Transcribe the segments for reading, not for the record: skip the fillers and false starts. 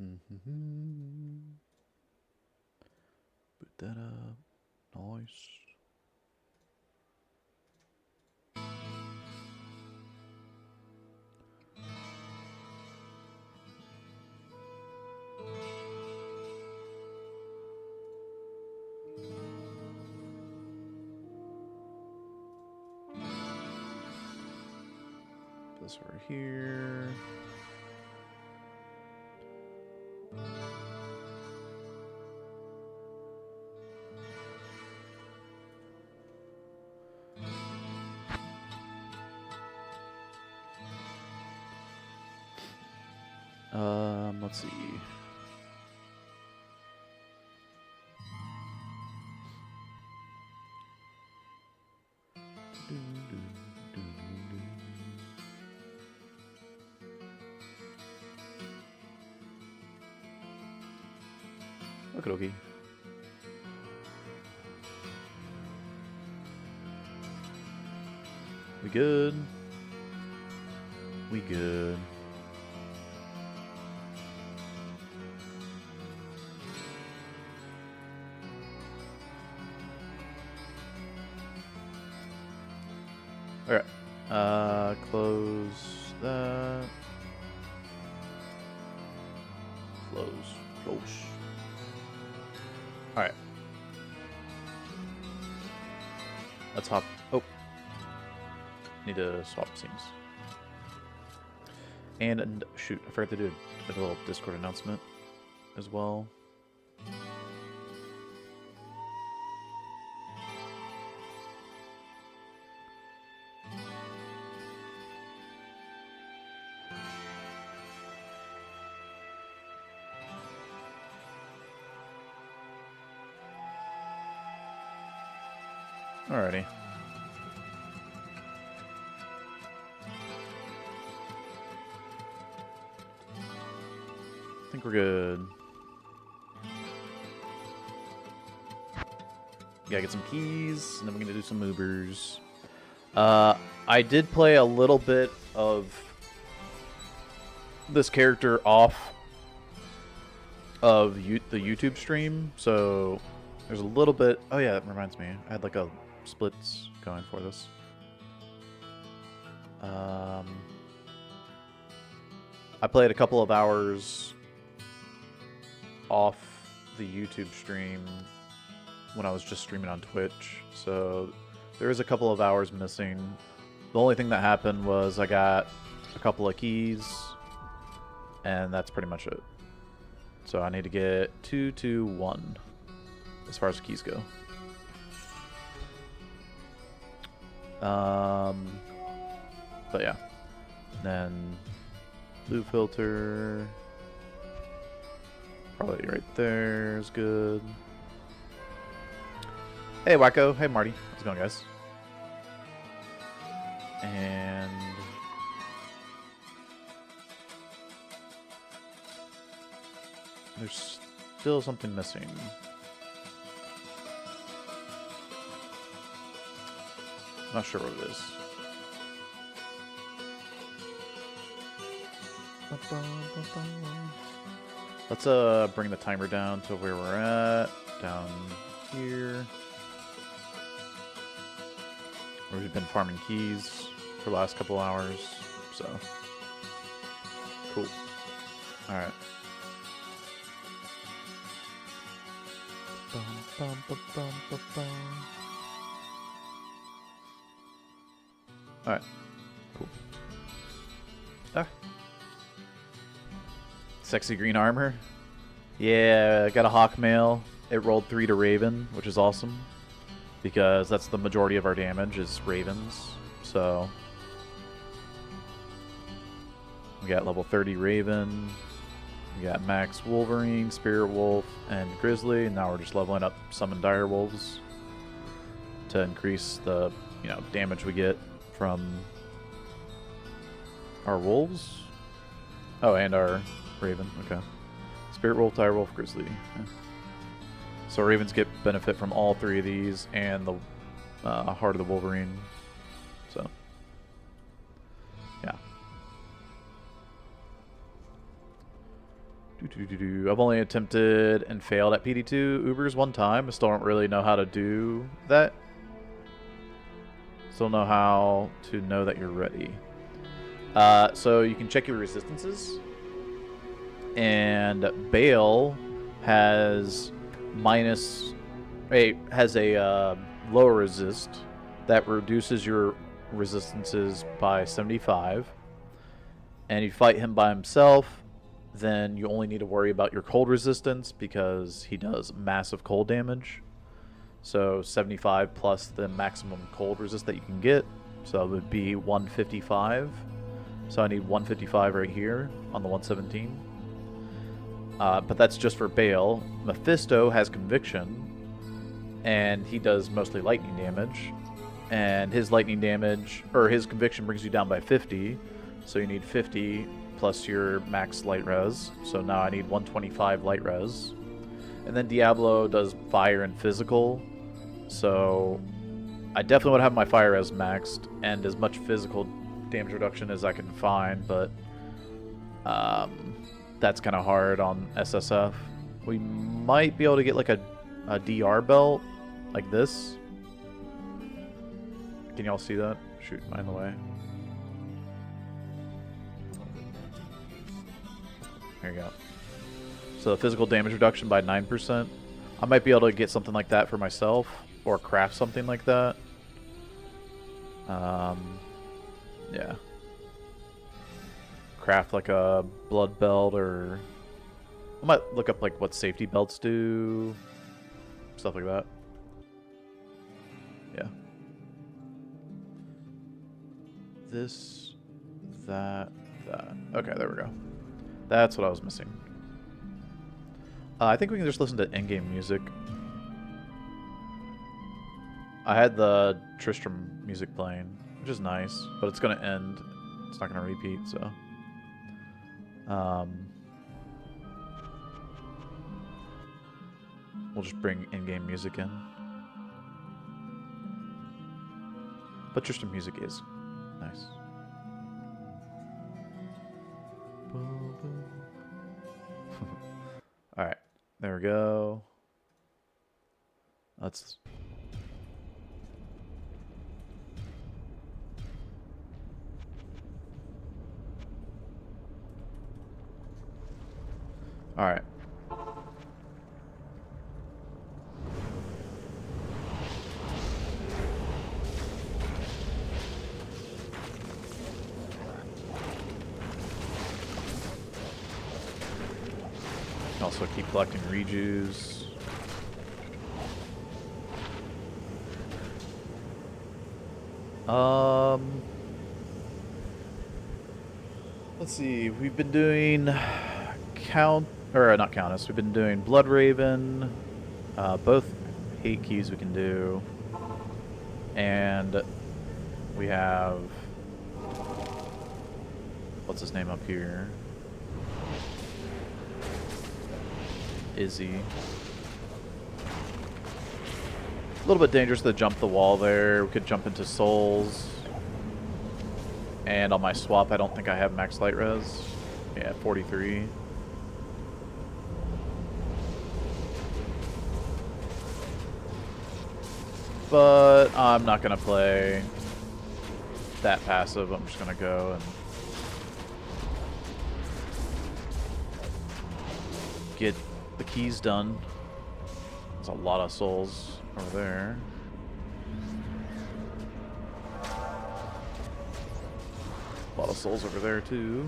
Boot that up. Nice. This over here. Let's see. Okie dokie. We good? We good. Alright. Close that. Close. Close. Alright. Let's hop. Oh. Need to swap scenes. And shoot, I forgot to do a little Discord announcement as well. Alrighty. I think we're good. Gotta get some keys, and then we're gonna do some Ubers. I did play a little bit of this character off of the YouTube stream, so there's a little bit. Oh yeah, that reminds me. I had like a splits going for this. I played a couple of hours off the YouTube stream when I was just streaming on Twitch, so there is a couple of hours missing. The only thing that happened was I got a couple of keys, and that's pretty much it. So I need to get 2, 2, 1 as far as keys go. But yeah, then blue filter. Probably right there is good. Hey, Wacko. Hey, Marty. How's it going, guys? And there's still something missing. Not sure what it is. Let's bring the timer down to where we're at. Down here. Where we've been farming keys for the last couple hours. So cool. Alright. Alright. Cool. Ah. Sexy green armor. Yeah, got a hawk mail. It rolled 3 to Raven, which is awesome. Because that's the majority of our damage is Ravens. So we got level 30 Raven. We got max Wolverine, Spirit Wolf, and Grizzly. And now we're just leveling up Summon Dire Wolves to increase the damage we get from our wolves. Oh, and our Raven. Okay. Spirit Wolf, Dire Wolf, Grizzly. Yeah. So Ravens get benefit from all 3 of these and the Heart of the Wolverine. So, yeah. I've only attempted and failed at PD2 Ubers one time. I still don't really know how to do that. Still know how to know that you're ready. So you can check your resistances. And Baal has a lower resist that reduces your resistances by 75. And you fight him by himself, then you only need to worry about your cold resistance because he does massive cold damage. So 75 plus the maximum cold resist that you can get. So it would be 155. So I need 155 right here on the 117. But that's just for Baal. Mephisto has Conviction, and he does mostly lightning damage. And his lightning damage, or his Conviction brings you down by 50. So you need 50 plus your max light res. So now I need 125 light res. And then Diablo does fire and physical. So I definitely want to have my fire res maxed and as much physical damage reduction as I can find, but that's kind of hard on SSF. We might be able to get like a DR belt like this. Can y'all see that? Shoot, am I in the way? There you go. So physical damage reduction by 9%. I might be able to get something like that for myself, or craft something like that. Yeah. Craft like a blood belt, or I might look up like what safety belts do, stuff like that. Yeah. This, that. Okay, there we go. That's what I was missing. I think we can just listen to Endgame music. I had the Tristram music playing, which is nice, but it's going to end. It's not going to repeat, so. We'll just bring in-game music in. But Tristram music is nice. Alright, there we go. Let's... Alright. Also keep collecting rejues. Let's see. We've been doing not Countess. We've been doing Blood Raven. Both hate keys we can do, and we have what's his name up here? Izzy. A little bit dangerous to jump the wall there. We could jump into souls. And on my swap, I don't think I have max light res. Yeah, 43. But I'm not going to play that passive. I'm just going to go and get the keys done. There's a lot of souls over there. A lot of souls over there too.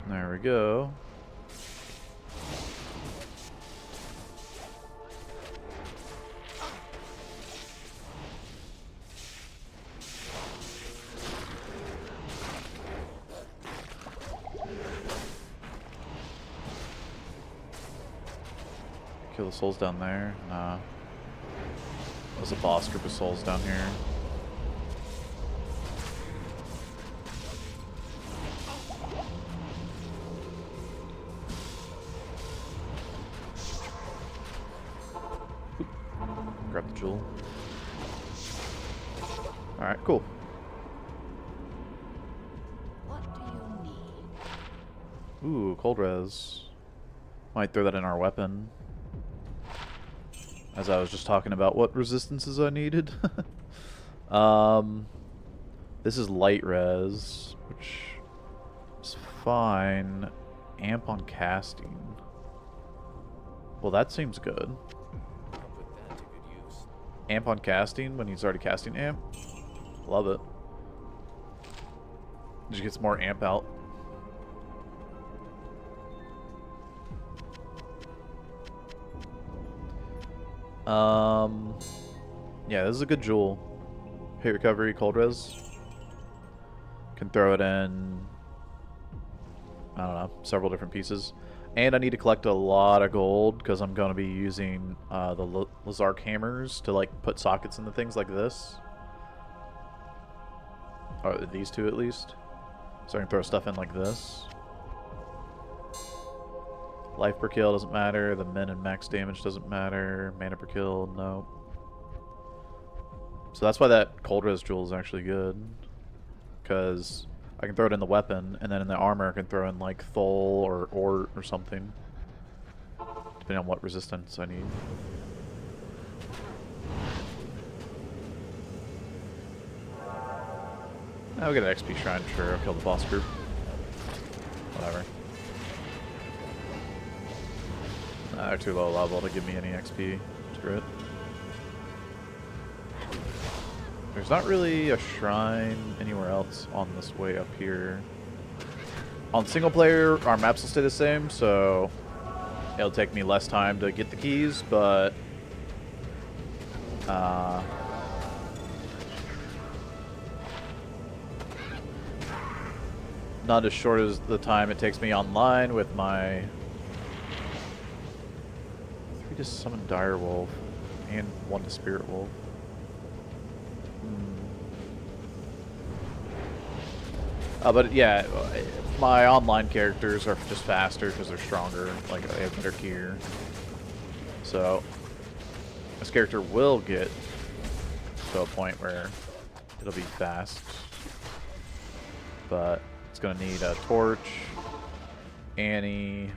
There we go. Kill the souls down there? Nah. There's a boss group of souls down here. Oop. Grab the jewel. Alright, cool. What do you need? Ooh, cold res. Might throw that in our weapon. As I was just talking about what resistances I needed. This is light res, which is fine. Amp on casting. Well, that seems good. Amp on casting when he's already casting amp. Love it. Just get some more amp out. Yeah, this is a good jewel. Hit recovery, cold res. Can throw it in, I don't know, several different pieces. And I need to collect a lot of gold because I'm going to be using the Lazark hammers to like put sockets into things like this. Or these two at least. So I can throw stuff in like this. Life per kill doesn't matter. The min and max damage doesn't matter. Mana per kill, no. So that's why that cold res jewel is actually good. Because I can throw it in the weapon, and then in the armor I can throw in like Thol or something. Depending on what resistance I need. I'll get an XP shrine, sure, I'll kill the boss group. Whatever. They're too low level to give me any XP. Screw it. There's not really a shrine anywhere else on this way up here. On single player, our maps will stay the same, so it'll take me less time to get the keys, but not as short as the time it takes me online with my 3 to summon Direwolf and 1 to Spirit Wolf. But yeah, my online characters are just faster because they're stronger, like they have better gear. So this character will get to a point where it'll be fast, but it's going to need a torch, Annie,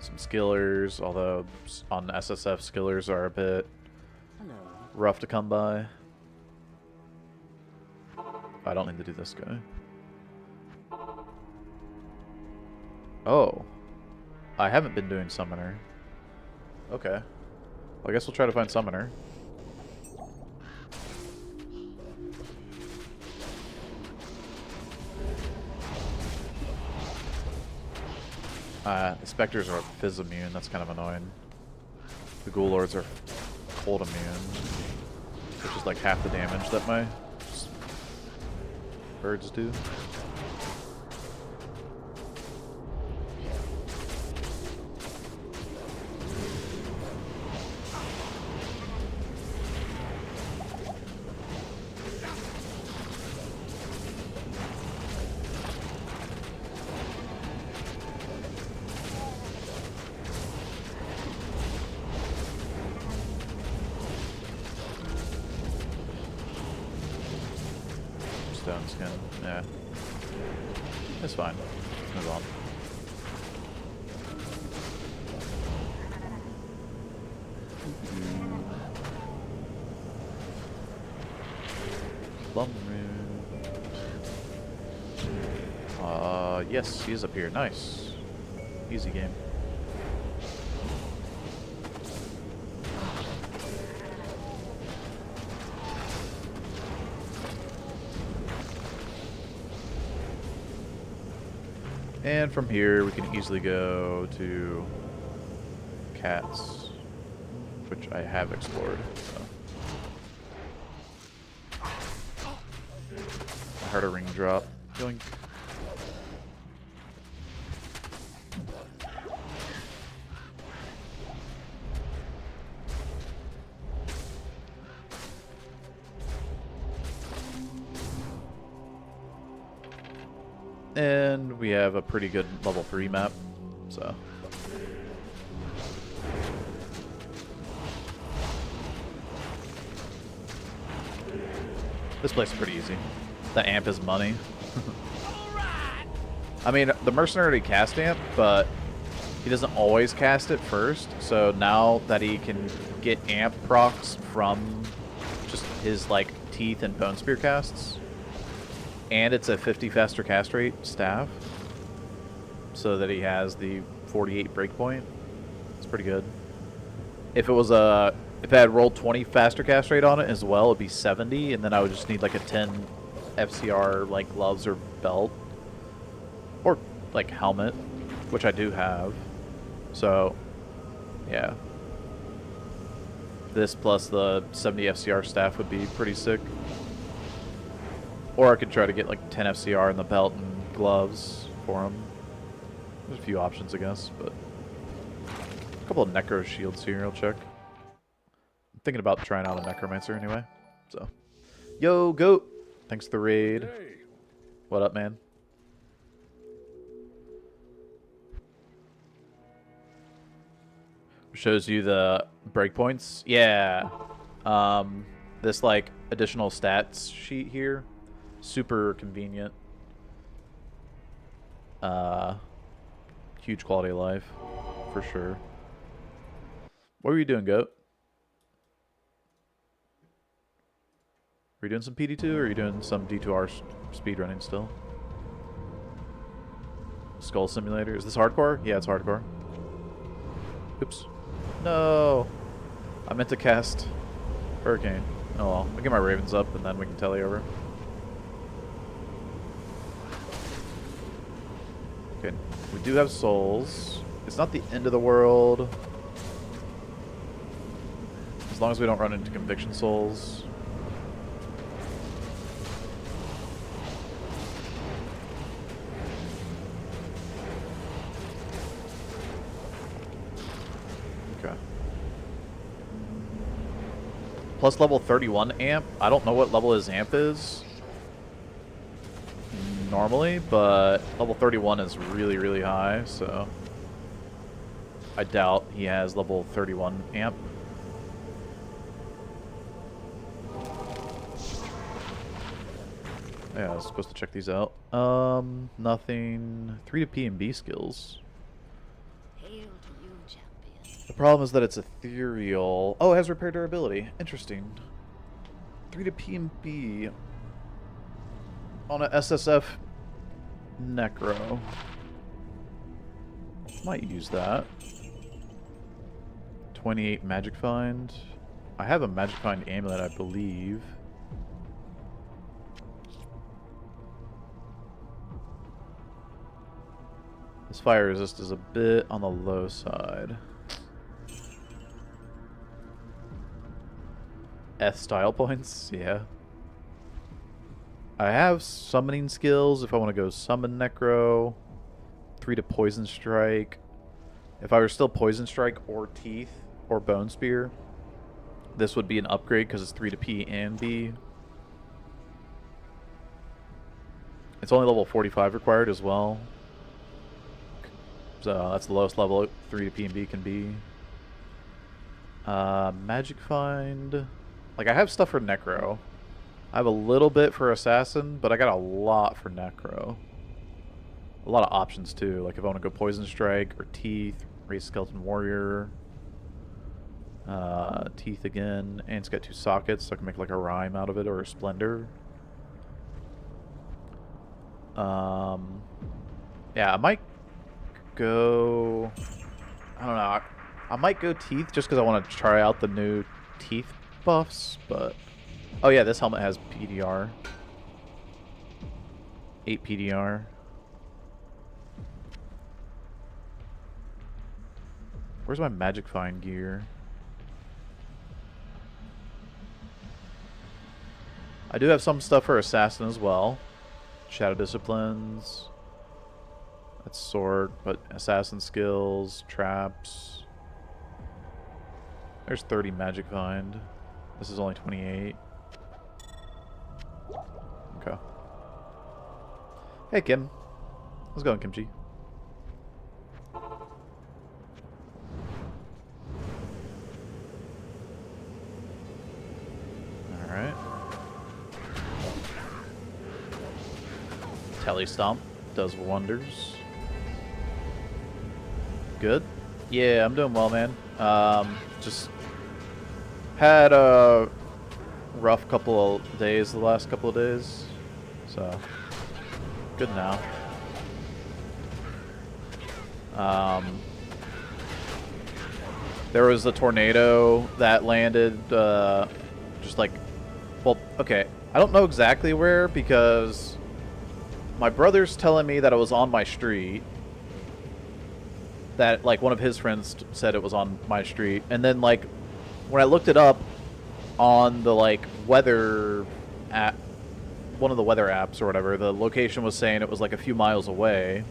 some skillers, although on SSF skillers are a bit rough to come by. I don't need to do this guy. Oh. I haven't been doing Summoner. Okay. Well, I guess we'll try to find Summoner. The Spectres are Fizz immune, that's kind of annoying. The Ghoul Lords are cold immune, which is like half the damage that my birds do. Skin. Yeah. It's fine. Let's move on. Plum Rune. Yes, he's up here. Nice. Easy game. And from here, we can easily go to Cats, which I have explored. So. I heard a ring drop. Yoink. And we have a pretty good level 3 map, so. This place is pretty easy. The amp is money. I mean, the Mercenary cast amp, but he doesn't always cast it first. So now that he can get amp procs from just his like teeth and bone spear casts, and it's a 50 faster cast rate staff, so that he has the 48 breakpoint. It's pretty good. If it was a if I had rolled 20 faster cast rate on it as well, it'd be 70, and then I would just need like a 10 FCR like gloves or belt. Or like helmet, which I do have. So, yeah. This plus the 70 FCR staff would be pretty sick. Or I could try to get like 10 FCR in the belt and gloves for him. There's a few options, I guess, but a couple of Necro shields here, I'll check. I'm thinking about trying out a Necromancer anyway. So, yo, goat! Thanks for the raid. Hey. What up, man? Shows you the breakpoints. Yeah. This like additional stats sheet here, super convenient. Huge quality of life, for sure. What were you doing, goat? Are you doing some PD2 or are you doing some D2R speedrunning still? Skull Simulator. Is this hardcore? Yeah, it's hardcore. Oops. No! I meant to cast Hurricane. Oh well. I'll get my Ravens up and then we can tele over. Okay. We do have souls. It's not the end of the world. As long as we don't run into conviction souls. Plus level 31 amp. I don't know what level his amp is normally, but level 31 is really, really high, so I doubt he has level 31 amp. Yeah, I was supposed to check these out. Nothing. 3 to P and B skills. The problem is that it's ethereal. Oh, it has repair durability. Interesting. 3 to P and B on a SSF Necro. Might use that. 28 Magic Find. I have a Magic Find amulet, I believe. This fire resist is a bit on the low side. Style points, yeah. I have summoning skills if I want to go summon Necro. 3 to Poison Strike. If I were still Poison Strike or Teeth or Bone Spear, this would be an upgrade because it's 3 to P and B. It's only level 45 required as well. So that's the lowest level 3 to P and B can be. Magic Find. Like, I have stuff for Necro. I have a little bit for Assassin, but I got a lot for Necro. A lot of options, too. Like, if I want to go Poison Strike or Teeth, Raise Skeleton Warrior. Teeth again. And it's got 2 sockets, so I can make, like, a Rhyme out of it or a Splendor. Yeah, I might go... I don't know. I might go Teeth just because I want to try out the new Teeth buffs, but oh yeah, this helmet has PDR. 8 PDR. Where's my Magic Find gear? I do have some stuff for Assassin as well. Shadow Disciplines. That's sword, but Assassin skills, traps. There's 30 Magic Find. This is only 28. Okay. Hey, Kim. How's it going, Kimchi? Alright. Telestomp does wonders. Good. Yeah, I'm doing well, man. Just had a rough couple of days the last couple of days, so good now. There was a tornado that landed just like, well, okay, I don't know exactly where because my brother's telling me that it was on my street. That, like, one of his friends said it was on my street. And then, like, when I looked it up on the, like, weather app, one of the weather apps or whatever, the location was saying it was, like, a few miles away.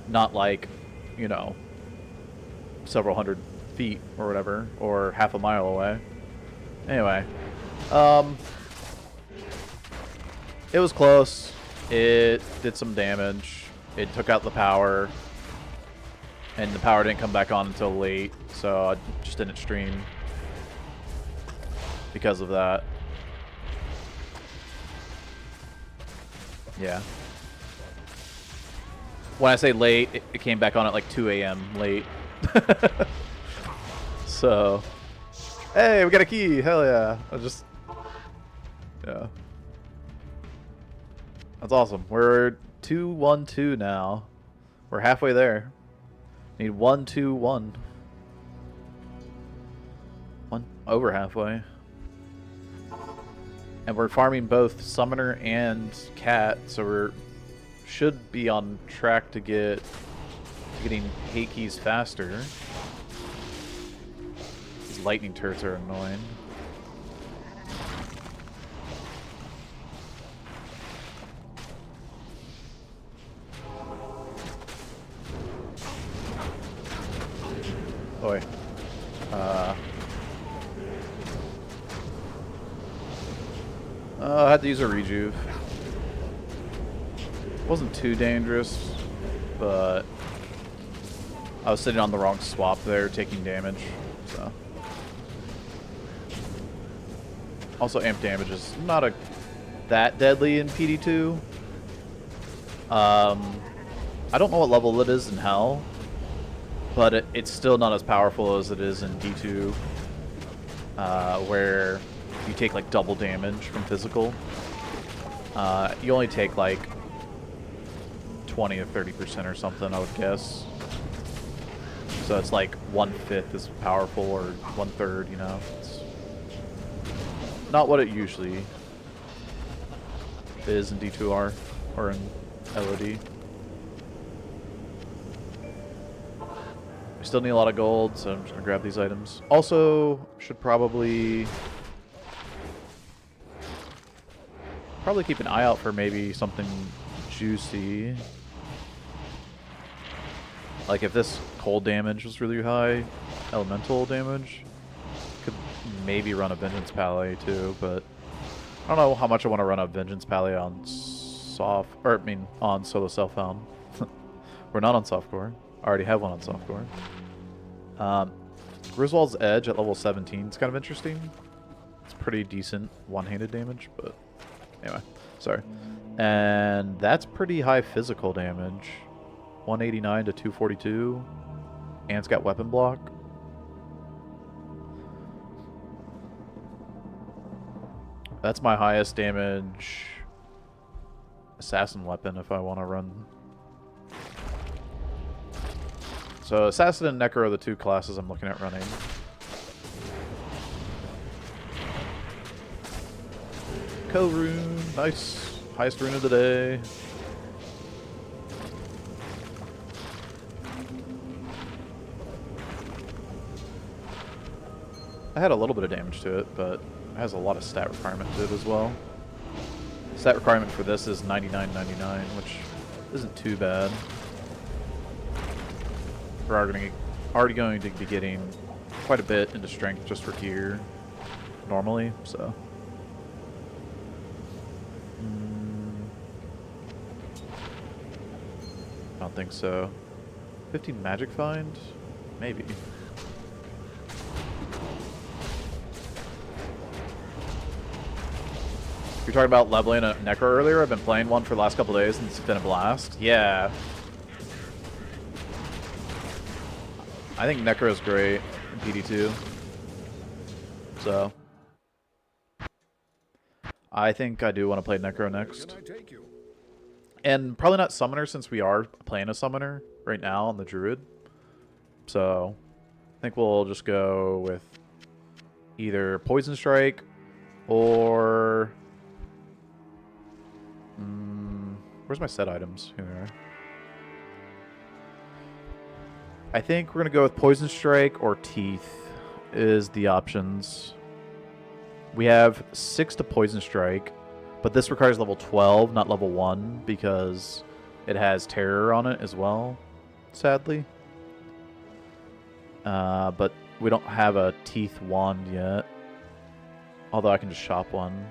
Not, like, you know, several hundred feet or whatever, or half a mile away. Anyway, it was close. It did some damage. It took out the power. And the power didn't come back on until late, so I just didn't stream because of that. Yeah. When I say late, it came back on at like 2 a.m. late. So, hey, we got a key! Hell yeah! Yeah. That's awesome. We're 2-1-2 now. We're halfway there. Need 1-2-1. Over halfway. And we're farming both Summoner and Cat, so we're should be on track to getting hate keys faster. These lightning turrets are annoying. Boy. I had to use a rejuve. Wasn't too dangerous, but I was sitting on the wrong swap there, taking damage, so. Also, amp damage is not that deadly in PD2. I don't know what level it is in Hell, but it's still not as powerful as it is in D2, where you take like double damage from physical. You only take like 20 or 30% or something, I would guess. So it's like 1/5 as powerful, or 1/3, you know. It's not what it usually is in D2R or in LOD. We still need a lot of gold, so I'm just gonna grab these items. Also, should probably keep an eye out for maybe something juicy. Like if this cold damage was really high, elemental damage, could maybe run a Vengeance Pally too, but I don't know how much I want to run a Vengeance Pally on on solo self-found. We're not on softcore. I already have one on softcore. Griswold's Edge at level 17 is kind of interesting. It's pretty decent one-handed damage, but anyway, sorry. And that's pretty high physical damage. 189 to 242. And it's got weapon block. That's my highest damage assassin weapon if I want to run. So Assassin and Necro are the two classes I'm looking at running. Co-rune, nice. Highest rune of the day. I had a little bit of damage to it, but it has a lot of stat requirement to it as well. Stat requirement for this is 99.99, which isn't too bad. We're already going to be getting quite a bit into strength just for gear normally, so. I don't think so. 15 magic find? Maybe. You're talking about leveling a Necro earlier? I've been playing one for the last couple days and it's been a blast. Yeah. I think Necro is great in PD2. So I think I do want to play Necro next. And probably not Summoner since we are playing a Summoner right now on the Druid. So I think we'll just go with either Poison Strike or... where's my set items? Here we are. I think we're going to go with Poison Strike or Teeth is the options. We have 6 to Poison Strike, but this requires level 12, not level 1, because it has Terror on it as well, sadly. But we don't have a Teeth wand yet, although I can just shop one.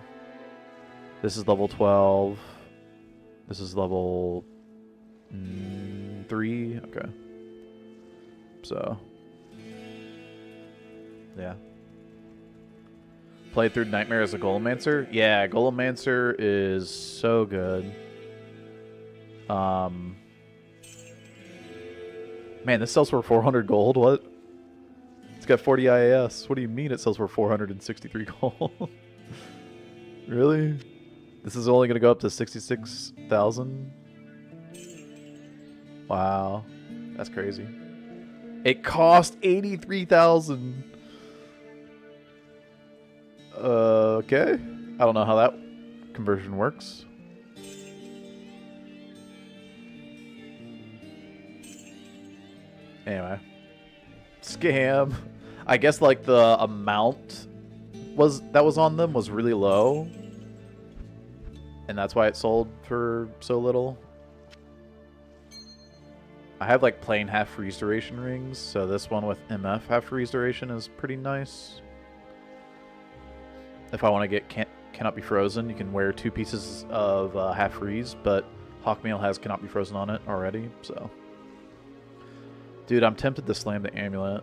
This is level 12. This is level 3. Okay. So, yeah. Played through Nightmare as a Golemancer? Yeah, Golemancer is so good. Man, this sells for 400 gold? What? It's got 40 IAS. What do you mean it sells for 463 gold? Really? This is only going to go up to 66,000? Wow. That's crazy. It cost 83,000. Okay. I don't know how that conversion works. Anyway. Scam. I guess like the amount that was on them was really low. And that's why it sold for so little. I have like plain half freeze duration rings, so this one with MF half freeze duration is pretty nice. If I want to get cannot be frozen, you can wear 2 pieces of half freeze, but Hawkmeal has cannot be frozen on it already, so. Dude, I'm tempted to slam the amulet.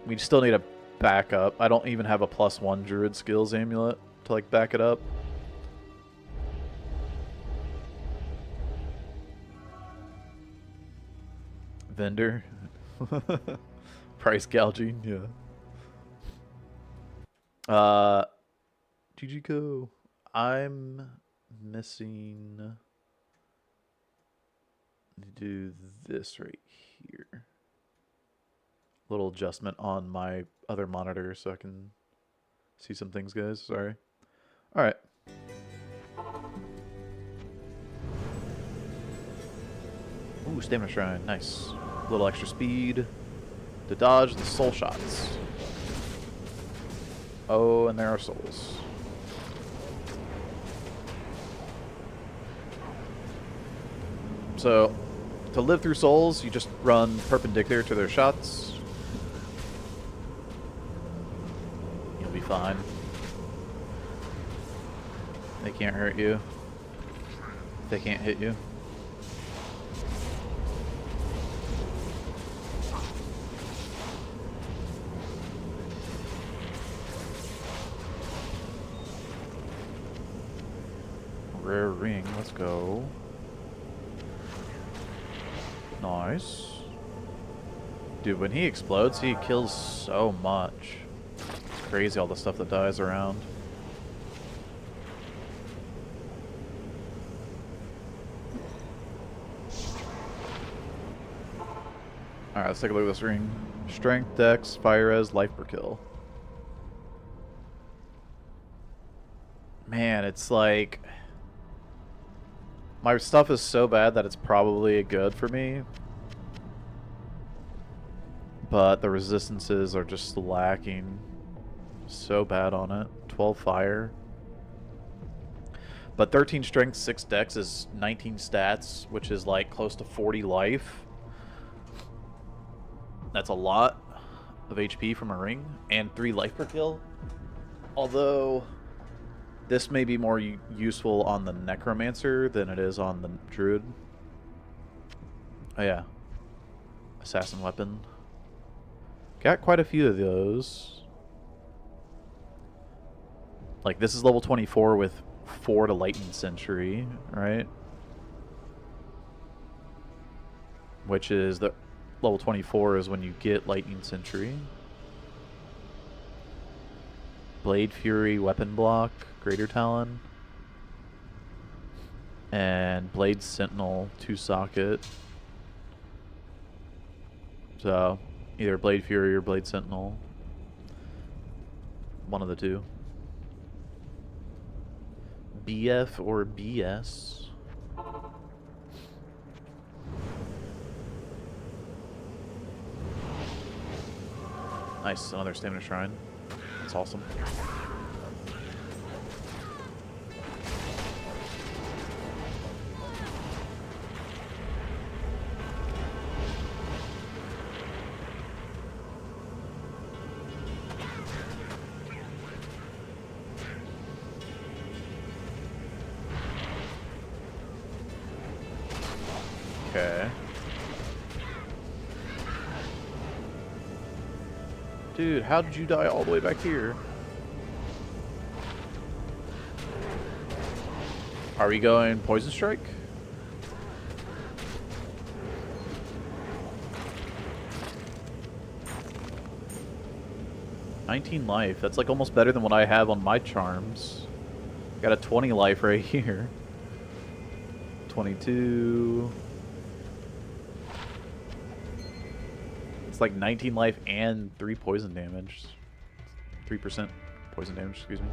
We still need a backup. I don't even have a +1 Druid skills amulet to like back it up. Vendor. Price gouging, yeah. GG Co. I'm missing... do this right here. Little adjustment on my other monitor so I can see some things, guys. Sorry. Alright. Ooh, Stamina Shrine. Nice. A little extra speed to dodge the soul shots. Oh, and there are souls. So, to live through souls, you just run perpendicular to their shots. You'll be fine. They can't hurt you. They can't hit you. Rare ring, let's go. Nice. Dude, when he explodes, he kills so much. It's crazy all the stuff that dies around. Alright, let's take a look at this ring. Strength, Dex, Fire Res, Life per kill. Man, it's like... my stuff is so bad that it's probably good for me. But the resistances are just lacking so bad on it. 12 fire. But 13 strength, 6 dex is 19 stats, which is like close to 40 life. That's a lot of HP from a ring. And 3 life per kill. Although... this may be more useful on the Necromancer than it is on the Druid. Oh yeah. Assassin weapon. Got quite a few of those. Like, this is level 24 with 4 to Lightning Century, right? Which is the level 24 is when you get Lightning Century. Blade Fury, Weapon Block, Greater Talon. And Blade Sentinel, 2-socket. So, either Blade Fury or Blade Sentinel. One of the two. BF or BS. Nice, another Stamina Shrine. That's awesome. Okay. Dude, how did you die all the way back here? Are we going Poison Strike? $19 life. That's like almost better than what I have on my charms. Got a 20 life right here. 22. It's like 19 life and 3 poison damage. 3% poison damage, excuse me.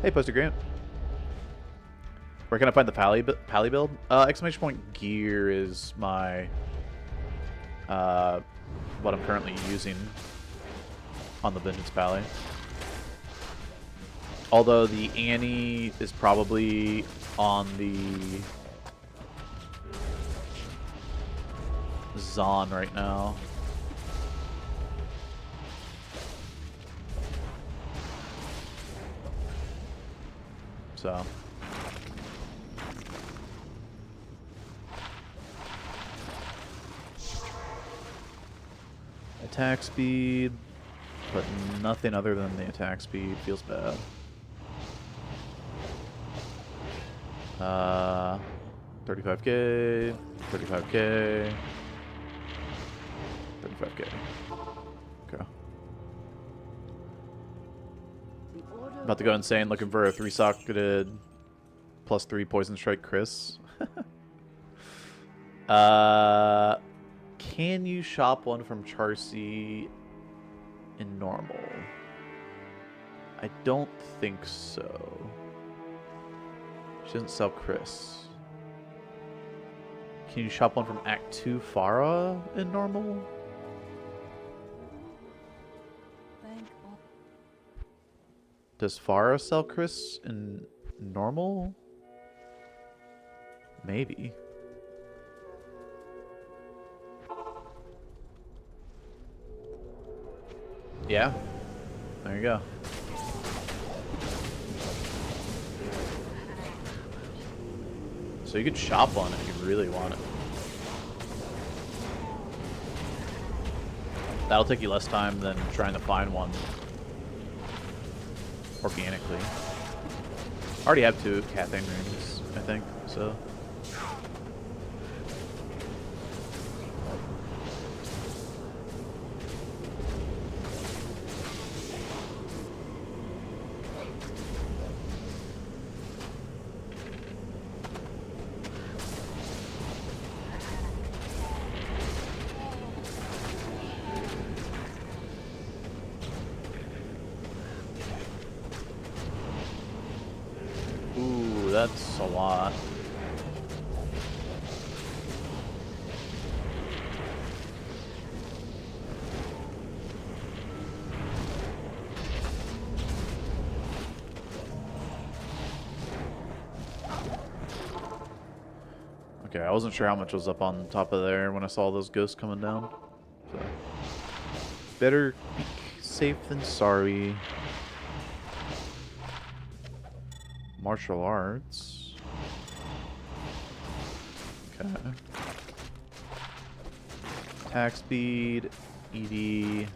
Hey, Poster Grant. Where can I find the Pally build? Exclamation point gear is my what I'm currently using on the Vengeance Pally. Although the Annie is probably on the Zon right now. So attack speed, but nothing other than the attack speed. Feels bad. 35k, 35k, 35k. Okay. About to go insane looking for a 3-socketed +3 Poison Strike Chris. Can you shop one from Charcy in normal? I don't think so. She doesn't sell Chris. Can you shop one from Act 2 Farah in normal? Does Farah sell Chris in normal? Maybe. Yeah. There you go. So you could shop one if you really want it. That'll take you less time than trying to find one organically. I already have 2 Cathane rings, I think, so. That's a lot. Okay, I wasn't sure how much was up on top of there when I saw those ghosts coming down. So. Better be safe than sorry. Martial arts. Okay. Attack speed, ED.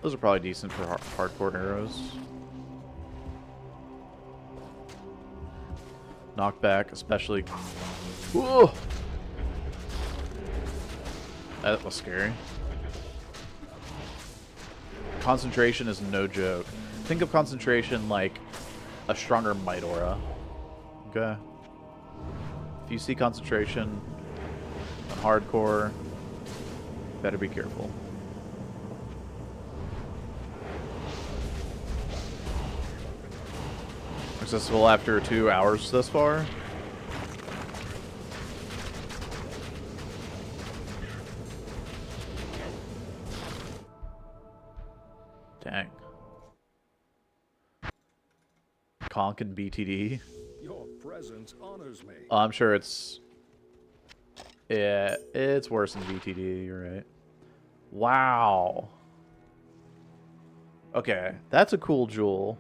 Those are probably decent for hardcore arrows. Knockback, especially. Whoa! That was scary. Concentration is no joke. Think of concentration like a stronger might aura. Okay. If you see concentration on hardcore, better be careful. Successful after 2 hours thus far. Dang. Conk and BTD. Your presence honors me. I'm sure it's... Yeah, it's worse than BTD, you're right. Wow. Okay, that's a cool jewel.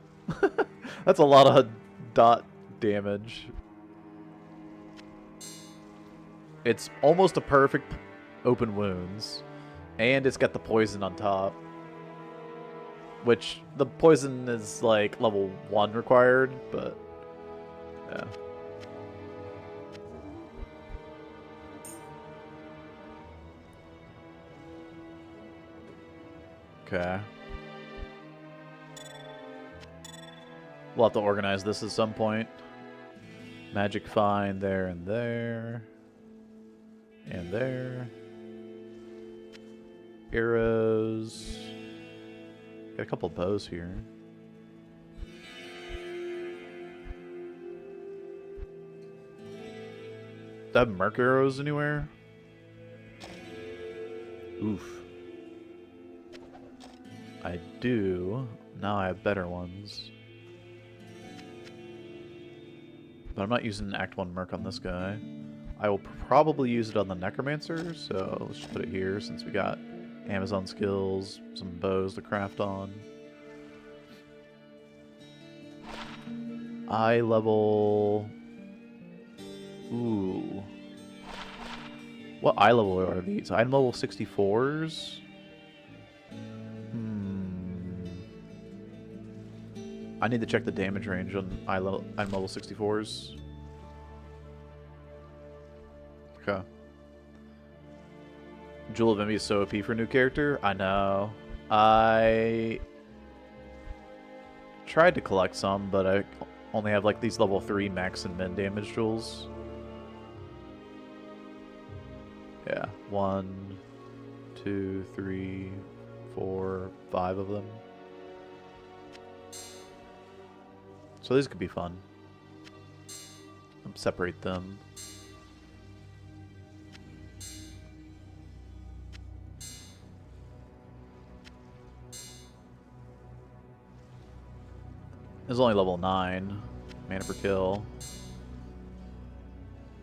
That's a lot of dot damage. It's almost a perfect open wounds. And it's got the poison on top. Which, the poison is like level 1 required, but yeah. Okay. We'll have to organize this at some point. Magic find there and there. And there. Arrows. Got a couple bows here. Do I have merc arrows anywhere? Oof. I do. Now I have better ones. But I'm not using Act 1 merc on this guy. I will probably use it on the Necromancer, so let's just put it here since we got Amazon skills, some bows to craft on. Eye level... Ooh. What eye level are these? Eye level 64s? I need to check the damage range on eye level 64s. Okay. Jewel of Envy is so OP for a new character. I know. I tried to collect some, but I only have like these level 3 max and min damage jewels. Yeah. 1, 2, 3, 4, 5 of them. So these could be fun. Separate them. This is only level 9 mana per kill.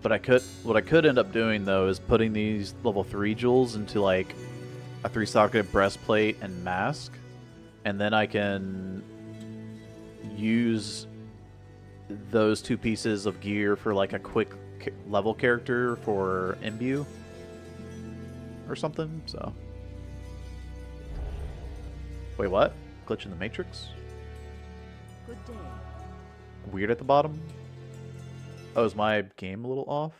But what I could end up doing though is putting these level 3 jewels into like a 3-socket breastplate and mask, and then I can use those 2 pieces of gear for like a quick level character for imbue or something. So wait, what? Glitch in the Matrix? Good day. Weird at the bottom? Oh, is my game a little off?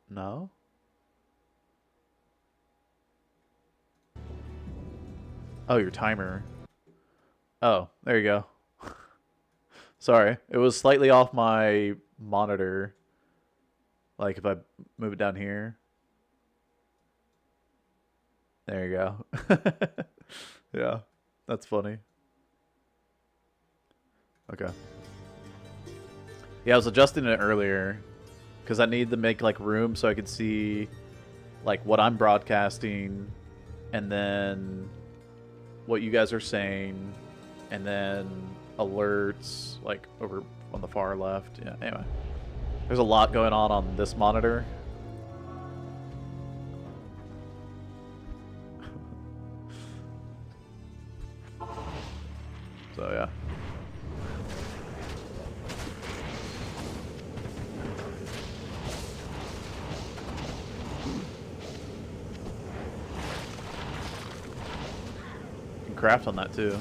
No? Oh, your timer. Oh, there you go. Sorry. It was slightly off my monitor. Like if I move it down here. There you go. Yeah, that's funny. Okay. Yeah, I was adjusting it earlier because I need to make like room so I could see like what I'm broadcasting and then what you guys are saying and then alerts like over on the far left. Yeah, anyway. There's a lot going on this monitor. So yeah. You can craft on that too.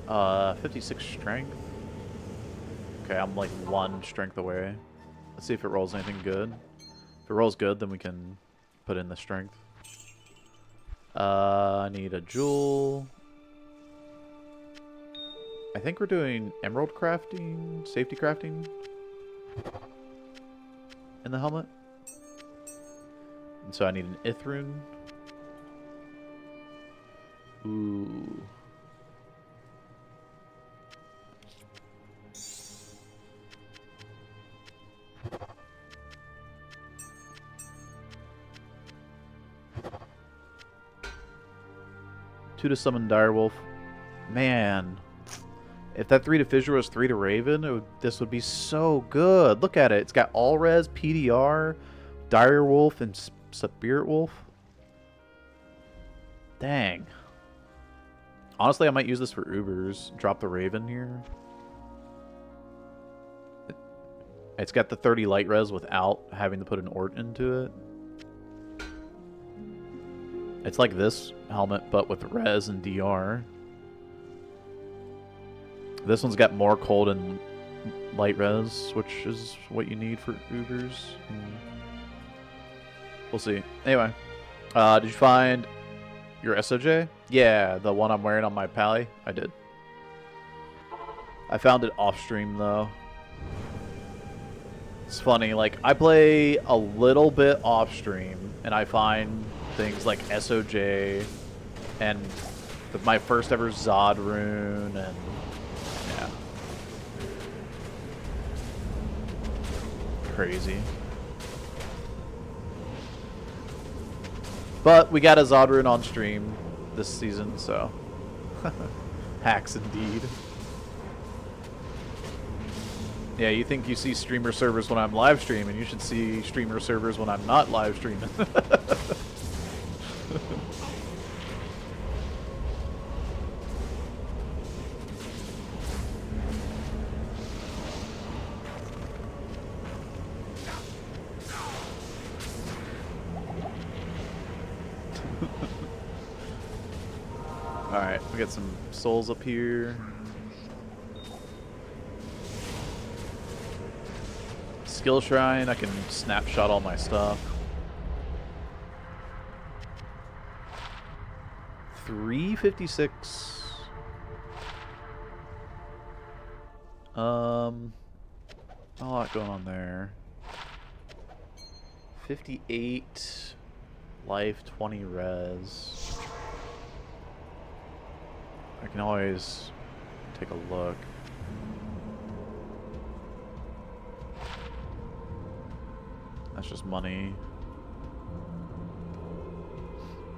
56 strength. Okay, I'm like 1 strength away. Let's see if it rolls anything good. If it rolls good, then we can put in the strength. I need a jewel. I think we're doing emerald crafting, safety crafting in the helmet. And so I need an Ithrun. Ooh. Two to summon Direwolf. Man. If that 3 to Fissure was 3 to Raven, this would be so good. Look at it. It's got all res, PDR, Direwolf, and Spirit Wolf. Dang. Honestly, I might use this for Ubers. Drop the Raven here. It's got the 30 light res without having to put an Ort into it. It's like this helmet, but with res and DR. This one's got more cold and light res, which is what you need for Ubers. We'll see. Anyway, did you find your SOJ? Yeah, the one I'm wearing on my pally? I did. I found it off stream, though. It's funny, like, I play a little bit off stream, and I find things like SOJ, and my first ever Zod rune, and yeah. Crazy. But we got a Zod rune on stream this season, so hacks indeed. Yeah, you think you see streamer servers when I'm live streaming, you should see streamer servers when I'm not live streaming. Alright, we got some souls up here. Skill Shrine, I can snapshot all my stuff. 356. A lot going on there. 58 life, 20 res. I can always take a look. That's just money.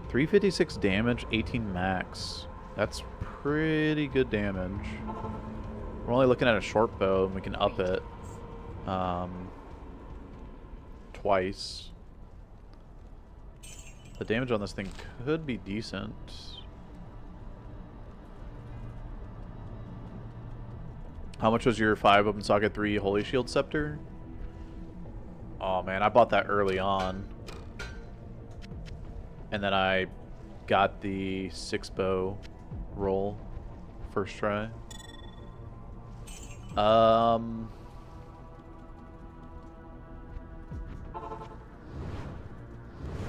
356 damage, 18 max. That's pretty good damage. We're only looking at a short bow, and we can up it twice. The damage on this thing could be decent. How much was your 5 Open Socket 3 Holy Shield Scepter? Oh man, I bought that early on. And then I got the 6 bow roll first try.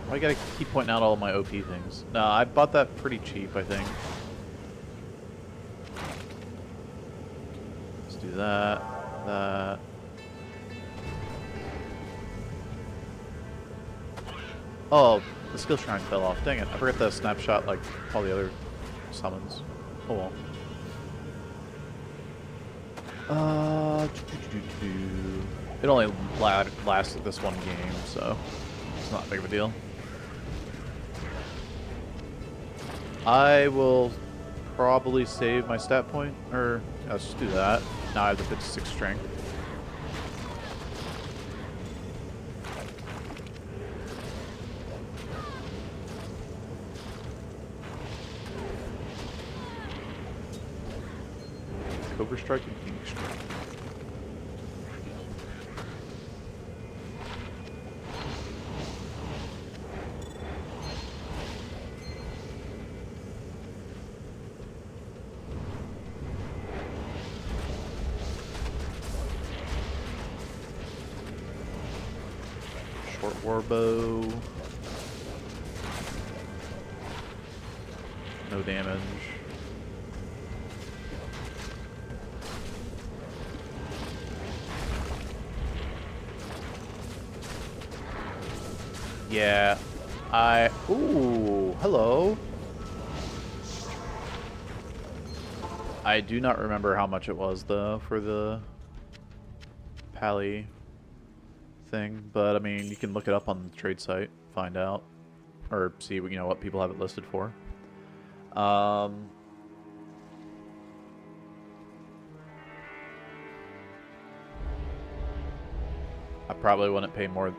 Why you gotta keep pointing out all of my OP things? No, I bought that pretty cheap, I think. Let's do that. That. Oh, the skill shrine fell off. Dang it. I forgot to snapshot like all the other summons. Oh well. It only lasted this one game, so it's not big of a deal. I will probably save my stat point, or let's just do that. Now I have the 56 strength. Cobra Strike and King Strike. Orbo. No damage. Yeah, ooh, hello. I do not remember how much it was though for the Pally thing, but I mean, you can look it up on the trade site, find out, or see, you know, what people have it listed for. I probably wouldn't pay more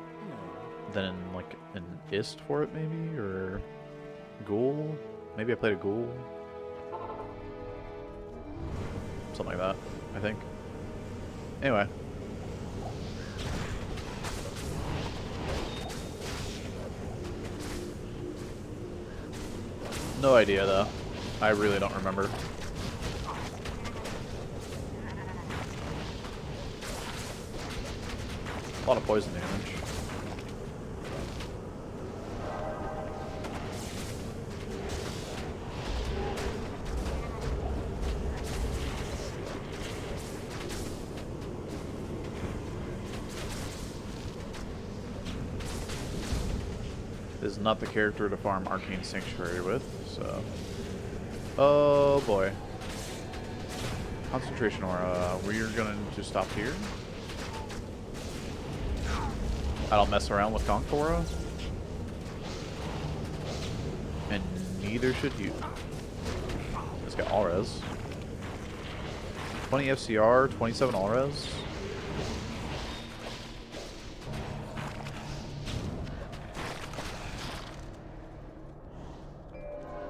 than like an Ist for it, maybe, or Ghoul. Maybe I played a Ghoul. Something like that, I think. Anyway. No idea, though. I really don't remember. A lot of poison damage. Is not the character to farm Arcane Sanctuary with, so... Oh boy. Concentration Aura. We're gonna just stop here. I don't mess around with Conk Aura. And neither should you. Let's get all res. 20 FCR, 27 all res.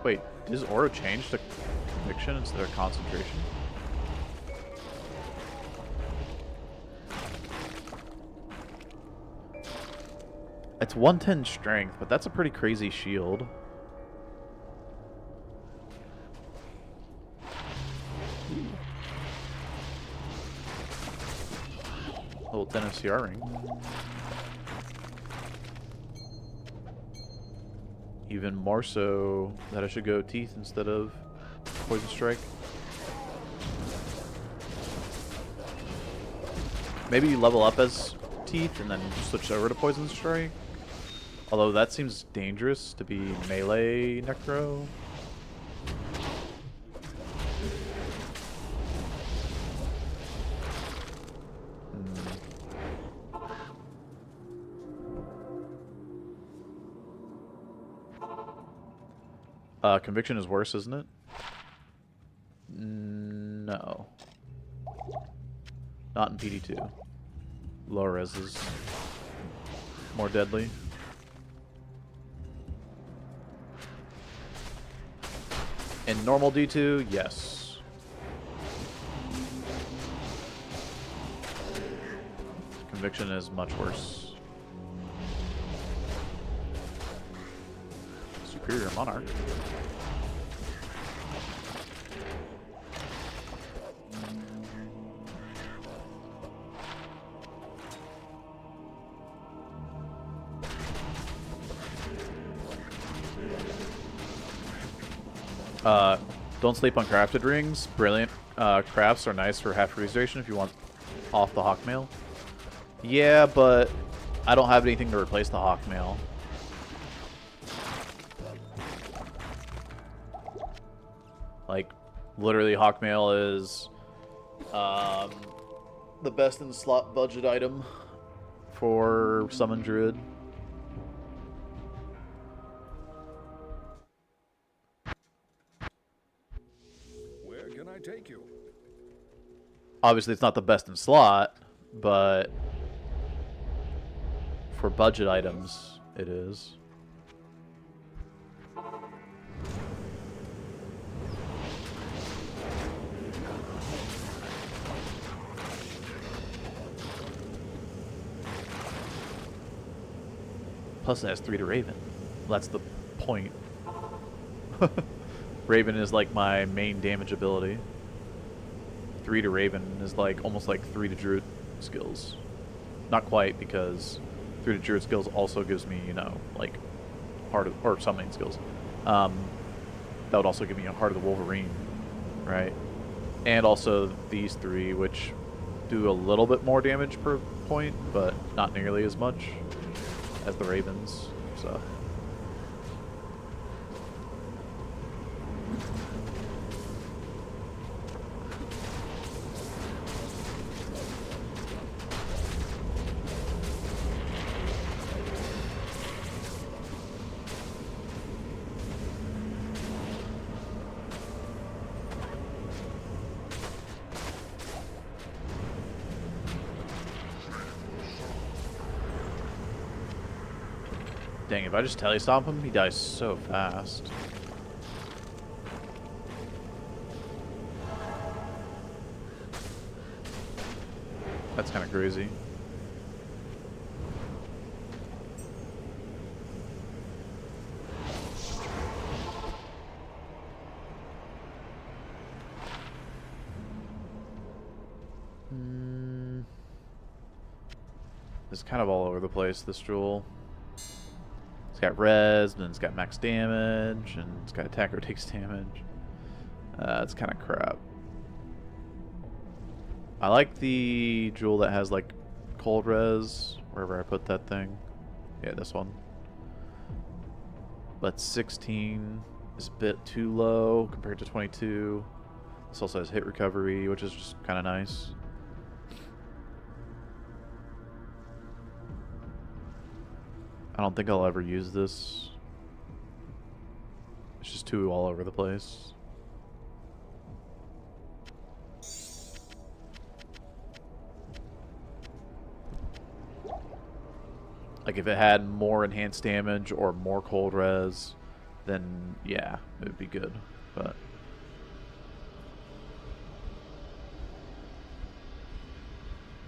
Wait, does Aura change to Conviction instead of Concentration? It's 110 strength, but that's a pretty crazy shield. Little 10 FCR ring. Even more so that I should go Teeth instead of Poison Strike. Maybe you level up as Teeth and then switch over to Poison Strike. Although that seems dangerous to be melee Necro. Conviction is worse, isn't it? No. Not in PD2. Lower res is more deadly. In normal D2, yes. Conviction is much worse. Superior Monarch. Don't sleep on crafted rings. Brilliant. Crafts are nice for half freeze duration if you want off the Hawkmail. Yeah, but I don't have anything to replace the Hawkmail. Like, literally Hawkmail is the best in the slot budget item for Summon Druid. Take you. Obviously, it's not the best in slot, but for budget items, it is. Plus, it has 3 to Raven. Well, that's the point. Raven is like my main damage ability. 3 to Raven is like almost like 3 to Druid skills. Not quite, because through the Druid skills also gives me, you know, like or summoning skills. That would also give me a Heart of the Wolverine, right? And also these 3, which do a little bit more damage per point, but not nearly as much as the Ravens. So. Dang, if I just telestomp him, he dies so fast. That's kind of crazy. It's kind of all over the place, this jewel. It's got res, and then it's got max damage, and it's got attacker takes damage. It's kind of crap. I like the jewel that has like cold res, wherever I put that thing. Yeah, this one. But 16 is a bit too low compared to 22. This also has hit recovery, which is just kind of nice. I don't think I'll ever use this. It's just too all over the place. Like if it had more enhanced damage or more cold res, then yeah, it would be good. But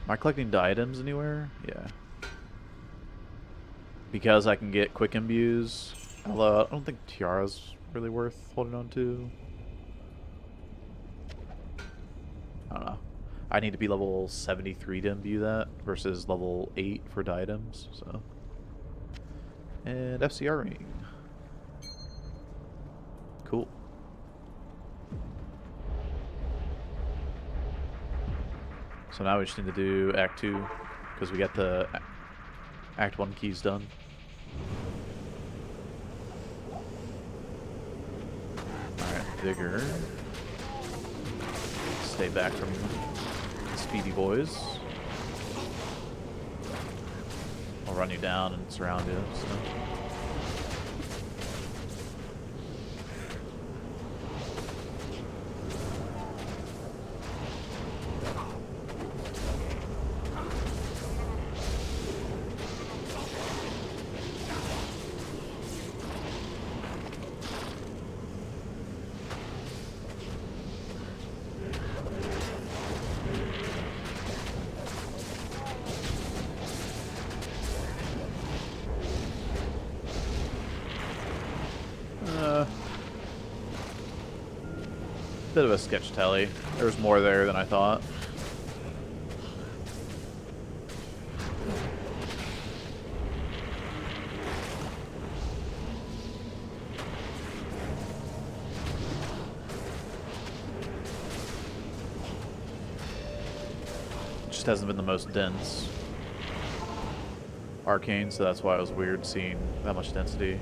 am I collecting diadems anywhere? Yeah. Because I can get quick imbues. Although I don't think Tiara's really worth holding on to. I don't know. I need to be level 73 to imbue that versus level 8 for diadems. So. And FCR ring. Cool. So now we just need to do Act 2 because we got the Act 1 keys done. Alright, Vigor. Stay back from the speedy boys. I'll run you down and surround you. So. Bit of a sketch telly. There was more there than I thought. Just hasn't been the most dense arcane, so that's why it was weird seeing that much density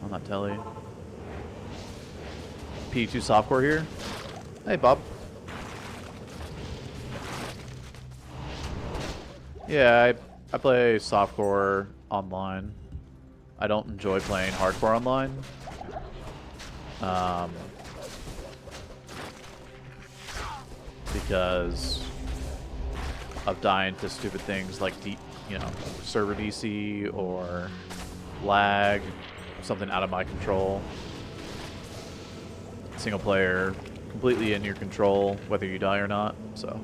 on that telly. PD2 softcore here. Hey, Bob. Yeah, I play softcore online. I don't enjoy playing hardcore online. Because of dying to stupid things like server DC or lag, something out of my control. Single player, completely in your control, whether you die or not, so.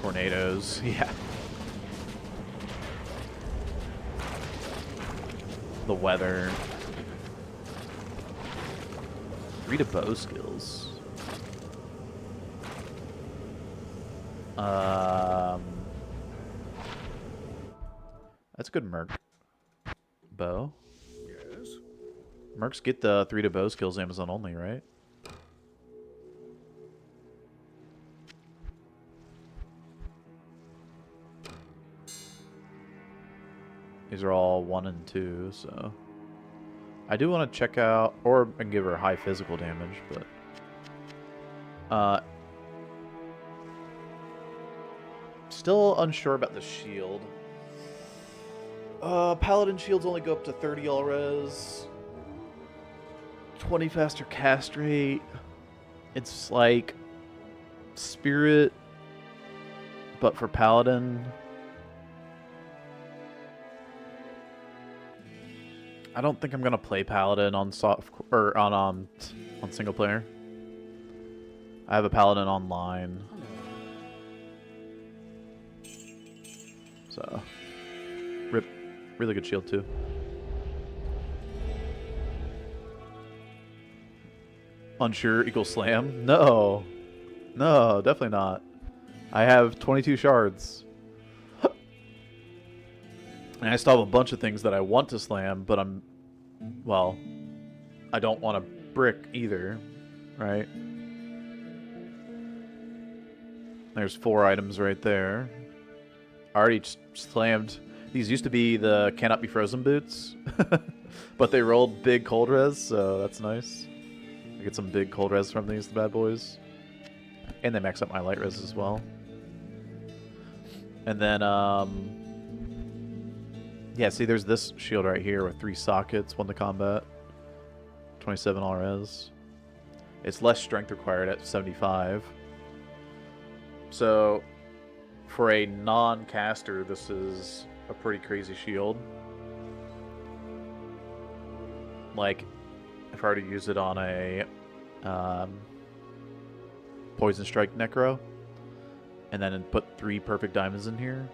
Tornadoes, yeah. The weather. 3 to bow skills. That's a good merc. Bow. Yes. Mercs get the 3 to bow skills Amazon only, right? These are all 1 and 2, so I do want to check out, or I can give her high physical damage, but still unsure about the shield. Paladin shields only go up to 30 all res, 20 faster cast rate. It's like spirit, but for paladin. I don't think I'm gonna play paladin on soft or on single player. I have a paladin online, so rip. Really good shield too. Unsure equals slam? No, no, definitely not. I have 22 shards. And I still have a bunch of things that I want to slam, but well, I don't want to brick either, right? There's 4 items right there. I already slammed. These used to be the cannot be frozen boots, but they rolled big cold res, so that's nice. I get some big cold res from these bad boys. And they max up my light res as well. And then, yeah, see, there's this shield right here with 3 sockets, 1 to combat, 27 all res. It's less strength required at 75. So, for a non-caster, this is a pretty crazy shield. Like, if I were to use it on a Poison Strike Necro, and then put 3 perfect diamonds in here,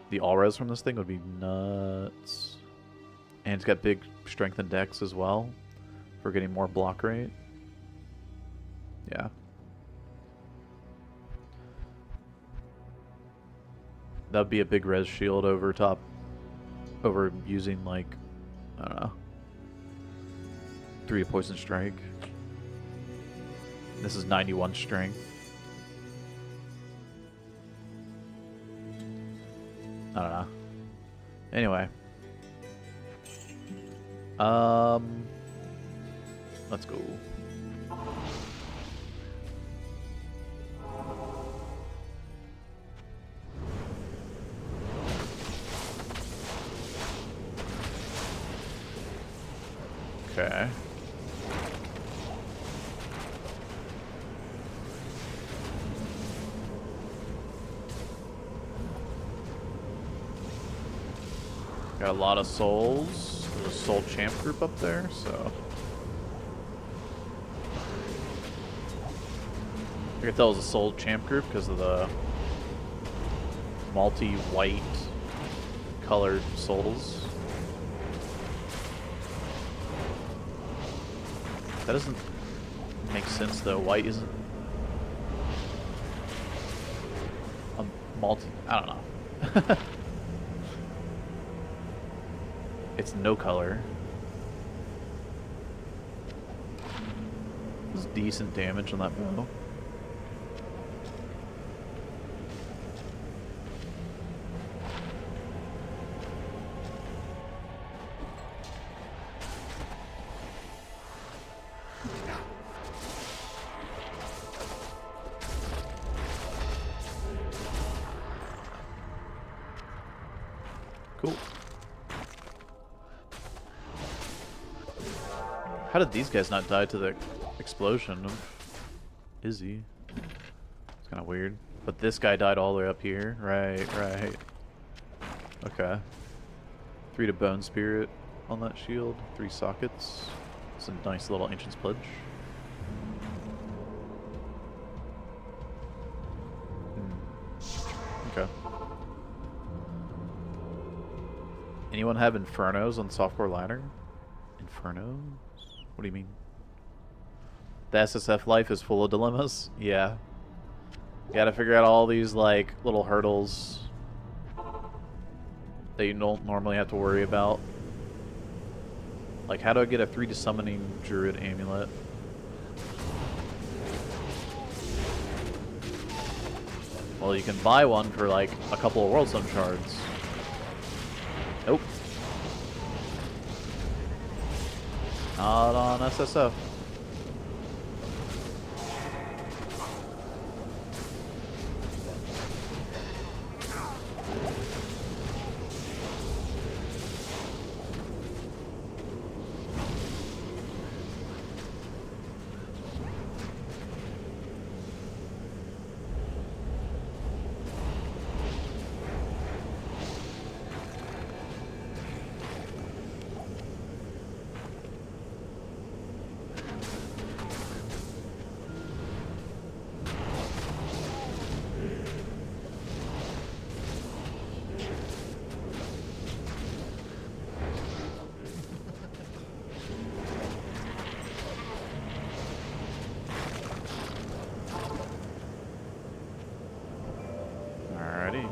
the all-res from this thing would be nuts. And it's got big strength and dex as well, for getting more block rate. Yeah. That'd be a big res shield over using, like, I don't know, 3 to Poison Strike. This is 91 strength. I don't know. Anyway. Let's go. Okay. Got a lot of souls. There's a soul champ group up there, so I could tell it was a soul champ group because of the multi-white colored souls. That doesn't make sense though. White isn't a multi. I don't know. It's no color. This is decent damage on that bow. Cool. How did these guys not die to the explosion of Izzy? It's kind of weird. But this guy died all the way up here. Right, right. Okay. 3 to Bone Spirit on that shield. 3 sockets. It's a nice little Ancient's Pledge. Okay. Anyone have Infernos on Softcore Ladder? Infernos? What do you mean? The SSF life is full of dilemmas. Yeah. You gotta figure out all these, like, little hurdles that you don't normally have to worry about. Like, how do I get a 3 to summoning Druid amulet? Well, you can buy one for, like, a couple of World Stone shards. Nope. Not on SSF. Alrighty.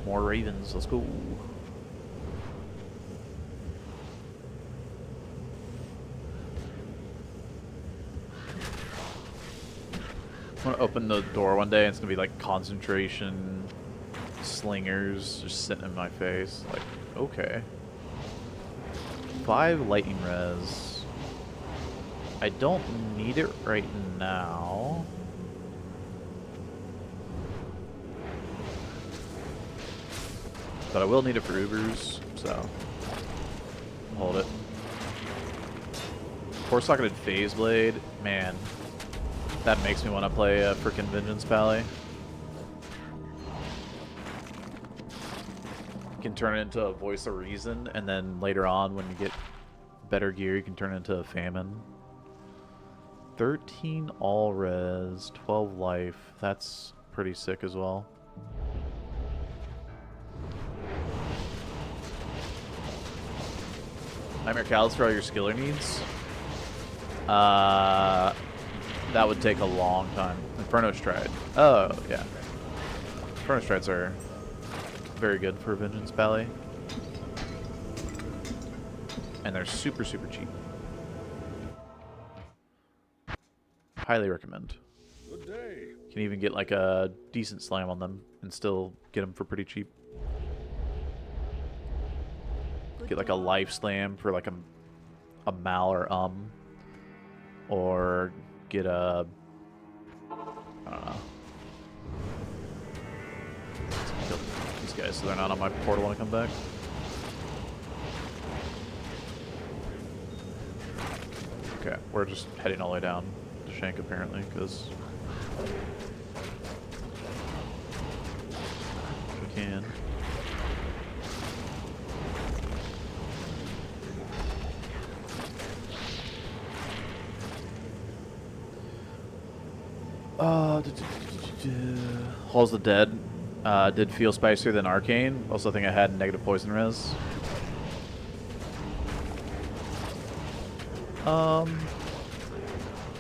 More ravens, let's go. I'm gonna open the door one day and it's gonna be like concentration slingers just sitting in my face. Like, okay. 5 lightning res. I don't need it right now. But I will need it for Ubers, so hold it. 4-socketed Phase Blade, man, that makes me want to play a frickin' Vengeance Pally. You can turn it into a Voice of Reason, and then later on, when you get better gear, you can turn it into a Famine. 13 all res, 12 life. That's pretty sick as well. Nightmare Callus for all your skiller needs. That would take a long time. Inferno Stride. Oh, yeah. Inferno Strides are very good for Vengeance Pally. And they're super, super cheap. Highly recommend. Good day. You can even get like a decent slam on them and still get them for pretty cheap. Get like a life slam for like a mal or or get a, I don't know. Let's kill these guys so they're not on my portal when I come back. Okay, we're just heading all the way down to Shank apparently because we can. Halls of the Dead did feel spicier than Arcane. Also think I had negative poison res.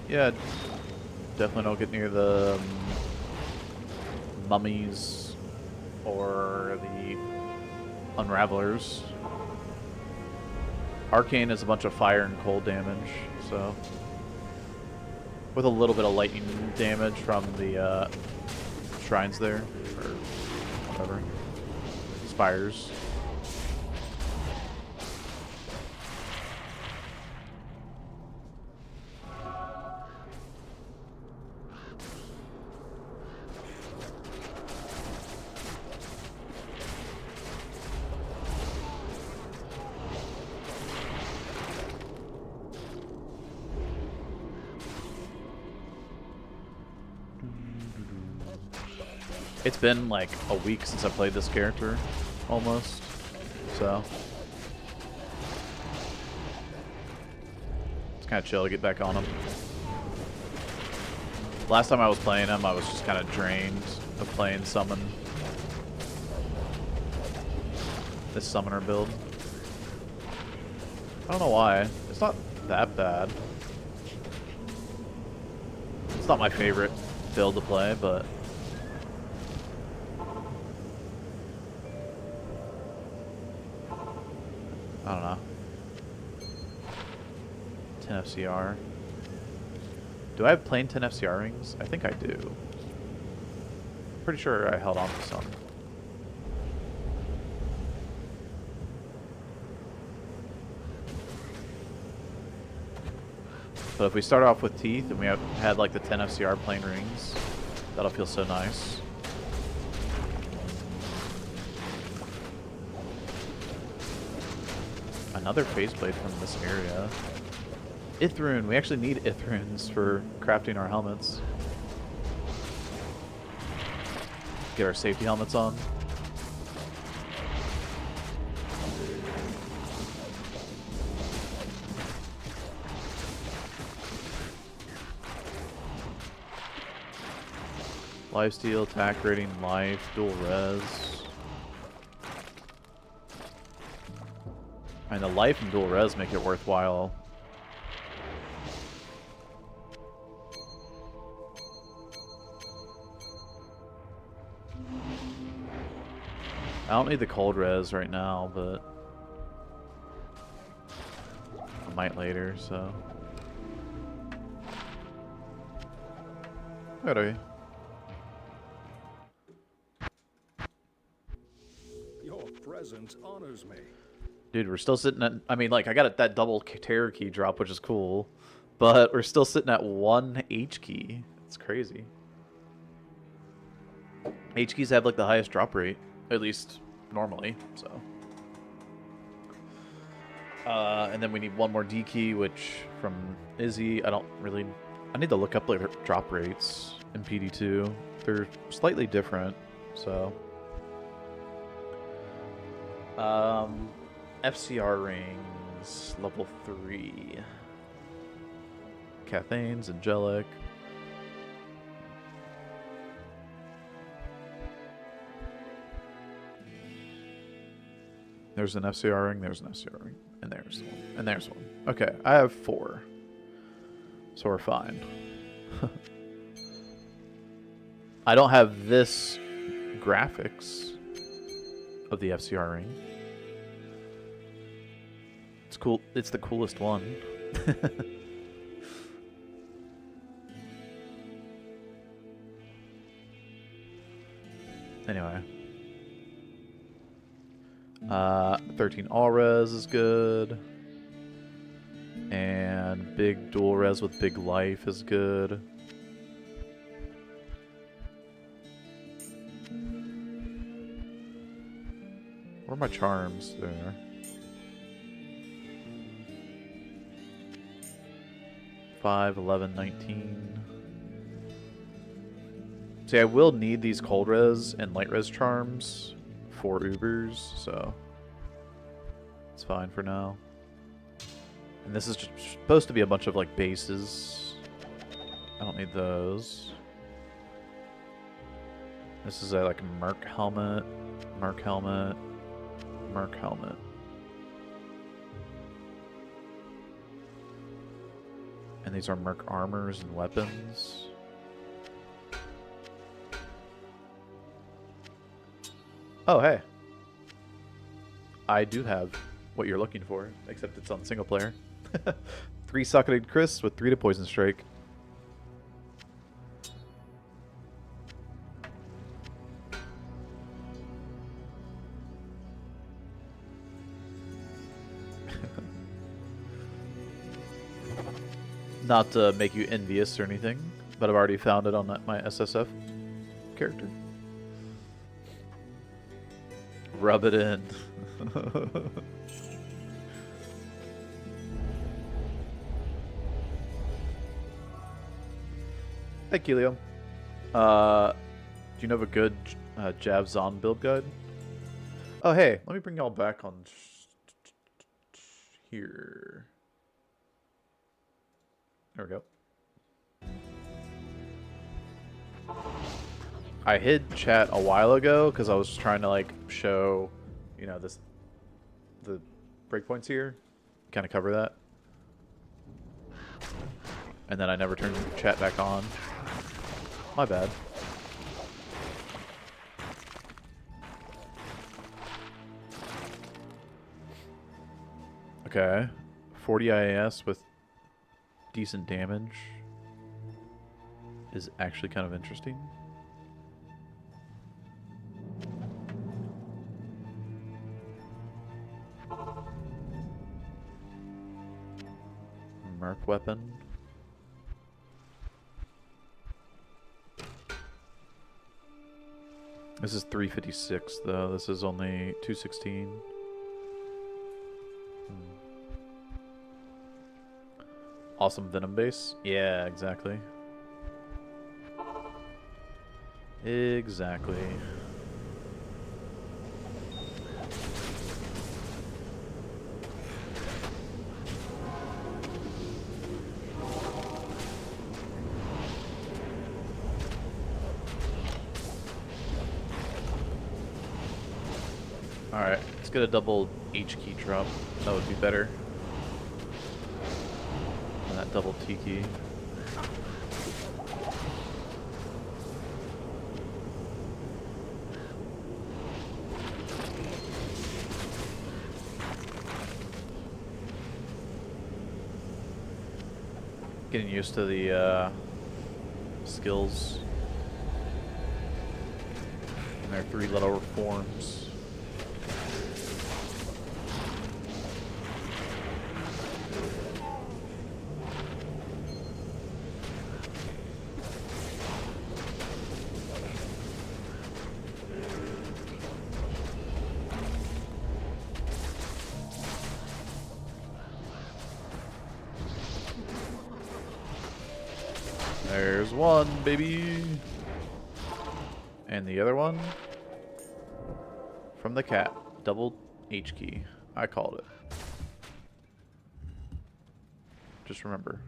Yeah, definitely don't get near the mummies or the unravelers. Arcane is a bunch of fire and cold damage, so with a little bit of lightning damage from the shrines there, or whatever, spires. It's been like a week since I played this character, almost, so it's kind of chill to get back on him. Last time I was playing him, I was just kind of drained of playing summon. This summoner build. I don't know why. It's not that bad. It's not my favorite build to play, but I don't know. 10 FCR. Do I have plain 10 FCR rings? I think I do. Pretty sure I held on to some. But if we start off with teeth and we have had like the 10 FCR plain rings, that'll feel so nice. Another faceplate from this area. Ithrune. We actually need Ithrunes for crafting our helmets. Get our safety helmets on. Lifesteal, attack rating, life, dual res. And the life and dual res make it worthwhile. I don't need the cold res right now, but I might later, so. Okay. Your presence honors me. Dude, we're still sitting at, I mean, like, I got that double terror key drop, which is cool, but we're still sitting at 1 H key. It's crazy. H keys have, like, the highest drop rate, at least normally, so. And then we need one more D key, which from Izzy, I need to look up, like, their drop rates in PD2. They're slightly different, so. FCR rings, level 3. Cathane's, Angelic. There's an FCR ring, there's an FCR ring, and there's one, and there's one. Okay, I have 4. So we're fine. I don't have this graphics of the FCR ring. It's cool. It's the coolest one. Anyway. 13 all res is good. And big dual res with big life is good. Where are my charms? There. Five, 11, 19. See, I will need these cold res and light res charms for Ubers, so it's fine for now. And this is just supposed to be a bunch of like bases. I don't need those. This is a like Merc helmet, Merc helmet, Merc helmet. And these are Merc armors and weapons. Oh, hey. I do have what you're looking for, except it's on single player. 3 socketed Chris with 3 to Poison Strike. Not to make you envious or anything, but I've already found it on my SSF character. Rub it in. Hey, Kelio. Do you know of a good Jav Zon build guide? Oh, hey, let me bring y'all back on here. There we go. I hid chat a while ago because I was trying to like show, you know, the breakpoints here, kind of cover that, and then I never turned chat back on. My bad. Okay. 40 IAS with decent damage is actually kind of interesting. Merc weapon. This is 356 though. This is only 216. Awesome venom base. Yeah, exactly. Exactly. Alright, let's get a double H key drop. That would be better than that double T key. Getting used to the skills and their 3 little forms. There's one, baby. And the other one from the cat. Double H key. I called it. Just remember.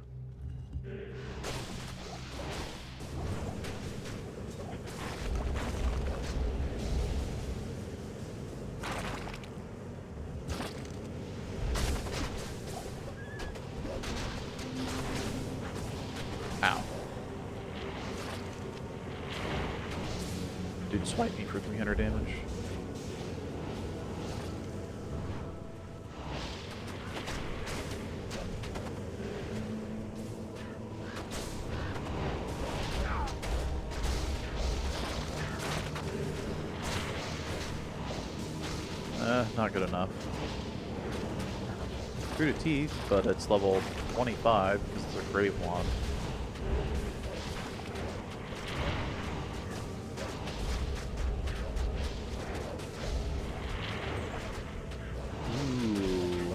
Ow. Dude, swipe me for 300 damage. Not good enough. Through to teeth, but it's level 25 because it's a grave wand. Ooh.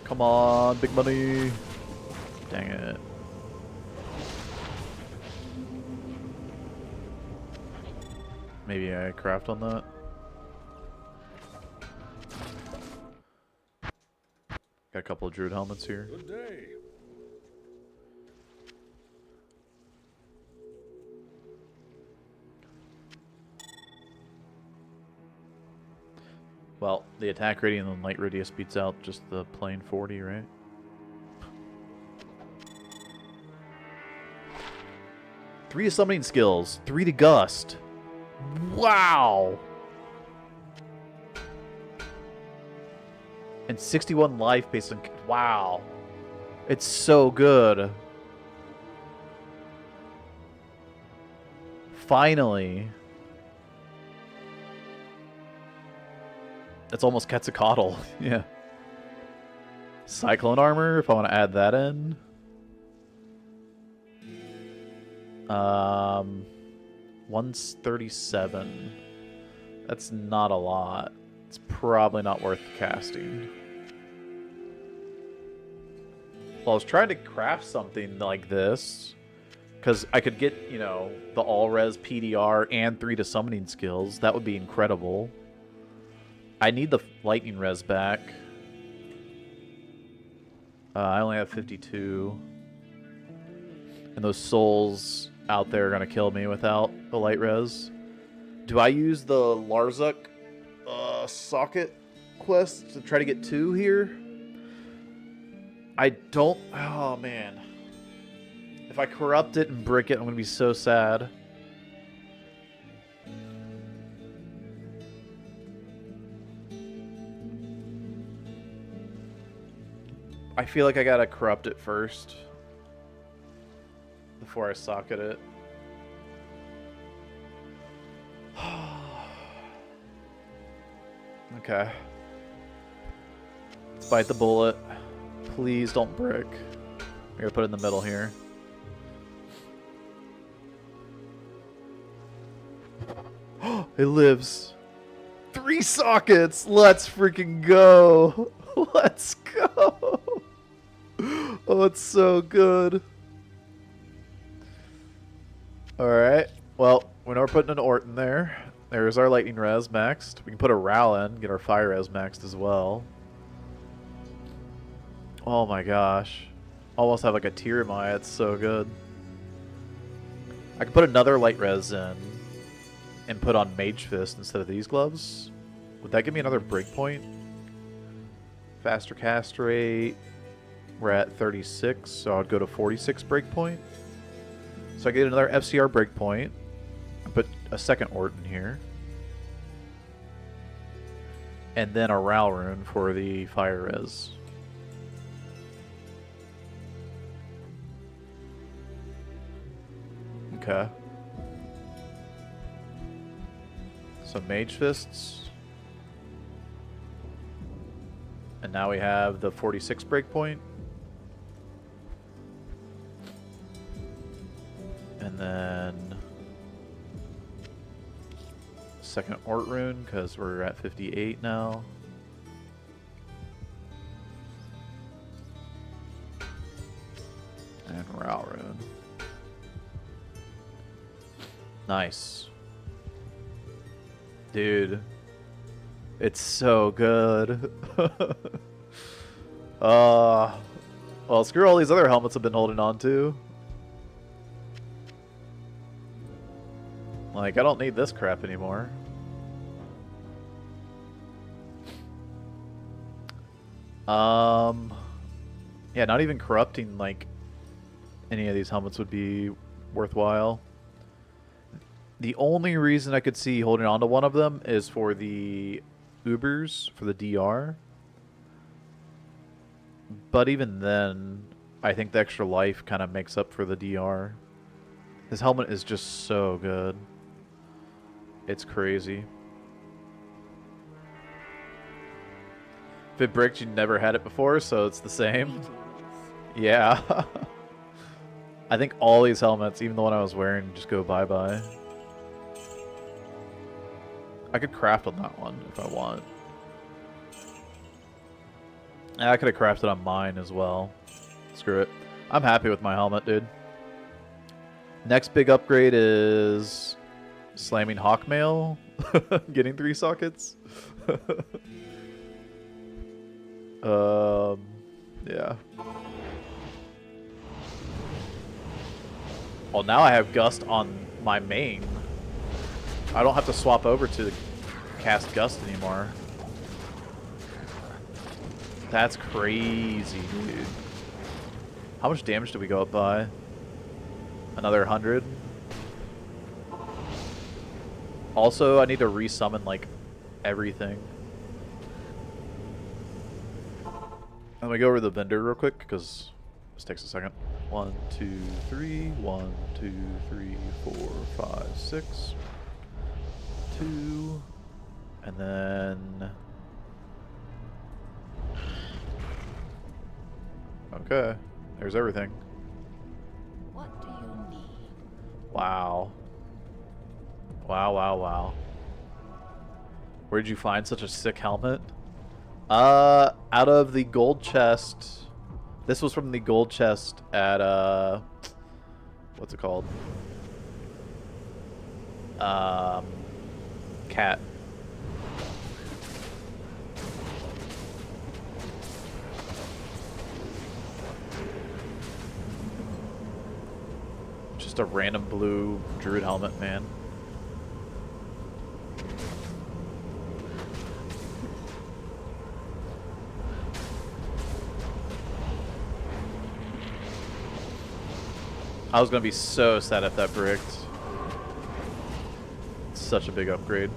Come on, big money. Dang it. Maybe I craft on that. Got a couple of Druid helmets here. Good day. Well, the attack rating and the light radius beats out just the plain 40, right? Three to summoning skills, 3 to gust. Wow! And 61 life based on... Wow. It's so good. Finally. It's almost Quetzalcoatl. Yeah. Cyclone armor, if I want to add that in. 137. That's not a lot. It's probably not worth casting. Well, I was trying to craft something like this because I could get, you know, the all-res PDR and 3 to summoning skills. That would be incredible. I need the lightning res back. I only have 52. And those souls out there are going to kill me without the light res. Do I use the Larzuk socket quest to try to get 2 here? I don't... Oh, man. If I corrupt it and brick it, I'm gonna be so sad. I feel like I gotta corrupt it first before I socket it. Okay. Let's bite the bullet. Please don't brick. I gotta put it in the middle here. It lives. 3 sockets! Let's freaking go! Let's go! Oh, it's so good. Alright. Well, we know we're putting an Orton there. There's our lightning res maxed. We can put a Ral in, get our fire res maxed as well. Oh my gosh. Almost have like a tear in my eye. It's so good. I could put another light res in and put on Mage Fist instead of these gloves. Would that give me another breakpoint? Faster cast rate. We're at 36, so I'd go to 46 breakpoint. So I get another FCR breakpoint. I put a second Orton here. And then a Ral rune for the fire res. Okay. Some Mage Fists. And now we have the 46 breakpoint. And then second Ort rune, because we're at 58 now. And Ral rune. Nice. Dude. It's so good. Well, screw all these other helmets I've been holding on to. Like, I don't need this crap anymore. Yeah, not even corrupting, like, any of these helmets would be worthwhile. The only reason I could see holding on to one of them is for the Ubers, for the DR. But even then, I think the extra life kind of makes up for the DR. His helmet is just so good. It's crazy. If it bricked, you never had it before, so it's the same. Yeah. I think all these helmets, even the one I was wearing, just go bye-bye. I could craft on that one if I want. I could have crafted on mine as well. Screw it. I'm happy with my helmet, dude. Next big upgrade is slamming Hawkmail. Getting 3 sockets. Yeah. Well, now I have Gust on my main. I don't have to swap over to cast Gust anymore. That's crazy, dude. How much damage did we go up by? Another 100? Also, I need to resummon, like, everything. Let me go over the vendor real quick, because this takes a second. 1, 2, 3. 1, 2, 3, 4, 5, 6. 2. And then... Okay. There's everything. What do you need? Wow. Wow, wow, wow. Where'd you find such a sick helmet? Out of the gold chest. This was from the gold chest at, what's it called? Cat. Just a random blue Druid helmet, man. I was gonna be so sad if that bricked. It's such a big upgrade.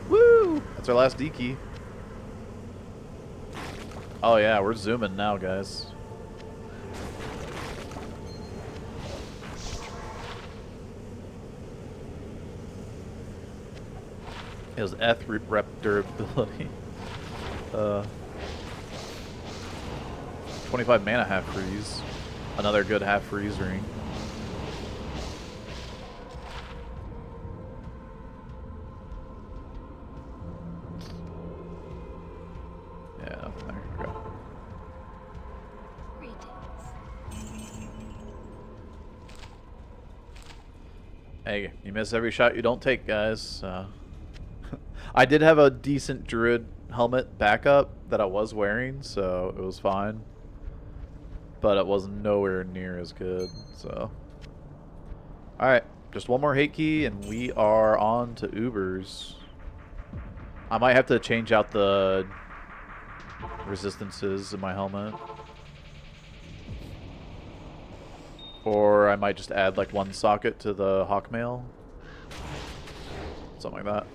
Woo! That's our last D key. Oh yeah, we're zooming now, guys. It was F rep durability. 25 mana half freeze. Another good half freeze ring. Yeah, there you go. Hey, you miss every shot you don't take, guys. I did have a decent Druid helmet backup that I was wearing, so it was fine. But it was nowhere near as good, so. Alright, just one more hate key and we are on to Ubers. I might have to change out the resistances in my helmet. Or I might just add like one socket to the Hawkmail. Something like that.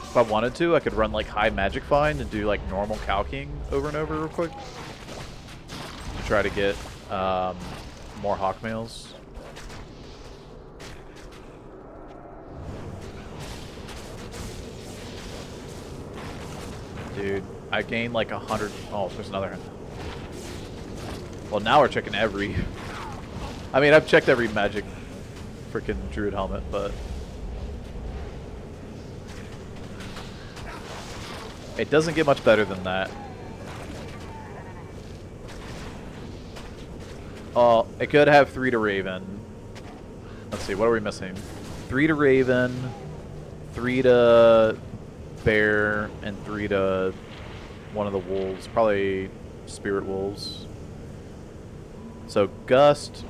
If I wanted to, I could run like high magic find and do like normal calking over and over real quick. To try to get more Hawkmails. Dude, I gained like 100. Oh, there's another. Well, now we're checking every. I mean, I've checked every magic freaking Druid helmet, but. It doesn't get much better than that. Oh, it could have 3 to Raven. Let's see, what are we missing? 3 to Raven, 3 to Bear, and 3 to one of the wolves. Probably Spirit Wolves. So Gust,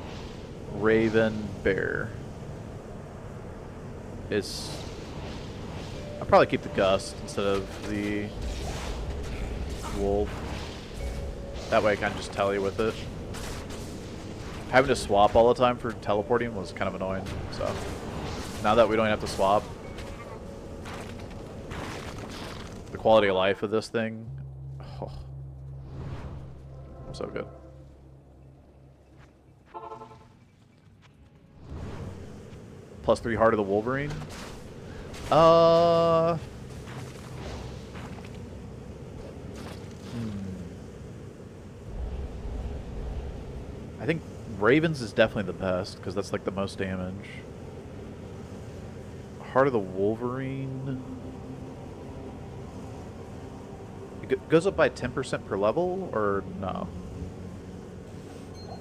Raven, Bear. I'll probably keep the Gust instead of the Wolf. That way I can just tally with it. Having to swap all the time for teleporting was kind of annoying, so now that we don't have to swap, the quality of life of this thing, oh, so good. +3 Heart of the Wolverine. I think Ravens is definitely the best, because that's like the most damage. Heart of the Wolverine. It goes up by 10% per level, or no? I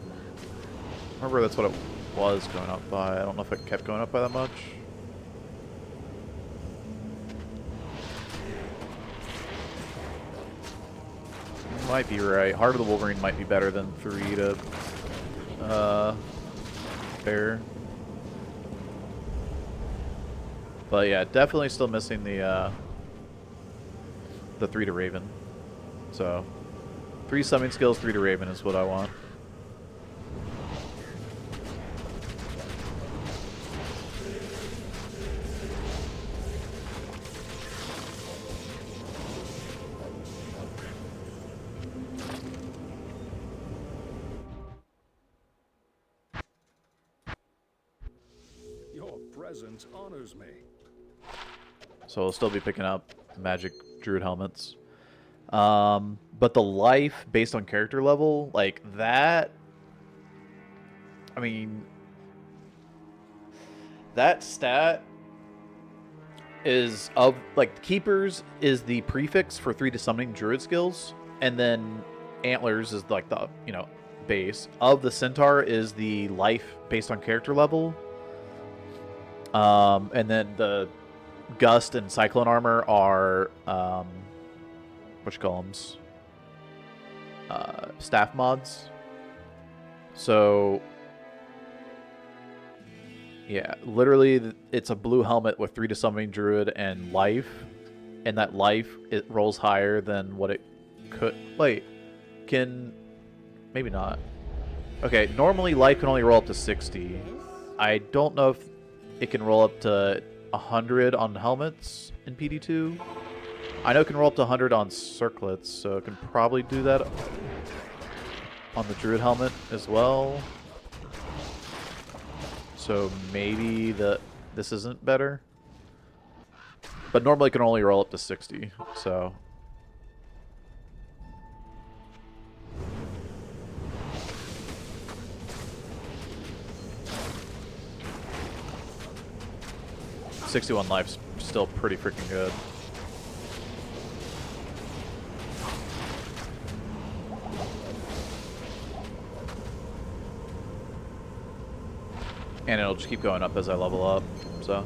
remember that's what it was going up by. I don't know if it kept going up by that much. Might be right. Heart of the Wolverine might be better than 3 to Bear. But yeah, definitely still missing the 3 to Raven. So 3 summoning skills, 3 to Raven is what I want. Presence honors me. So we'll still be picking up magic Druid helmets. But the life based on character level, like that, I mean, that stat is of, like, Keepers is the prefix for 3 to summoning Druid skills, and then Antlers is like the, you know, base. Of the Centaur is the life based on character level. And then the Gust and Cyclone Armor are, whatchamacallums? Staff mods. So, yeah, literally it's a blue helmet with 3 to summoning Druid and life. and that life, it rolls higher than what it could. Wait, can... Maybe not. Okay, normally life can only roll up to 60. I don't know if it can roll up to 100 on helmets in PD2. I know it can roll up to 100 on circlets, so it can probably do that on the Druid helmet as well. So maybe this isn't better. But normally it can only roll up to 60, so... $61 life's still pretty freaking good. And it'll just keep going up as I level up, so...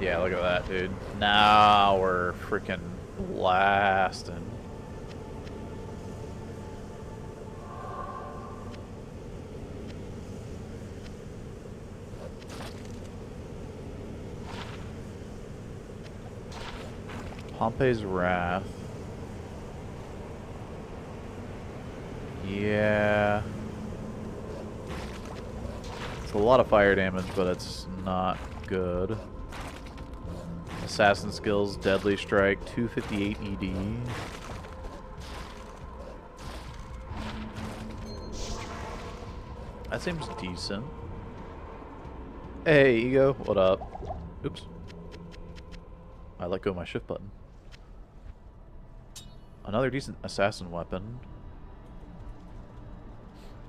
Yeah, look at that, dude. Now we're freaking blasting. Pompey's Wrath. Yeah. It's a lot of fire damage, but it's not good. Assassin skills, Deadly Strike, 258 ED. That seems decent. Hey, Ego, what up? Oops. I let go of my shift button. Another decent assassin weapon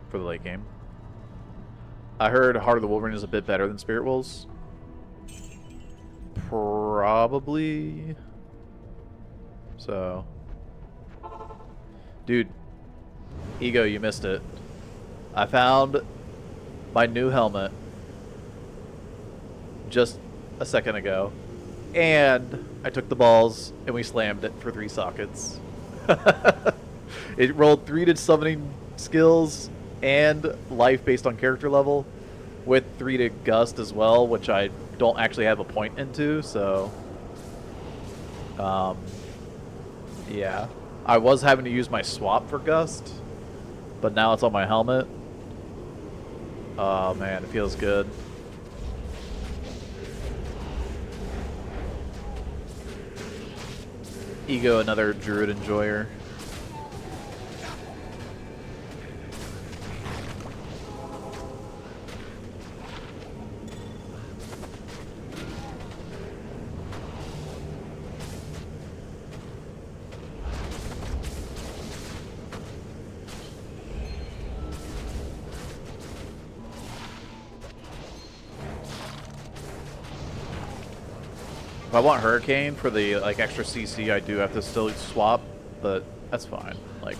for the late game. I heard Heart of the Wolverine is a bit better than Spirit Wolves. Probably. So. Dude. Ego, you missed it. I found my new helmet just a second ago. And I took the balls and we slammed it for 3 sockets. It rolled 3 to summoning skills and life based on character level, with 3 to gust as well, which I don't actually have a point into, so yeah. I was having to use my swap for gust, but now it's on my helmet. Oh man, it feels good. Ego, another Druid enjoyer. If I want Hurricane for the like extra CC, I do have to still swap, but that's fine. Like,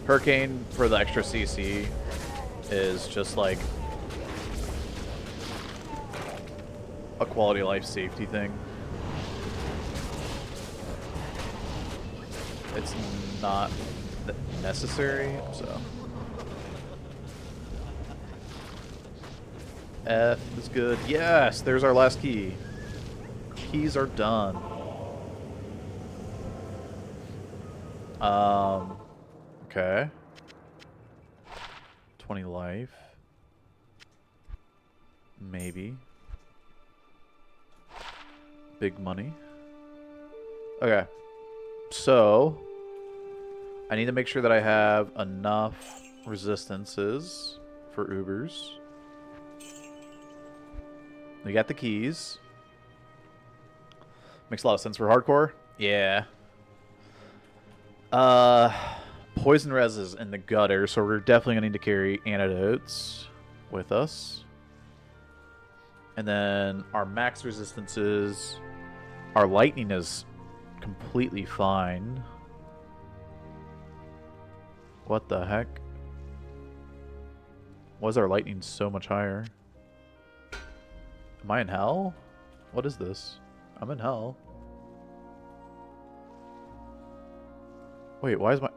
Hurricane for the extra CC is just like a quality of life safety thing. It's not necessary, so. F is good. Yes, there's our last key. Keys are done. Okay. 20 life. Maybe. Big money. Okay. So, I need to make sure that I have enough resistances for Ubers. We got the keys. Makes a lot of sense for hardcore. Yeah. Poison res is in the gutter, so we're definitely gonna need to carry antidotes with us. And then our max resistances, our lightning is completely fine. What the heck? Why is our lightning so much higher? Am I in hell? What is this? I'm in hell. Wait, why is my...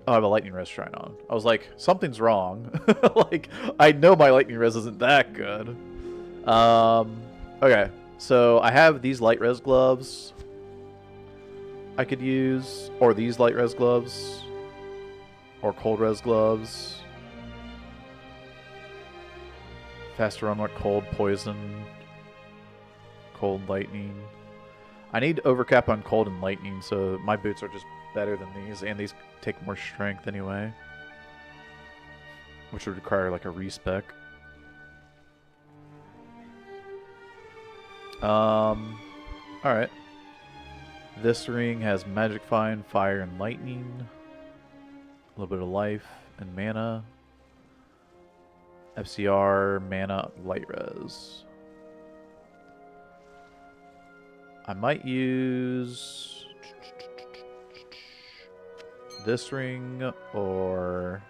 Oh, I have a lightning res shrine on. I was like, something's wrong. Like, I know my lightning res isn't that good. Okay, so I have these light res gloves I could use, or these light res gloves, or cold res gloves. Faster on what? Cold, poison, cold, lightning. I need overcap on cold and lightning, so my boots are just better than these, and these take more strength anyway, which would require like a respec. Alright. This ring has magic find, fire, and lightning. A little bit of life and mana. FCR, mana, light res. I might use this ring or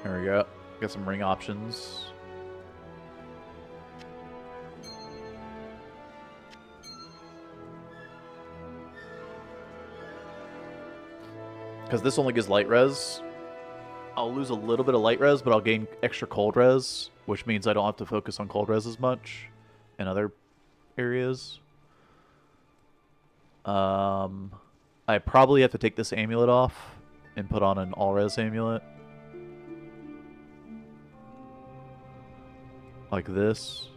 there we go. Got some ring options. Because this only gives light res. I'll lose a little bit of light res, but I'll gain extra cold res, which means I don't have to focus on cold res as much in other areas. I probably have to take this amulet off and put on an all-res amulet. Like this.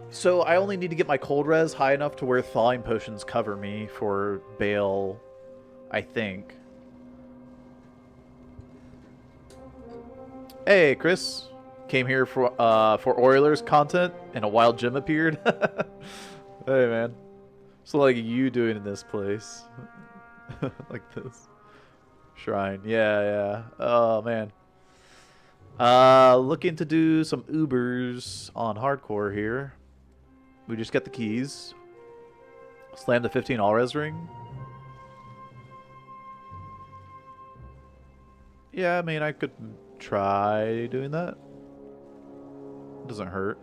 So I only need to get my cold res high enough to where thawing potions cover me for Baal, I think. Hey, Chris. Came here for Oilers content and a wild gem appeared. Hey, man. So like you doing in this place. Like this. Shrine. Yeah, yeah. Oh, man. Looking to do some Ubers on hardcore here. We just get the keys. Slam the 15 all-res ring. Yeah, I mean, I could try doing that. Doesn't hurt.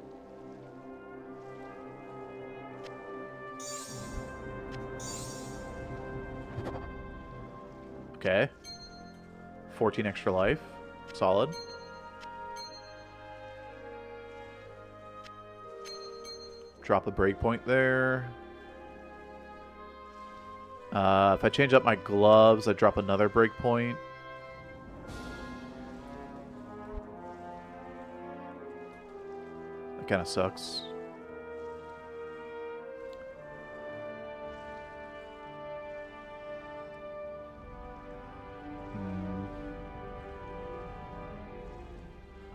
Okay. 14 extra life. Solid. Drop a breakpoint there. If I change up my gloves, I drop another breakpoint. That kind of sucks.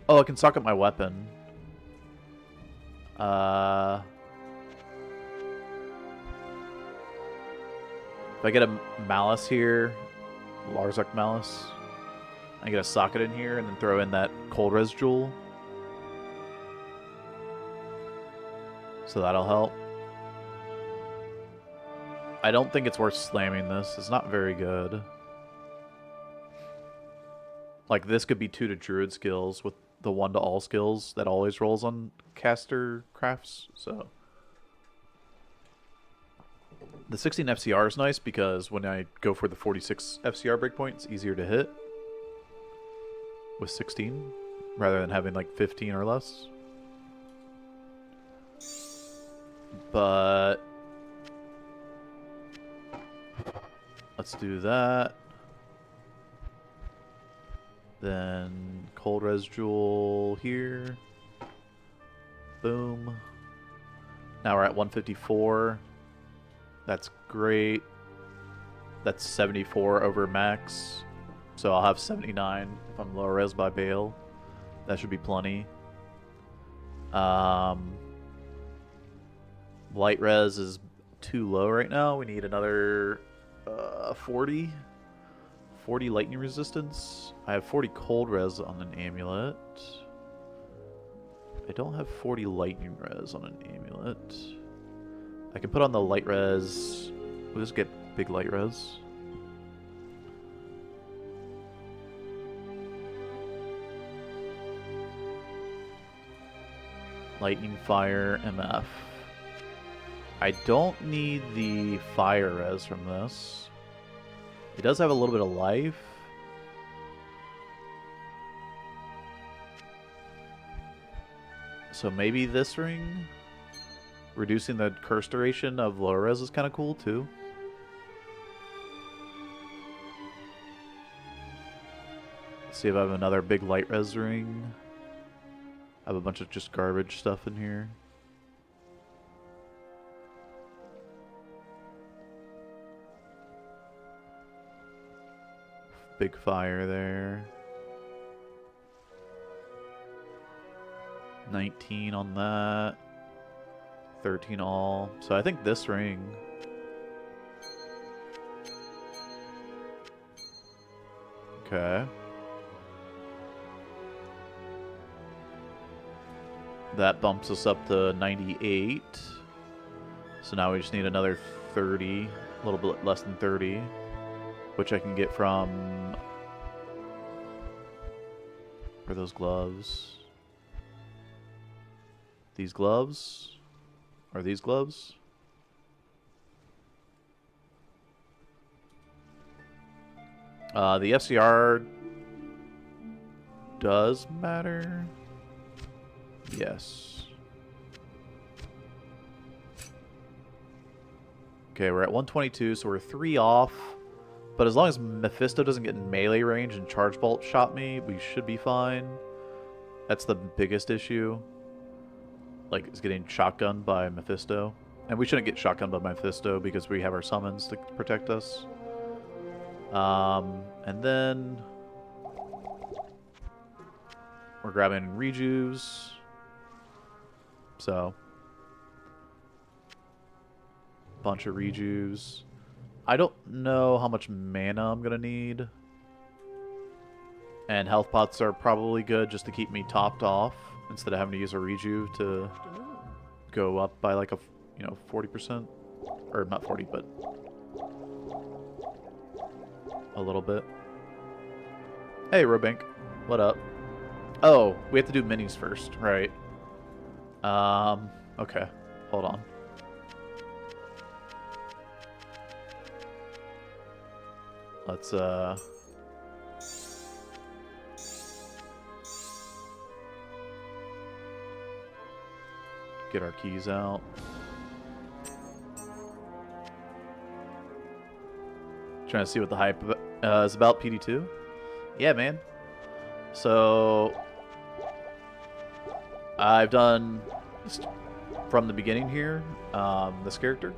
Oh, I can stock up my weapon. If I get a Malice here, Larzak Malice, I get a socket in here and then throw in that cold res jewel. So that'll help. I don't think it's worth slamming this. It's not very good. Like, this could be 2 to Druid skills with the 1 to all skills that always rolls on caster crafts, so. The 16 FCR is nice because when I go for the 46 FCR breakpoint, it's easier to hit with 16 rather than having like 15 or less. But let's do that. Then cold res jewel here. Boom. Now we're at 154. That's great. That's 74 over max. So I'll have 79 if I'm low res by Baal. That should be plenty. Light res is too low right now. We need another 40. 40 lightning resistance. I have 40 cold res on an amulet. I don't have 40 lightning res on an amulet. I can put on the light res We'll just get big light res. Lightning, fire, MF. I don't need the fire res from this. It does have a little bit of life. So maybe this ring? Reducing the curse duration of low res is kind of cool too. Let's see if I have another big light res ring. I have a bunch of just garbage stuff in here. Big fire there. 19 on that. 13 all. So I think this ring. Okay. That bumps us up to 98. So now we just need another 30. A little bit less than 30. Which I can get from... Where are those gloves? These gloves? Are these gloves? The FCR does matter. Yes. Okay, we're at 122, so we're 3 off. But as long as Mephisto doesn't get in melee range and Charge Bolt shot me, we should be fine. That's the biggest issue. Like, is getting shotgunned by Mephisto. And we shouldn't get shotgunned by Mephisto because we have our summons to protect us. And then... we're grabbing rejuves. So... bunch of rejuves. I don't know how much mana I'm going to need. And health pots are probably good just to keep me topped off. Instead of having to use a rejuve to go up by like a, 40%. Or not 40, but a little bit. Hey, Robank. What up? Oh, we have to do minis first, right? Okay. Hold on. Let's, get our keys out. Trying to see what the hype is about PD2. Yeah, man. So I've done from the beginning here. This character.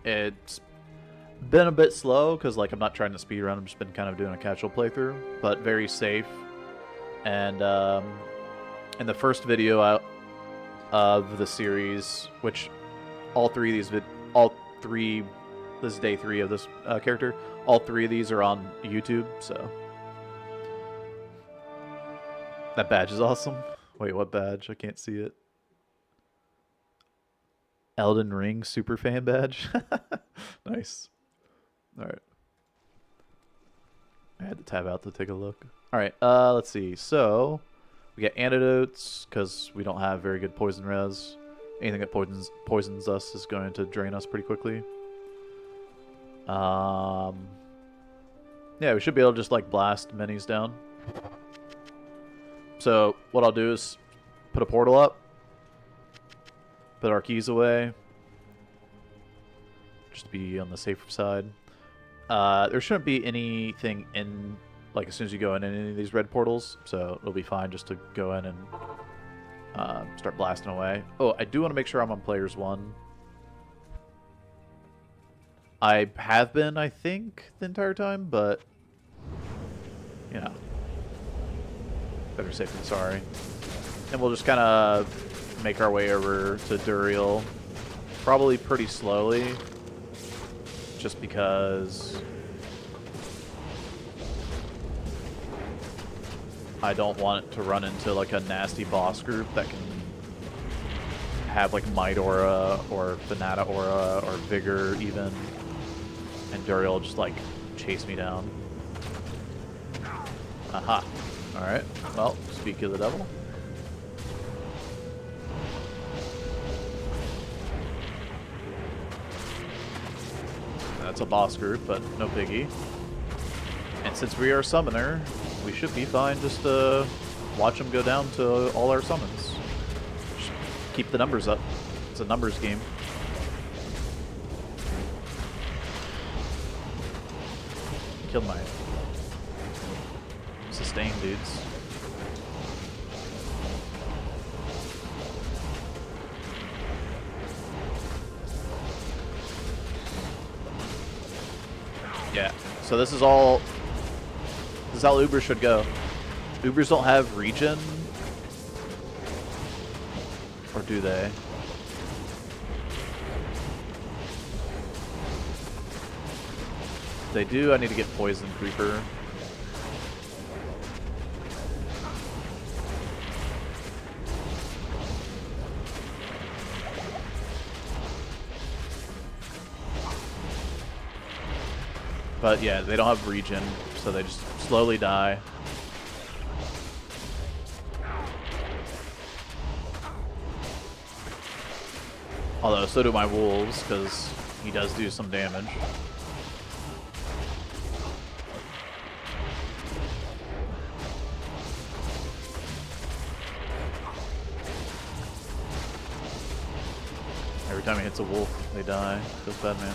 It's been a bit slow because like I'm not trying to speed run. I've just been kind of doing a casual playthrough, but very safe. And in the first video out of the series, which this is day 3 of this character. All 3 of these are on YouTube, so that badge is awesome. Wait, what badge? I can't see it. Elden Ring super fan badge. Nice. All right. I had to tab out to take a look. All right. Let's see. So we got antidotes because we don't have very good poison res. Anything that poisons us is going to drain us pretty quickly. Yeah, we should be able to just like blast minis down. So what I'll do is put a portal up, put our keys away, just to be on the safer side. There shouldn't be anything in, like, as soon as you go in any of these red portals, so it'll be fine just to go in and start blasting away. Oh, I do want to make sure I'm on players 1. I have been, I think, the entire time, but, better safe than sorry. And we'll just kind of make our way over to Duriel, probably pretty slowly, just because I don't want it to run into like a nasty boss group that can have like Might Aura or Fanata Aura or Vigor even, and Duriel will just like chase me down. Aha. Alright, well, speak of the devil. That's a boss group, but no biggie. And since we are a summoner, we should be fine just to watch them go down to all our summons. Just keep the numbers up. It's a numbers game. Killed my sustain dudes. Yeah, so this is all, this is how Ubers should go. Ubers don't have regen, or do they? If they do, I need to get Poison Creeper. But yeah, they don't have regen, so they just slowly die. Although, so do my wolves, because he does do some damage. Every time he hits a wolf, they die. Feels bad, man.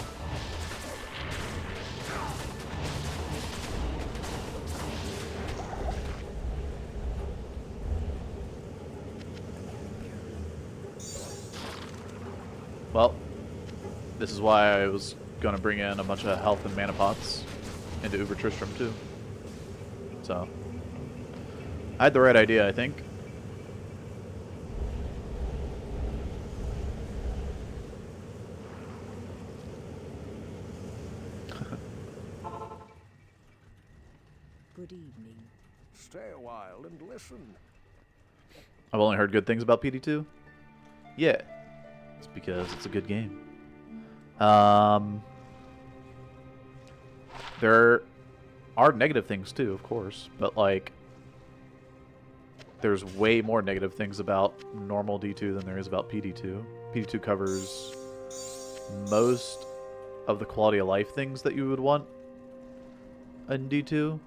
Well, this is why I was going to bring in a bunch of health and mana pots into Uber Tristram too. So, I had the right idea, I think. Good evening. Stay a while and listen. I've only heard good things about PD2. Yeah. It's because it's a good game. There are negative things too, of course, but like there's way more negative things about normal D2 than there is about PD2. PD2 covers most of the quality of life things that you would want in D2.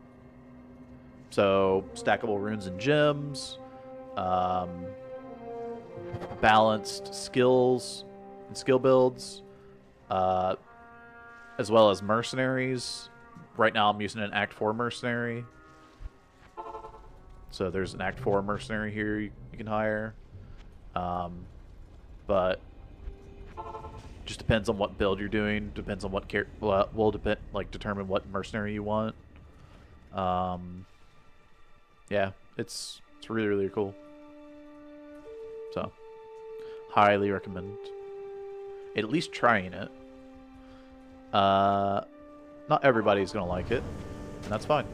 So stackable runes and gems, balanced skills and skill builds, as well as mercenaries. Right now I'm using an Act 4 mercenary. So there's an Act 4 mercenary here you can hire. But just depends on what build you're doing, depends on what will determine what mercenary you want. Yeah, it's really, really cool. So highly recommend at least trying it. Not everybody's gonna like it, and that's fine.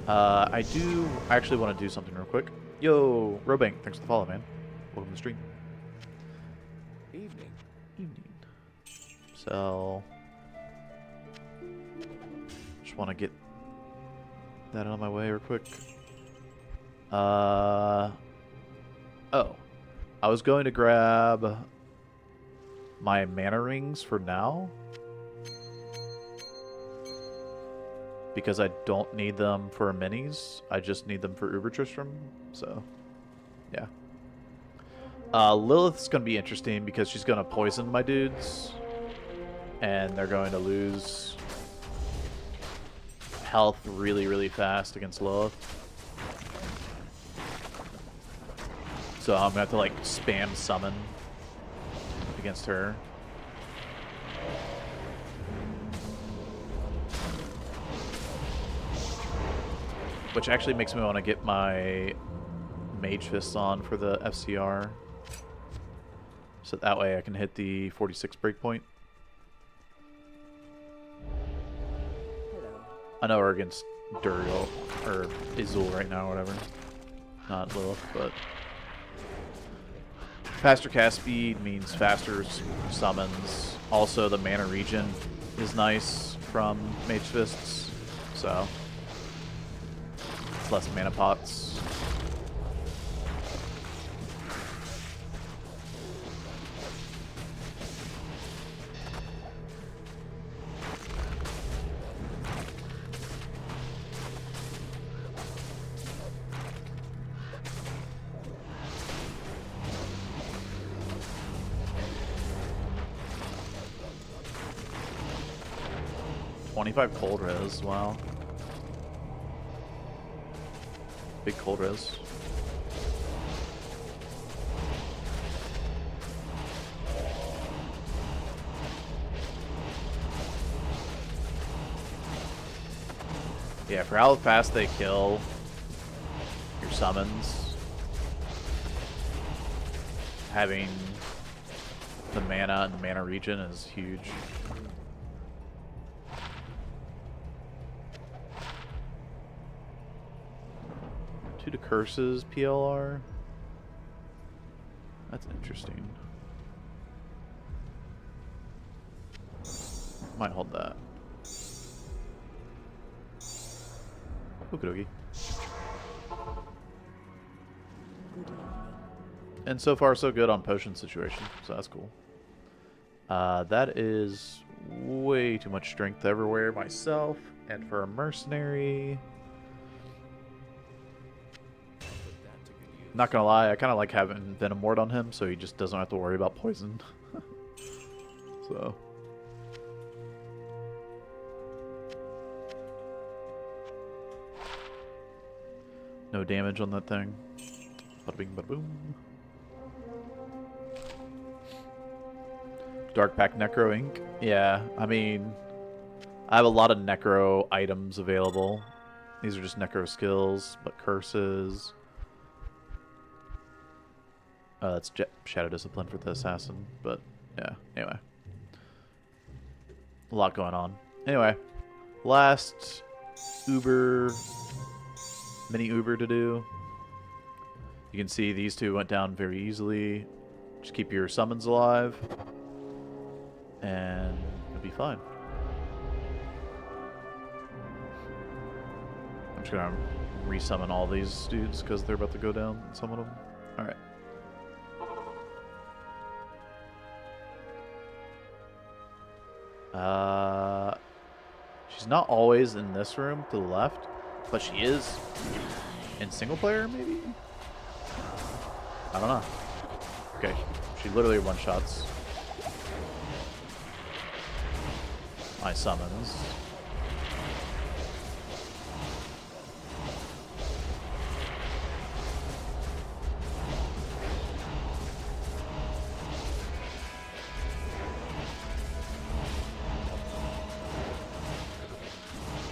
I do actually want to do something real quick. Yo, Robank, thanks for the follow, man. Welcome to the stream. Evening. Evening. So, just want to get that out of my way real quick. Oh, I was going to grab my mana rings for now, because I don't need them for minis. I just need them for Uber Tristram. So, yeah. Lilith's going to be interesting because she's going to poison my dudes, and they're going to lose health really, really fast against Lilith. So I'm going to have to, like, spam summon against her. Which actually makes me want to get my Mage Fists on for the FCR. So that way I can hit the 46 breakpoint. Hello. I know we're against Duriel, or Izul right now, whatever. Not Lilith, but... Faster cast speed means faster summons. Also, the mana regen is nice from Mage Fists, so... It's less mana pots. Cold res, wow. Big cold res. Yeah, for how fast they kill your summons, having the mana and the mana regen is huge. To curses PLR. That's interesting. Might hold that. Okie dokie. And so far so good on potion situation, so that's cool. That is way too much strength everywhere myself, and for a mercenary. Not gonna lie, I kind of like having Venom Ward on him, so he just doesn't have to worry about poison. So. No damage on that thing. Bada bing, bada boom. Dark Pack Necro Ink. Yeah, I mean, I have a lot of Necro items available. These are just Necro skills, but curses. That's Shadow Discipline for the Assassin, but yeah, anyway. A lot going on. Anyway, last mini Uber to do. You can see these two went down very easily. Just keep your summons alive, and it'll be fine. I'm just gonna resummon all these dudes because they're about to go down, some of them. Alright. She's not always in this room to the left, but she is in single player, maybe? I don't know. Okay, she literally one-shots my summons.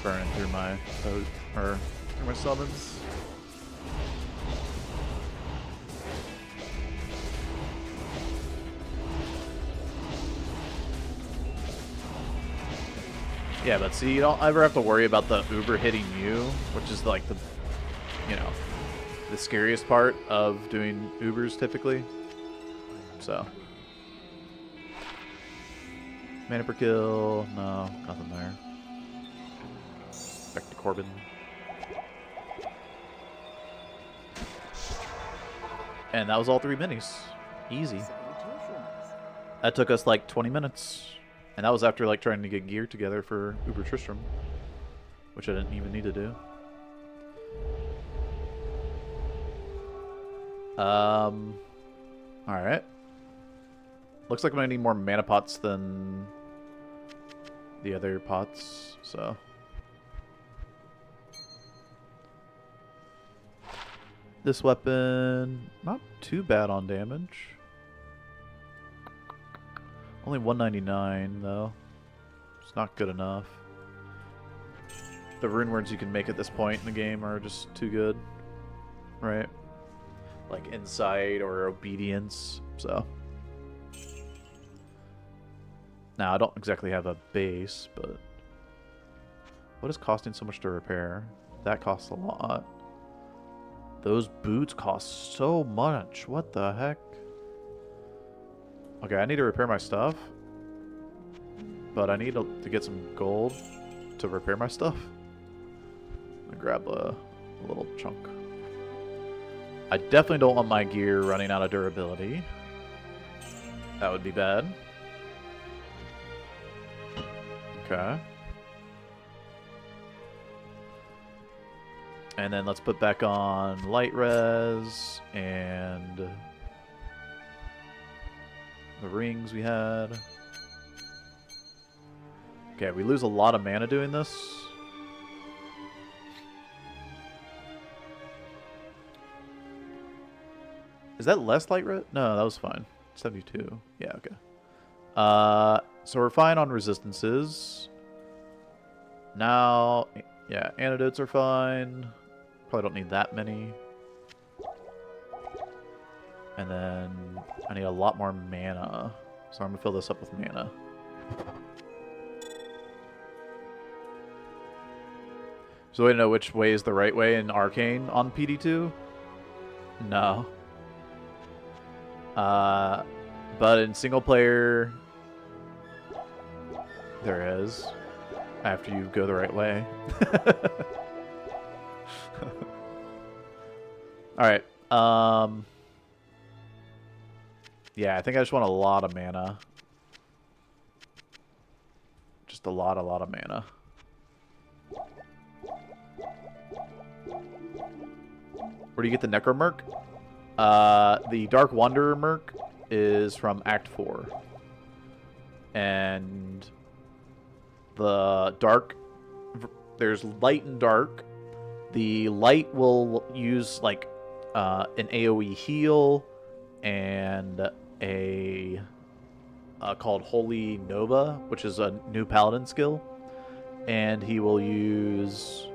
Burning through my through my summons. Yeah, but see, you don't ever have to worry about the Uber hitting you, which is like the, you know, the scariest part of doing Ubers typically. So. Mana per kill, no, nothing there. Back to Corbin. And that was all 3 minis. Easy. That took us like 20 minutes. And that was after like trying to get gear together for Uber Tristram, which I didn't even need to do. Alright. Looks like I'm gonna need more mana pots than the other pots, so. This weapon, not too bad on damage. Only 199 though. It's not good enough. The rune words you can make at this point in the game are just too good. Right? Like Insight or Obedience, so. Now, I don't exactly have a base, but What is costing so much to repair? That costs a lot. Those boots cost so much. What the heck? Okay, I need to repair my stuff. But I need to get some gold to repair my stuff. I'm gonna grab a little chunk. I definitely don't want my gear running out of durability. That would be bad. Okay. And then let's put back on light res and the rings we had. Okay, we lose a lot of mana doing this. Is that less light res? No, that was fine. 72. Yeah, okay. So we're fine on resistances. Now, yeah, antidotes are fine. Probably don't need that many. And then I need a lot more mana. So I'm going to fill this up with mana. So we know which way is the right way in Arcane on PD2? No. But in single player, there is. After you go the right way. Alright. Yeah, I think I just want a lot of mana. Just a lot of mana. Where do you get the Necromerc? The Dark Wanderer Merc is from Act 4. And the dark, there's light and dark. The light will use like an AoE heal and a called Holy Nova, which is a new paladin skill. And he will use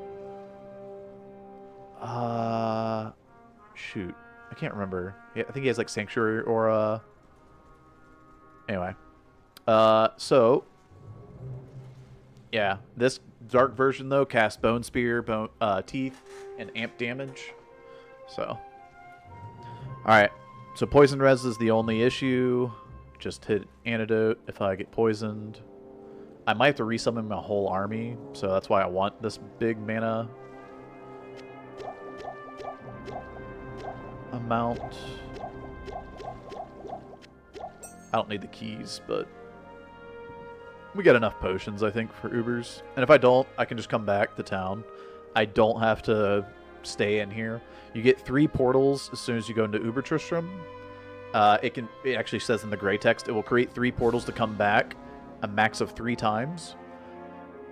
shoot, I can't remember. I think he has like Sanctuary Aura. Anyway, so yeah, this dark version though casts Bone Spear, Teeth, and Amp damage. So, all right. So poison res is the only issue. Just hit antidote if I get poisoned. I might have to resummon my whole army, so that's why I want this big mana amount. I don't need the keys, but we got enough potions, I think, for Ubers. And if I don't, I can just come back to town. I don't have to stay in here. You get 3 portals as soon as you go into Uber Tristram. It actually says in the gray text, it will create 3 portals to come back a max of 3 times.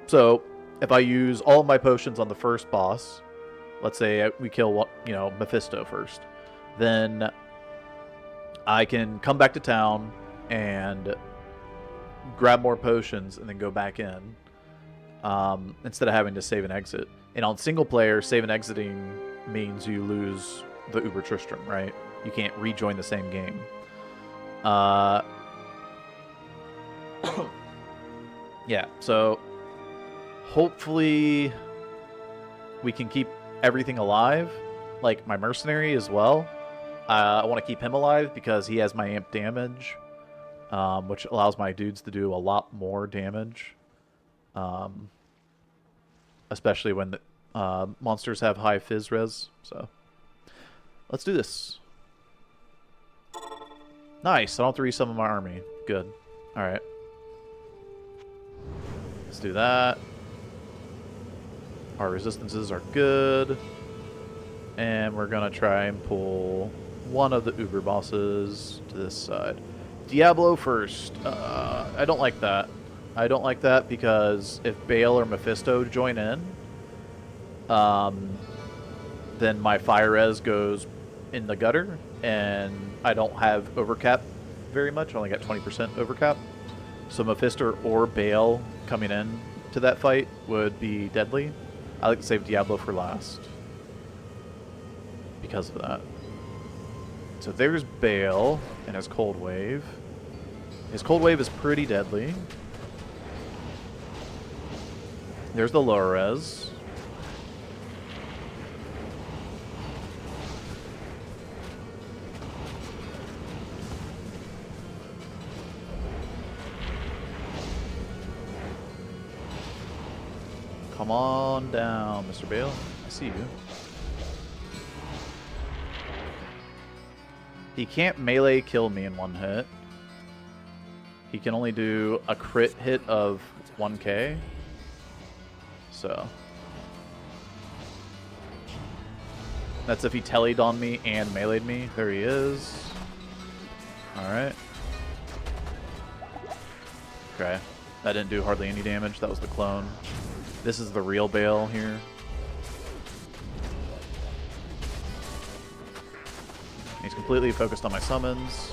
So if I use all of my potions on the first boss, let's say we kill, Mephisto first, then I can come back to town and grab more potions and then go back in, instead of having to save and exit. And on single player, save and exiting means you lose the Uber Tristram, right? You can't rejoin the same game. Yeah, so hopefully we can keep everything alive, like my Mercenary as well. I want to keep him alive because he has my amp damage, which allows my dudes to do a lot more damage, especially when the monsters have high fizz res. So let's do this. Nice, I don't have to resummon my army. Good. Alright. Let's do that. Our resistances are good. And we're going to try and pull one of the Uber bosses to this side. Diablo first. I don't like that. I don't like that because if Baal or Mephisto join in, then my fire res goes in the gutter, and I don't have overcap very much. I only got 20% overcap. So Mephisto or Baal coming in to that fight would be deadly. I like to save Diablo for last because of that. So there's Baal and his Cold Wave. His Cold Wave is pretty deadly. There's the lower res. Come on down, Mr. Baal. I see you. He can't melee kill me in one hit. He can only do a crit hit of 1k. So. That's if he tellied on me and melee'd me. There he is. Alright. Okay. That didn't do hardly any damage. That was the clone. This is the real Baal here. He's completely focused on my summons.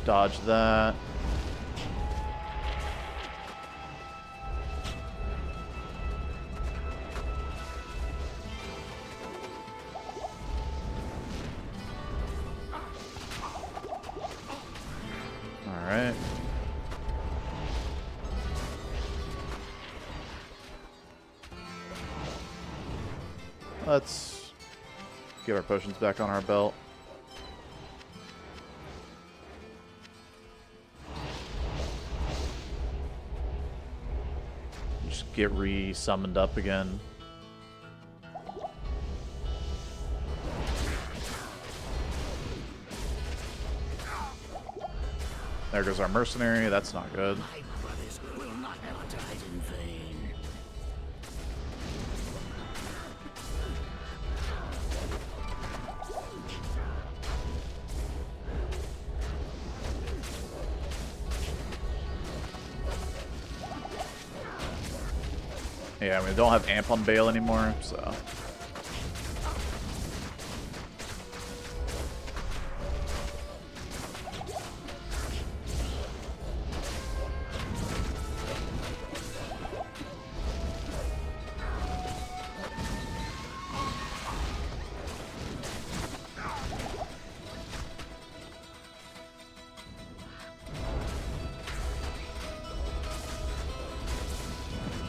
Dodge that. Alright. Let's get our potions back on our belt. Just get re-summoned up again. There goes our mercenary. That's not good. My brothers will not have died in vain. Yeah, we don't have amp on Baal anymore, so.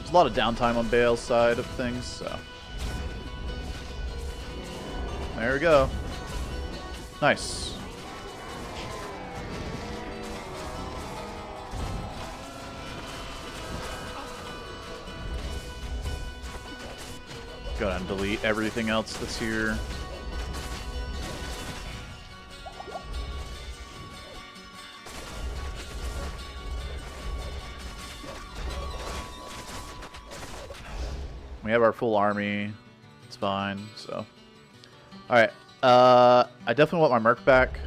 There's a lot of downtime on Baal's side of things, so. There we go. Nice. Go ahead and delete everything else that's here. We have our full army. It's fine, so. Alright. I definitely want my Merc back.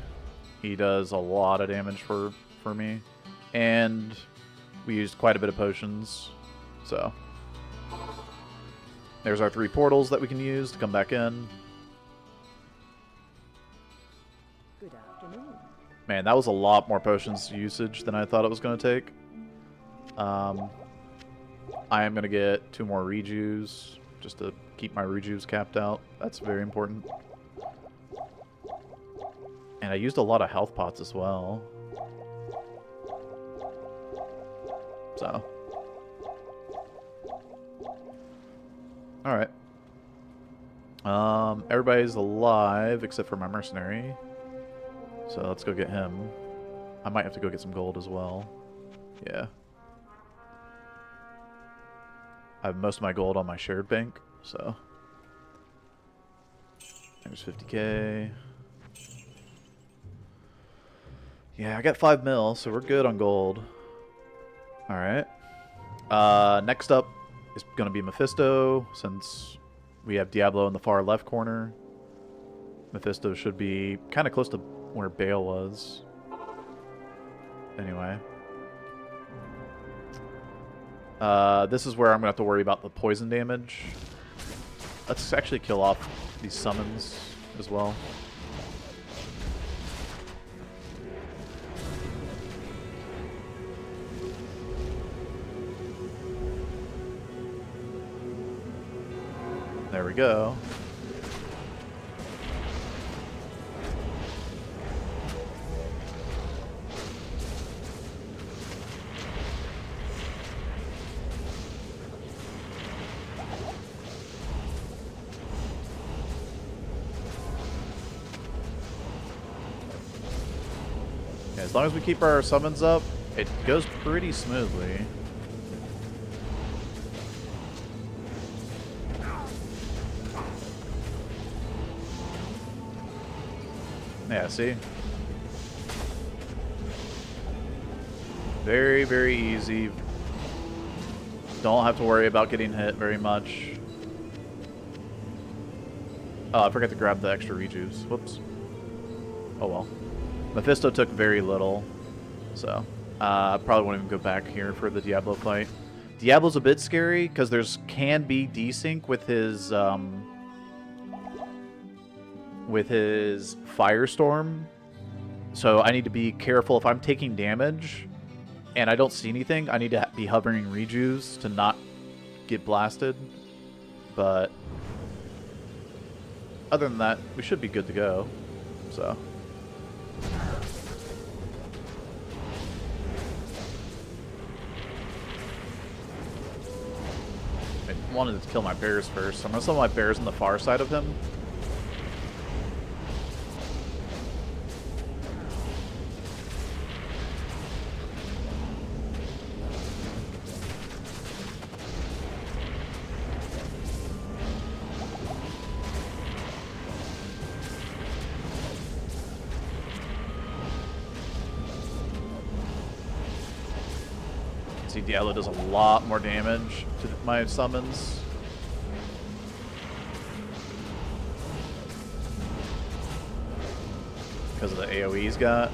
He does a lot of damage for me. And we used quite a bit of potions. So. There's our 3 portals that we can use to come back in. Good afternoon. Man, that was a lot more potions usage than I thought it was going to take. I am going to get 2 more rejues just to keep my rejues capped out. That's very important. And I used a lot of health pots as well. So. Alright. Everybody's alive except for my mercenary. So let's go get him. I might have to go get some gold as well. Yeah. I have most of my gold on my shared bank, so. There's 50k. Yeah, I got 5 mil, so we're good on gold. Alright. Next up is going to be Mephisto, since we have Diablo in the far left corner. Mephisto should be kind of close to where Baal was. Anyway. This is where I'm going to have to worry about the poison damage. Let's actually kill off these summons as well. There we go. Yeah, as long as we keep our summons up, it goes pretty smoothly. Yeah, see? Very, very easy. Don't have to worry about getting hit very much. Oh, I forgot to grab the extra rejuice. Whoops. Oh well. Mephisto took very little, so I probably won't even go back here for the Diablo fight. Diablo's a bit scary because there's can be desync with his Firestorm, so I need to be careful if I'm taking damage and I don't see anything. I need to be hovering rejuice to not get blasted, but other than that, we should be good to go. So. I wanted to kill my bears first, so I'm gonna summon my bears on the far side of him. See, Diablo does a lot more damage to my summons. Because of the AoE he's got.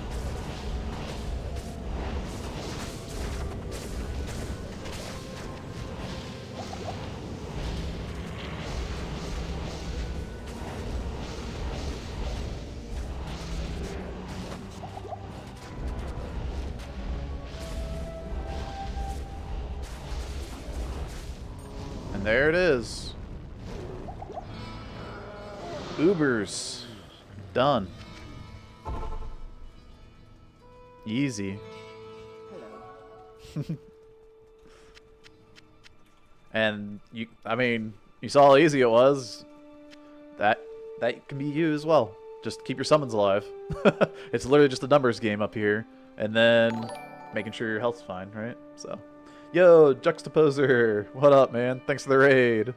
There it is. Ubers. Done. Easy. Hello. And I mean, you saw how easy it was. That can be you as well. Just keep your summons alive. It's literally just a numbers game up here. And then making sure your health's fine, right? So. Yo, Juxtaposer! What up, man? Thanks for the raid.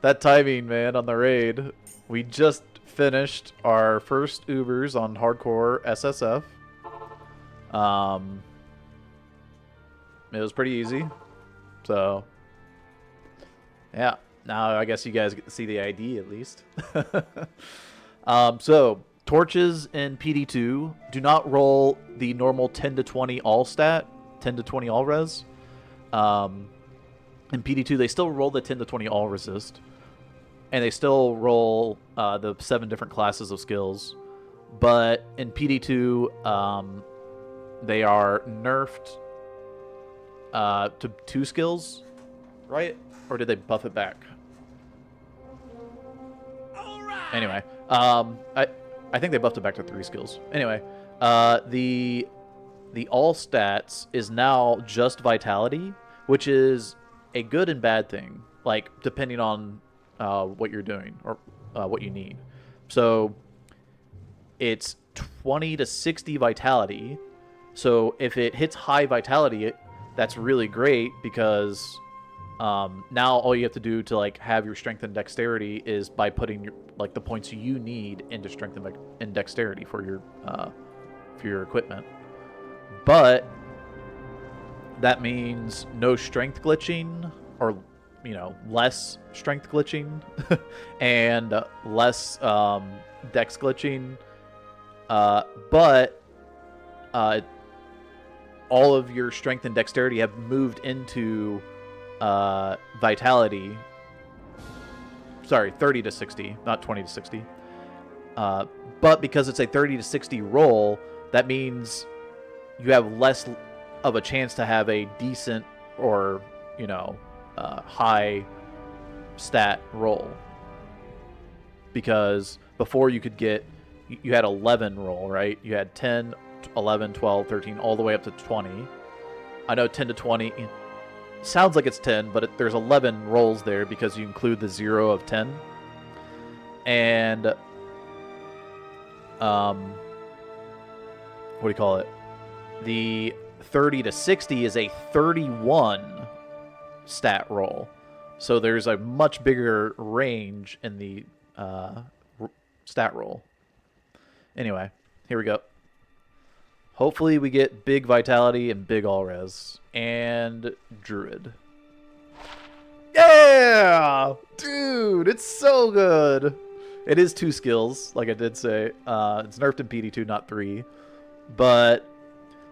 That timing, man, on the raid. We just finished our first Ubers on Hardcore SSF. It was pretty easy. So, yeah. Now I guess you guys get to see the ID at least. So, torches in PD2 do not roll the normal 10 to 20 all stat, 10 to 20 all res. In PD2, they still roll the 10 to 20 all resist. And they still roll the 7 different classes of skills. But in PD2, they are nerfed to 2 skills, right? Or did they buff it back? Anyway, I think they buffed it back to 3 skills. Anyway, the all stats is now just vitality, which is a good and bad thing, like depending on what you're doing or what you need. So it's 20 to 60 vitality. So if it hits high vitality, that's really great because now all you have to do to like have your strength and dexterity is by putting your, like the points you need into strength and dexterity for your equipment. But that means no strength glitching, or less strength glitching, and less dex glitching. But all of your strength and dexterity have moved into vitality. Sorry, 30 to 60, not 20 to 60. But because it's a 30 to 60 roll, that means you have less of a chance to have a decent or, high stat roll. Because before you had 11 roll, right? You had 10, 11, 12, 13, all the way up to 20. I know 10 to 20... sounds like it's 10, but there's 11 rolls there because you include the 0 of 10. And what do you call it? The 30 to 60 is a 31 stat roll. So there's a much bigger range in the stat roll. Anyway, here we go. Hopefully we get big Vitality and big All-Res. And Druid. Yeah! Dude, it's so good. It is 2 skills, like I did say. It's nerfed in PD2, not 3. But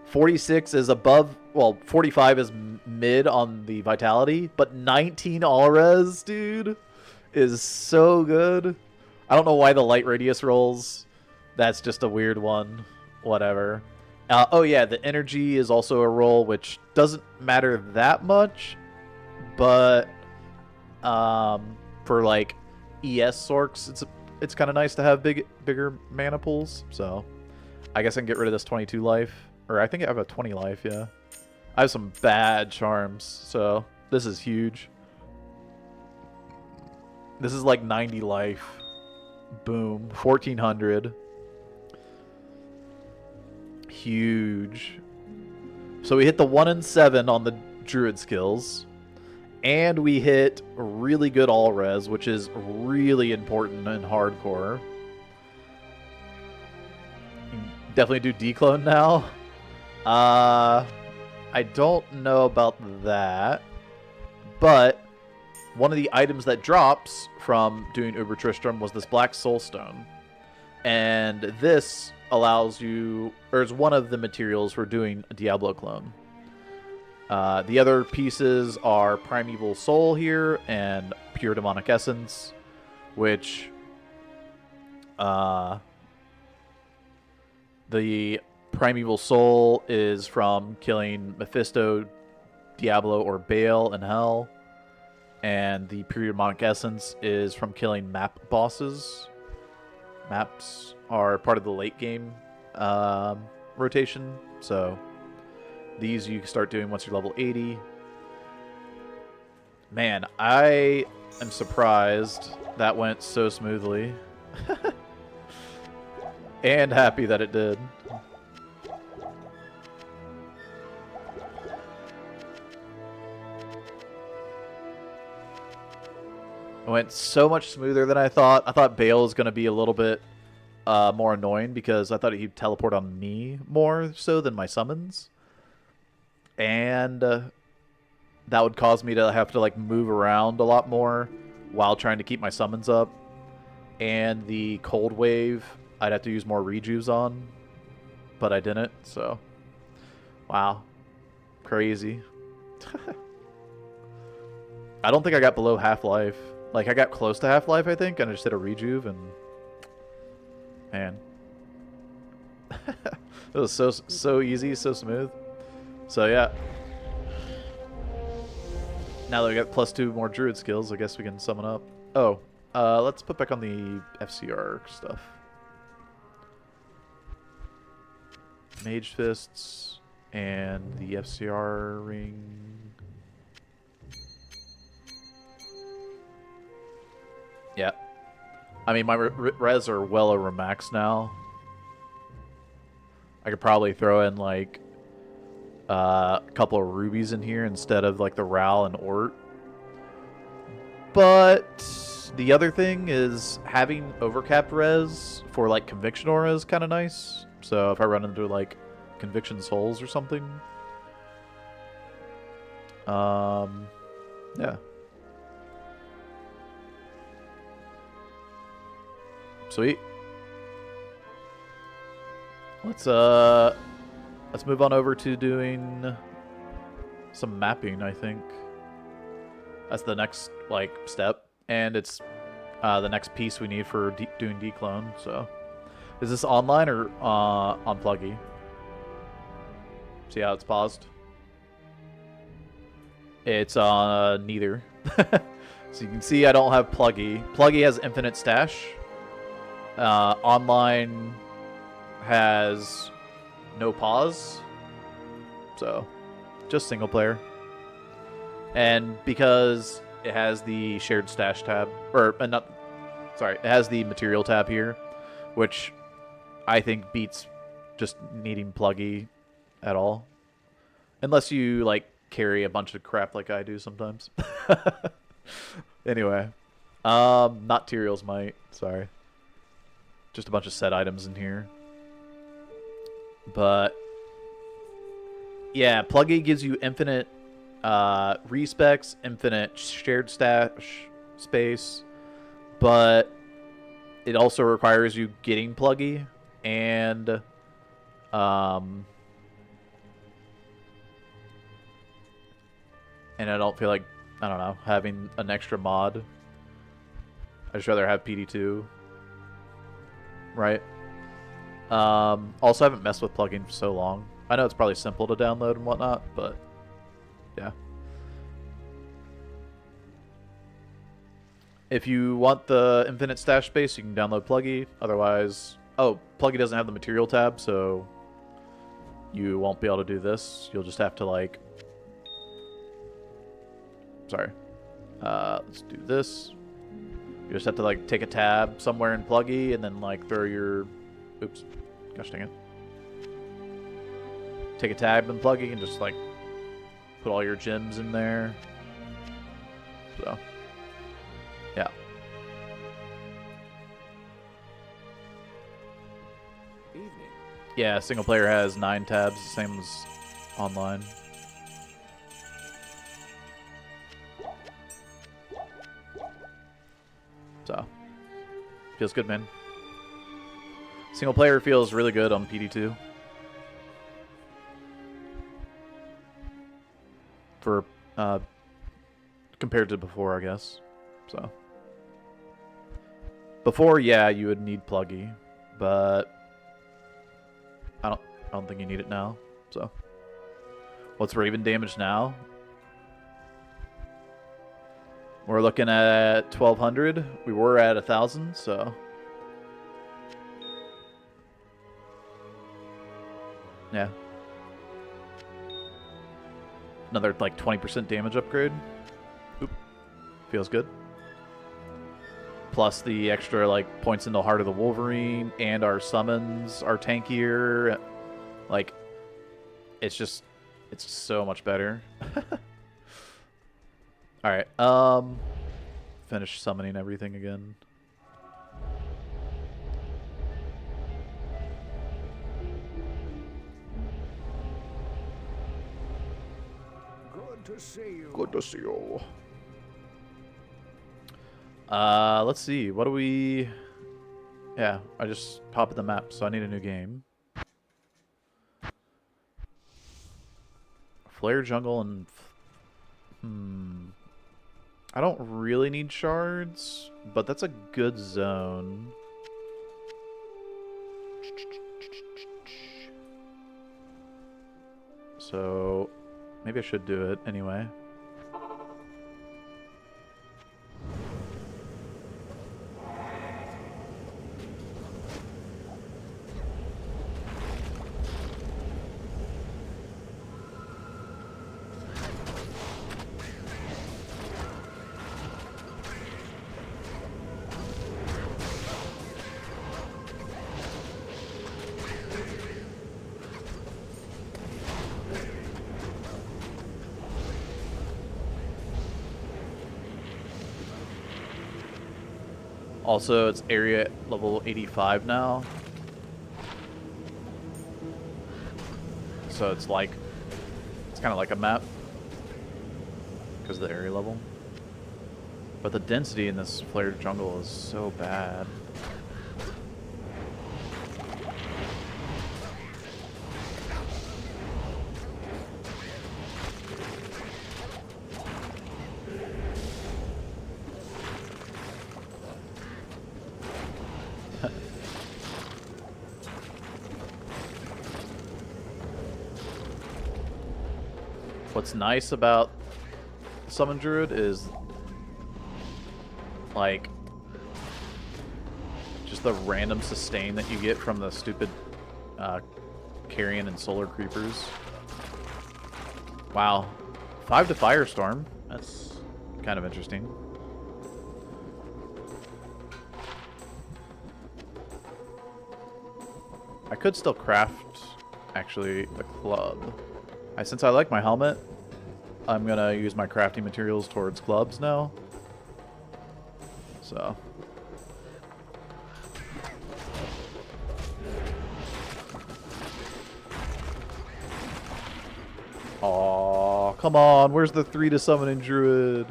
46 is above, well, 45 is mid on the Vitality, but 19 All-Res, dude, is so good. I don't know why the light radius rolls. That's just a weird one. Whatever. Oh yeah, the energy is also a roll, which doesn't matter that much, but for like ES Sorks, it's kind of nice to have bigger mana pools. So I guess I can get rid of this 22 life, or I think I have a 20 life. Yeah, I have some bad charms, so this is huge. This is like 90 life. Boom, 1400. Huge. So we hit the 1 and 7 on the Druid skills, and we hit really good all-res, which is really important in hardcore. Definitely do declone now. I don't know about that, but one of the items that drops from doing Uber Tristram was this Black Soulstone, and this allows you, or is one of the materials for doing a Diablo clone. The other pieces are Primeval Soul here and Pure Demonic Essence, which the Primeval Soul is from killing Mephisto, Diablo, or Baal in Hell, and the Pure Demonic Essence is from killing map bosses. Maps are part of the late game rotation, so these you can start doing once you're level 80. Man, I am surprised that went so smoothly. And happy that it did. It went so much smoother than I thought. I thought Baal was going to be a little bit more annoying because I thought he'd teleport on me more so than my summons. And that would cause me to have to like move around a lot more while trying to keep my summons up. And the cold wave, I'd have to use more rejuves on, but I didn't, so wow. Crazy. I don't think I got below half-life. Like, I got close to half-life, I think, and I just did a rejuve, and man. It was so easy, so smooth. So yeah. Now that we got +2 more Druid skills, I guess we can summon up. Oh, let's put back on the FCR stuff. Mage Fists and the FCR ring. Yeah. I mean, my res are well over max now. I could probably throw in like a couple of rubies in here instead of like the Ral and Ort. But the other thing is having overcapped res for like Conviction Aura is kind of nice. So if I run into like Conviction Souls or something. Yeah. Sweet. Let's move on over to doing some mapping, I think. That's the next like step, and it's the next piece we need for doing declone. So, is this online or on Pluggy? See how it's paused? It's neither. So you can see I don't have Pluggy. Pluggy has infinite stash. Online has no pause, so just single player. And because it has the shared stash tab, or it has the material tab here, which I think beats just needing pluggy at all. Unless you, like, carry a bunch of crap like I do sometimes. Anyway. Not Tyrael's Might. Sorry. Just a bunch of set items in here. But yeah, pluggy gives you infinite respecs, infinite shared stash space, but it also requires you getting pluggy, and I don't feel like, I don't know, having an extra mod. I'd just rather have PD2. Right? Also, I haven't messed with plugin for so long. I know it's probably simple to download and whatnot, but yeah. If you want the infinite stash space, you can download pluggy. Otherwise, oh, pluggy doesn't have the material tab, so you won't be able to do this. You'll just have to, like, sorry. Let's do this. You just have to, like, take a tab somewhere in pluggy and then, like, throw your, oops, gosh dang it. Take a tab in pluggy and just, like, put all your gems in there. So, yeah. Evening. Yeah, single player has 9 tabs, the same as online. So, feels good, man. Single player feels really good on PD2. For, compared to before, I guess. So. Before, yeah, you would need pluggy, but I don't think you need it now. So. What's Raven damage now? We're looking at 1,200. We were at 1,000, so. Yeah. Another, like, 20% damage upgrade. Oop. Feels good. Plus the extra, like, points into Heart of the Wolverine, and our summons are tankier. Like, it's just, it's so much better. Alright, finish summoning everything again. Good to see you. Good to see you. Let's see, what do we... Yeah, I just pop in the map, so I need a new game. Flare Jungle and... I don't really need shards, but that's a good zone. So, maybe I should do it anyway. Also, it's area level 85 now. So it's like, it's kind of like a map because of the area level. But the density in this flared jungle is so bad. What's nice about Summon Druid is, like, just the random sustain that you get from the stupid Carrion and Solar Creepers. Wow. 5 to Firestorm. That's kind of interesting. I could still craft, actually, the club. Since I like my helmet, I'm gonna use my crafting materials towards clubs now. So. Aw, come on. Where's the 3 to summoning druid?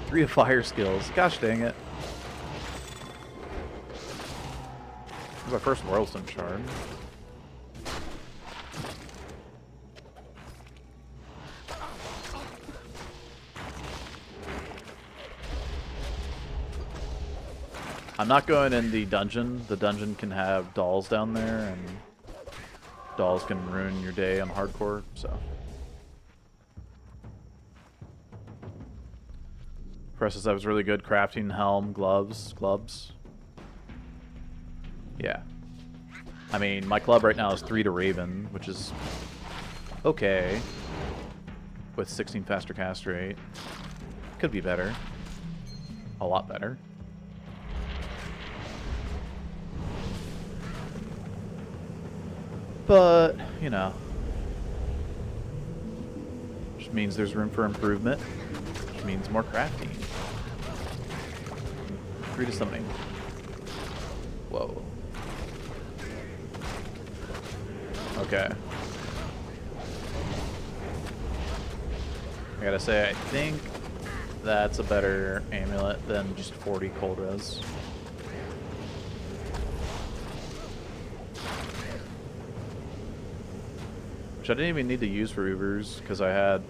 3 to fire skills. Gosh dang it. This is our first Royalstone shard. I'm not going in the dungeon. The dungeon can have dolls down there, and dolls can ruin your day on hardcore, so. Presses that was really good. Crafting, helm, gloves. Yeah. I mean, my club right now is 3 to Raven, which is okay. With 16 faster cast rate. Could be better. A lot better. But, you know, just means there's room for improvement, which means more crafting. 3 to something. Whoa. Okay. I gotta say, I think that's a better amulet than just 40 cold res. Which I didn't even need to use for Ubers because I had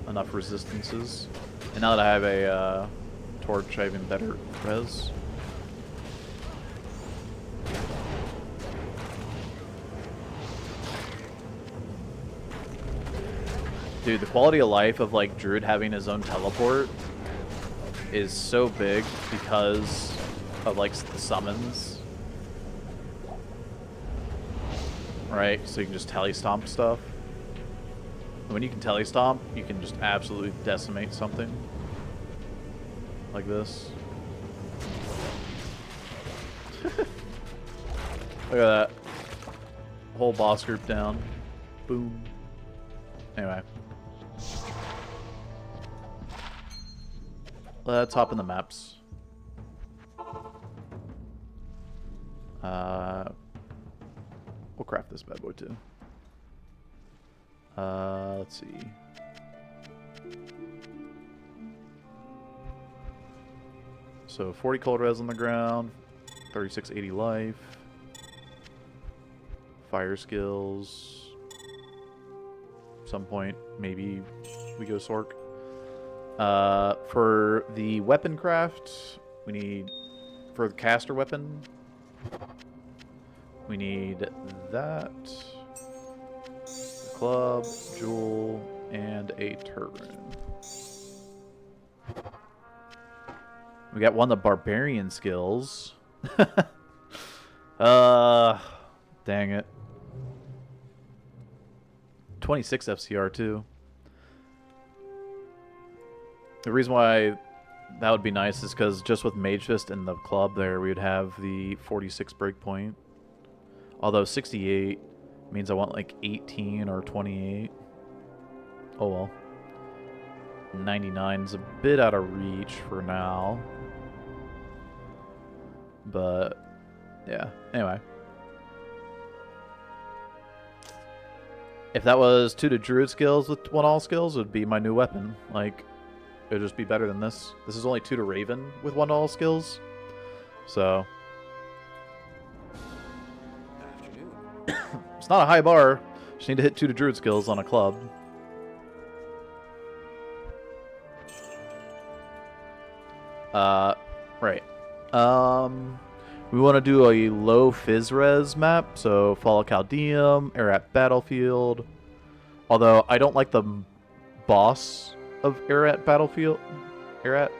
enough resistances. And now that I have a torch, I have even better res. Dude, the quality of life of like Druid having his own teleport is so big because of like the summons. Right? So you can just tele-stomp stuff. When you can tele-stomp, you can just absolutely decimate something. Like this. Look at that. Whole boss group down. Boom. Anyway. Let's hop in the maps. We'll craft this bad boy too. Let's see. So 40 cold res on the ground, 3680 life, fire skills. Some point, maybe we go Sork. For the weapon craft, we need, for the caster weapon, we need that, a club, jewel, and a turban. We got one of the barbarian skills. Dang it. 26 FCR too. The reason why that would be nice is because just with Mage Fist and the club there, we would have the 46 breakpoint. Although 68 means I want like 18 or 28. Oh well. 99 is a bit out of reach for now. But, yeah. Anyway. If that was 2 to Druid skills with 1 all skills, it would be my new weapon. Like, it would just be better than this. This is only 2 to Raven with 1 all skills. So. It's not a high bar. Just need to hit 2 to Druid skills on a club. Right. We want to do a low phys res map, so Fall of Chaldeum, Ararat Battlefield. Although I don't like the boss of Ararat Battlefield. Ararat?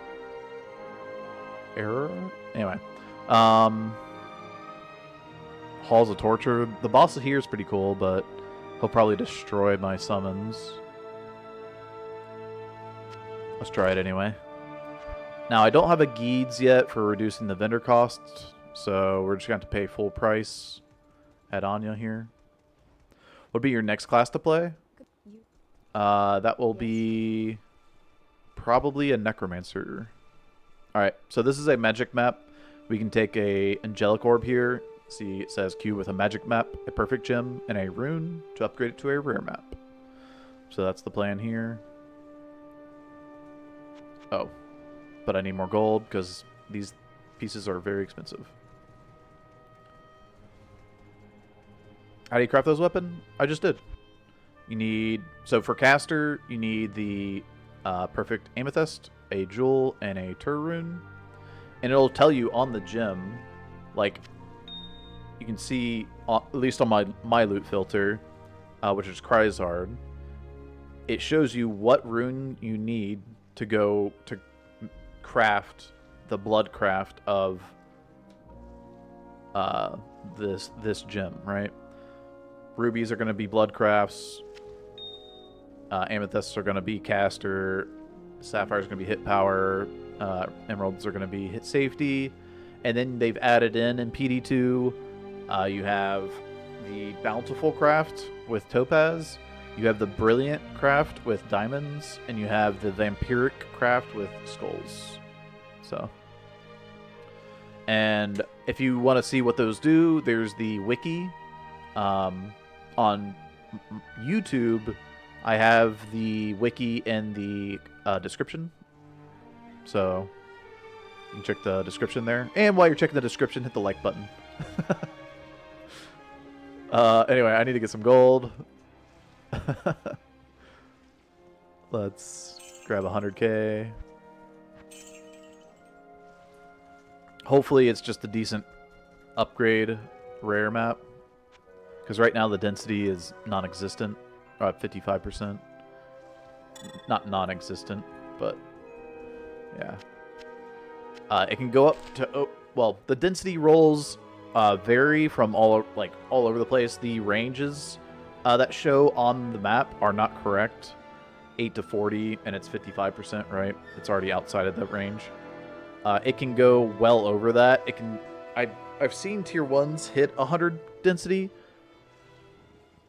Error? Anyway. Halls of Torture. The boss here is pretty cool, but he'll probably destroy my summons. Let's try it anyway. Now, I don't have a Geeds yet for reducing the vendor costs, So we're just going to pay full price at Anya here. What would be your next class to play? That will be probably a Necromancer. Alright, so this is a magic map. We can take a Angelic Orb here. See, it says Q with a magic map, a perfect gem, and a rune to upgrade it to a rare map. So that's the plan here. Oh, but I need more gold because these pieces are very expensive. How do you craft those weapons? I just did. You need, so for caster, you need the perfect amethyst, a jewel, and a tur rune. And it'll tell you on the gem, like, you can see, at least on my loot filter, which is Chrysard, it shows you what rune you need to go to craft the blood craft of this gem, right? Rubies are going to be blood crafts. Amethysts are going to be caster. Sapphires are going to be hit power. Emeralds are going to be hit safety. And then they've added in PD2, you have the Bountiful craft with topaz. You have the Brilliant craft with diamonds. And you have the Vampiric craft with skulls. So. And if you want to see what those do, there's the wiki. On YouTube, I have the wiki in the description. So you can check the description there. And while you're checking the description, hit the like button. Anyway, I need to get some gold. Let's grab 100k. Hopefully it's just a decent upgrade rare map. Because right now the density is non-existent. Or at 55%. Not non-existent, but yeah. It can go up to, well, the density rolls vary from all over the place. The ranges that show on the map are not correct. 8 to 40, and it's 55%, right? It's already outside of that range. It can go well over that. It can. I've seen tier 1s hit 100 density,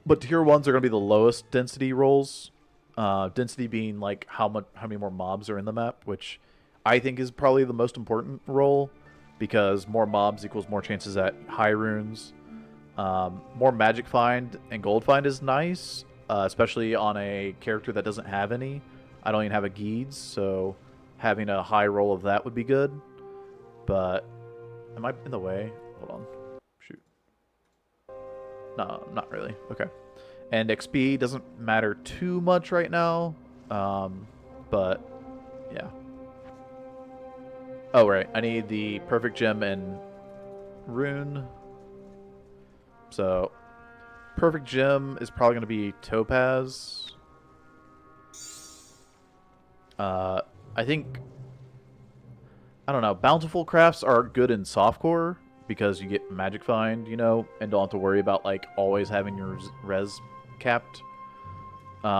but tier 1s are going to be the lowest density rolls. Density being like how many more mobs are in the map, which I think is probably the most important role, because more mobs equals more chances at high runes. More magic find and gold find is nice, especially on a character that doesn't have any. I don't even have a Geeds, so having a high roll of that would be good. But am I in the way? Hold on. Shoot. No, not really. Okay. And XP doesn't matter too much right now. But yeah. Oh, right. I need the perfect gem and rune. So, perfect gem is probably going to be topaz. I think, I don't know, bountiful crafts are good in softcore because you get magic find, you know, and don't have to worry about like always having your res capped. In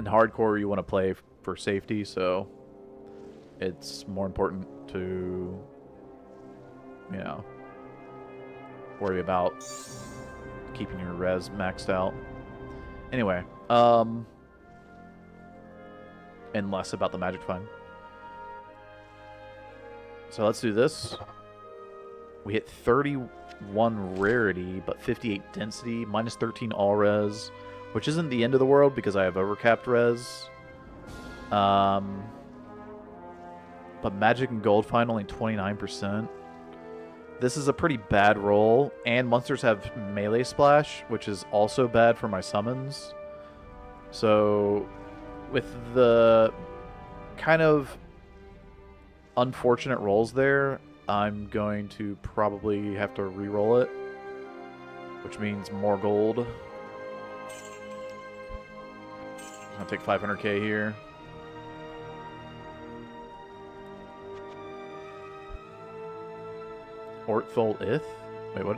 hardcore you want to play for safety, so it's more important to, you know, worry about keeping your res maxed out. Anyway, and less about the magic find. So let's do this. We hit 31 rarity, but 58 density, minus 13 all res, which isn't the end of the world because I have overcapped res. But magic and gold find only 29%. This is a pretty bad roll, and monsters have melee splash, which is also bad for my summons. So, with the kind of unfortunate rolls there, I'm going to probably have to re-roll it, which means more gold. I'll take 500k here. Ortful Ith? Wait, what?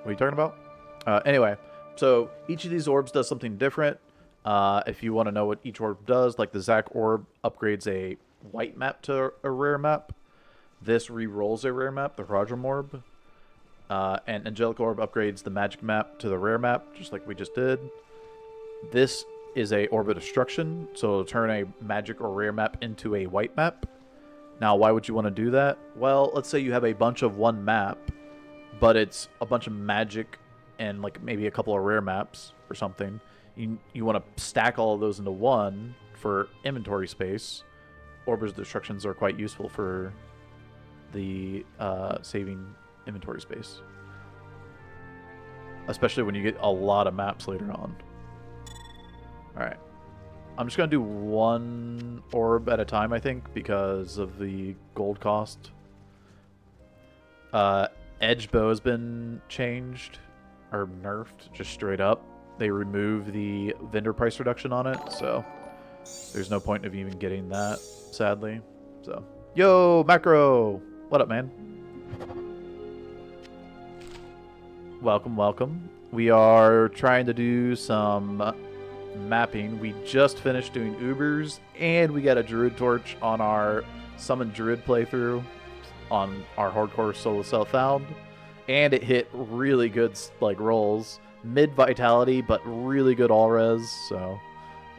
What are you talking about? Anyway, so each of these orbs does something different. If you want to know what each orb does, like the Zac orb upgrades a white map to a rare map. This re-rolls a rare map, the Rodram Orb. And Angelic Orb upgrades the magic map to the rare map, just like we just did. This is a Orb of Destruction, so it'll turn a magic or rare map into a white map. Now, why would you want to do that? Well, let's say you have a bunch of one map, but it's a bunch of magic and like maybe a couple of rare maps or something. You want to stack all of those into one for inventory space. Orbs of Destructions are quite useful for the saving inventory space, especially when you get a lot of maps later on. Alright, I'm just gonna do one orb at a time, I think, because of the gold cost. Edge bow has been changed or nerfed just straight up. They remove the vendor price reduction on it, so there's no point of even getting that, sadly. So, yo, Macro! What up, man? Welcome, welcome. We are trying to do some mapping. We just finished doing Ubers, and we got a Druid torch on our Summon Druid playthrough on our hardcore solo self-found, and it hit really good like rolls. Mid vitality, but really good all res, so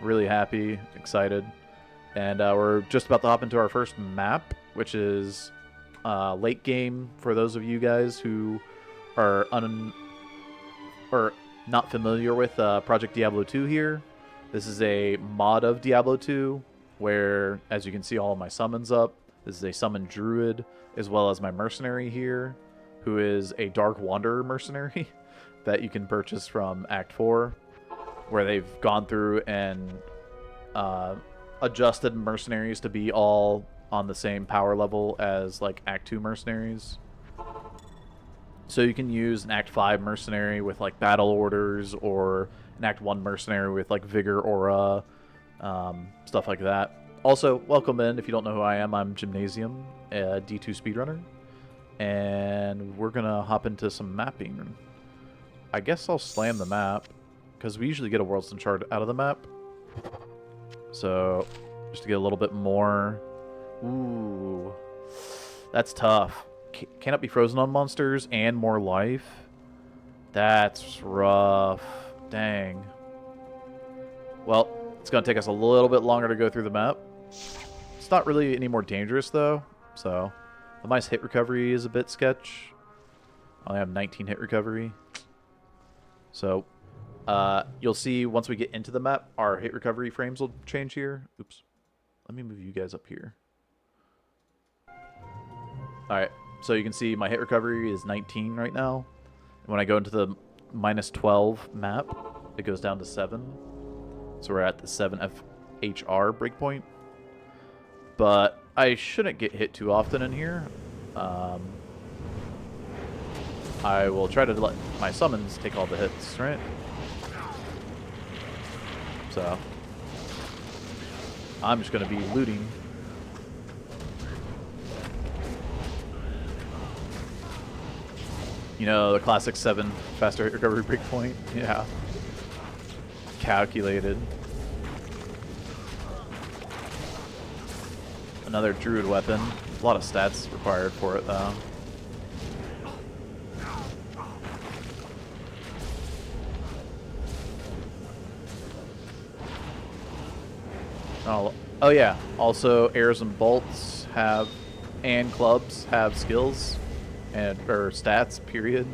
really happy, excited. And we're just about to hop into our first map, which is late game for those of you guys who are not familiar with Project Diablo 2 here. This is a mod of Diablo 2 where, as you can see, all of my summons up. This is a summon Druid, as well as my Mercenary here, who is a Dark Wanderer Mercenary that you can purchase from Act 4, where they've gone through and adjusted mercenaries to be all on the same power level as like Act 2 mercenaries. So you can use an Act 5 mercenary with like battle orders, or an Act 1 mercenary with like vigor aura, stuff like that. Also, welcome in. If you don't know who I am, I'm Gymnasium, a D2 speedrunner, and we're gonna hop into some mapping. I guess I'll slam the map, because we usually get a Worldstone shard out of the map. So, just to get a little bit more... Ooh, that's tough. Cannot be frozen on monsters and more life. That's rough. Dang. Well, it's going to take us a little bit longer to go through the map. It's not really any more dangerous, though. So, the mice hit recovery is a bit sketch. I only have 19 hit recovery. So, you'll see once we get into the map, our hit recovery frames will change here. Oops. Let me move you guys up here. Alright, so you can see my hit recovery is 19 right now. And when I go into the -12 map, it goes down to 7. So we're at the 7 FHR breakpoint. But I shouldn't get hit too often in here. I will try to let my summons take all the hits, right? So, I'm just going to be looting. You know, the classic 7 faster hit recovery breakpoint? Yeah. Calculated. Another Druid weapon. A lot of stats required for it, though. Oh yeah, also arrows and bolts have, and clubs have skills, and or stats, period.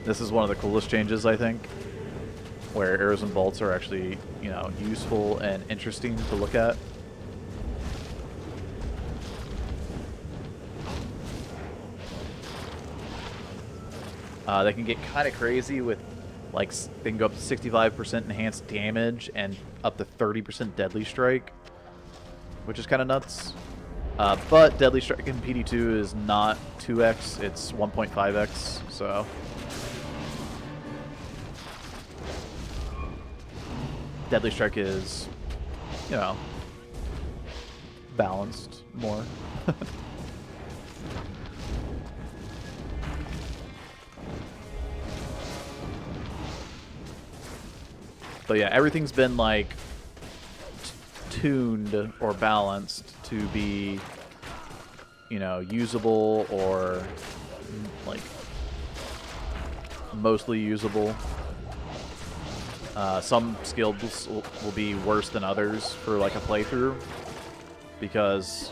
This is one of the coolest changes, I think, where arrows and bolts are actually, you know, useful and interesting to look at. They can get kind of crazy with, like, they can go up to 65% enhanced damage and up to 30% deadly strike, which is kind of nuts. But deadly strike in PD2 is not 2x, it's 1.5x, so... Deadly strike is, you know, balanced more. But yeah, everything's been like tuned or balanced to be, you know, usable or like mostly usable. Some skills will be worse than others for like a playthrough because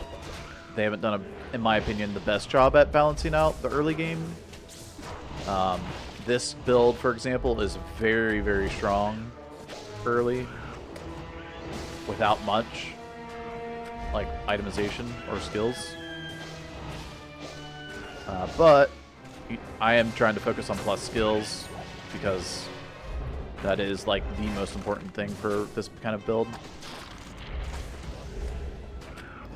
they haven't done, in my opinion, the best job at balancing out the early game. This build, for example, is very, very strong early without much like itemization or skills. But I am trying to focus on plus skills because that is like the most important thing for this kind of build.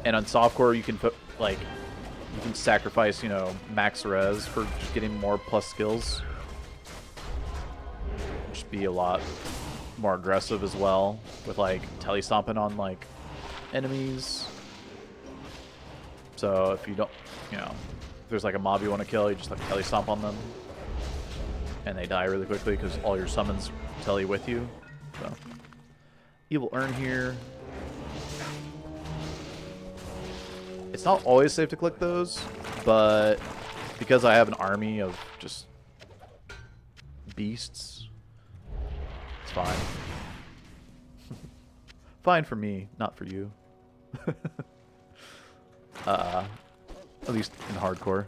And on softcore, you can put like you can sacrifice, you know, max res for just getting more plus skills. Just be a lot more aggressive as well with like telestomping on like enemies. So if you don't, you know, if there's like a mob you want to kill, you just like telestomp on them, and they die really quickly because all your summons telly with you. So evil urn here. It's not always safe to click those, but because I have an army of just beasts, it's fine. Fine for me, not for you. At least in hardcore.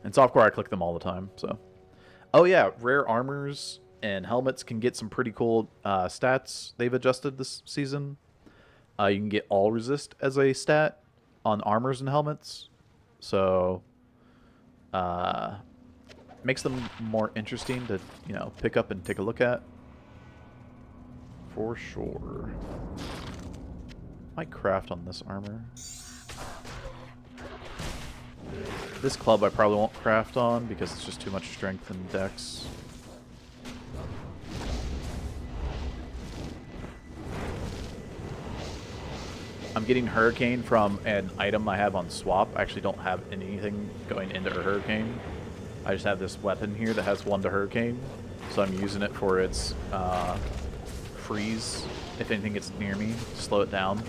In softcore, I click them all the time, so. Oh yeah, rare armors and helmets can get some pretty cool stats they've adjusted this season. You can get all resist as a stat on armors and helmets, so makes them more interesting to, you know, pick up and take a look at. For sure. Might craft on this armor. This club I probably won't craft on because it's just too much strength and dex. I'm getting Hurricane from an item I have on swap. I actually don't have anything going into a Hurricane. I just have this weapon here that has 1 to Hurricane, so I'm using it for its freeze if anything gets near me, to slow it down.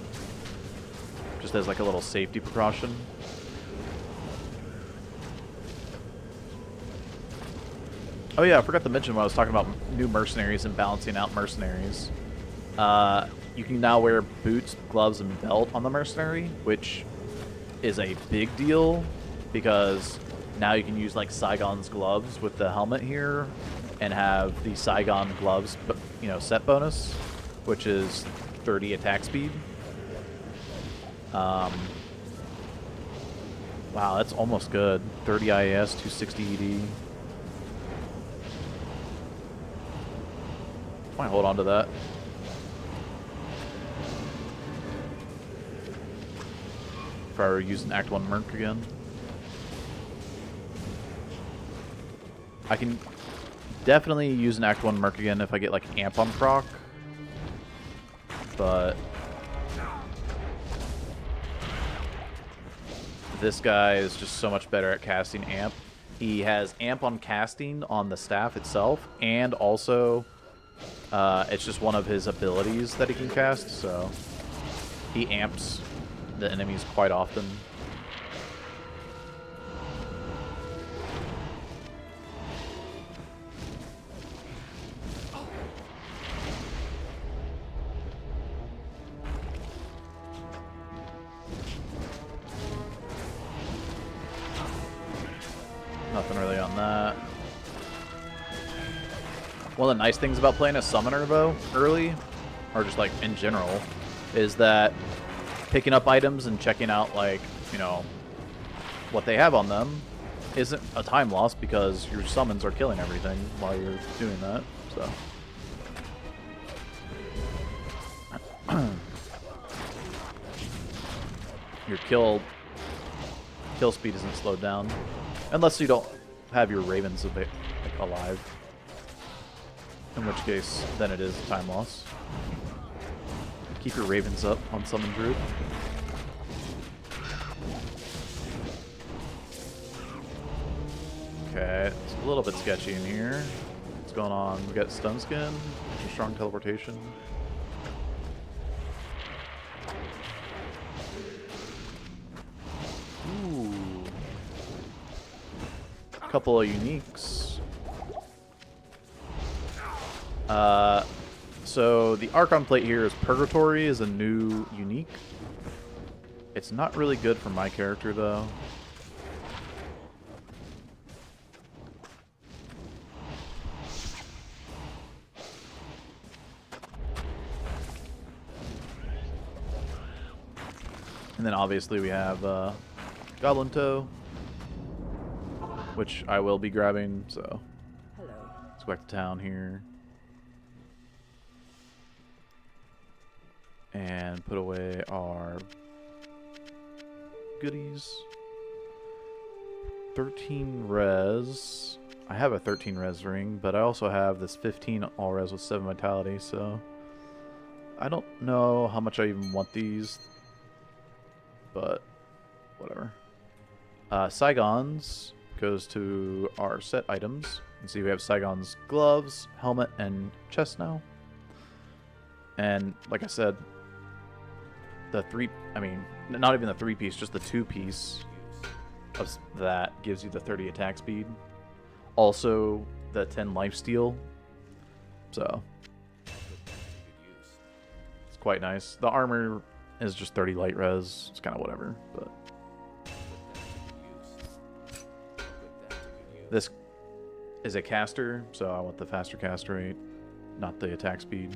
Just as like a little safety precaution. Oh yeah, I forgot to mention when I was talking about new mercenaries and balancing out mercenaries. You can now wear boots, gloves, and belt on the mercenary, which is a big deal because now you can use like Saigon's gloves with the helmet here and have the Saigon gloves, you know, set bonus, which is 30 attack speed. Wow, that's almost good. 30 IAS, 260 ED. Might hold on to that. If I were using Act 1 Merc again. I can definitely use an Act 1 Merc again if I get like Amp on proc. But this guy is just so much better at casting Amp. He has Amp on casting on the staff itself, and also it's just one of his abilities that he can cast, so he amps the enemies quite often. Nothing really on that. One of the nice things about playing a summoner, though, early, or just like in general, is that picking up items and checking out, like, you know, what they have on them isn't a time loss because your summons are killing everything while you're doing that, so. Your kill speed isn't slowed down. Unless you don't have your ravens like, alive. In which case, then it is a time loss. Keep your ravens up on Summon Druid. Okay, it's a little bit sketchy in here. What's going on? We got Stun Skin, strong teleportation. couple of uniques. So the Archon plate here is Purgatory is a new unique. It's not really good for my character though. And then obviously we have Goblin Toe, which I will be grabbing, so Hello. let's go back to town here. And put away our goodies. 13 res. I have a 13 res ring, but I also have this 15 all res with 7 vitality, so I don't know how much I even want these, but whatever. Saigons goes to our set items. You can see we have Saigon's gloves, helmet, and chest now. And like I said, not even the 3-piece, just the 2-piece of that gives you the 30 attack speed. Also, the 10 lifesteal. So, it's quite nice. The armor is just 30 light res. It's kind of whatever, but this is a caster, so I want the faster cast rate, not the attack speed.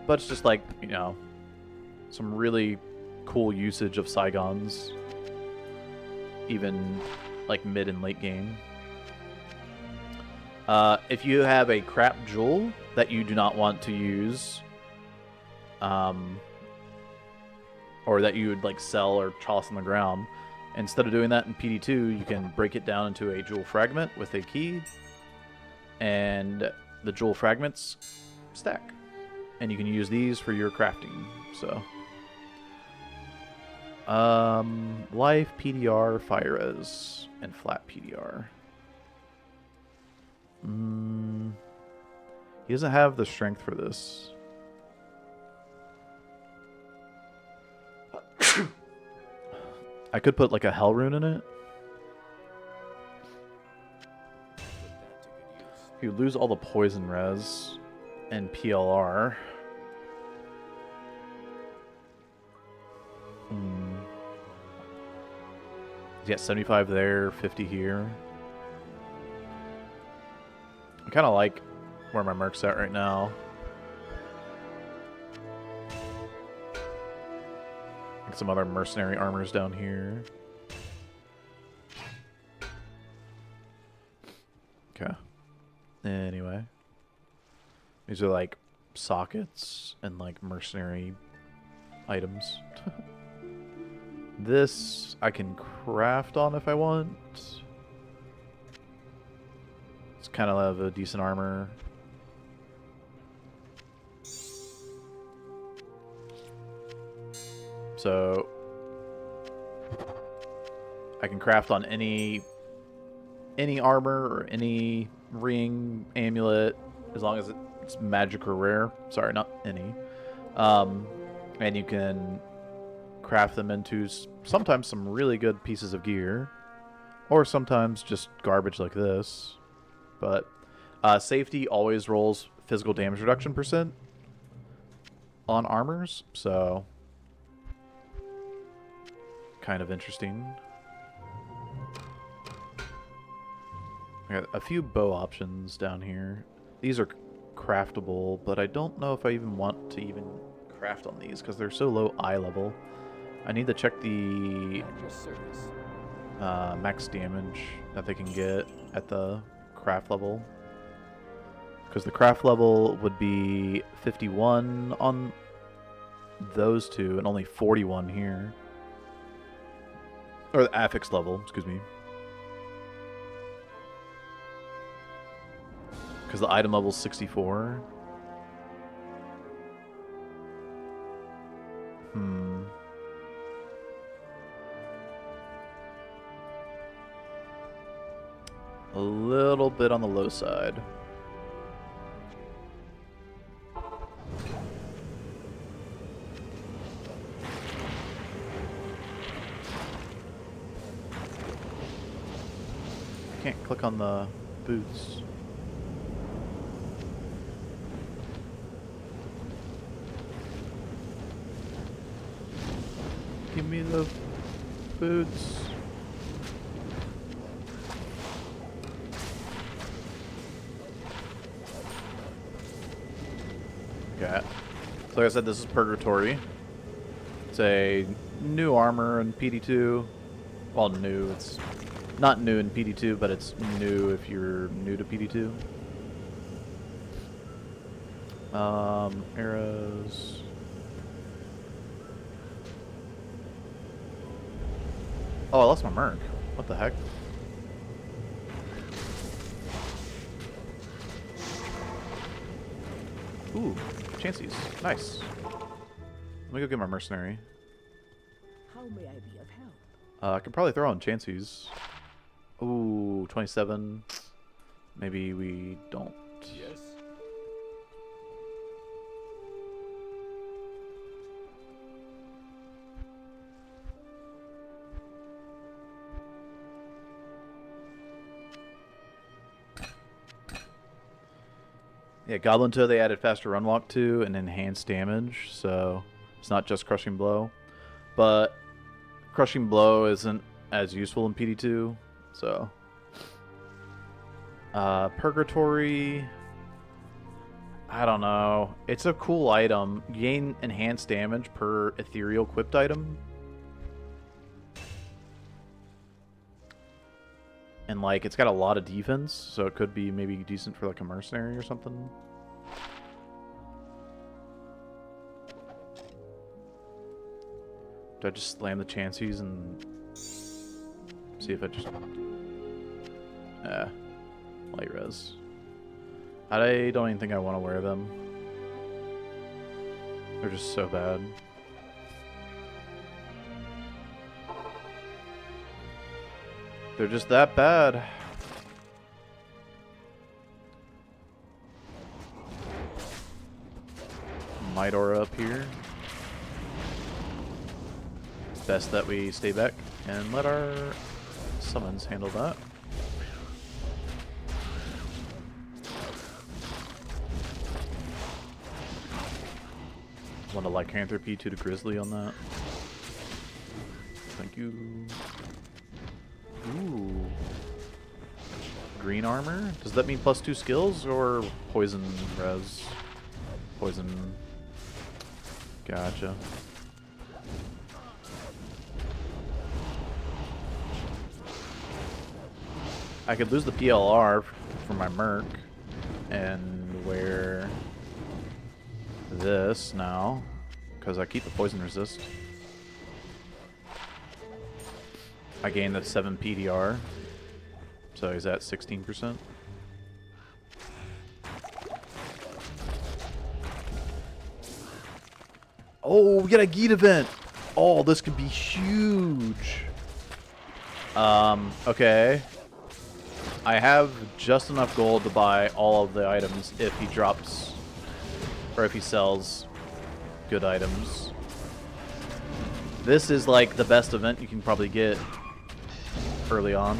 But it's just like, you know, some really cool usage of Saigons, even like mid and late game. If you have a crap jewel that you do not want to use, or that you would like sell or toss on the ground, instead of doing that in PD2, you can break it down into a jewel fragment with a key, and the jewel fragments stack. And you can use these for your crafting. So, life, PDR, fire res, and flat PDR. He doesn't have the strength for this. I could put like a hell rune in it. You lose all the poison res and PLR. He's got 75 there, 50 here. I kind of like where my merc's at right now. Like some other mercenary armors down here. Okay. Anyway. These are like sockets and like mercenary items. This I can craft on if I want. It's kind of have a decent armor. So I can craft on any armor or any ring, amulet, as long as it's magic or rare. Sorry, not any. And you can craft them into sometimes some really good pieces of gear, or sometimes just garbage like this. But safety always rolls physical damage reduction % on armors, so kind of interesting. I got a few bow options down here. These are craftable, but I don't know if I even want to even craft on these because they're so low eye level. I need to check the max damage that they can get at the craft level, because the craft level would be 51 on those two and only 41 here, or the affix level, excuse me, because the item level is 64. A little bit on the low side. can't click on the boots. Give me the boots. Okay. So like I said, this is Purgatory. It's a new armor in PD2. Well, new. It's not new in PD2, but it's new if you're new to PD2. Arrows. Oh, I lost my merc. What the heck? Ooh, chances. Nice. Let me go get my mercenary. How may I be of help? I could probably throw on chances. Ooh, 27. Maybe we don't. Yes. Yeah, Goblin Toe they added faster run walk to and enhanced damage, so it's not just Crushing Blow. But Crushing Blow isn't as useful in PD2, so. Purgatory, I don't know. It's a cool item. You gain enhanced damage per ethereal equipped item. And like, it's got a lot of defense, so it could be maybe decent for like a mercenary or something. Do I just slam the chances and see if I just... light res. I don't even think I want to wear them. They're just so bad. They're just that bad. Might aura up here. Best that we stay back and let our summons handle that. Want a lycanthropy to the grizzly on that. Thank you. Ooh. Green armor? Does that mean +2 skills or poison res? Poison. Gotcha. I could lose the PLR for my merc and wear this now because I keep the poison resist. I gained the 7 PDR, so he's at 16%. Oh, we got a Geet event! Oh, this could be huge! Okay. I have just enough gold to buy all of the items if he drops, or if he sells good items. This is like the best event you can probably get early on.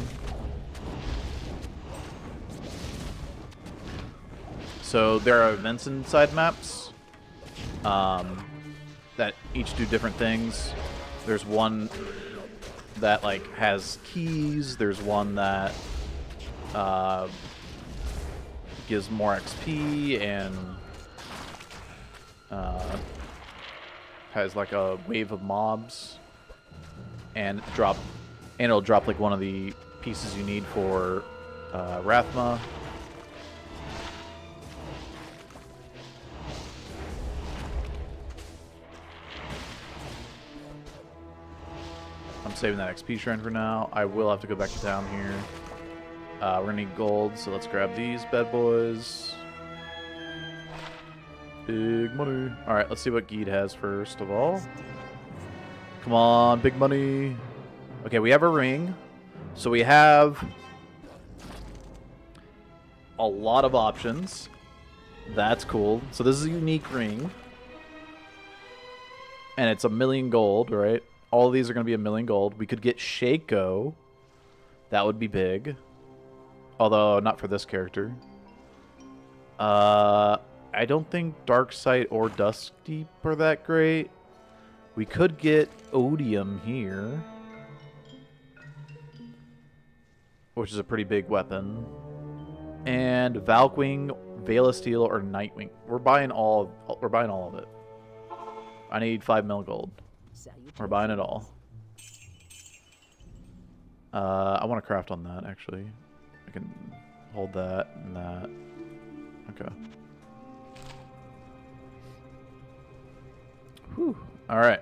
So there are events inside maps that each do different things. There's one that like has keys. There's one that gives more XP and has like a wave of mobs, and it'll drop like one of the pieces you need for Rathma. I'm saving that XP shrine for now. I will have to go back to town here. We're gonna need gold, so let's grab these bad boys. Big money. Alright, let's see what Geet has first of all. Come on, big money. Okay, we have a ring. So we have a lot of options. That's cool. So this is a unique ring. And it's 1,000,000 gold, right? All of these are going to be 1,000,000 gold. We could get Shaco. That would be big. although not for this character. I don't think Darksight or Dusk Deep are that great. We could get Odium here, which is a pretty big weapon. And Valkwing, Veil of Steel, or Nightwing. We're buying all of it. I need 5 mil gold. We're buying it all. I want to craft on that, actually. I can hold that and that. Okay. Whew. Alright.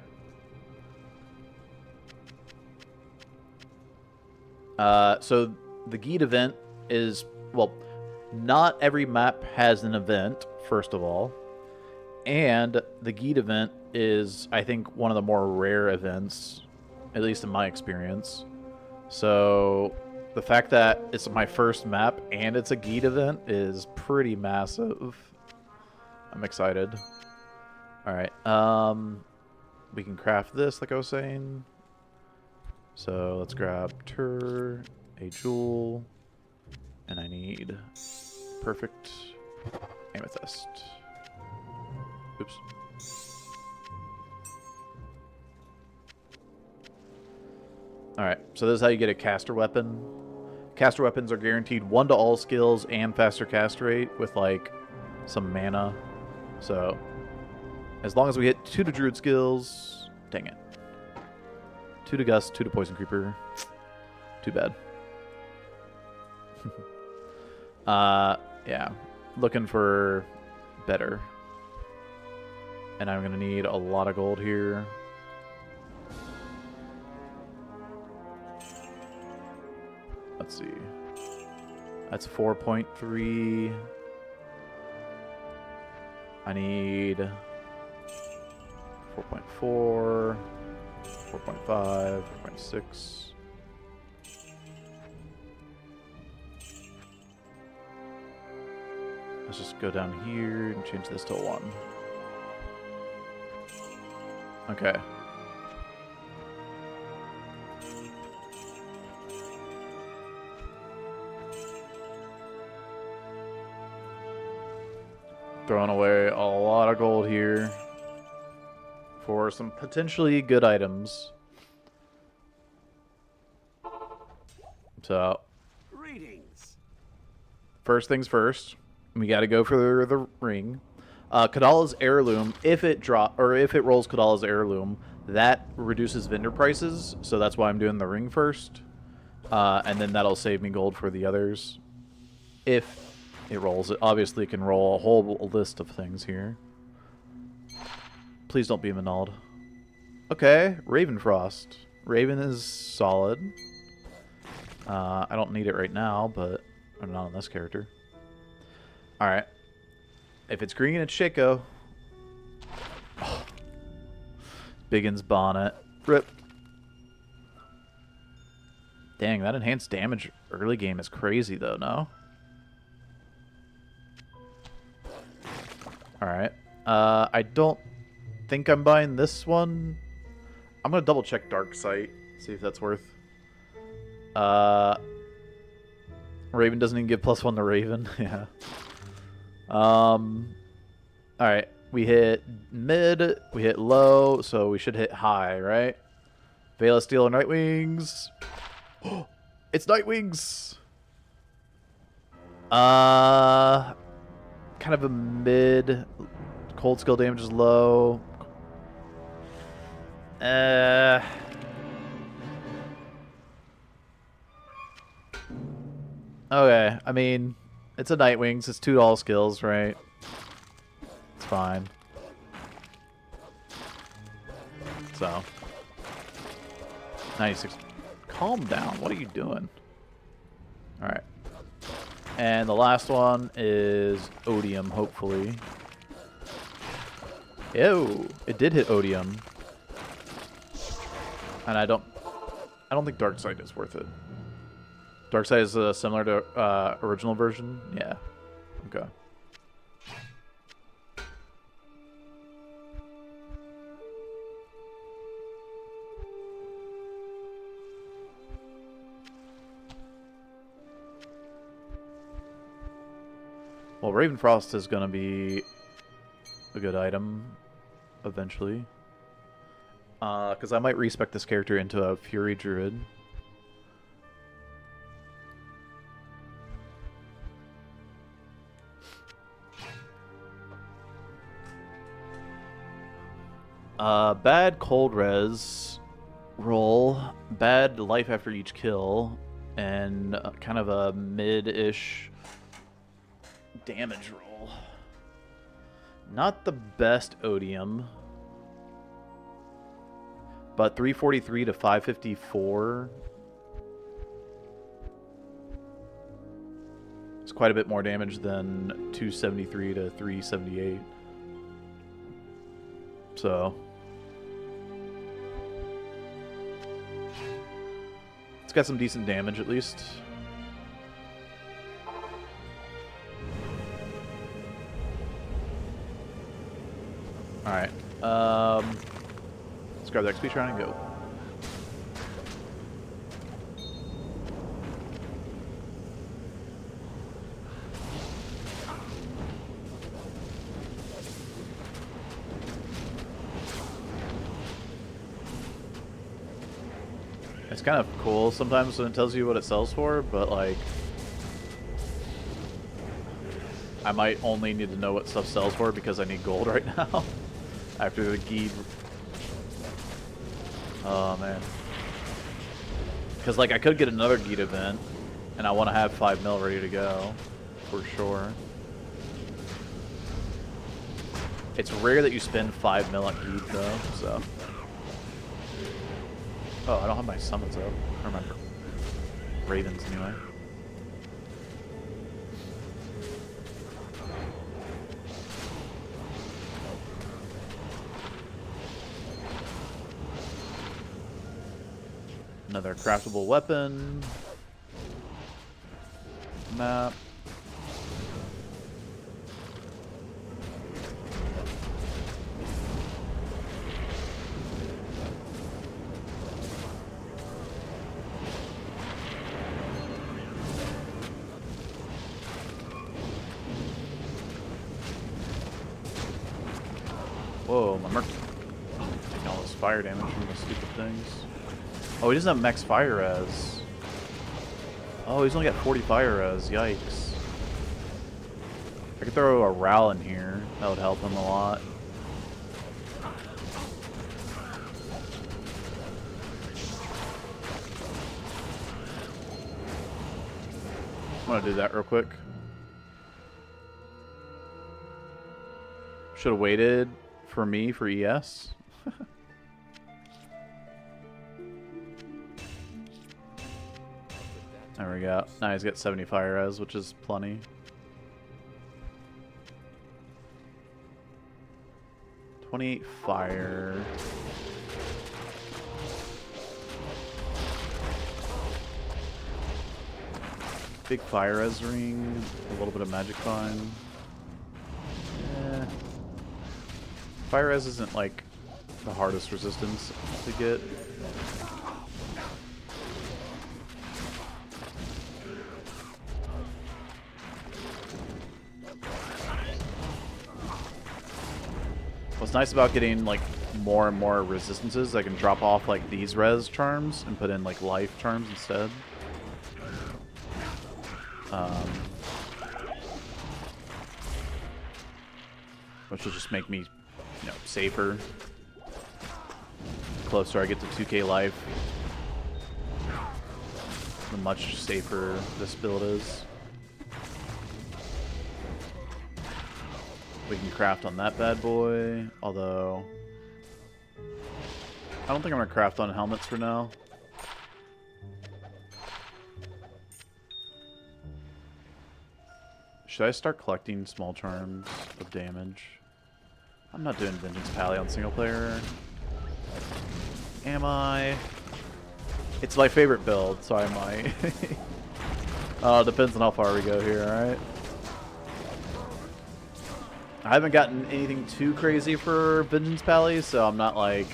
So the Geet event is, well, not every map has an event, first of all. And the Geet event is, I think, one of the more rare events, at least in my experience. So the fact that it's my first map and it's a Geet event is pretty massive. I'm excited. Alright, we can craft this, like I was saying. So let's grab Tur, a jewel, and I need perfect amethyst. Oops. Alright, so this is how you get a caster weapon. Caster weapons are guaranteed 1 to all skills and faster cast rate with, like, some mana. So, as long as we hit 2 to Druid skills... Dang it. 2 to Gust, 2 to Poison Creeper. Too bad. Yeah. Looking for better. And I'm going to need a lot of gold here. Let's see. That's 4.3. I need 4.4, 4.5, 4.6. Let's just go down here and change this to 1. Okay. Throwing away a lot of gold here for some potentially good items. So, first things first, we got to go for the ring. Kadala's heirloom, if it rolls Kadala's heirloom, that reduces vendor prices. So that's why I'm doing the ring first, and then that'll save me gold for the others. If it rolls, it obviously can roll a whole list of things here. Please don't be Manald. Okay, Ravenfrost. Raven is solid. I don't need it right now, but I'm not on this character. Alright. If it's green, it's Shaco. Oh. Biggin's Bonnet. Rip. Dang, that enhanced damage early game is crazy, though, no? Alright. I don't think I'm buying this one. I'm going to double check Darksight, see if that's worth. Raven doesn't even give +1 to Raven. Yeah. Alright. We hit mid, we hit low, so we should hit high, right? Veil of Steel or Nightwings. It's Nightwings! Kind of a mid. Cold skill damage is low. Okay, I mean, it's a Nightwings. It's 2 all skills, right? It's fine. So, 96. Calm down. What are you doing? All right. And the last one is Odium, hopefully. Ew, it did hit Odium. And I don't think Darksight is worth it. Darksight is similar to original version? Yeah. Okay. Well, Ravenfrost is going to be a good item eventually. Because I might respec this character into a Fury Druid. Bad cold res roll, bad life after each kill, and kind of a mid-ish damage roll. Not the best odium, but 343 to 554 is quite a bit more damage than 273 to 378. So it's got some decent damage at least. Alright. Let's grab the XP shrine and go. It's kind of cool sometimes when it tells you what it sells for, but like I might only need to know what stuff sells for because I need gold right now after the Geed. Oh man. Because like I could get another Geed event and I want to have 5 mil ready to go for sure. It's rare that you spend 5 mil on Geed though, so. Oh, I don't have my summons up. I remember. Ravens, anyway. Another craftable weapon. Map. Whoa, my Merc taking all this fire damage from the stupid things. Oh, he doesn't have max fire res. Oh, he's only got 40 fire res. Yikes. I could throw a Ral in here. That would help him a lot. I'm gonna do that real quick. Should have waited for me for ES. There we go. Now he's got 70 fire res, which is plenty. $28 fire. Big fire res ring. A little bit of magic vine. Yeah. Fire res isn't like the hardest resistance to get. What's nice about getting like more and more resistances, I can drop off like these res charms and put in like life charms instead. Which will just make me, you know, safer. The closer I get to 2k life, the much safer this build is. We can craft on that bad boy, although I don't think I'm gonna craft on helmets for now. Should I start collecting small charms of damage? I'm not doing Vengeance Pally on single player. Am I? It's my favorite build, so I might. Depends on how far we go here, alright? I haven't gotten anything too crazy for Vengeance Pally, so I'm not like,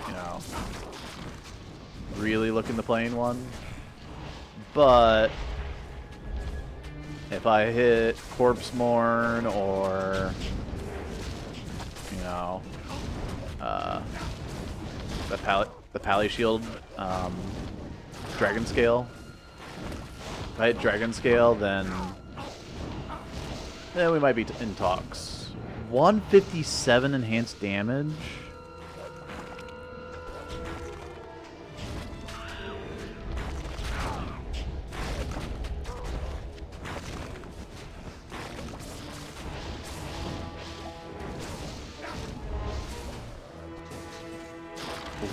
you know, really looking to play in one. But if I hit Corpse Mourn or, you know, the Pally Shield, Dragon Scale. If I hit Dragon Scale, then we might be in talks. 157 enhanced damage.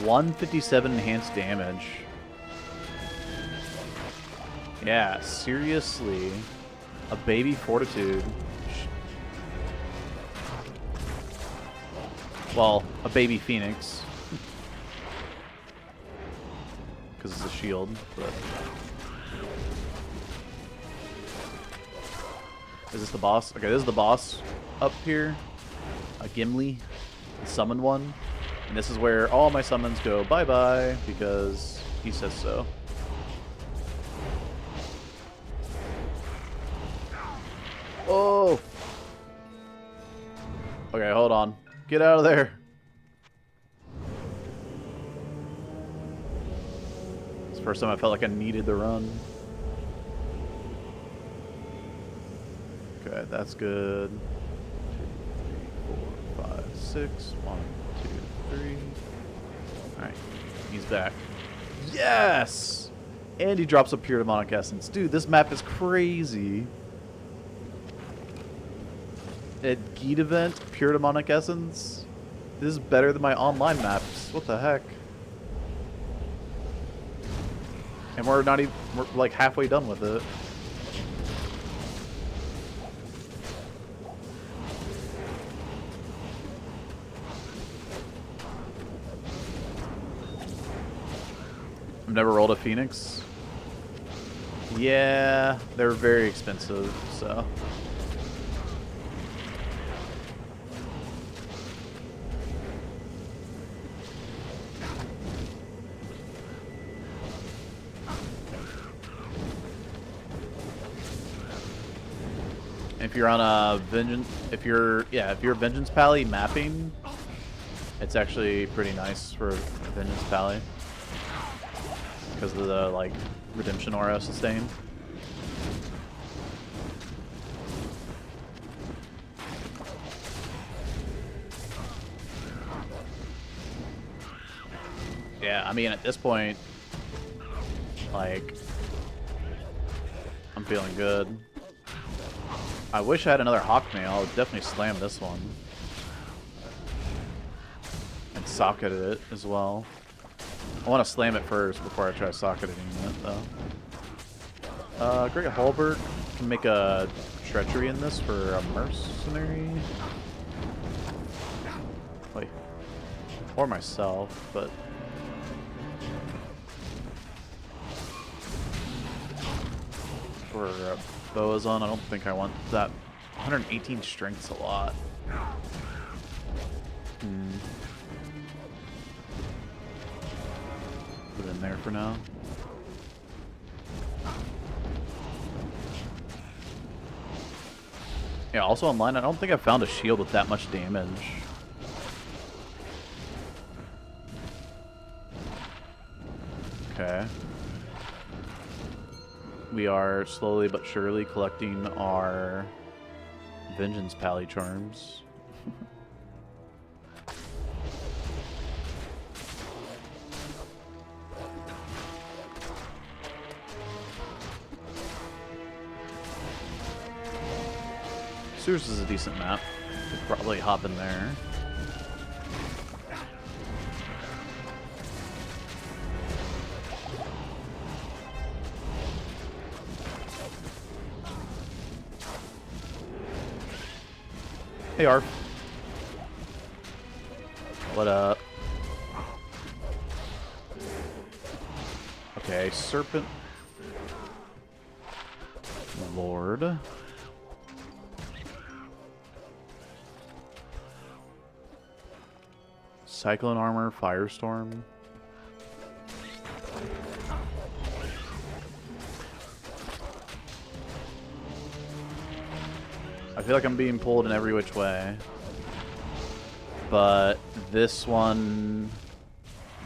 $157 enhanced damage. Yeah, seriously. A baby Fortitude. Well, a baby Phoenix. Because it's a shield, but... Is this the boss? Okay, this is the boss up here. A Gimli. The summoned one. And this is where all my summons go bye-bye, because he says so. Oh! Okay, hold on. Get out of there. It's the first time I felt like I needed the run. Okay, that's good. 2, 3, 4, 5, 6. 1, 2, 3. Alright, he's back. Yes! And he drops a pure demonic essence. Dude, this map is crazy. At Geet event, pure demonic essence. This is better than my online maps. What the heck? And we're not even, we're like halfway done with it. I've never rolled a Phoenix. Yeah, they're very expensive, so. If you're on a Vengeance, if you're a Vengeance Pally mapping, it's actually pretty nice for Vengeance Pally because of the like Redemption Aura sustain. Yeah, I mean at this point, like I'm feeling good. I wish I had another Hawkmail. I would definitely slam this one. And socket it as well. I want to slam it first before I try socketing it, though. Great Halberd can make a treachery in this for a mercenary. Wait. Or myself, but... For Boazon, I don't think I want that. 118 strength's a lot. Put it in there for now. Yeah, also online, I don't think I've found a shield with that much damage. Okay. We are slowly but surely collecting our Vengeance Pally charms. Sears is a decent map. Could probably hop in there. Hey, Arf. What up? Okay, Serpent Lord. Cyclone Armor, Firestorm. feel like I'm being pulled in every which way. But this one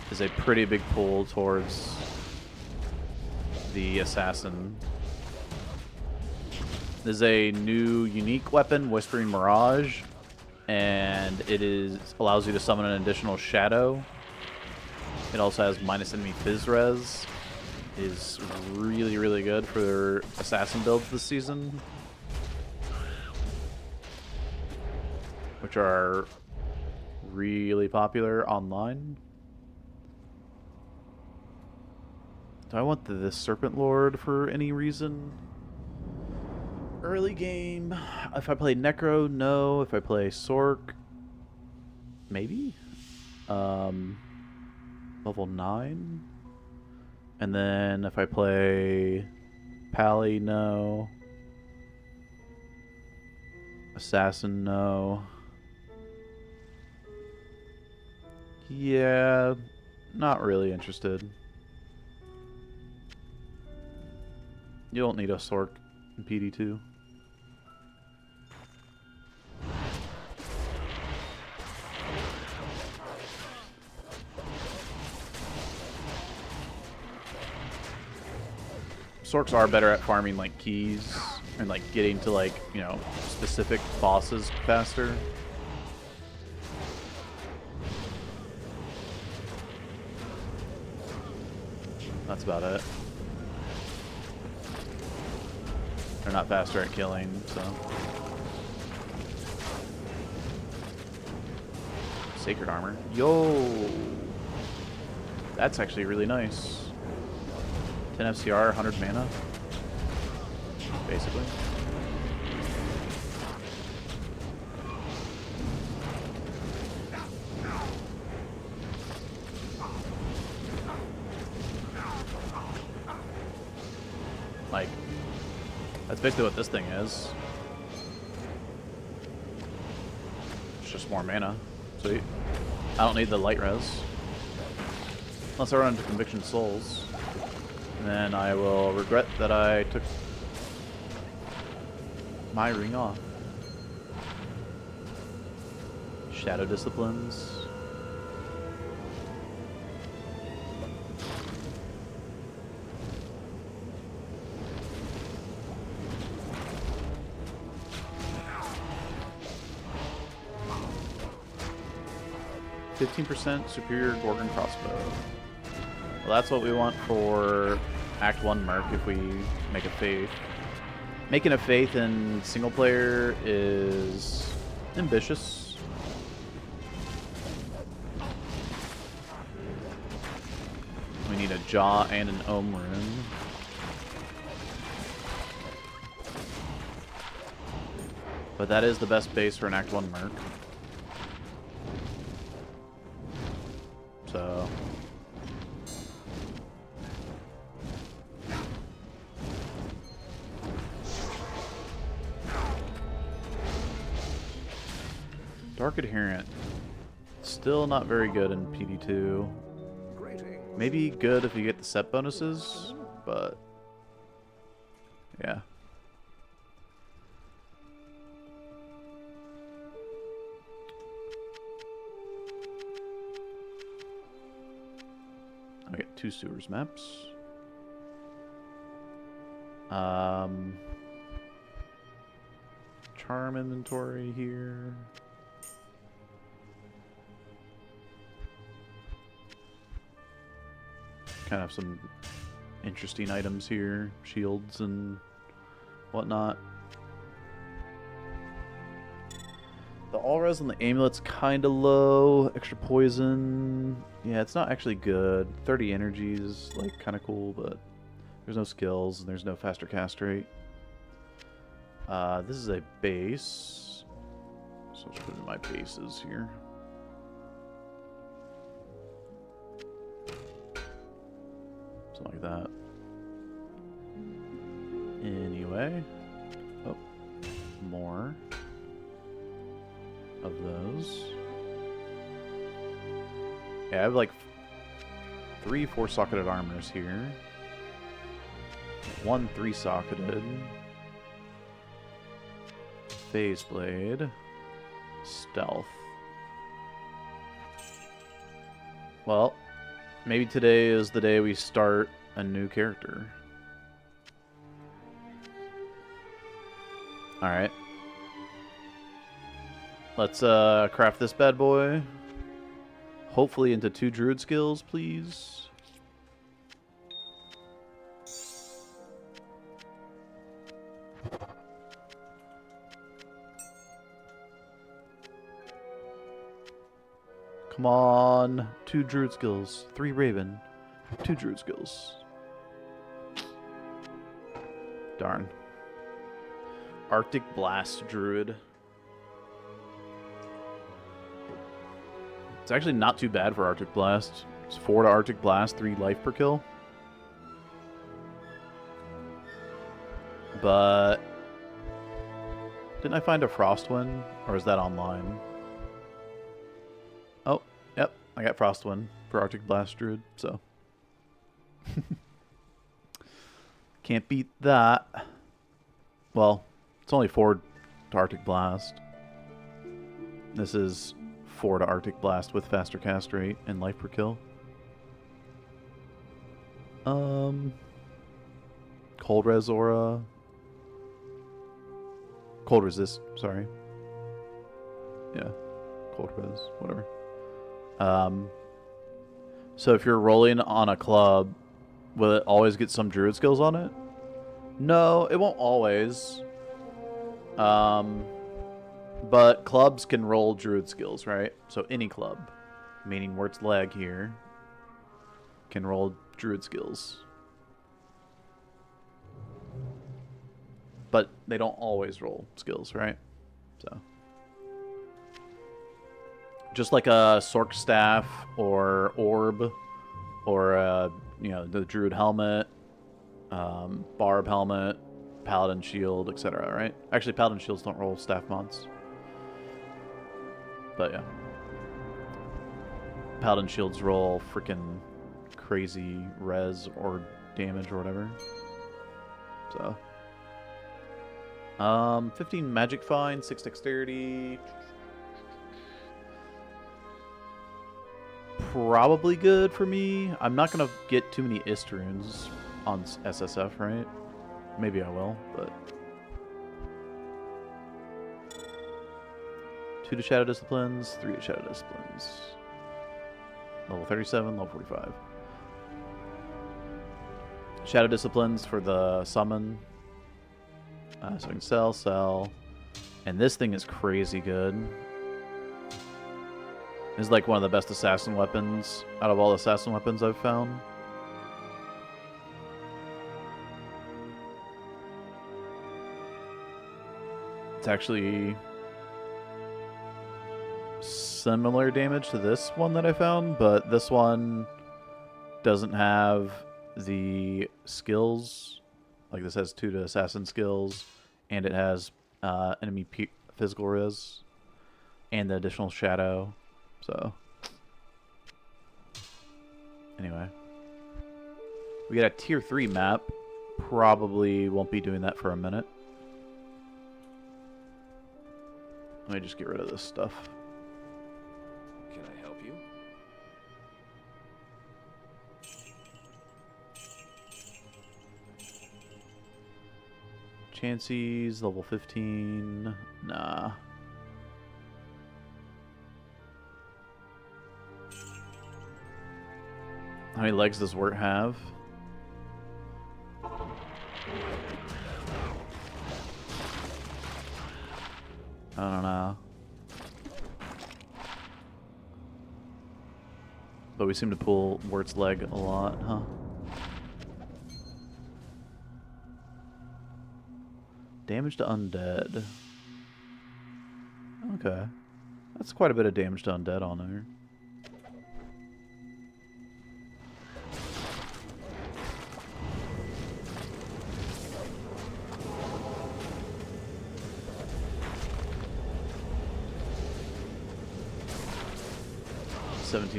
is a pretty big pull towards the assassin. This is a new unique weapon, Whispering Mirage, and it allows you to summon an additional shadow. It also has minus enemy phys res. Is really, really good for assassin builds this season, which are really popular online. Do I want this Serpent Lord for any reason? Early game. If I play Necro, no. If I play Sork, maybe. Level 9. And then if I play Pally, no. Assassin, no. Yeah, not really interested. You don't need a Sork in PD2. Sorks are better at farming like keys and like getting to like, you know, specific bosses faster. That's about it. They're not faster at killing, so. Sacred armor. Yo! That's actually really nice. 10 FCR, 100 mana. Basically. Like, that's basically what this thing is. It's just more mana. Sweet. I don't need the light res. Unless I run into Conviction Souls. And then I will regret that I took my ring off. Shadow Disciplines. %, superior Gorgon crossbow. Well, that's what we want for Act 1 Merc if we make a Faith. Making a Faith in single player is ambitious. We need a Jaw and an Ohm rune. But that is the best base for an Act 1 Merc. So... Dark Adherent. Still not very good in PD2. Maybe good if you get the set bonuses, but... yeah. I get 2 sewers maps. Charm inventory here. Kind of some interesting items here, shields and whatnot. The all-res on the amulet's kind of low. Extra poison. Yeah, it's not actually good. 30 energy is like kind of cool, but there's no skills and there's no faster cast rate. This is a base, so let's put in my bases here. Like that. Anyway. Oh. More of those. Yeah, I have like 3 4-socketed armors here. 1 3-socketed. Phase Blade. Stealth. Well, maybe today is the day we start a new character. Alright. Let's craft this bad boy. Hopefully into 2 Druid skills, please. Come on. 2 Druid skills. 3 Raven. 2 Druid skills. Darn. Arctic Blast Druid. It's actually not too bad for Arctic Blast. It's 4 to Arctic Blast, 3 life per kill. But didn't I find a Frostwind? Or is that online? Oh, yep. I got Frostwind for Arctic Blast Druid, so. Can't beat that. Well, it's only 4 to Arctic Blast. This is 4 to Arctic Blast with faster cast rate and life per kill. Cold Res Aura. Cold Resist, sorry. Yeah. Cold Res, whatever. So if you're rolling on a club, will it always get some Druid skills on it? No, it won't always. But clubs can roll Druid skills, right? So any club, meaning Wirt's Leg here, can roll Druid skills. But they don't always roll skills, right? So just like a Sork Staff or Orb or you know, the Druid Helmet, Barb Helmet, Paladin Shield, etc., right? Actually, Paladin Shields don't roll staff mods. But yeah. Paladin Shields roll freaking crazy res or damage or whatever. So 15 magic find, 6 dexterity. Probably good for me. I'm not gonna get too many Istrunes on SSF, right? Maybe I will, but 2 to Shadow Disciplines, 3 to Shadow Disciplines. Level 37, level 45. Shadow Disciplines for the summon. So I can sell. And this thing is crazy good. This is like one of the best assassin weapons out of all the assassin weapons I've found. It's actually similar damage to this one that I found, but this one doesn't have the skills. Like, this has 2 to assassin skills, and it has enemy physical res and the additional shadow. So anyway, we got a tier 3 map. Probably won't be doing that for a minute. Let me just get rid of this stuff. Can I help you? Chances, level 15. Nah. How many legs does Wirt have? I don't know. But we seem to pull Wirt's leg a lot, huh? Damage to undead. Okay. That's quite a bit of damage to undead on there.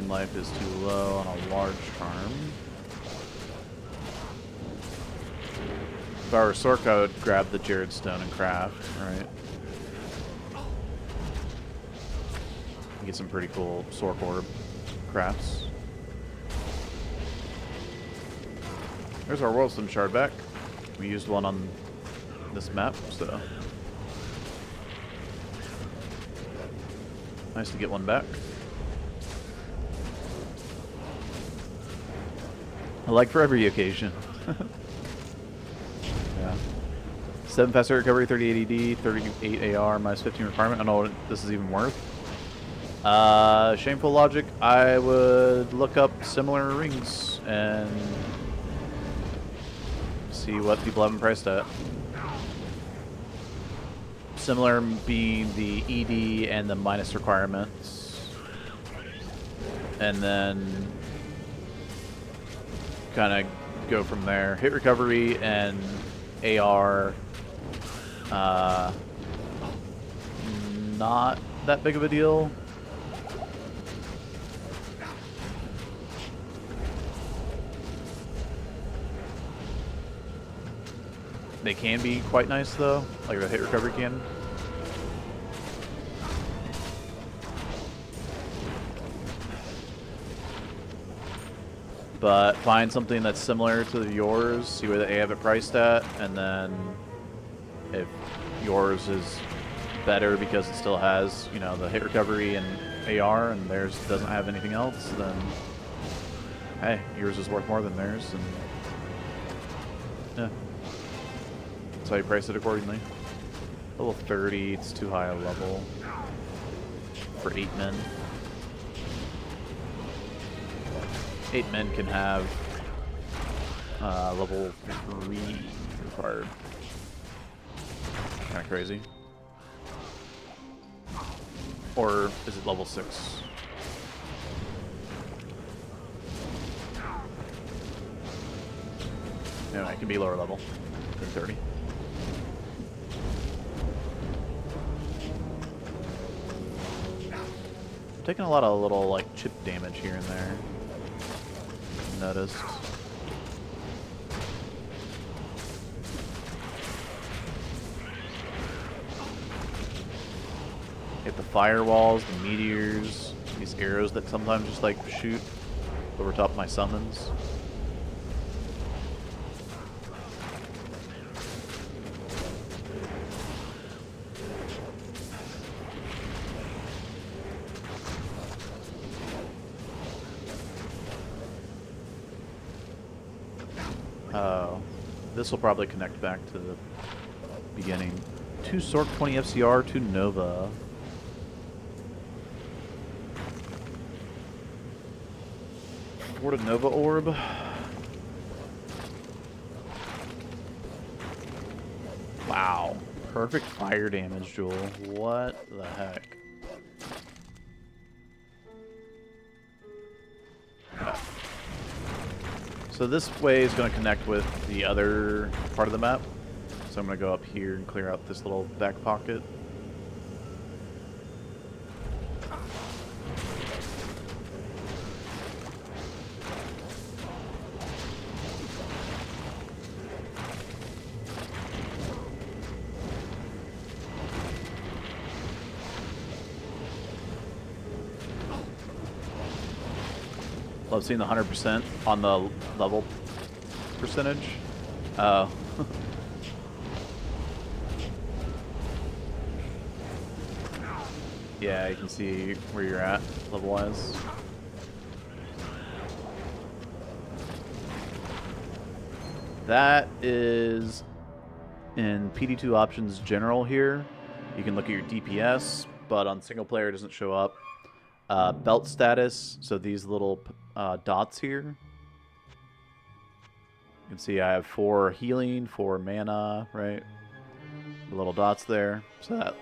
Life is too low on a large charm. If I were Sork, I would grab the Jared Stone and craft, right? You get some pretty cool Sork Orb crafts. There's our Whirlstone Shard back. We used one on this map, so nice to get one back. I like for every occasion. Yeah. 7 faster recovery, 30 ADD, 38 AR, minus 15 requirement. I don't know what this is even worth. Shameful logic. I would look up similar rings and see what people have them priced at. Similar being the ED and the minus requirements. And then kind of go from there. Hit recovery and AR. Not that big of a deal. They can be quite nice though, like the hit recovery can. But find something that's similar to yours, see where they have it priced at, and then if yours is better because it still has, you know, the hit recovery and AR, and theirs doesn't have anything else, then hey, yours is worth more than theirs, and yeah. That's how you price it accordingly. Level 30, it's too high a level for 8 men. 8 men can have level 3 required. Kinda crazy. Or is it level 6? No, it can be lower level than 30. Taking a lot of little like chip damage here and there. Noticed. Get the firewalls, the meteors, these arrows that sometimes just like shoot over top of my summons. This will probably connect back to the beginning. 2 Sork, 20 FCR, 2 Nova. What a Nova Orb. Wow. Perfect fire damage, Jewel. What the heck? So this way is going to connect with the other part of the map. So I'm going to go up here and clear out this little back pocket. Love seeing the 100% on the level percentage. Oh. Yeah, you can see where you're at level-wise. That is in PD2 options general here. You can look at your DPS, but on single player it doesn't show up. Belt status, so these little dots here. You can see I have 4 healing, 4 mana, right? The little dots there. So that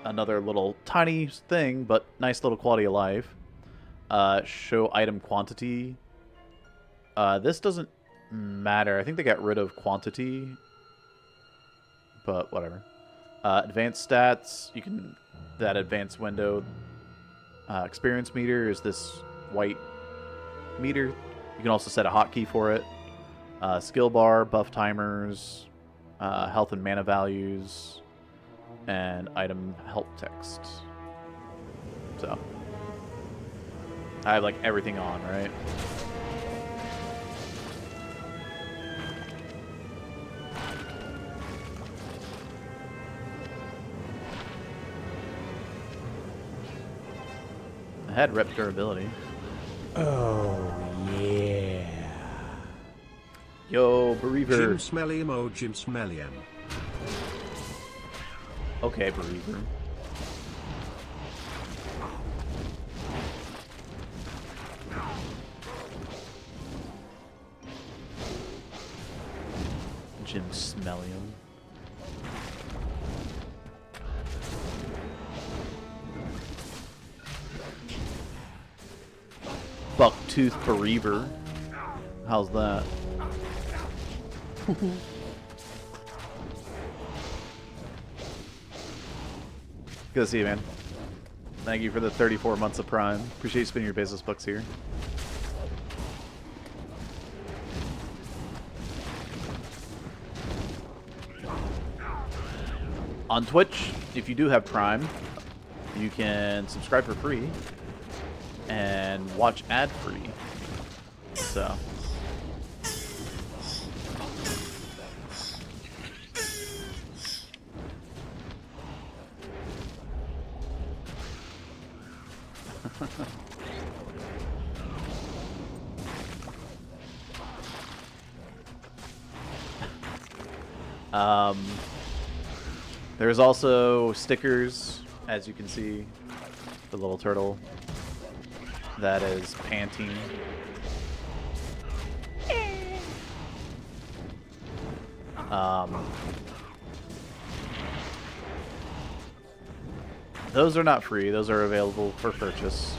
another little tiny thing, but nice little quality of life. Show item quantity. This doesn't matter. I think they got rid of quantity, but whatever. Advanced stats, you can, that advanced window. Experience meter is this white meter. You can also set a hotkey for it. Skill bar, buff timers, health and mana values, and item help text. So So I have like everything on, right? I had rep durability. Oh, yeah. Yo, Bereaver. Jim Smellium, oh Jim Smellium. Okay, Bereaver. Jim Smellium. Bucktooth Bereaver. How's that? Good to see you, man. Thank you for the 34 months of Prime. Appreciate you spending your business bucks here. On Twitch, if you do have Prime, you can subscribe for free and watch ad-free. So there's also stickers, as you can see, the little turtle that is panting. Those are not free, those are available for purchase.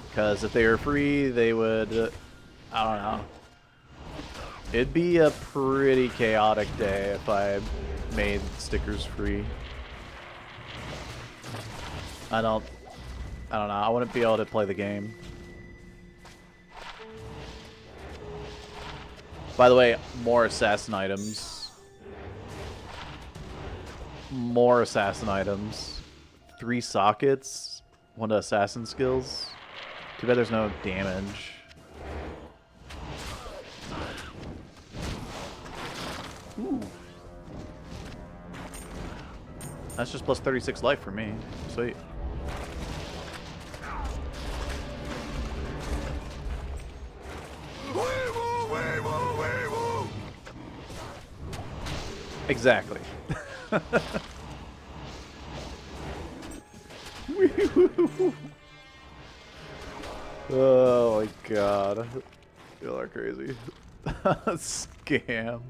Because if they were free, they would, I don't know. It'd be a pretty chaotic day if I made stickers free. I don't know, I wouldn't be able to play the game. By the way, more assassin items. More assassin items. 3 sockets, 1 to assassin skills. Too bad there's no damage. Ooh. That's just plus 36 life for me. Sweet. Exactly. Oh my god. Y'all are crazy. Scam.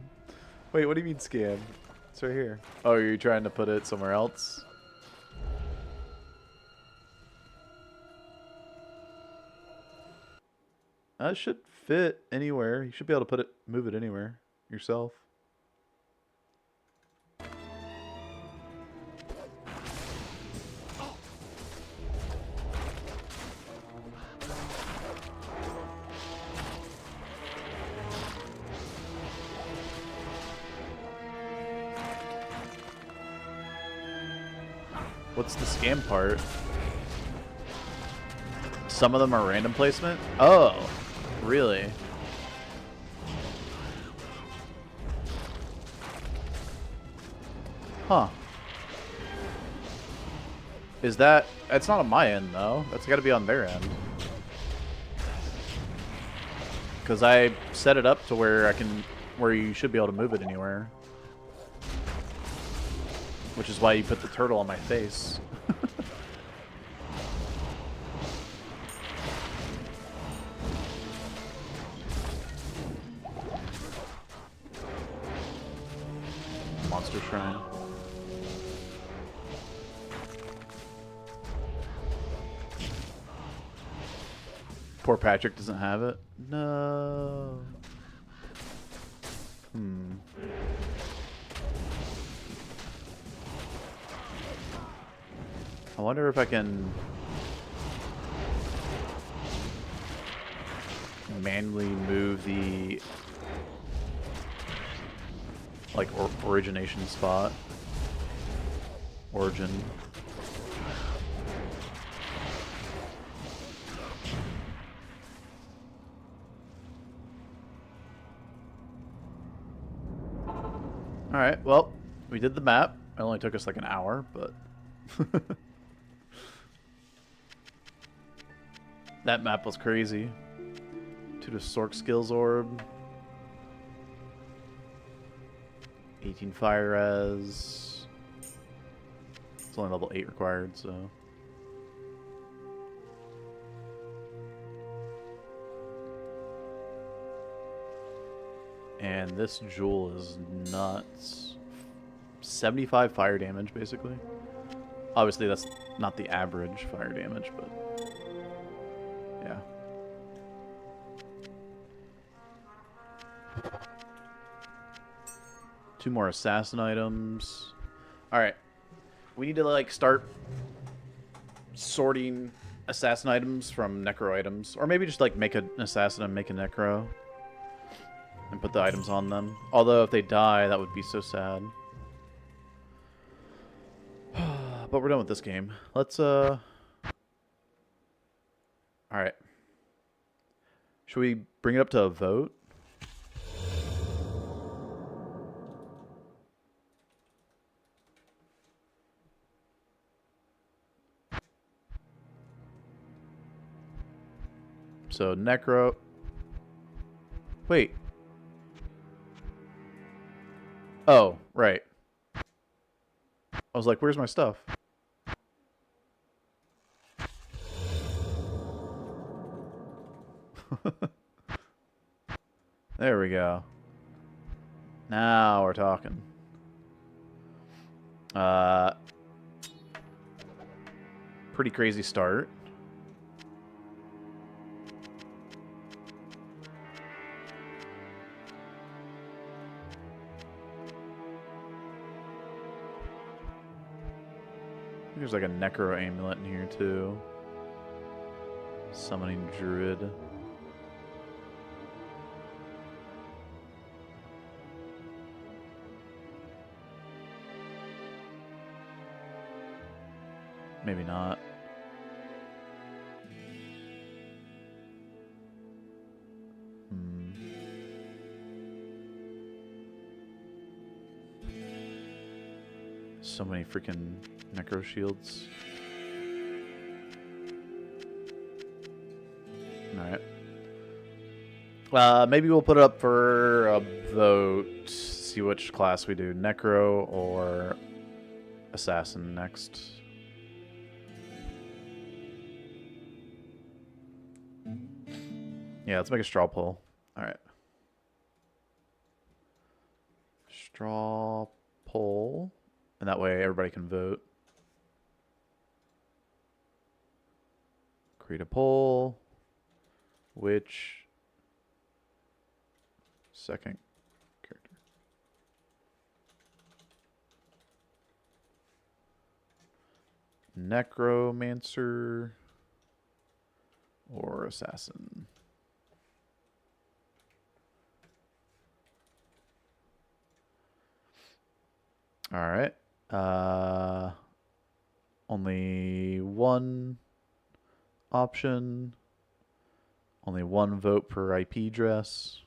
Wait, what do you mean scam? It's right here. Oh, are you trying to put it somewhere else? That should fit anywhere. You should be able to put it, move it anywhere yourself. What's the scam part? Some of them are random placement? Oh, really? Huh. Is that... It's not on my end, though. That's got to be on their end. Because I set it up to where I can... Where you should be able to move it anywhere. Which is why you put the turtle on my face. Monster Shrine. Poor Patrick doesn't have it. No. I wonder if I can manually move the like origination spot. Origin. Alright, well, we did the map. It only took us like an hour, but... that map was crazy. To the Sork Skills Orb. 18 Fire Res. It's only level 8 required, so... And this jewel is nuts. 75 fire damage, basically. Obviously, that's not the average fire damage, but... yeah. Two more assassin items. Alright. We need to, like, start sorting assassin items from necro items. Or maybe just, like, make an assassin and make a necro. And put the items on them. Although, if they die, that would be so sad. But we're done with this game. Let's, Alright. Should we bring it up to a vote? So, Necro... Wait. Oh, right. I was like, where's my stuff? There we go. Now we're talking. Pretty crazy start. There's like a Necro amulet in here too. Summoning Druid. Maybe not. So many freaking Necro shields. Alright. Maybe we'll put it up for a vote. See which class we do. Necro or Assassin next. Yeah, let's make a straw poll. Alright. Straw poll. And that way everybody can vote. Create a poll. Which second character? Necromancer or Assassin? All right. Only one option. Only one vote per IP address.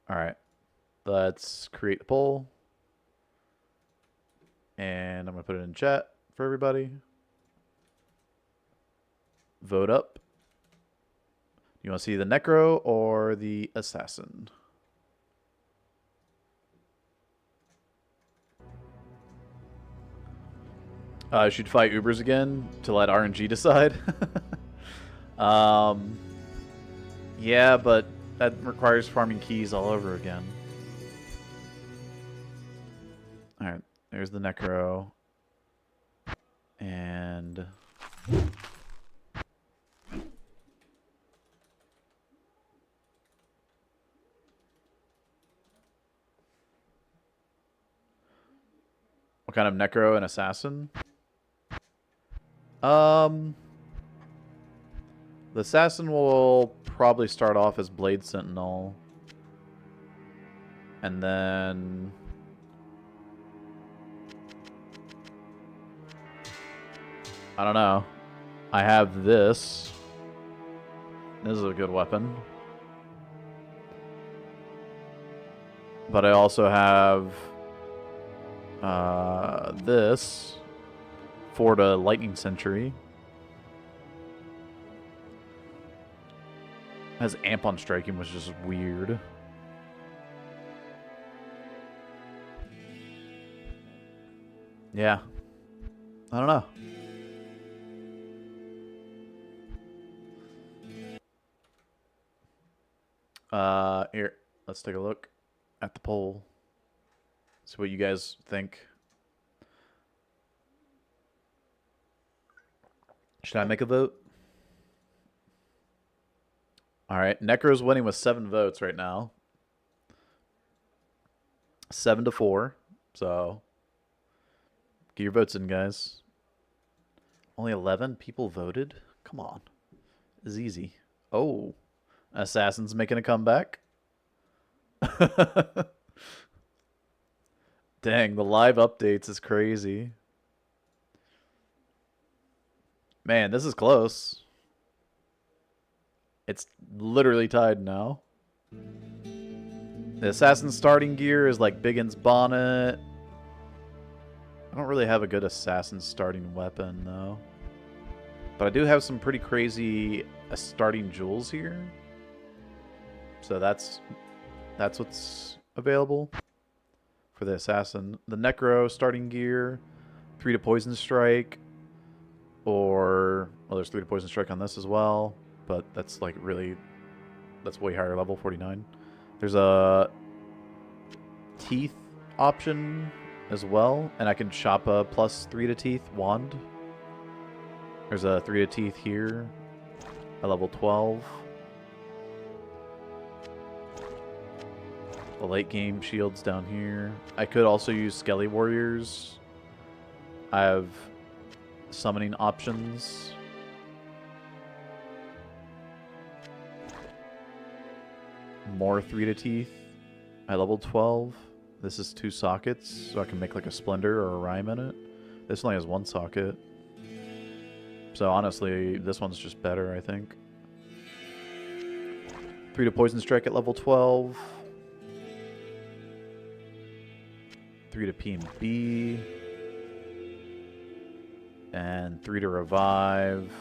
All right. Let's create the poll. And I'm going to put it in chat for everybody. Vote up. You want to see the Necro or the Assassin? I should fight Ubers again to let RNG decide. Yeah, but that requires farming keys all over again. Alright, there's the Necro. And... what kind of Necro and Assassin? The Assassin will probably start off as Blade Sentinel. And then... I don't know. I have this. This is a good weapon. But I also have this Forda Lightning Sentry. Has amp on striking, which is weird. Yeah. I don't know. Here, let's take a look at the poll. See what you guys think. Should I make a vote? All right, Necro's winning with 7 votes right now. 7-4. So, get your votes in, guys. Only 11 people voted? Come on. It's easy. Oh, Assassin's making a comeback. Dang, the live updates is crazy. Man, this is close. It's literally tied now. The Assassin's starting gear is like Biggin's Bonnet. I don't really have a good Assassin starting weapon, though. But I do have some pretty crazy starting jewels here. So that's what's available for the Assassin. The Necro starting gear, 3 to Poison Strike, or... well, there's 3 to Poison Strike on this as well. But that's like really... that's way higher level, 49. There's a Teeth option as well, and I can shop a plus 3 to Teeth wand. There's a 3 to Teeth here at level 12. The late game shields down here. I could also use Skelly Warriors. I have summoning options. More 3 to Teeth at level 12. This is 2 sockets, so I can make like a Splendor or a Rhyme in it. This only has 1 socket. So honestly, this one's just better, I think. 3 to Poison Strike at level 12. 3 to P&B. And 3 to Revive.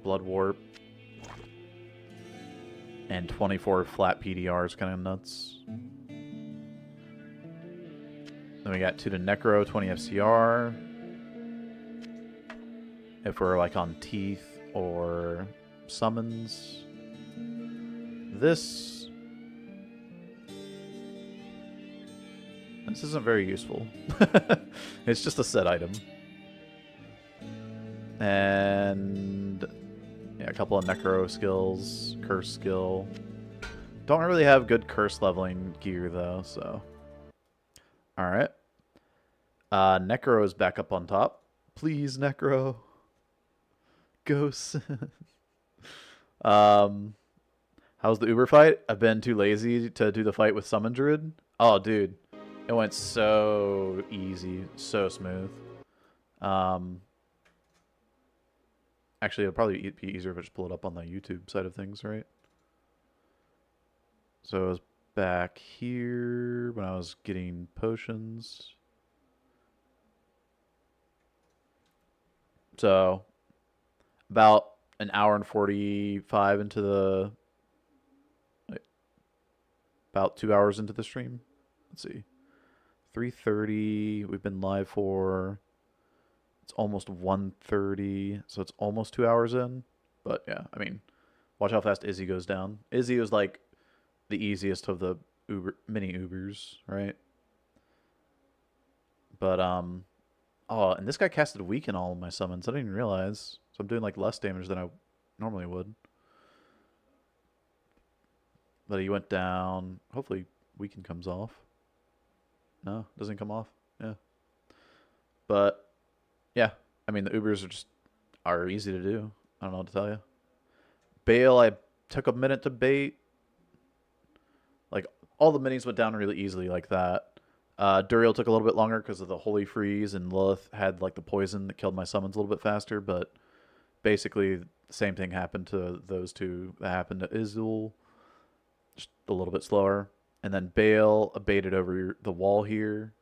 Blood Warp. And 24 flat PDR is kind of nuts. Then we got 2 to Necro, 20 FCR. If we're like on Teeth or Summons. This isn't very useful. It's just a set item. And yeah, a couple of Necro skills, Curse skill. Don't really have good Curse leveling gear though, so. Alright. Necro is back up on top. Please, Necro. Ghosts. How's the Uber fight? I've been too lazy to do the fight with Summon Druid. Oh, dude. It went so easy. So smooth. Actually, it'll probably be easier if I just pull it up on the YouTube side of things, right? So I was back here when I was getting potions. So about an hour and 45 into the... about 2 hours into the stream. Let's see. 3:30. We've been live for... it's almost 1:30, so it's almost 2 hours in. But yeah, I mean, watch how fast Izzy goes down. Izzy was like the easiest of the mini Ubers, right? But oh, and this guy casted weaken all of my summons. I didn't even realize. So I'm doing like less damage than I normally would. But he went down. Hopefully weaken comes off. No, doesn't come off. Yeah. But yeah, I mean the Ubers are easy to do. I don't know what to tell you. Baal, I took a minute to bait. Like all the minis went down really easily like that. Duriel took a little bit longer because of the Holy Freeze, and Lilith had like the poison that killed my summons a little bit faster. But basically, the same thing happened to those two that happened to Izul. Just a little bit slower. And then Baal abated over the wall here.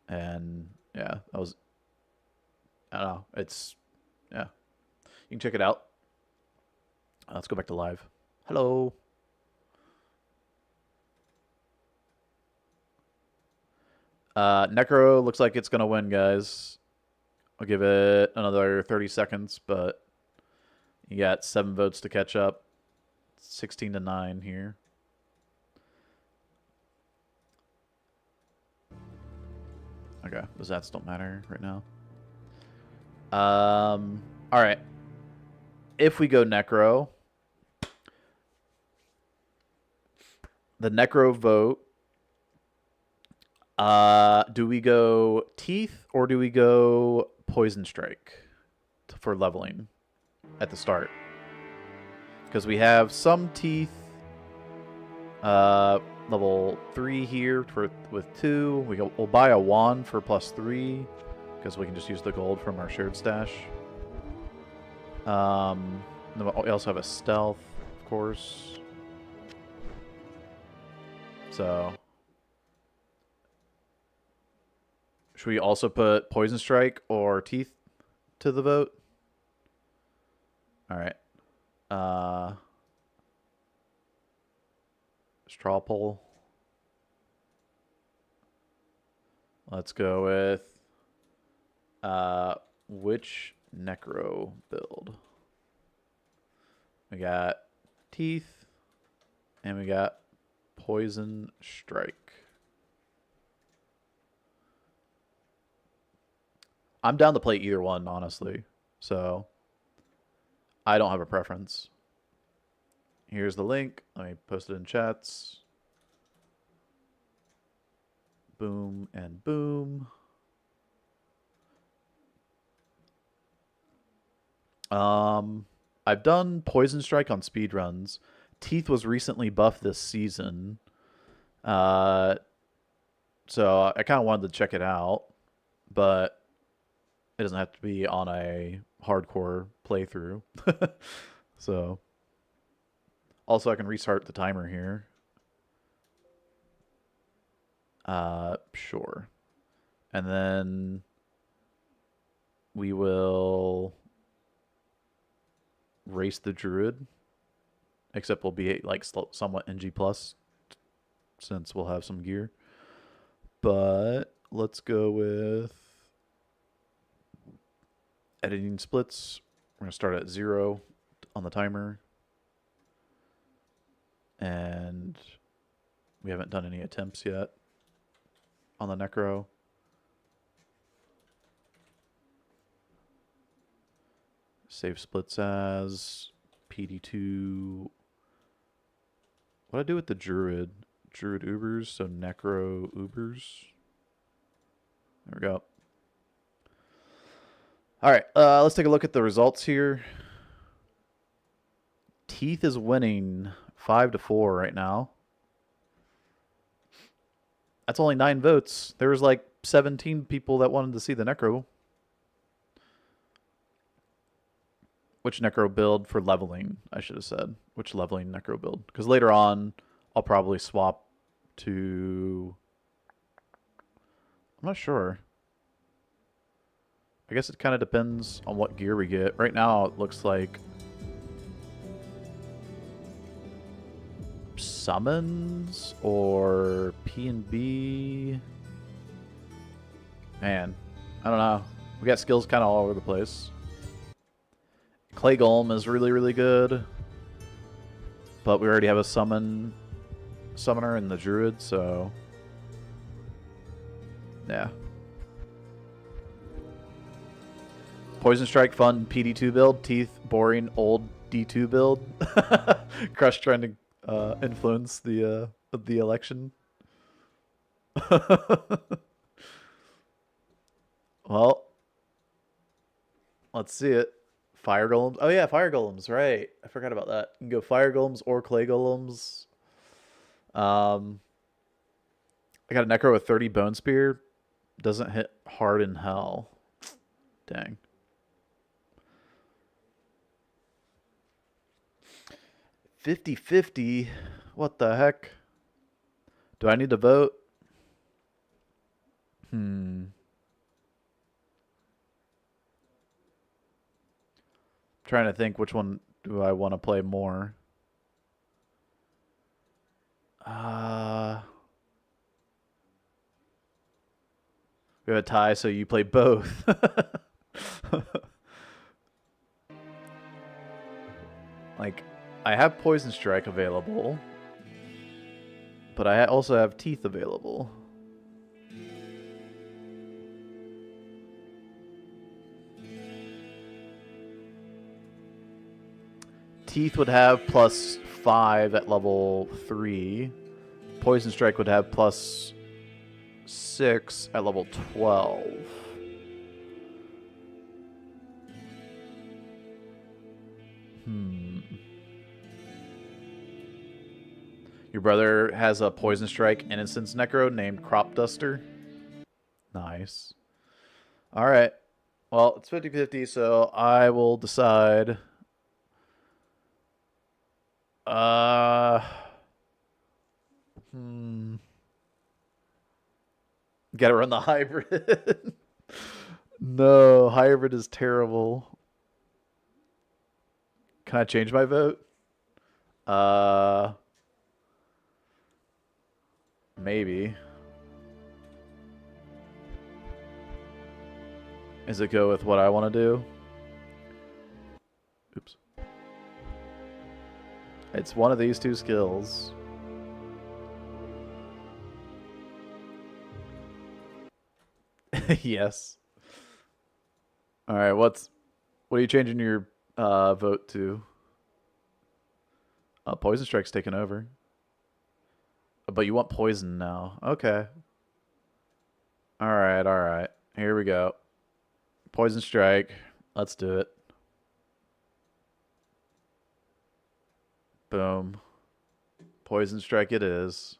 And yeah, that was, I don't know. It's, yeah. You can check it out. Let's go back to live. Hello. Necro looks like it's going to win, guys. I'll give it another 30 seconds, but you got 7 votes to catch up. 16-9 here. Okay, the Zats don't matter right now. All right. If we go Necro, the Necro vote. Do we go Teeth or do we go Poison Strike for leveling at the start? Because we have some Teeth. Level 3 here with 2. We'll buy a wand for +3 because we can just use the gold from our shared stash. Then we also have a stealth, of course. So, should we also put Poison Strike or Teeth to the vote? All right. Straw poll. Let's go with which Necro build? We got Teeth and we got Poison Strike. I'm down to play either one, honestly. So I don't have a preference. Here's the link. Let me post it in chats. Boom and boom. I've done Poison Strike on speedruns. Teeth was recently buffed this season. So I kind of wanted to check it out, but it doesn't have to be on a hardcore playthrough. So also I can restart the timer here. Sure. And then we will race the Druid, except we'll be like somewhat NG plus since we'll have some gear. But let's go with editing splits. We're going to start at 0 on the timer. And we haven't done any attempts yet on the Necro. Save splits as PD2. What do I do with the Druid? Druid Ubers, so Necro Ubers. There we go. All right, let's take a look at the results here. Teeth is winning 5-4 right now. That's only 9 votes. There was like 17 people that wanted to see the Necro. Which Necro build for leveling, I should have said. Which leveling Necro build. Because later on, I'll probably swap to... I'm not sure. I guess it kind of depends on what gear we get. Right now, it looks like... summons or P&B. Man, I don't know. We got skills kind of all over the place. Clay Golem is really, really good. But we already have a summoner in the Druid, so... yeah. Poison Strike, fun PD2 build. Teeth, boring, old D2 build. Crush trying to influence the election. Well, let's see it. Fire Golems. Oh yeah, Fire Golems, right. I forgot about that. You can go Fire Golems or Clay Golems. I got a Necro with 30 Bone Spear. Doesn't hit hard in hell. Dang. $50-50. What the heck? Do I need to vote? Trying to think which one do I want to play more. We have a tie, so you play both. Like, I have Poison Strike available, but I also have Teeth available. Teeth would have +5 at level 3. Poison Strike would have +6 at level 12. Your brother has a Poison Strike Innocence Necro named Crop Duster. Nice. Alright. Well, it's 50-50, so I will decide. Gotta run the hybrid. No, hybrid is terrible. Can I change my vote? Maybe. Does it go with what I want to do? Oops. It's one of these two skills. Yes. All right, what are you changing your vote to? Poison Strike's taken over. But you want poison now. Okay. All right, all right. Here we go. Poison Strike. Let's do it. Boom. Poison Strike it is.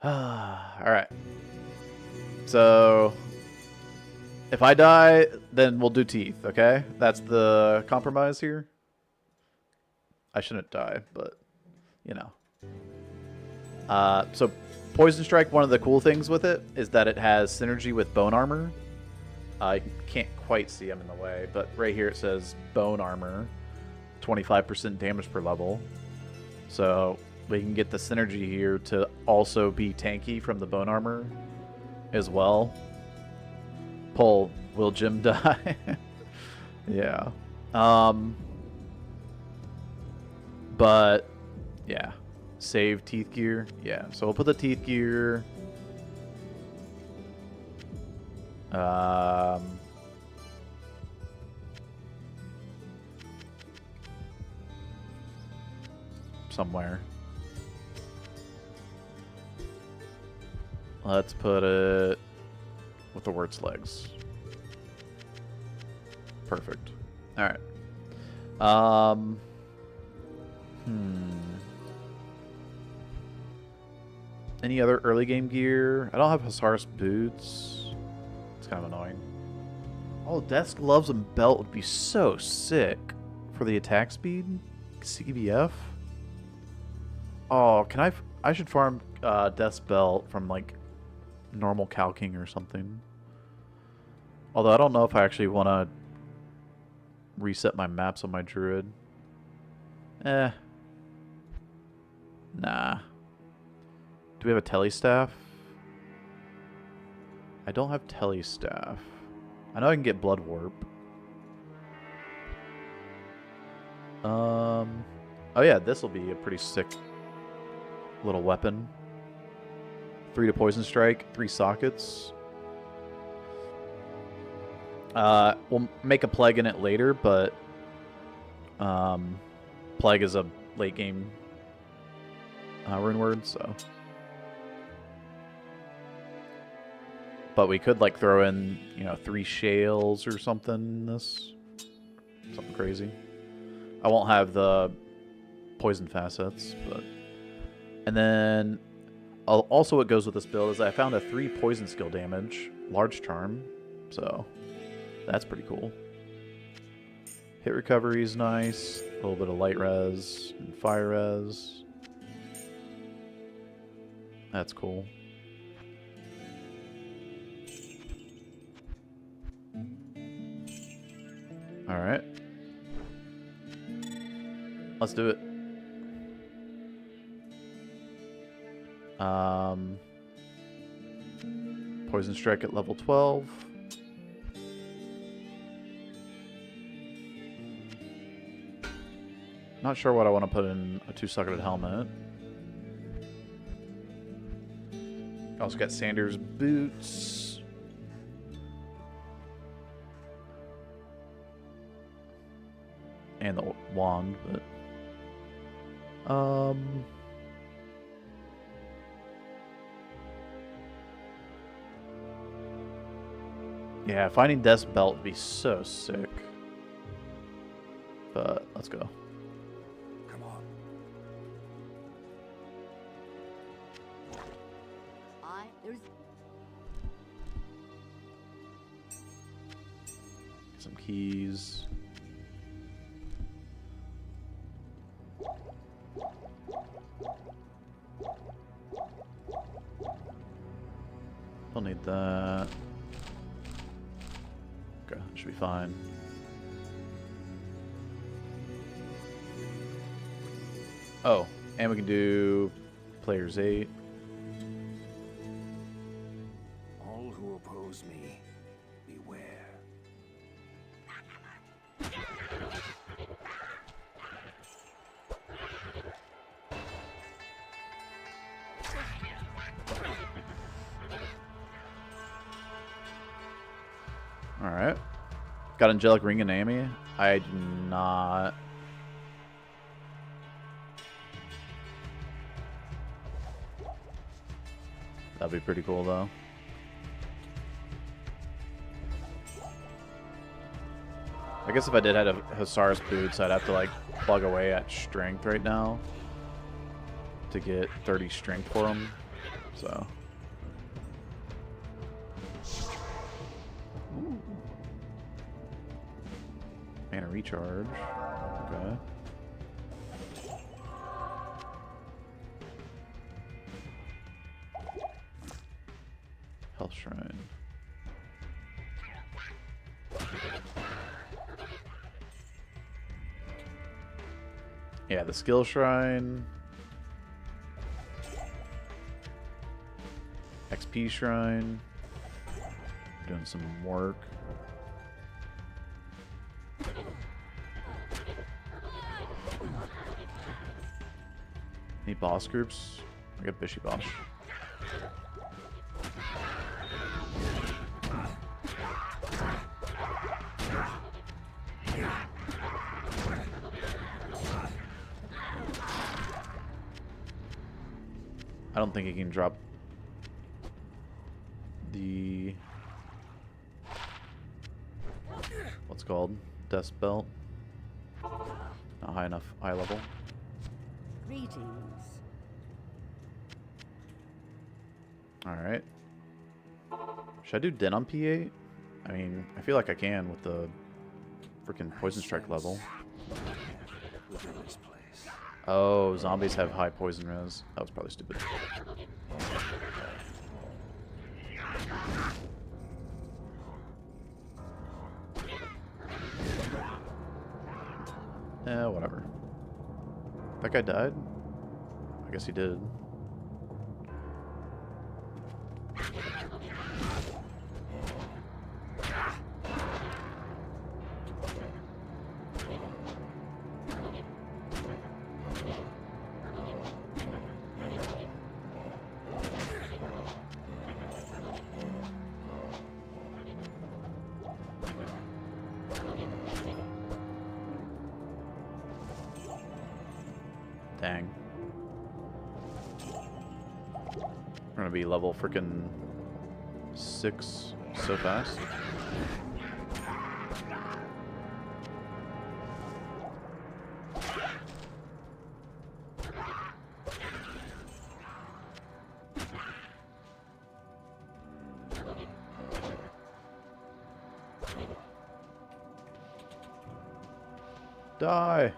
Alright. So, if I die, then we'll do Teeth, okay? That's the compromise here. I shouldn't die, but, you know. So, Poison Strike, one of the cool things with it is that it has synergy with Bone Armor. I can't quite see them in the way, but right here it says Bone Armor. 25% damage per level. So we can get the synergy here to also be tanky from the Bone Armor as well. Poll, will Jim die? Yeah. But yeah. Save Teeth Gear. Yeah. So we'll put the Teeth Gear. Somewhere. Let's put it with the words legs. Perfect. All right. Any other early game gear? I don't have Hussar's boots. It's kind of annoying. Oh, desk gloves and belt would be so sick for the attack speed. CBF. Oh, can I should farm Death's Belt from, like, normal calking or something. Although I don't know if I actually want to reset my maps on my Druid. Nah. Do we have a Telestaff? I don't have Telestaff. I know I can get Blood Warp. Oh yeah, this will be a pretty sick little weapon. 3 to Poison Strike, 3 sockets. We'll make a Plague in it later, but Plague is a late game rune word, so. But we could like throw in, you know, 3 shales or something in this. Something crazy. I won't have the poison facets, but. And then, also what goes with this build is I found a 3 poison skill damage, large charm, so that's pretty cool. Hit recovery is nice, a little bit of light res and fire res. That's cool. Alright. Let's do it. Poison Strike at level 12. Not sure what I want to put in a 2-socketed helmet. I also got Sanders boots. And the wand, but yeah, finding Death's Belt would be so sick. But let's go. Come on. There's Some keys. Don't need that. Okay, should be fine. Oh, and we can do players 8. All who oppose me, beware. Alright. Got Angelic Ring and Amy. I do not. That'd be pretty cool though. I guess if I did have a Hussar's boots, I'd have to like plug away at strength right now to get 30 strength for them. So. Ooh. Mana recharge. Okay. Health Shrine. Yeah, the Skill Shrine. XP Shrine. Doing some work. Any boss groups? I got Bishy Boss. I don't think he can drop the what's it called? Death's Belt. Not high enough, high level. Greetings. Alright. Should I do Den on P8? I mean, I feel like I can with the freaking Poison Strike level. Within this place. Oh, zombies have high poison res. That was probably stupid. Whatever. That guy died? I guess he did. Dang. We're gonna be level frickin' 6 so fast. Die!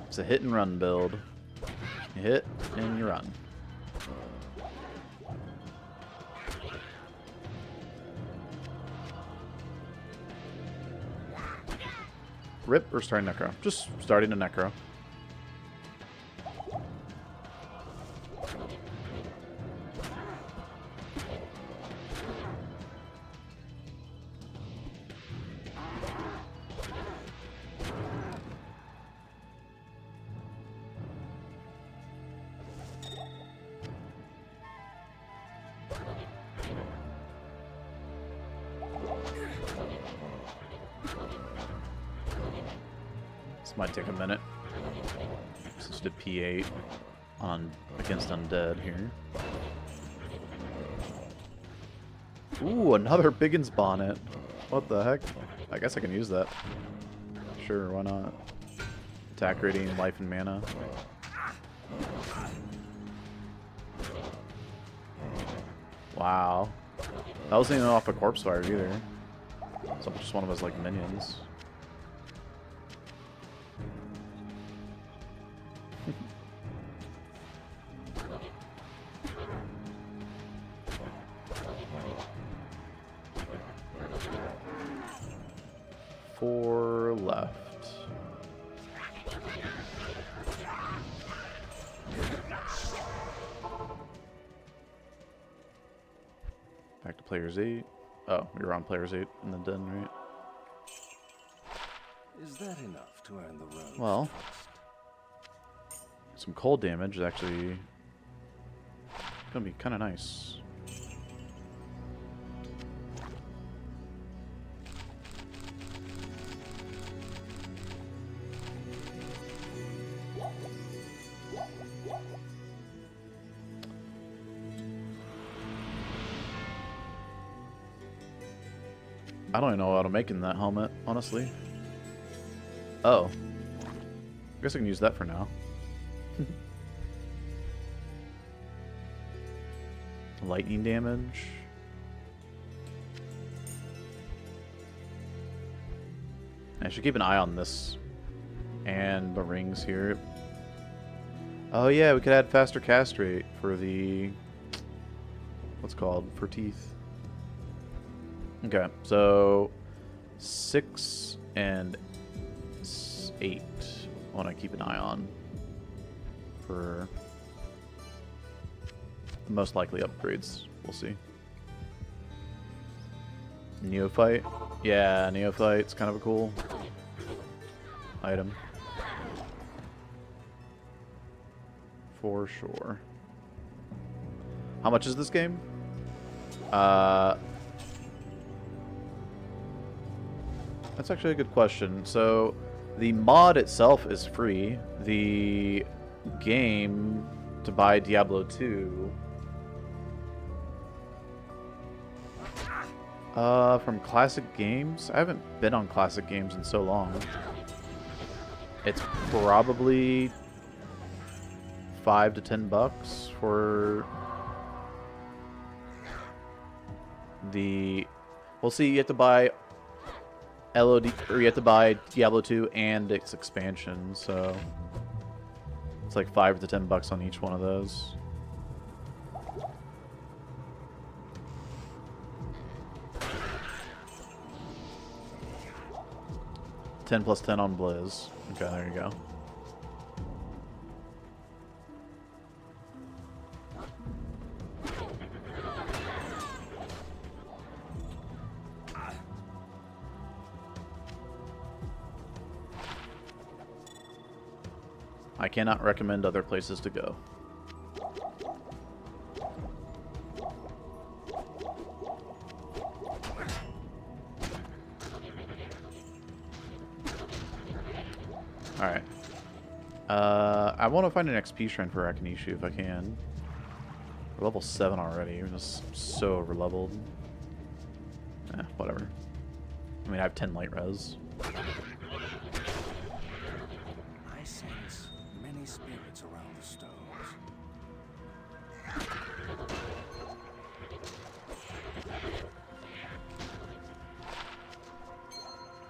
It's a hit and run build. You hit and you run. Rip or starting Necro? Just starting a Necro. This might take a minute. Just did P8 on against undead here. Ooh, another Biggins bonnet. What the heck? I guess I can use that. Sure, why not? Attack rating, life, and mana. Wow. That wasn't even off a corpse fire either. So just one of his like minions. Four left. Back to players 8. Oh, we were on players 8 in the den, right? Is that enough to earn the rogue's Well, trust? some cold damage is actually gonna be kind of nice. I don't even know how to make in that helmet, honestly. Oh. I guess I can use that for now. Lightning damage. I should keep an eye on this. And the rings here. Oh yeah, we could add faster cast rate for the... What's it called? For teeth. Okay, so 6 and 8 I want to keep an eye on for the most likely upgrades. We'll see. Neophyte. Yeah, Neophyte's kind of a cool item. For sure. How much is this game? That's actually a good question. So, the mod itself is free. The game to buy Diablo 2 from Classic Games. I haven't been on Classic Games in so long. It's probably $5 to $10 for the... We'll see, you have to buy LOD, or you have to buy Diablo 2 and its expansion, so it's like $5 to $10 on each one of those. $10 plus 10 on Blizz. Okay, there you go. I cannot recommend other places to go. Alright. I want to find an XP shrine for Akinishu if I can. We're level 7 already. We're just so over-leveled. Whatever. I mean, I have 10 light res. Spirits around the stones.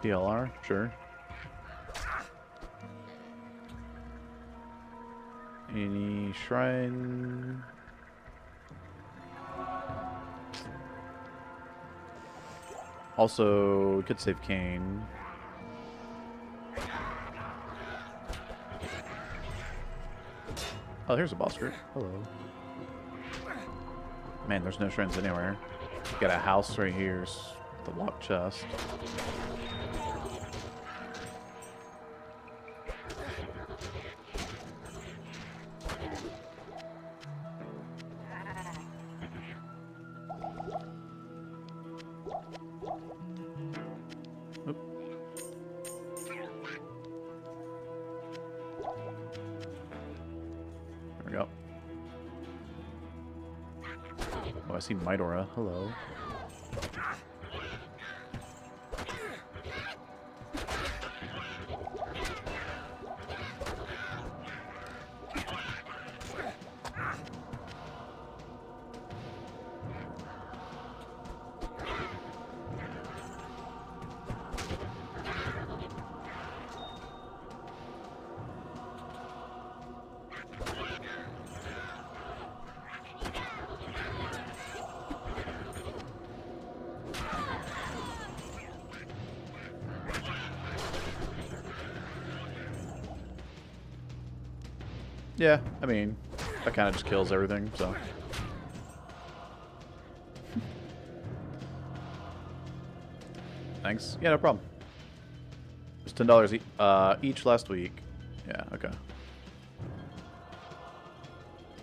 PLR, sure. Any shrine? Also, we could save Kane. Oh, here's a boss group. Hello. Man, there's no shrines anywhere. Got a house right here, the locked chest. Oop. There we go. Oh, I see Midora. Hello. Yeah, I mean, that kind of just kills everything, so. Thanks. Yeah, no problem. It was $10 each last week. Yeah, okay.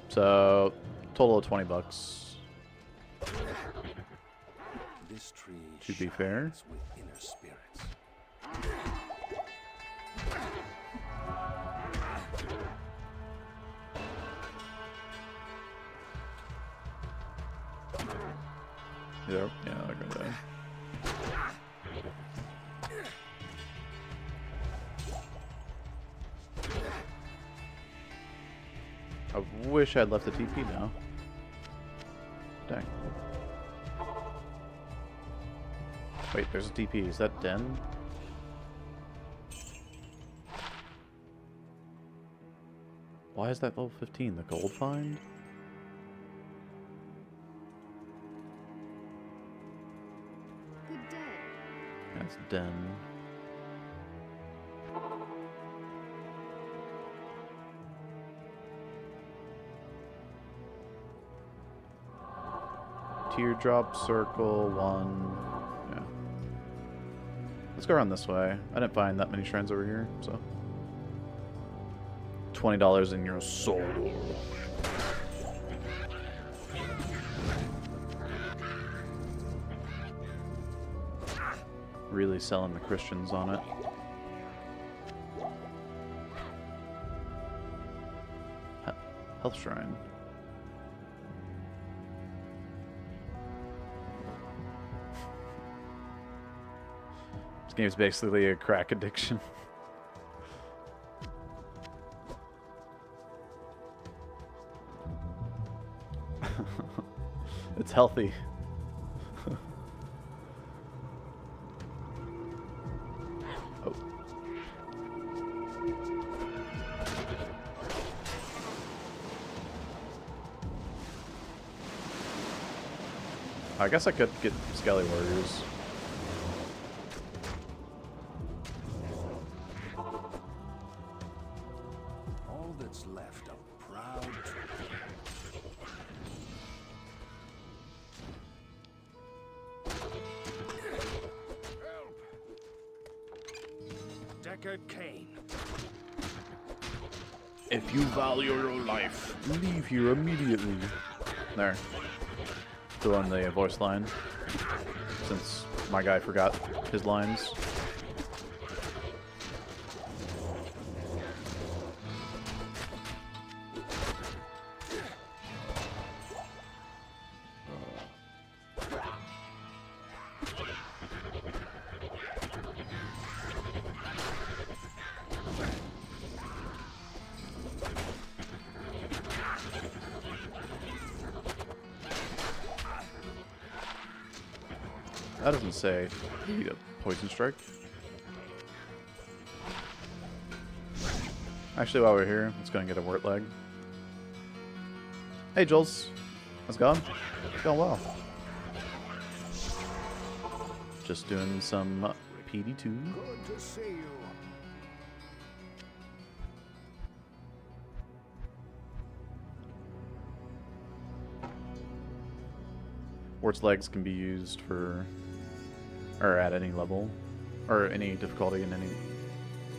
So, total of $20. This tree To be fair. shines with inner spirits. Yeah, they're good there. I wish I'd left the TP now. Dang. Wait, there's a TP. Is that Den? Why is that level 15? The gold find? Good day. That's Den. Teardrop circle 1. Yeah. Let's go around this way. I didn't find that many shrines over here, so. $20 in your soul. Really selling the Christians on it. Health shrine. This game is basically a crack addiction. It's healthy. Oh. I guess I could get Skelly Warriors. All that's left of proud Deckard Cain. If you value your life, leave here immediately. There. Throw on the voice line, since my guy forgot his lines. That doesn't say you need a poison strike. Actually, while we're here, let's go and get a wort leg. Hey, Jules. How's it going? It's going well. Just doing some PD2. Good to see you. Wart's legs can be used for, or at any level, or any difficulty in any,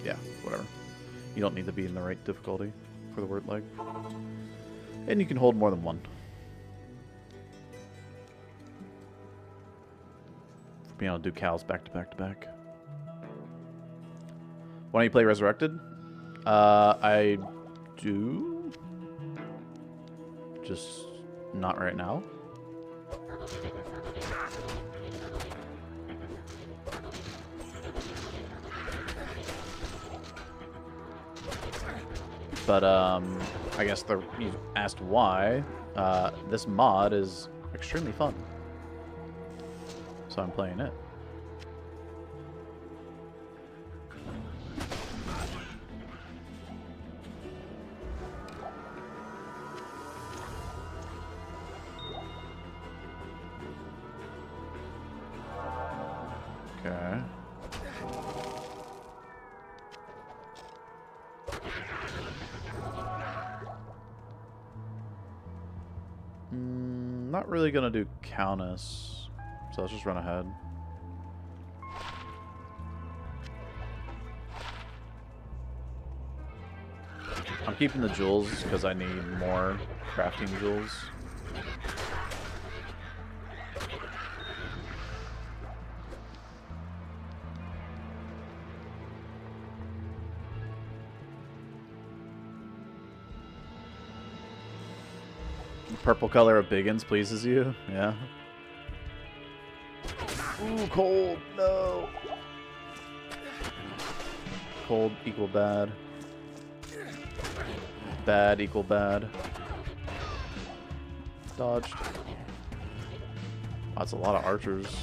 yeah, whatever. You don't need to be in the right difficulty for the wort leg. And you can hold more than one. For being able to do cows back to back to back. Why don't you play Resurrected? I do. Just not right now. But I guess you asked why. This mod is extremely fun, so I'm playing it. Okay. Not really gonna do Countess, so let's just run ahead. I'm keeping the jewels because I need more crafting jewels. Purple color of Biggins pleases you? Yeah. Ooh, cold. No. Cold equal bad. Bad equal bad. Dodged. That's a lot of archers.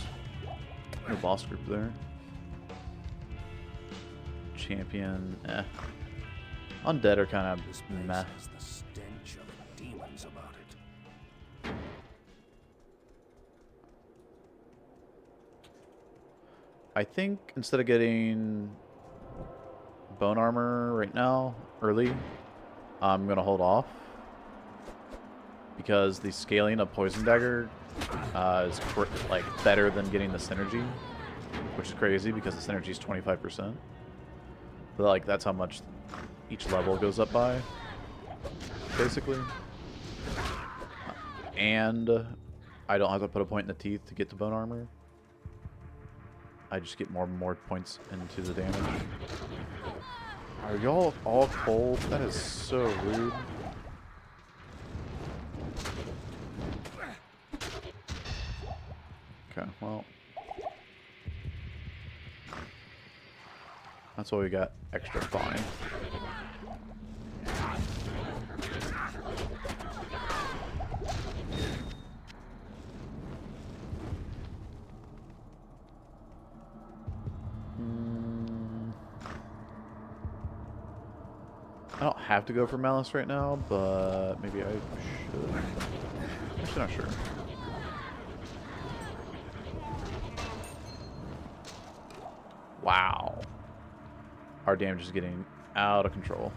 No boss group there. Champion, eh. Undead are kind of This place meh. has the stench of demons about it. I think instead of getting bone armor right now, early, I'm going to hold off. Because the scaling of Poison Dagger is like better than getting the synergy. Which is crazy because the synergy is 25%. But like that's how much each level goes up by. Basically. And I don't have to put a point in the teeth to get to bone armor. I just get more and more points into the damage. Are y'all all cold? That is so rude. Okay, well. That's why we got extra fine. I don't have to go for Malice right now, but maybe I should. I'm actually not sure. Wow. Our damage is getting out of control.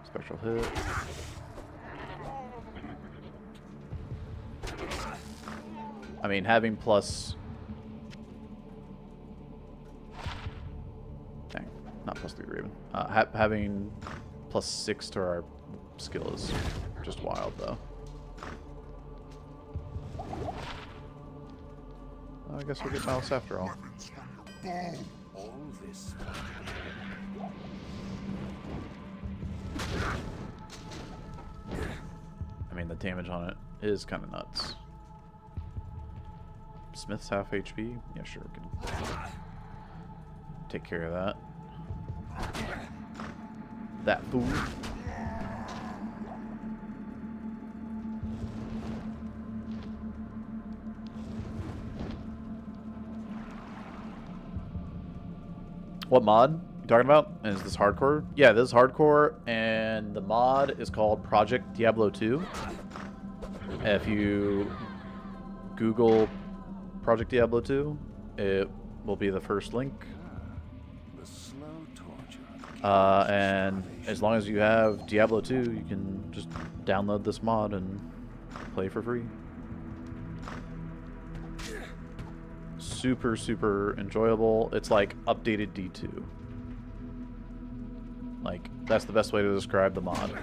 Spectral hit. I mean, having plus... Dang, not plus 3 Raven. Having plus 6 to our skill is just wild, though. I guess we'll get Malice after all. All this. I mean, the damage on it is kind of nuts. Smith's half HP? Yeah, sure, we can take care of that. That fool. What mod? You talking about? Is this hardcore? Yeah, this is hardcore, and the mod is called Project Diablo 2. If you Google Project Diablo 2, it will be the first link. The slow torture. And as long as you have Diablo 2, you can just download this mod and play for free. Super, super enjoyable. It's like updated D2. Like, that's the best way to describe the mod.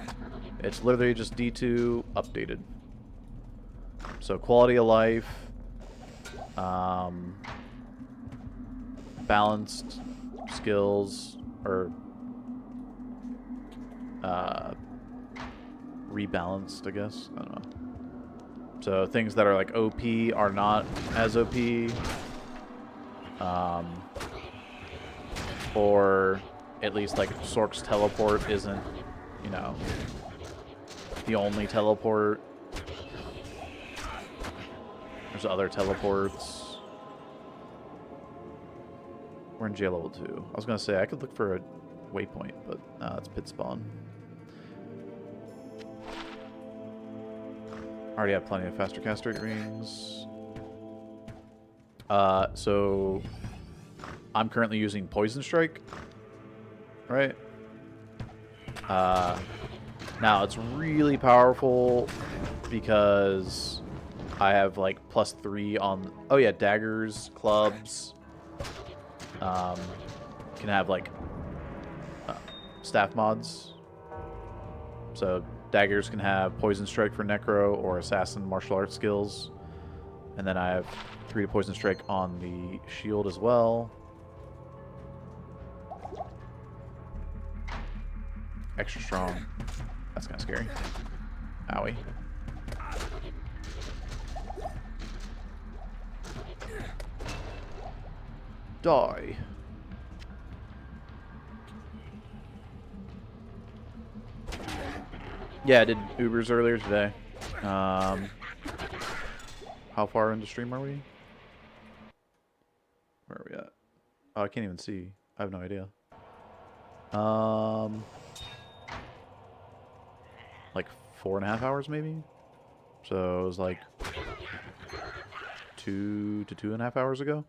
It's literally just D2 updated. So quality of life, balanced skills, or rebalanced, I guess. I don't know. So things that are like OP are not as OP. Or at least like Sork's teleport isn't, you know, the only teleport. There's other teleports. We're in jail level 2. I was gonna say I could look for a waypoint, but it's pit spawn. Already have plenty of faster cast rate rings. So I'm currently using Poison Strike, right? Now it's really powerful because I have like +3 on, oh yeah, daggers, clubs, can have like staff mods. So daggers can have Poison Strike for Necro or Assassin martial arts skills. And then I have 3 Poison Strike on the shield as well. Extra strong. That's kind of scary. Owie. Die. Yeah, I did Ubers earlier today. How far into stream are we? Where are we at? Oh, I can't even see. I have no idea. Like 4.5 hours maybe? So it was like 2 to 2.5 hours ago.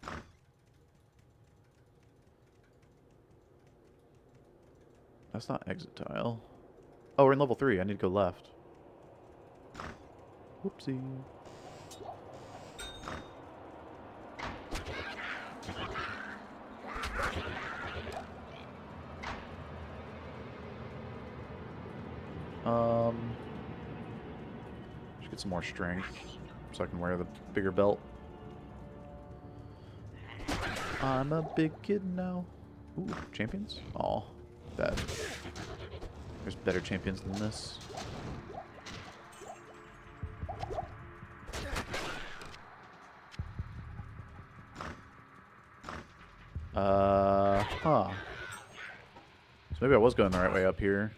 That's not exit tile. Oh, we're in level 3. I need to go left. Whoopsie. Should get some more strength so I can wear the bigger belt. I'm a big kid now. Ooh, champions? Aw, bad. There's better champions than this. Huh. So maybe I was going the right way up here.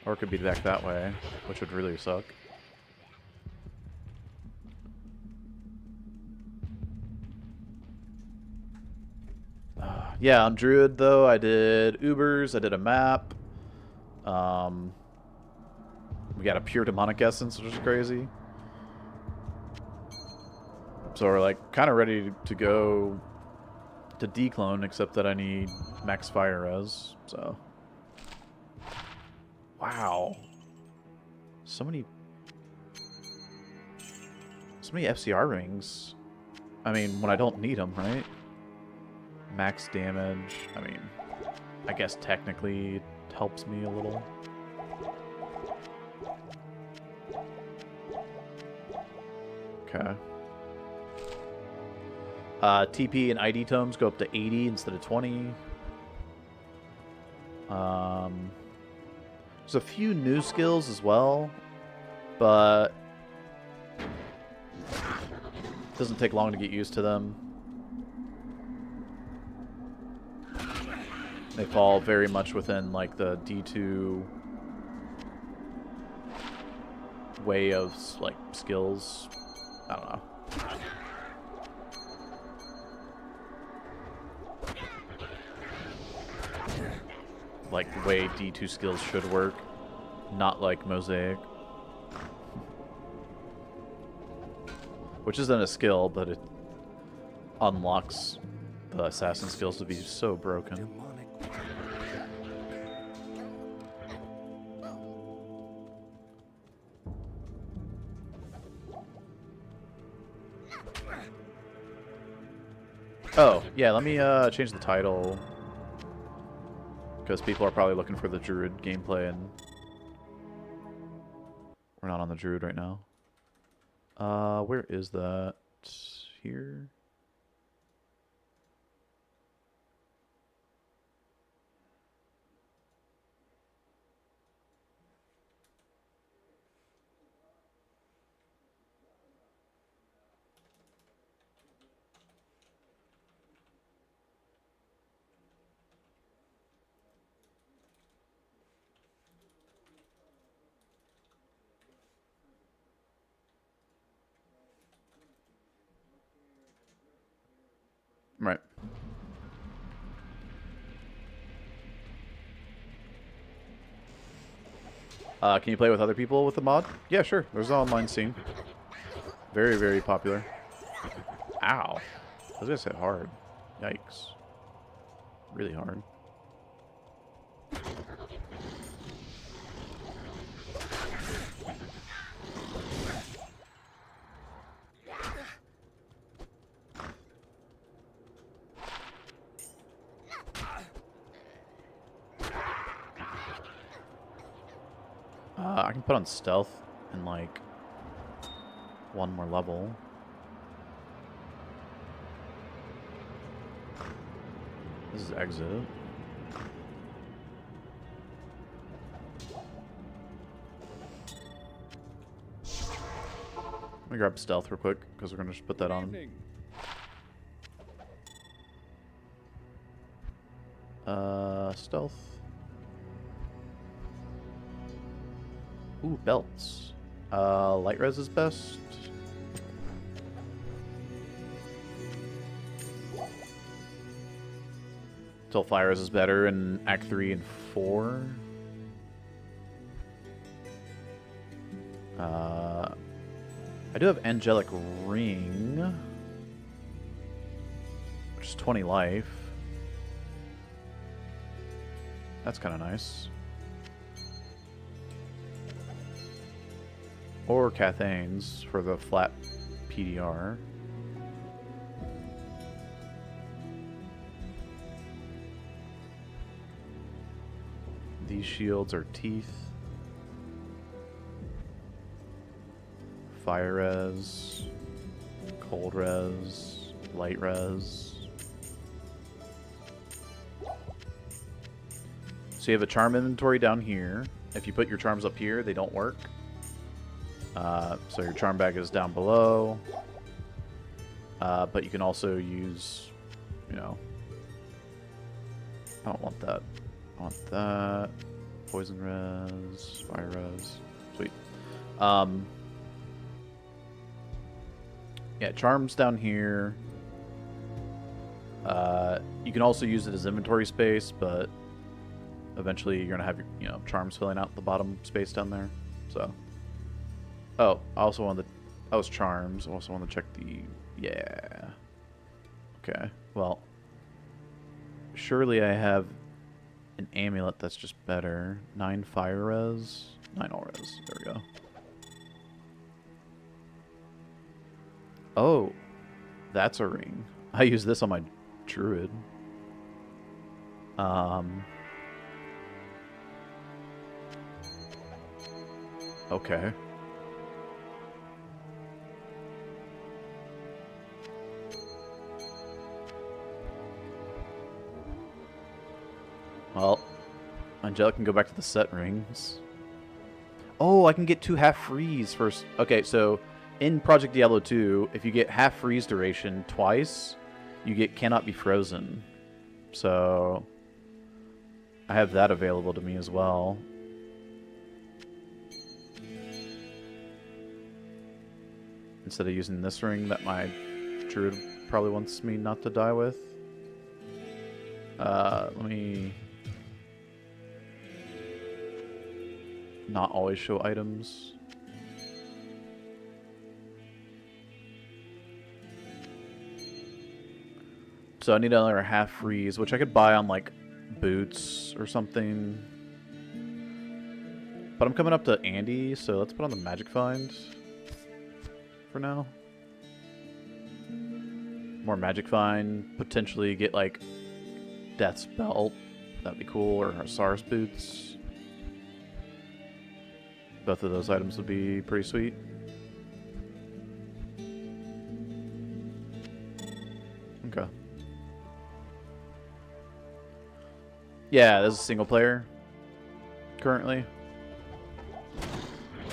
Or it could be back that way, which would really suck. Yeah, on Druid, though, I did Ubers, I did a map. We got a pure demonic essence, which is crazy. So we're like kind of ready to go to declone, except that I need max fire res. So wow, so many FCR rings. I mean, when I don't need them, right? Max damage. I mean, I guess technically it helps me a little. Okay. TP and ID tomes go up to 80 instead of 20. There's a few new skills as well, but it doesn't take long to get used to them. They fall very much within like the D2 way of like skills. I don't know. like the way D2 skills should work, not like Mosaic. Which isn't a skill, but it unlocks the assassin skills to be so broken. Demonic. Oh, yeah, let me change the title. Because people are probably looking for the Druid gameplay, and we're not on the Druid right now. Where is that? Here? Right. Can you play with other people with the mod? Yeah, sure. There's an online scene. Very, very popular. Ow. I was gonna say hard. Yikes. Really hard. I can put on stealth and like one more level. This is exit. Let me grab stealth real quick because we're gonna just put that on. Stealth. Ooh, belts. Light res is best. Till fire res is better in Act 3 and 4. I do have Angelic Ring, which is 20 life. That's kind of nice. Or Cathane's for the flat PDR. These shields are teeth. Fire res. Cold res. Light res. So you have a charm inventory down here. If you put your charms up here, they don't work. So your charm bag is down below. But you can also use, you know... I don't want that. I want that. Poison res. Fire res. Sweet. Yeah, charms down here. You can also use it as inventory space, but eventually you're gonna have your, you know, charms filling out the bottom space down there. So, oh, I also wanted the, that was charms. I also want to check the, yeah. Okay, well, surely I have an amulet that's just better. 9 fire res, 9 all res. There we go. Oh, that's a ring. I use this on my druid. Okay. Well, Angelic can go back to the set rings. Oh, I can get 2 half freeze first. Okay, so in Project Diablo 2, if you get half freeze duration twice, you get cannot be frozen. So I have that available to me as well. Instead of using this ring that my druid probably wants me not to die with. Let me not always show items. So I need another half freeze, which I could buy on like boots or something. But I'm coming up to Andy, so let's put on the magic find for now. More magic find, potentially get like Death's Belt. That'd be cool, or Osiris boots. Both of those items would be pretty sweet. Okay. Yeah, this is single player currently.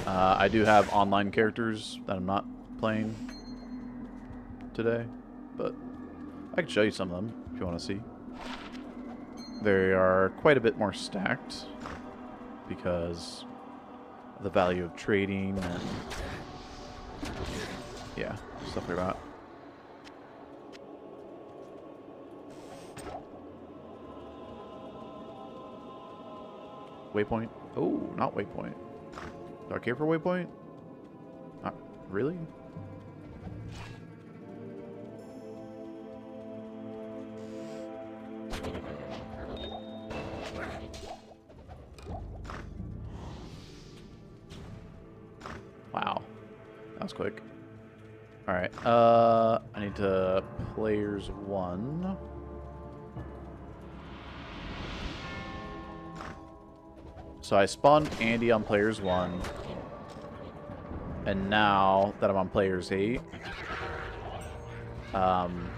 I do have online characters that I'm not playing today, but I can show you some of them if you want to see. They are quite a bit more stacked because of the value of trading and yeah, stuff like that. Waypoint? Oh, not waypoint. Do I care for waypoint? Not really? Wow. That was quick. Alright, I need to players 1. So I spawned Andy on players 1, and now that I'm on players 8, and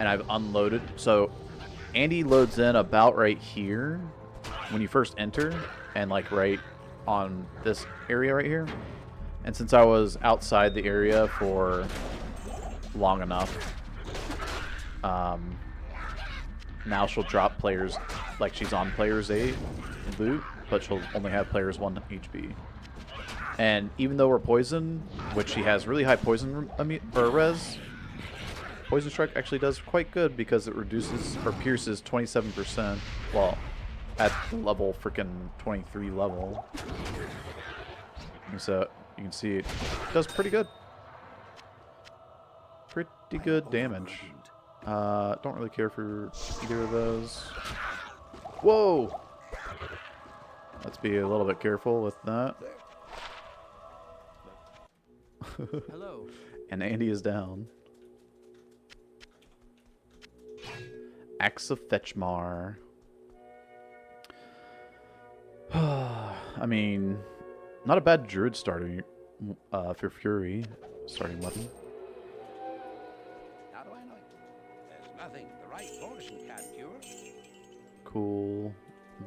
I've unloaded. So Andy loads in about right here when you first enter, and like right on this area right here. And since I was outside the area for long enough, now she'll drop players, like she's on players 8 loot, but she'll only have players 1 HP. And even though we're poisoned, which she has really high poison res, Poison Strike actually does quite good because it reduces or pierces 27%. Well, at the level freaking 23 level. And so you can see it does pretty good. Pretty good damage. Don't really care for either of those. Whoa! Let's be a little bit careful with that. Hello. And Andy is down. Axe of Fetchmar. I mean, not a bad Druid starting for Fury starting weapon. How do I know it? There's nothing the right portion can't cure. Cool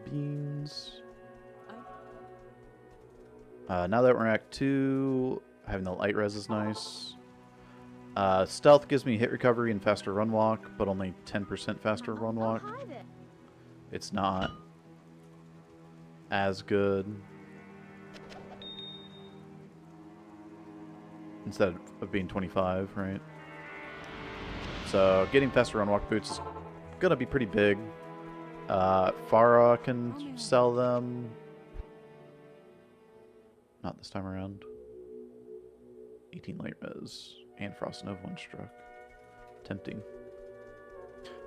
beans. Now that we're in Act 2, having the light res is nice. Stealth gives me hit recovery and faster run walk, but only 10% faster run walk. It's not as good. Instead of being 25, right? So getting faster run walk boots is gonna be pretty big. Farah can sell them. Not this time around. 18 light res and Frost Nova 1 struck. Tempting.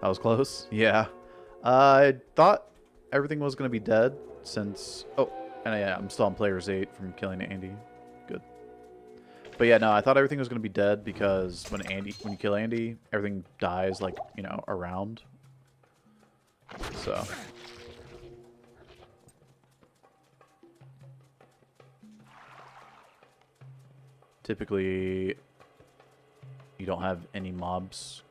That was close. Yeah. I thought everything was going to be dead since... Oh, and yeah, I'm still on players 8 from killing Andy. Good. But yeah, no, I thought everything was going to be dead because when you kill Andy, everything dies, like, you know, around. So... Typically, you don't have any mobs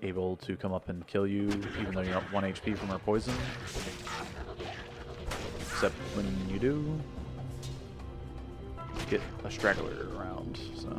able to come up and kill you, even though you're at 1 HP from her poison. Except when you do, you get a straggler around, so...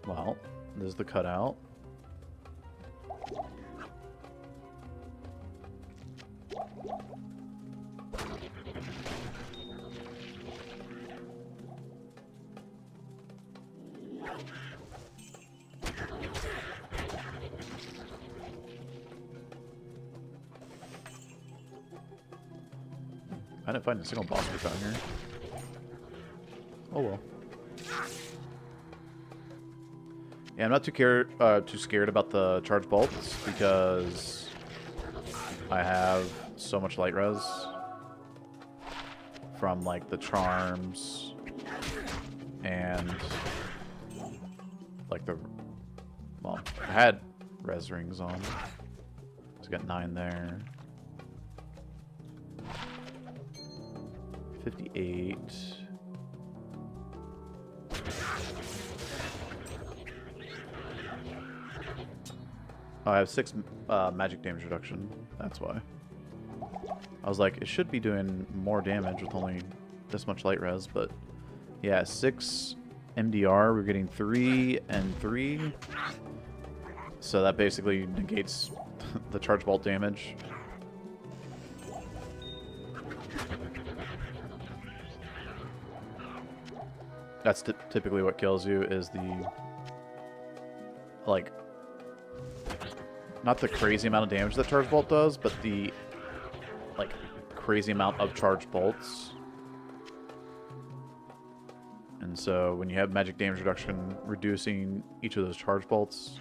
Well, there's the cutout. I didn't find a single boss fight down here. Oh well. Yeah, I'm not too scared about the charge bolts because I have so much light res from like the charms and like the, well, I had res rings on. So I got 9 there. 58. Oh, I have 6 magic damage reduction. That's why. I was like, it should be doing more damage with only this much light res, but yeah, 6 MDR. We're getting 3 and 3. So that basically negates the charge bolt damage. That's typically what kills you, is the, like, not the crazy amount of damage that charge bolt does, but the, like, crazy amount of charge bolts. And so when you have magic damage reduction reducing each of those charge bolts,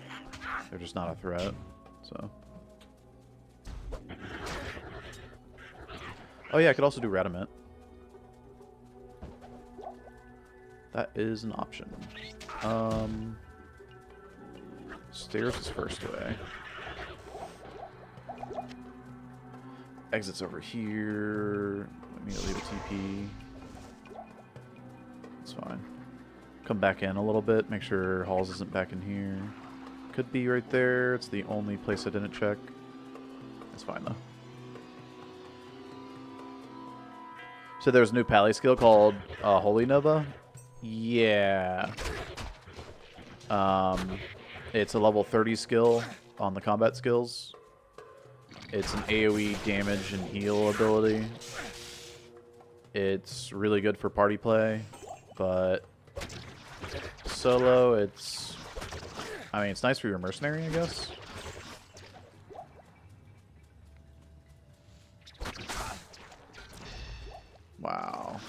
they're just not a threat. So. Oh yeah, I could also do Radamant. That is an option. Stairs is first way. Exit's over here. Let me leave a TP. It's fine. Come back in a little bit. Make sure Halls isn't back in here. Could be right there. It's the only place I didn't check. It's fine though. So there's a new pally skill called Holy Nova. Yeah. It's a level 30 skill on the combat skills. It's an AoE damage and heal ability. It's really good for party play, but solo, it's, I mean, it's nice for your mercenary, I guess. Wow.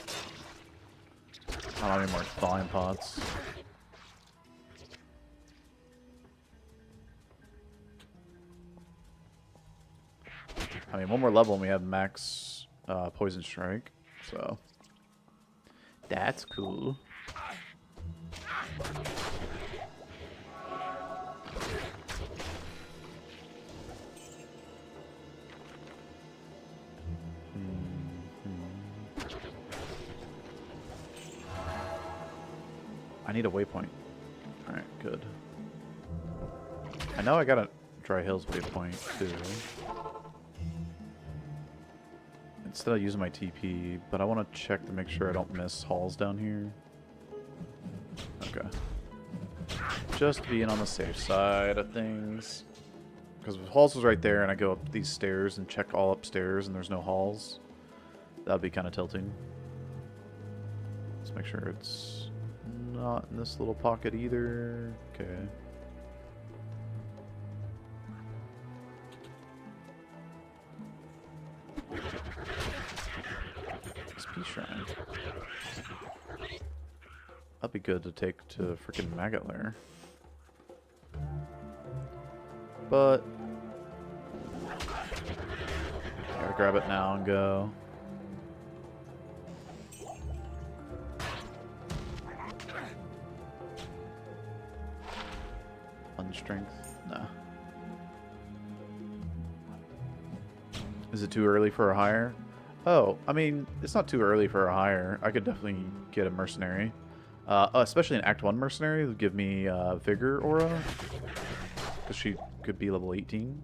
I don't need more volume pots. I mean, one more level and we have max poison strike, so that's cool. I need a waypoint. Alright, good. I know I got a Dry Hills waypoint too. Instead of using my TP, but I want to check to make sure I don't miss halls down here. Okay. Just being on the safe side of things. Because if halls was right there and I go up these stairs and check all upstairs and there's no halls, that would be kind of tilting. Let's make sure it's not in this little pocket either. Okay. SP Shrine. That'd be good to take to freaking Maggot Lair. But gotta grab it now and go. One strength? No. Is it too early for a hire? Oh, I mean, it's not too early for a hire. I could definitely get a mercenary. Especially an Act 1 mercenary who would give me Vigor Aura. Because she could be level 18,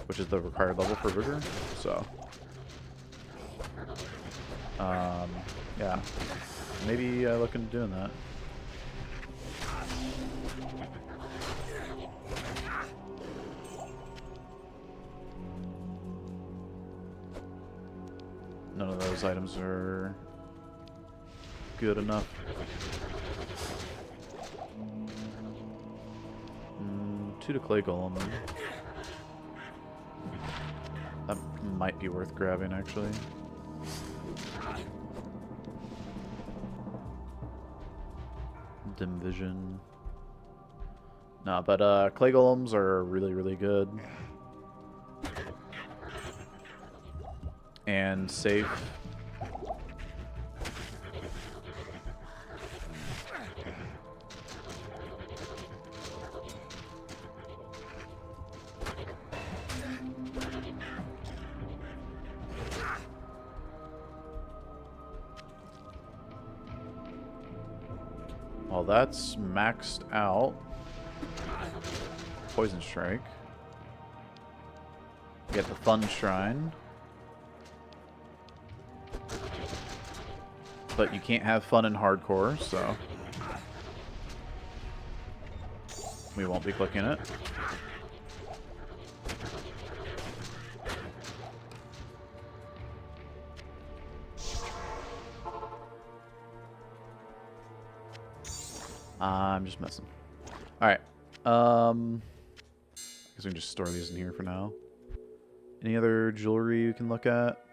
which is the required level for Vigor. So, yeah. Maybe look into doing that. None of those items are good enough. 2 to Clay Golem. That might be worth grabbing, actually. dim vision. No, but clay golems are really, really good. And safe. Well, that's maxed out. Poison Strike. Get the Fun Shrine. But you can't have fun in hardcore, so we won't be clicking it. I'm just messing. Alright. I guess we can just store these in here for now. Any other jewelry you can look at?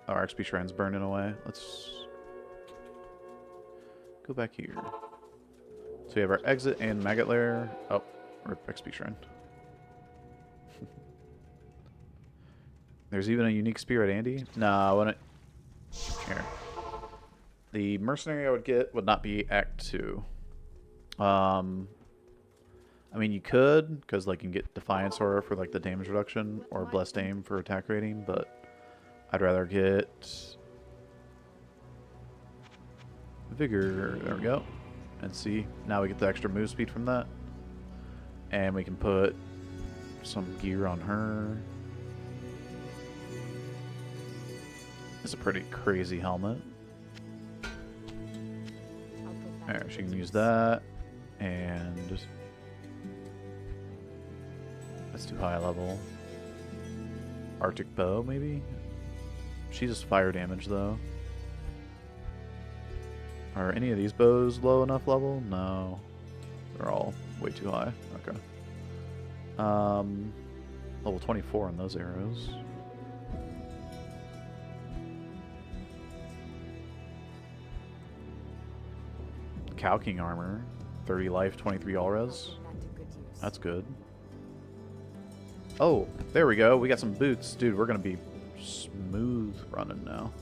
Oh, our XP Shrine's burning away. Let's go back here. So we have our exit and maggot lair. Oh, or XP Shrine. There's even a unique spirit, Andy. Nah, I wouldn't. Here. The mercenary I would get would not be Act 2. I mean, you could, because like you can get Defiance Aura for like the damage reduction, or Blessed Aim for attack rating, but I'd rather get Vigor. There we go. And see, now we get the extra move speed from that. And we can put some gear on her. It's a pretty crazy helmet. Alright, she can use that. And that's too high a level. Arctic Bow, maybe? She does fire damage, though. Are any of these bows low enough level? No. They're all way too high. Okay. Level 24 on those arrows. Cow King armor. 30 life, 23 all res. That's good. Oh, there we go. We got some boots. Dude, we're going to be smooth running now.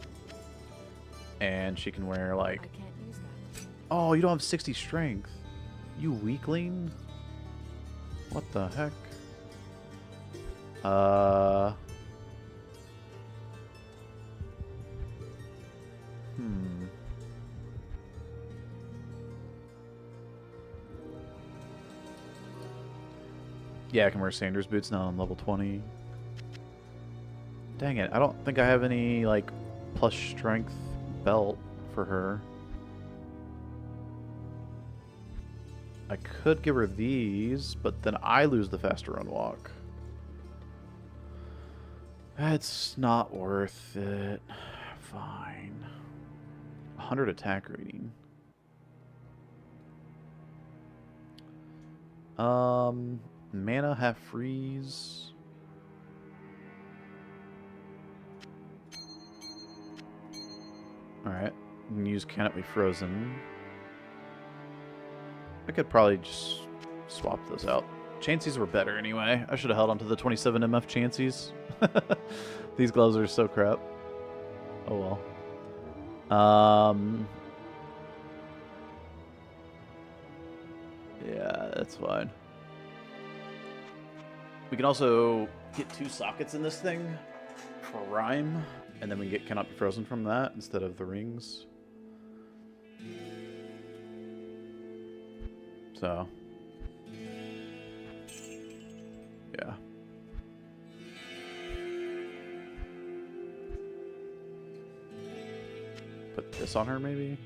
And she can wear, like... Oh, you don't have 60 strength. You weakling? What the heck? Yeah, I can wear Sanders boots now on level 20. Dang it, I don't think I have any, like, plus strength belt for her. I could give her these, but then I lose the faster run walk. It's not worth it. Fine. 100 attack rating. Mana, half freeze. Alright. You can use Cannot Be Frozen. I could probably just swap those out. Chanseys were better anyway. I should have held on to the 27 MF Chanseys. These gloves are so crap. Oh well. Yeah, that's fine. We can also get 2 sockets in this thing for rhyme, and then we get Cannot Be Frozen from that instead of the rings. So, yeah. Put this on her, maybe?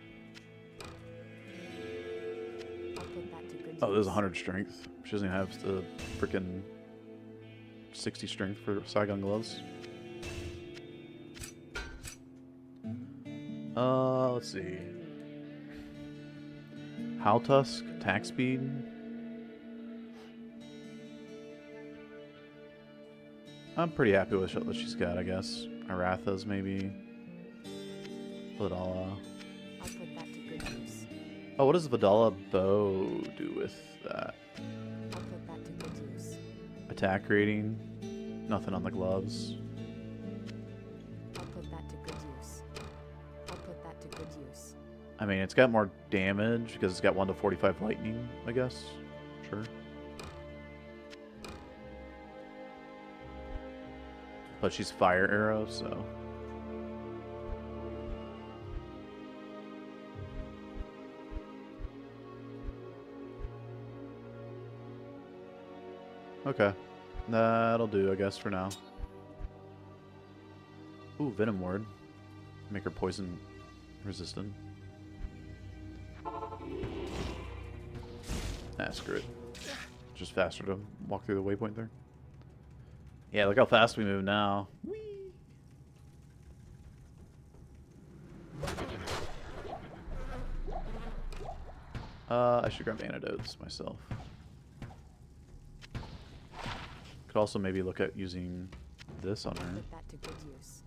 Oh, there's 100 strength. She doesn't even have the freaking 60 strength for Saigon gloves. Let's see. Howl Tusk, attack speed. I'm pretty happy with what she's got, I guess. Aratha's maybe. Put it all I'll put that to good use. Oh, what does Vidala Bow do with that? I'll put that to good use. Attack rating? Nothing on the gloves. I'll put that to good use. I'll put that to good use. I mean, it's got more damage because it's got 1 to 45 lightning, I guess. Sure. But she's fire arrow, so... Okay. That'll do, I guess, for now. Ooh, Venom Ward. Make her poison resistant. Nah, screw it. Just faster to walk through the waypoint there. Yeah, look how fast we move now. Whee! I should grab antidotes myself. Could also maybe look at using this on her. Put that to good use.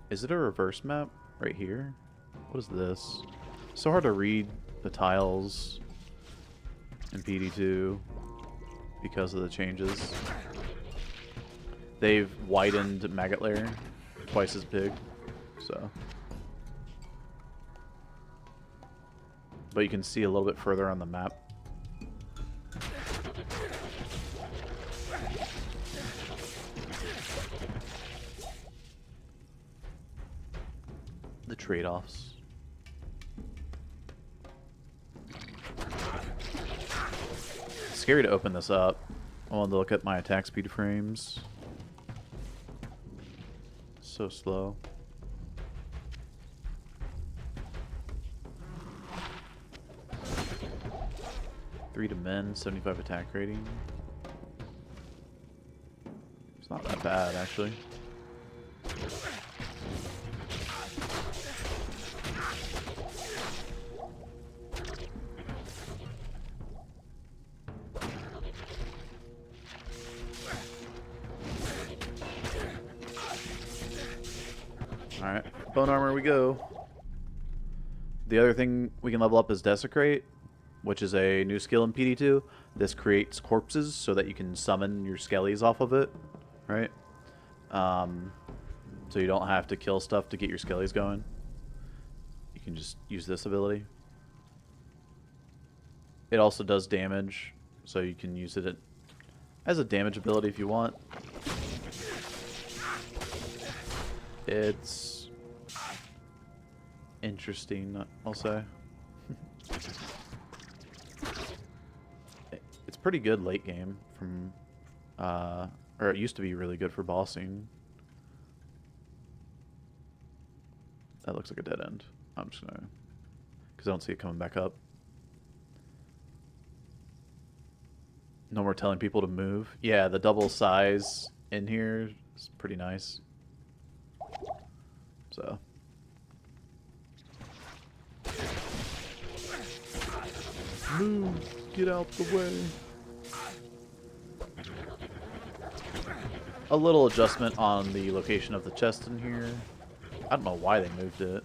Is it a reverse map right here? What is this? So hard to read the tiles in PD2 because of the changes. They've widened Maggot Lair twice as big, so. But you can see a little bit further on the map. The trade-offs. It's scary to open this up. I wanted to look at my attack speed frames. So slow. Three to men, 75 attack rating. It's not that bad, actually. Alright, bone armor we go. The other thing we can level up is Desecrate, which is a new skill in PD2. This creates corpses so that you can summon your skellies off of it, right? So you don't have to kill stuff to get your skellies going. You can just use this ability. It also does damage, so you can use it as a damage ability if you want. It's interesting, I'll say. It's pretty good late game from, or it used to be really good for bossing. That looks like a dead end. I'm just gonna, because I don't see it coming back up. No more telling people to move. Yeah, the double size in here is pretty nice. So. Move! Get out the way. A little adjustment on the location of the chest in here. I don't know why they moved it.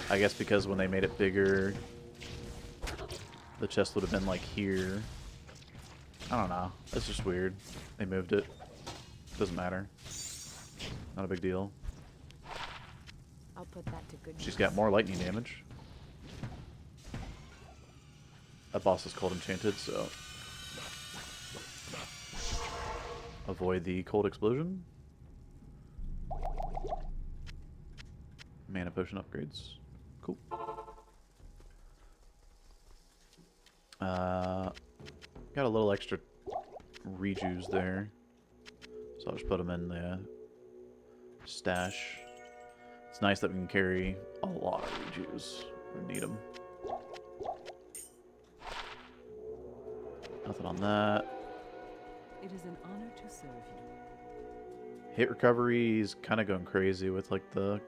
I guess because when they made it bigger, the chest would have been like here. I don't know. It's just weird. They moved it. Doesn't matter. Not a big deal. I'll put that to good She's use. got more lightning damage. That boss is cold enchanted, so avoid the cold explosion. Mana potion upgrades. Cool. Got a little extra rejues there, so I'll just put them in the stash. It's nice that we can carry a lot of rejues. We need them. Nothing on that. It is an honor to serve you. Hit recovery is kind of going crazy with like the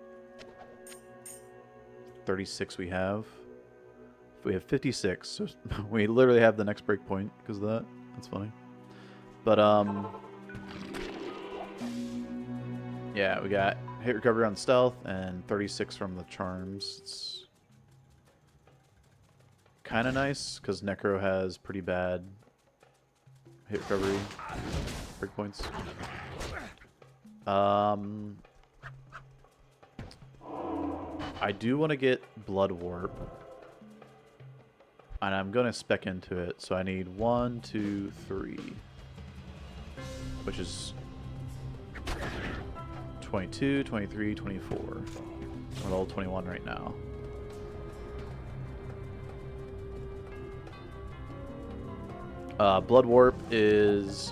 36 we have. We have 56, so we literally have the next breakpoint because of that. That's funny. But Yeah, we got hit recovery on stealth and 36 from the charms. It's kind of nice because Necro has pretty bad hit recovery break points. I do want to get Blood Warp, and I'm gonna spec into it. So I need 1, 2, 3, which is 22, 23, 24. We're level 21 right now. Blood Warp is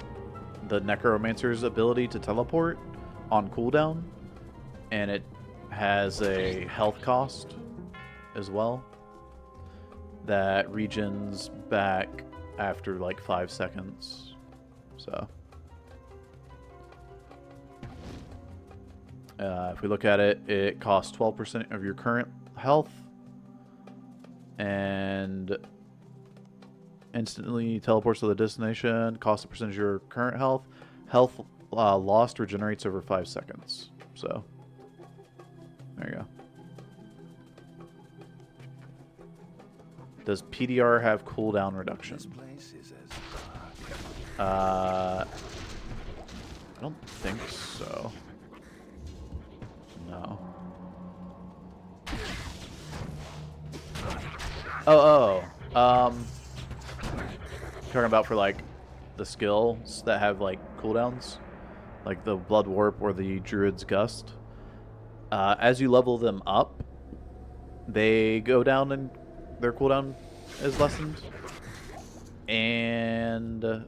the Necromancer's ability to teleport on cooldown, and it has a health cost as well that regens back after like 5 seconds. So if we look at it, it costs 12% of your current health and instantly teleports to the destination. Costs a percentage of your current health. Health lost regenerates over 5 seconds. So there you go. Does PDR have cooldown reduction? This place is as I don't think so. No. Talking about for like the skills that have like cooldowns, like the Blood Warp or the Druid's Gust. As you level them up, they go down and their cooldown is lessened. And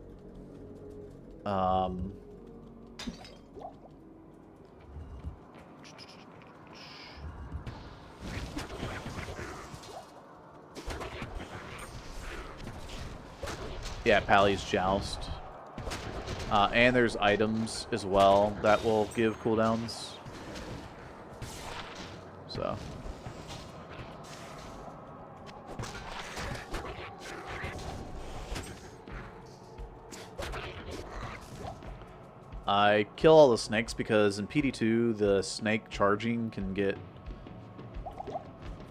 yeah, Pally's Joust. And there's items as well that will give cooldowns. So I kill all the snakes because in PD2 the snake charging can get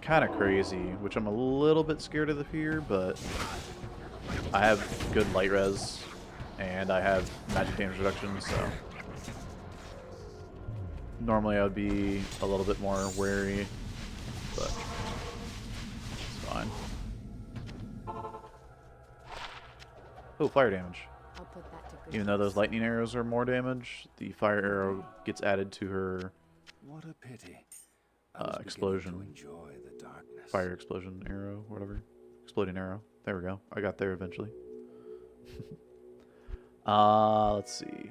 kind of crazy, which I'm a little bit scared of the fear, but I have good light res and I have magic damage reduction, so normally I would be a little bit more wary, but it's fine. Oh, fire damage. I'll put that to good Even though those lightning arrows are more damage, the fire arrow gets added to her what a pity. I was beginning explosion. to enjoy the darkness. Fire explosion arrow, whatever. Exploding arrow. There we go. I got there eventually. Let's see.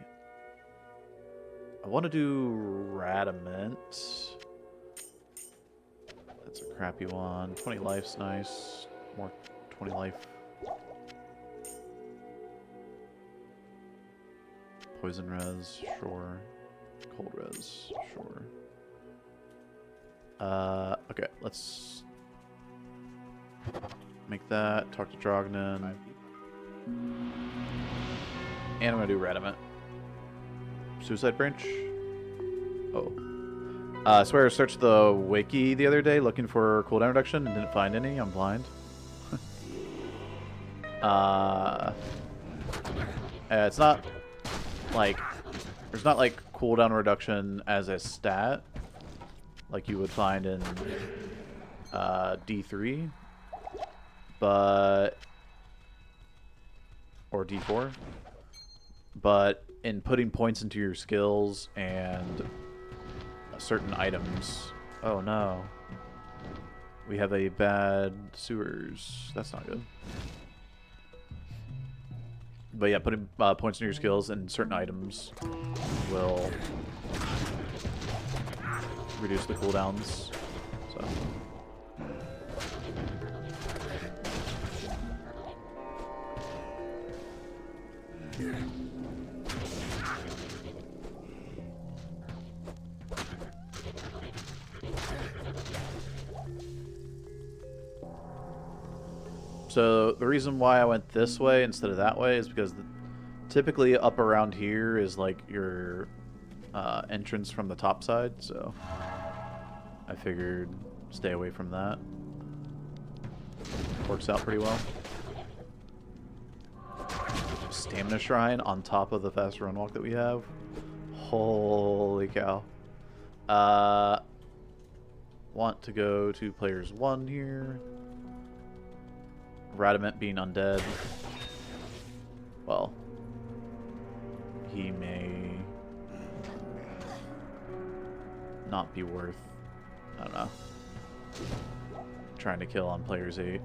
I want to do Radamant. That's a crappy one. 20 life's nice. More 20 life. Poison res, sure. Cold res, sure. Okay, let's make that. Talk to Drognan. And I'm gonna do Radamant. Suicide Branch. Oh. I swear I searched the wiki the other day looking for cooldown reduction and didn't find any. I'm blind. It's not like there's not like cooldown reduction as a stat like you would find in D3, but or D4, but in putting points into your skills and certain items. Oh no, we have a bad sewers. That's not good. But yeah, putting points in your skills and certain items will reduce the cooldowns. So. So the reason why I went this way instead of that way is because typically up around here is like your entrance from the top side, so I figured stay away from that. Works out pretty well. Stamina shrine on top of the fast run walk that we have. Holy cow. Want to go to players 1 here. Radament being undead. Well, he may not be worth, I don't know, trying to kill on players 8.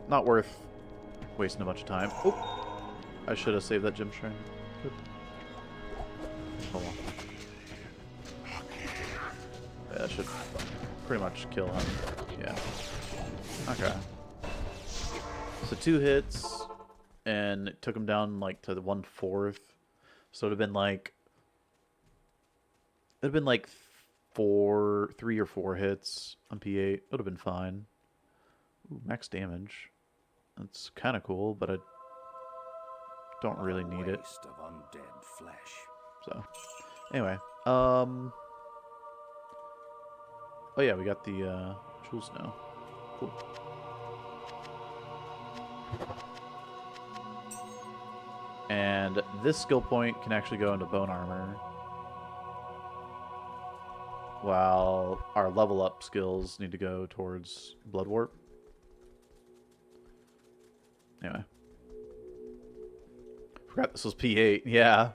Not worth wasting a bunch of time. Oh, I should have saved that gem shrine. Good. Hold on. Yeah, that should pretty much kill him. Yeah. Okay. So 2 hits, and it took him down like to the 1/4. So it'd have been like 3 or 4 hits on P8. Would have been fine. Ooh, max damage. That's kind of cool, but I don't really need it. Waste of undead flesh. So, anyway, oh yeah, we got the jewels now. Cool. And this skill point can actually go into bone armor, while our level up skills need to go towards blood warp. Anyway. Forgot this was P8. Yeah.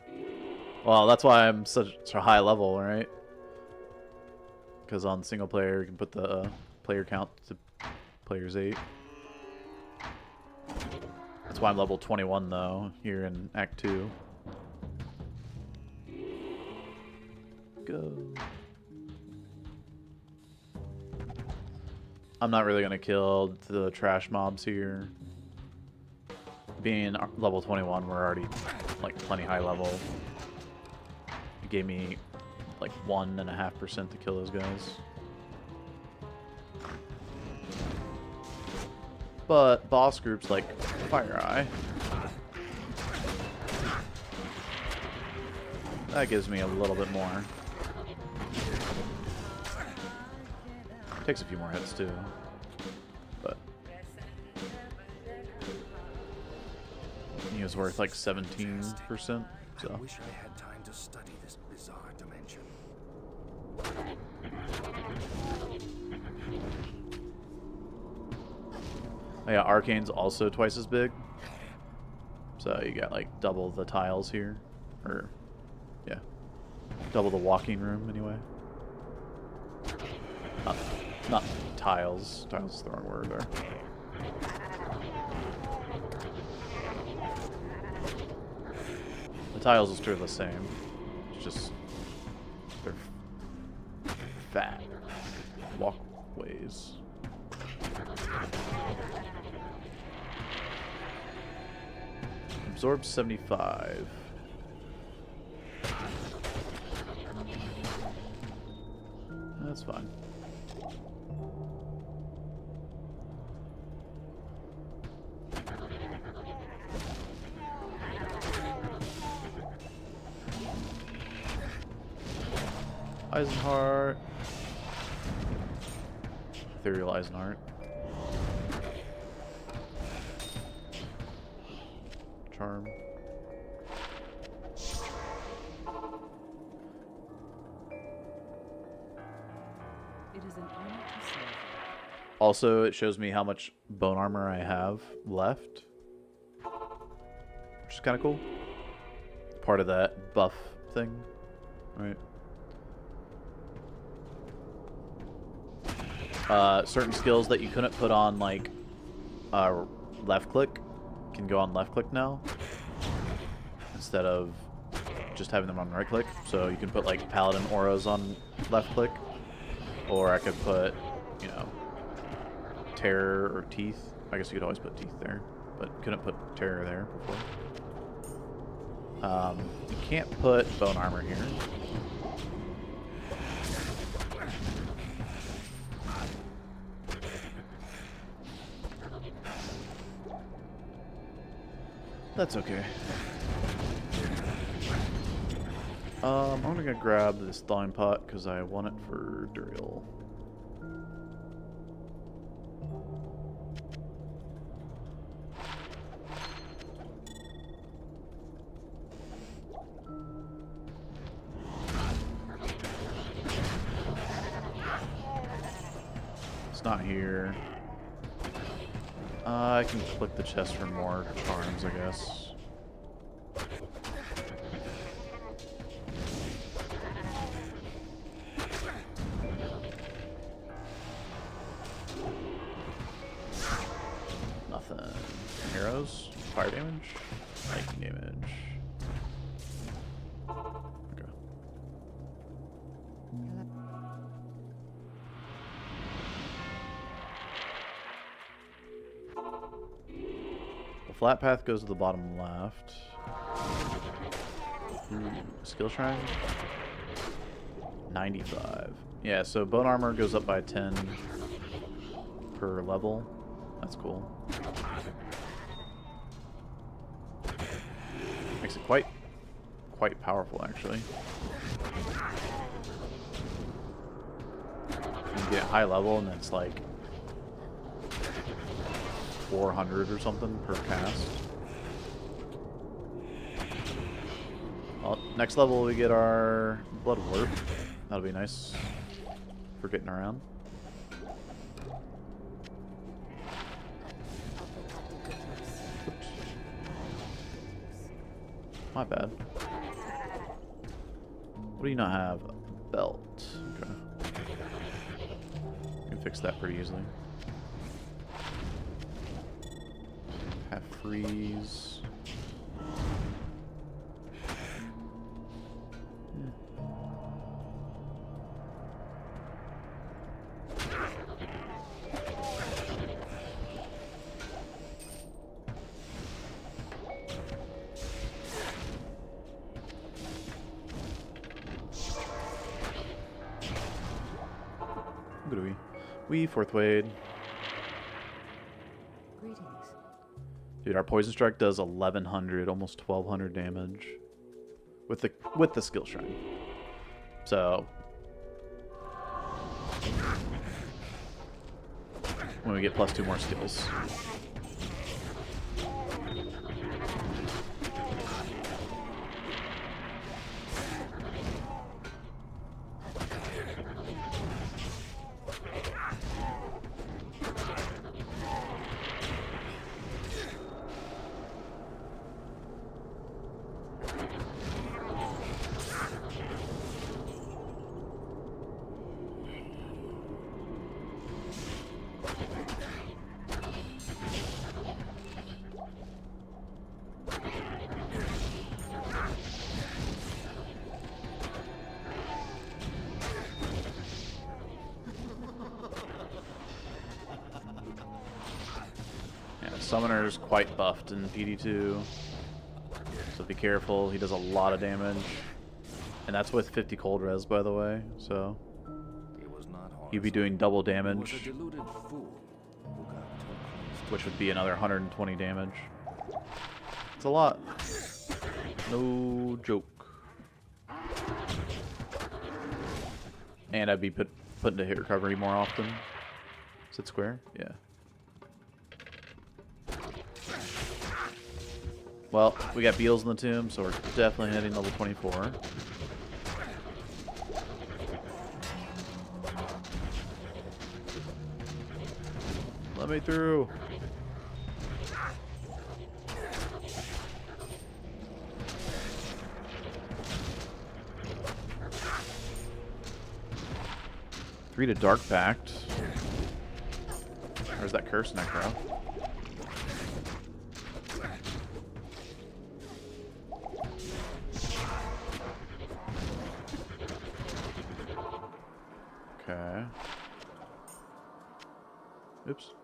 Well, that's why I'm such a high level, right? Because on single player, you can put the player count to players 8. That's why I'm level 21, though, here in Act 2. Go. I'm not really going to kill the trash mobs here. Being level 21, we're already like plenty high level. It gave me like 1.5% to kill those guys. But boss groups like Fire Eye, that gives me a little bit more. Takes a few more hits too, but he was worth like 17%. So. I wish I had time to study this bizarre dimension. Oh yeah, Arcane's also twice as big. So you got like double the tiles here. Or, yeah. Double the walking room, anyway. Not tiles. Tiles is the wrong word there. The tiles are still the same. It's just they're fat walkways. Absorb 75. That's fine. Eisenheart. Ethereal Eisenheart. Charm. It is an honor to serve. Also, it shows me how much bone armor I have left, which is kind of cool. Part of that buff thing, right? Certain skills that you couldn't put on like left click can go on left click now instead of just having them on right click. So you can put like paladin auras on left click, or I could put, you know, terror or teeth. I guess you could always put teeth there, but couldn't put terror there before. You can't put bone armor here. That's okay. I'm gonna grab this thawing pot because I want it for Duriel. It's not here. I can click the chest for more charms, I guess. Nothing. Arrows? Fire damage? Lightning damage. Okay. The flat path goes to the bottom left. Skill shrine? 95. Yeah, so bone armor goes up by 10 per level. That's cool. Makes it quite powerful, actually. You get high level and it's like 400 or something per cast. Well, next level we get our blood warp. That'll be nice for getting around. Oops. My bad. What do you not have? A belt. Okay. You can fix that pretty easily. Have freeze. What do we fourth wade. Greetings. Dude, our poison strike does 1100, almost 1200 damage with the skill shrine. So when we get plus 2 more skills. Summoner's quite buffed in PD2, so be careful. He does a lot of damage, and that's with 50 cold res, by the way. So you'd be doing double damage, which would be another 120 damage. It's a lot. No joke. And I'd be put into hit recovery more often. Is it square? Yeah. Well, we got Beals in the tomb, so we're definitely heading level 24. Let me through. Three to Dark Pact. Where's that curse, Necro? Okay. Oops.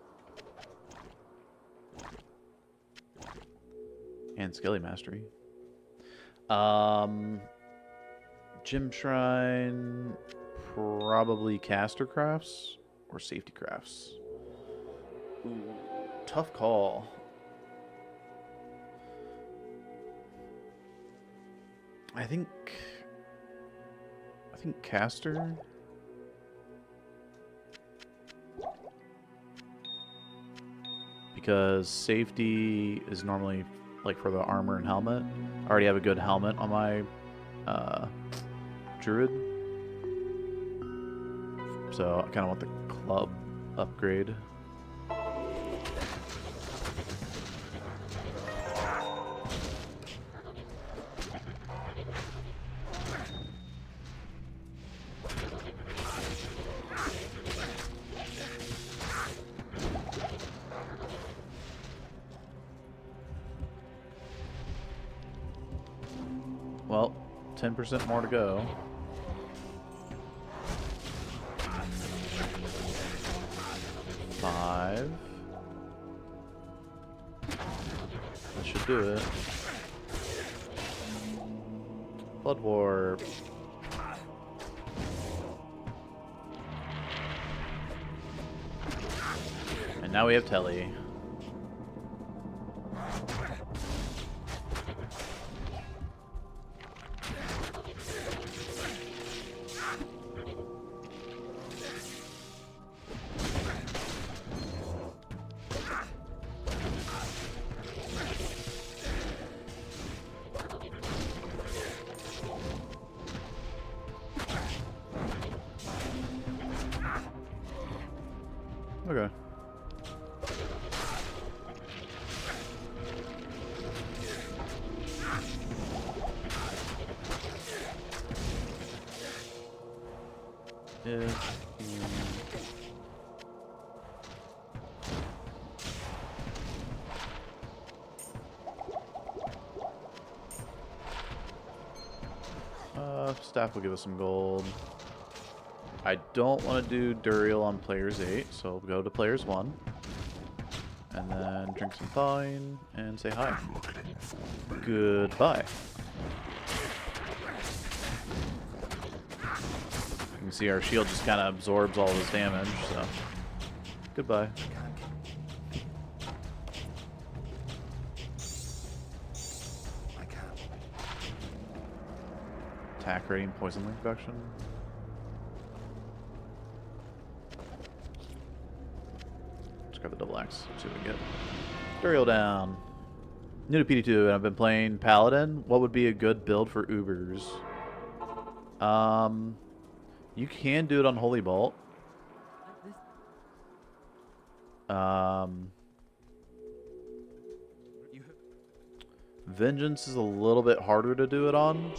And Skelly Mastery. Gym Shrine, probably Caster Crafts or Safety Crafts. Ooh, tough call. I think think caster. Because safety is normally like for the armor and helmet. I already have a good helmet on my Druid. So I kind of want the club upgrade. Well, 10% more to go. Five. That should do it. Blood Warp. And now we have Telly. Okay. Staff will give us some gold. I don't want to do Duriel on players 8, so we'll go to players 1. And then drink some thawing and say hi. Goodbye. You can see our shield just kind of absorbs all this damage, so goodbye. Attack rating, poison link reduction. Let's grab the double axe. See what we get. Duriel down. New to PD2, and I've been playing Paladin. What would be a good build for Ubers? You can do it on Holy Bolt. Vengeance is a little bit harder to do it on.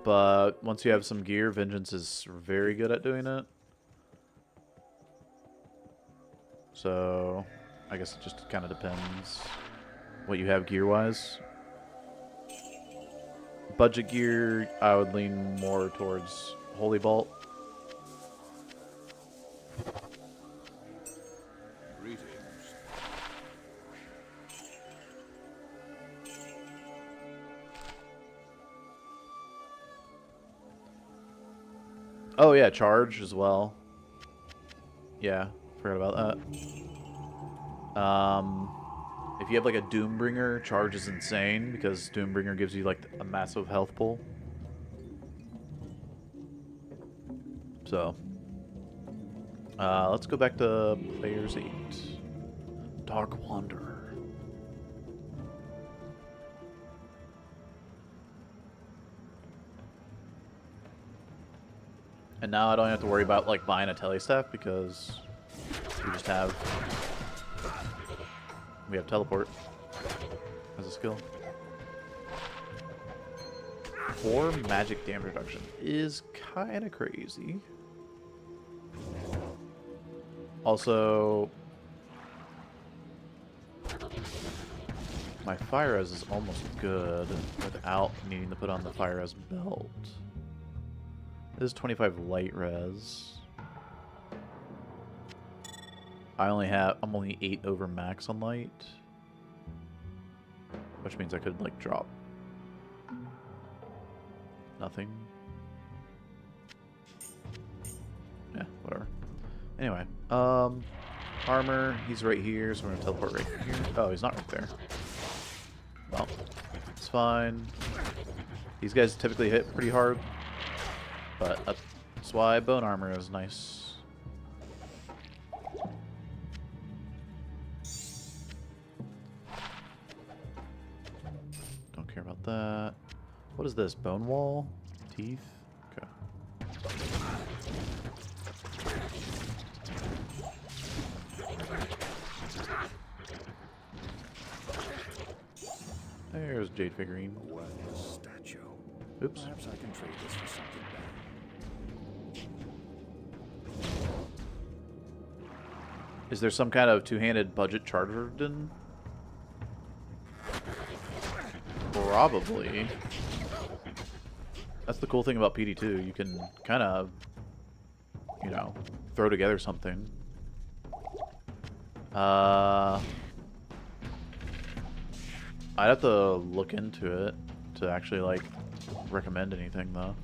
But once you have some gear, Vengeance is very good at doing it. So I guess it just kind of depends what you have gear-wise. Budget gear, I would lean more towards Holy Bolt. Oh yeah, charge as well. Yeah, forgot about that. If you have like a Doombringer, charge is insane because Doombringer gives you like a massive health pool. So, let's go back to players 8. Dark Wanderer. And now I don't have to worry about like buying a telestaff because we have teleport as a skill. 4 magic damage reduction is kind of crazy. Also, my fire res is almost good without needing to put on the fire res belt. This is 25 light res. I'm only 8 over max on light. Which means I could like drop nothing. Yeah, whatever. Anyway, armor, he's right here, so we're gonna teleport right here. Oh, he's not right there. Well, it's fine. These guys typically hit pretty hard, but that's why bone armor is nice. Don't care about that. What is this? Bone wall? Teeth? Okay. There's Jade figurine. A worthless statue. Oops. Perhaps I can trade this for something better. Is there some kind of two-handed budget charger then? Probably. That's the cool thing about PD2. You can kind of, you know, throw together something. I'd have to look into it to actually, like, recommend anything, though.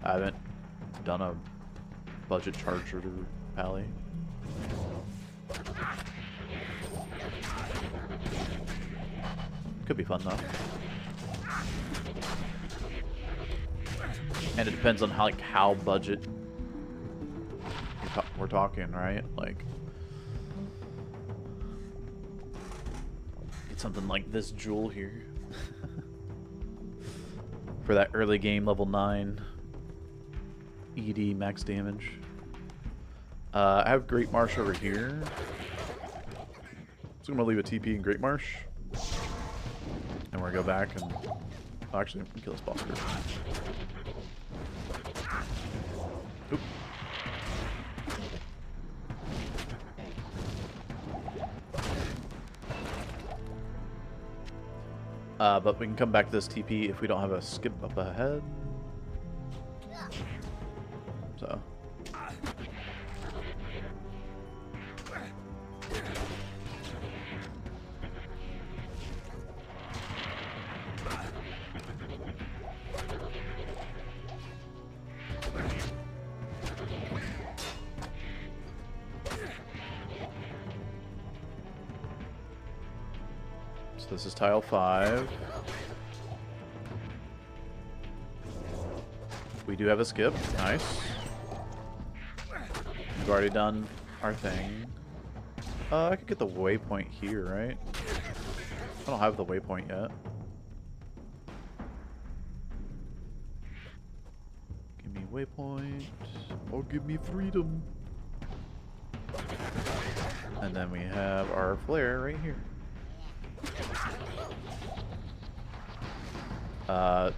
I haven't done a budget charger pally. Could be fun, though. And it depends on how, like, how budget we're talking, right? Like, get something like this jewel here for that early game level 9 ED max damage. I have Great Marsh over here, so I'm gonna leave a TP in Great Marsh, and we're gonna go back and actually kill this boss first. Oop. But we can come back to this TP if we don't have a skip up ahead. So. So this is tile 5. We do have a skip. Nice. We've already done our thing. I could get the waypoint here, right? I don't have the waypoint yet. Give me waypoint, or give me freedom. And then we have our flare right here.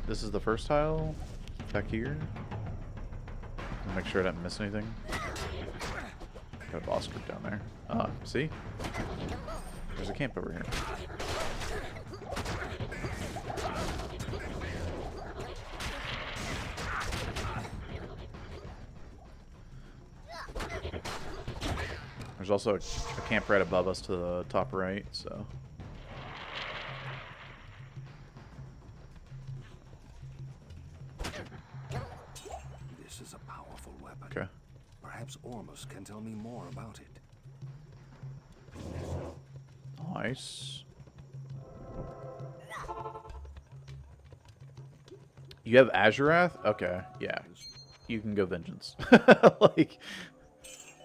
This is the first tile back here. Make sure I didn't miss anything. Got a boss group down there. See? There's a camp over here. There's also a camp right above us to the top right, so. This is a powerful weapon. Okay. Perhaps Ormus can tell me more about it. Nice. You have Azurath? Okay, yeah. You can go Vengeance. Like,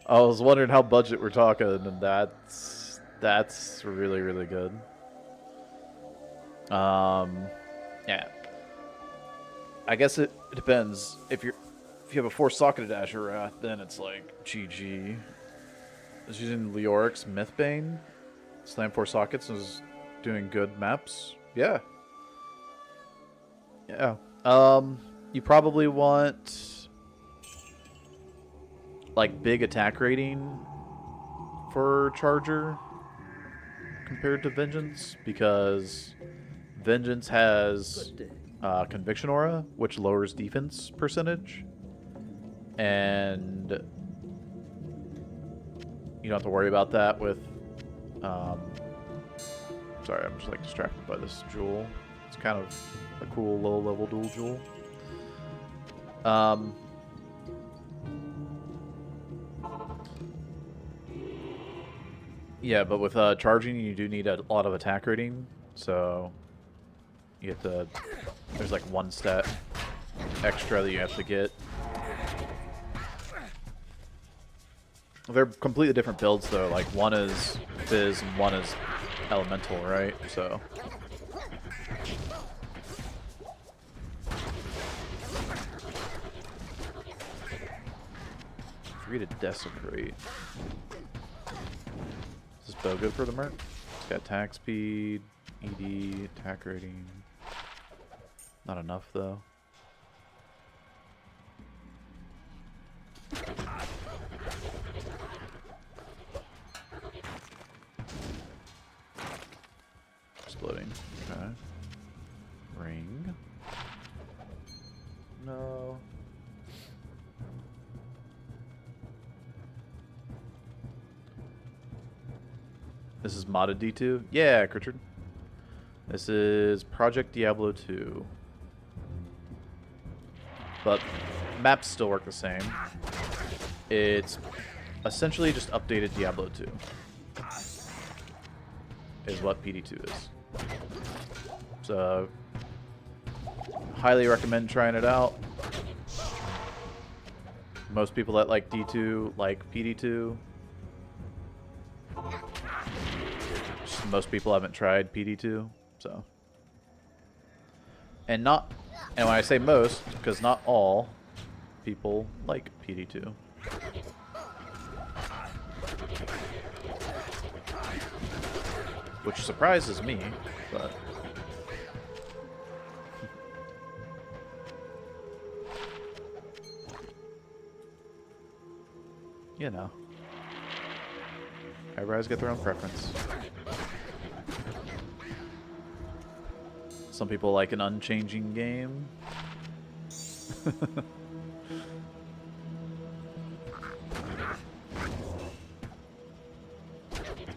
I was wondering how budget we're talking, and that's really, really good. Yeah. I guess it depends. If you have a 4-socketed Azurath, then it's like GG. I was using Leoric's Mythbane. Slam 4 sockets and is doing good maps. Yeah. Yeah. You probably want like big attack rating for Charger compared to Vengeance, because Vengeance has Conviction Aura, which lowers defense percentage, and you don't have to worry about that with sorry, I'm just like distracted by this jewel. It's kind of a cool low-level dual jewel. Yeah, but with charging, you do need a lot of attack rating, so you have to There's like one stat extra that you have to get. They're completely different builds though. Like one is Fizz and one is Elemental, right? So. To Desecrate. Is this bow good for the merc? It's got attack speed, ED, attack rating. Not enough though. Exploding. Okay. Ring. No. This is modded D2? Yeah, Richard. This is Project Diablo 2. But maps still work the same. It's essentially just updated Diablo 2. Is what PD2 is. So, highly recommend trying it out. Most people that like D2 like PD2. Most people haven't tried PD2, so. And when I say most, because not all people like PD2. Which surprises me, but. You know. Everybody's got their own preference. Some people like an unchanging game.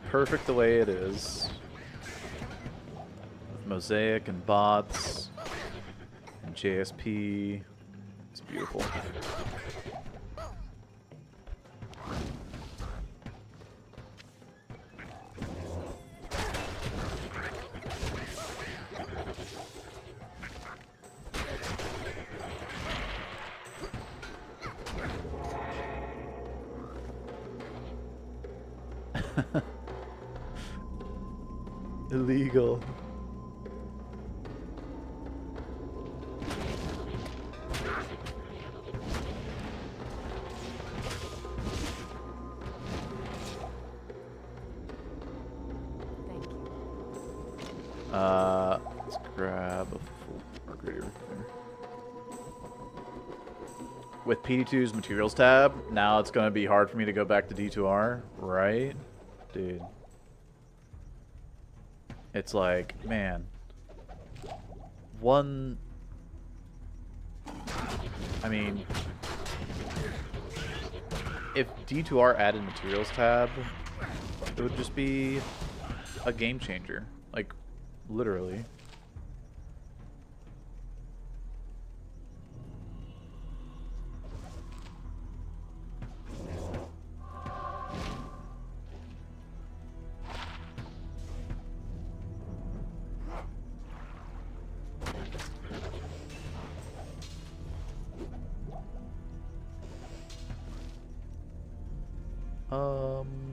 Perfect the way it is. With mosaic and bots and JSP. It's beautiful. Illegal. Thank you. Let's grab a full margarita right there. With PD2's materials tab, now it's going to be hard for me to go back to D2R, right? Dude. It's like, man. I mean, if D2R added materials tab, it would just be a game changer. Like, literally.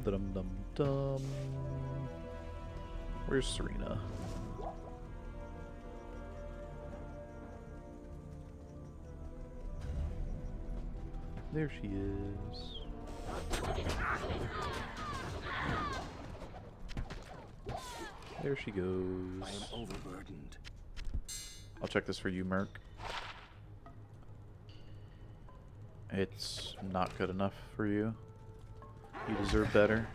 Dum-dum-dum. Where's Serena? There she is. There she goes. I am overburdened. I'll check this for you, Merc. It's not good enough for you. You deserve better.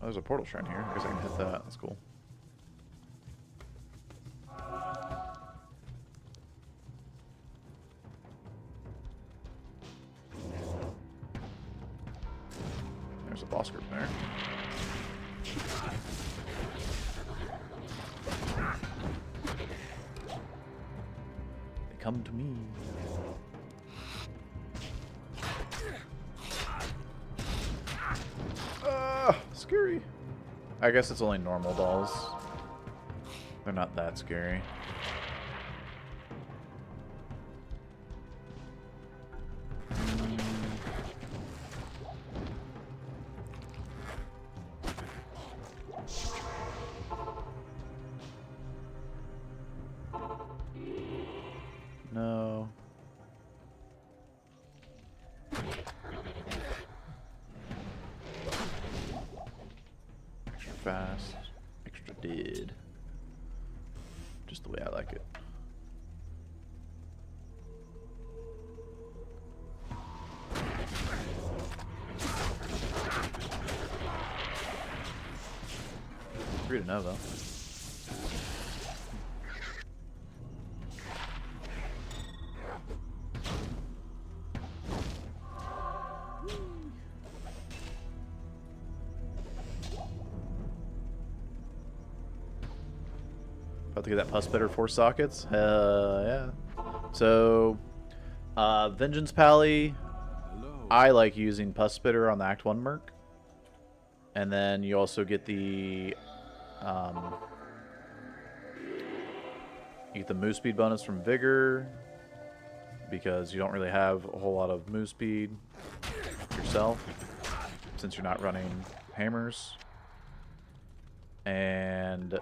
Oh, there's a portal shrine here. I guess I can hit that. That's cool. There's a boss group there. Come to me. scary. I guess it's only normal dolls. They're not that scary. No. Extra fast, extra dead. Just the way I like it. Free to know though. About to get that pus bitter 4 sockets? Hell yeah. So, Vengeance Pally, I like using pus spitter on the Act 1 merc. And then you also get the, you get the move speed bonus from Vigor, because you don't really have a whole lot of move speed yourself, since you're not running hammers. And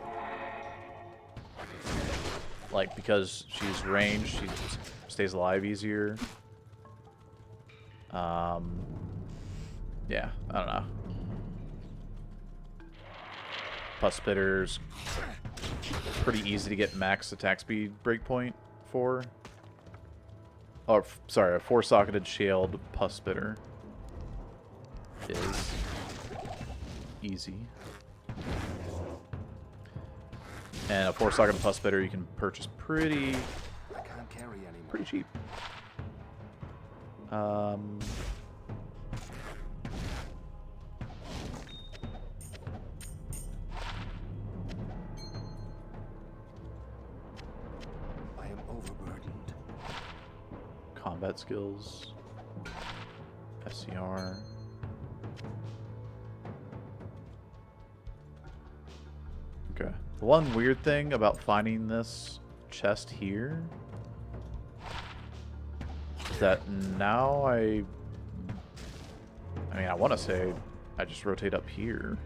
like, because she's ranged, she stays alive easier. Yeah, I don't know. Pus Spitter's pretty easy to get max attack speed breakpoint for. Oh, sorry, a 4-socketed shield Pus Spitter is easy. And a 4-socketed Pus Spitter you can purchase pretty cheap. Combat skills, SCR. Okay. The one weird thing about finding this chest here is that now I mean, I want to say I just rotate up here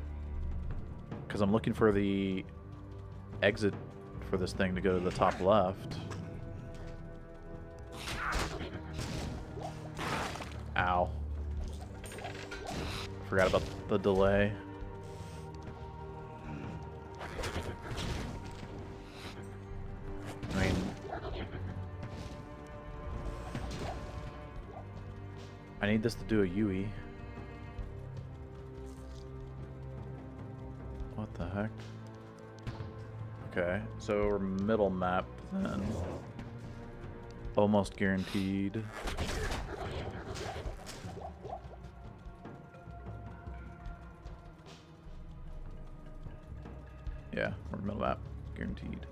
because I'm looking for the exit for this thing to go to the top left. Ow. Forgot about the delay. I mean, I need this to do a UE. What the heck? Okay, so we're middle map then. Almost guaranteed. Yeah, we're middle map, guaranteed.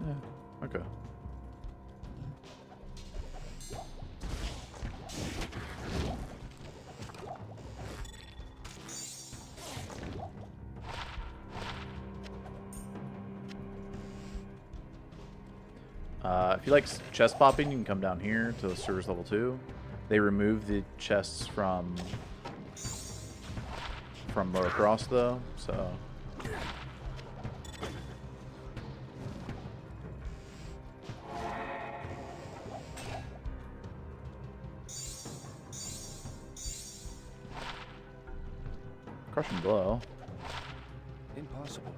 Yeah, okay. If you like chest popping, you can come down here to the service level 2. They remove the chests from lower cross though, so crushing blow. Impossible.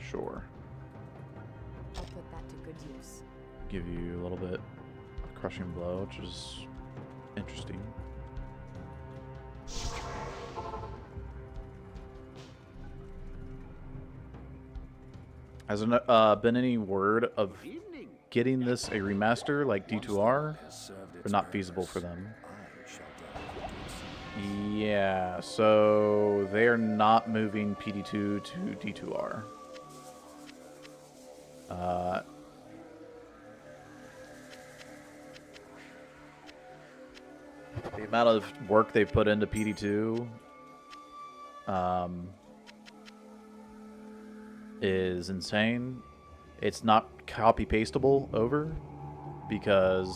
Sure. I'll put that to good use. Give you a little bit of crushing blow, which is interesting. Has there been any word of getting this a remaster like D2R, but not feasible for them. Yeah, so they are not moving PD2 to D2R. The amount of work they've put into PD2 is insane. It's not copy-pastable over because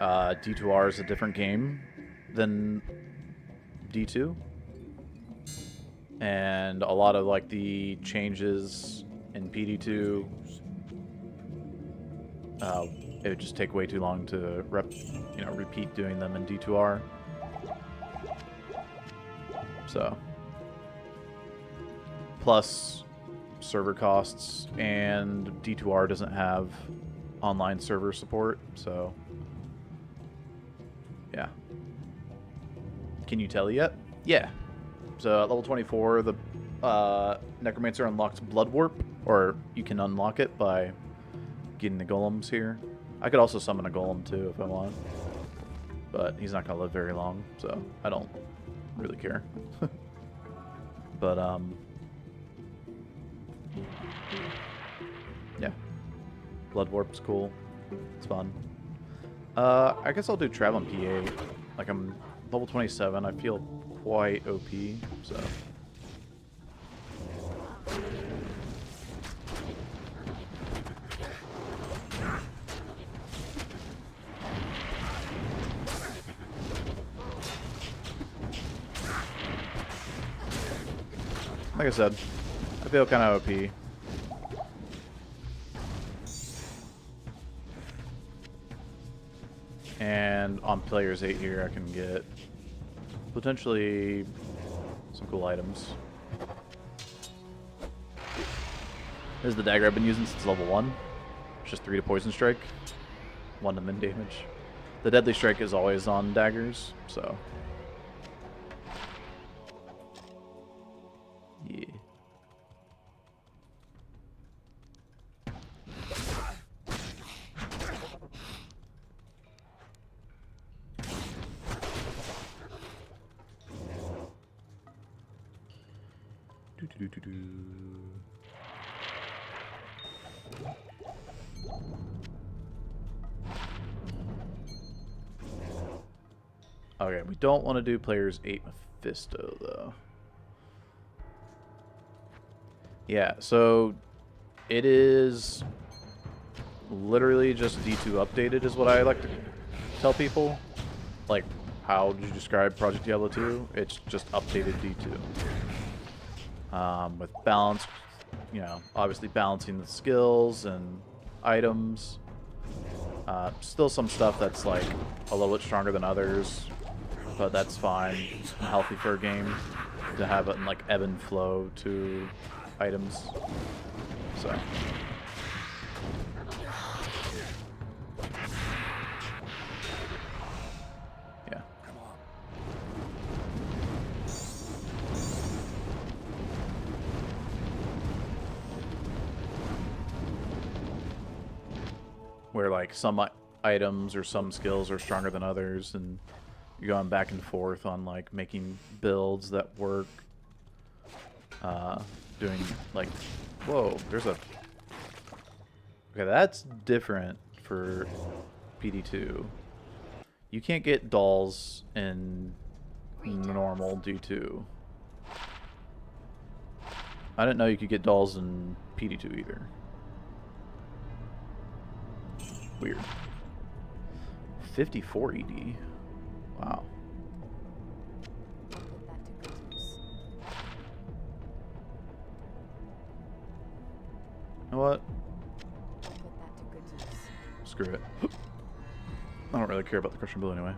D2R is a different game than D2. And a lot of like the changes in PD2 it would just take way too long to repeat doing them in D2R. So, plus server costs, and D2R doesn't have online server support, so yeah. Can you tell yet? Yeah. So at level 24, the Necromancer unlocks Blood Warp, or you can unlock it by getting the golems here. I could also summon a golem too if I want, but he's not gonna live very long, so I don't really care. But yeah, Blood Warp's cool. It's fun. I guess I'll do Traveling P8. Like, I'm level 27. I feel quite OP, so. Like I said, I feel kind of OP. And on Players 8 here, I can get potentially some cool items. This is the dagger I've been using since level 1. It's just 3 to Poison Strike, 1 to min damage. The Deadly Strike is always on daggers, so. Yeah. Okay, we don't want to do Players 8 Mephisto, though. Yeah, so it is literally just D2 updated is what I like to tell people. Like, how would you describe Project Diablo 2? It's just updated D2. With balance, obviously balancing the skills and items. Still some stuff that's like a little bit stronger than others, but that's fine. Healthy for a game to have it in like ebb and flow to items. So. Yeah. Where like some items or some skills are stronger than others, and you're going back and forth on like making builds that work. Doing like, whoa, there's a. Okay, that's different for PD2. You can't get dolls in normal D2. I didn't know you could get dolls in PD2 either. Weird. 54 ED. Wow. You know what? Screw it. I don't really care about the Crushing Blow anyway.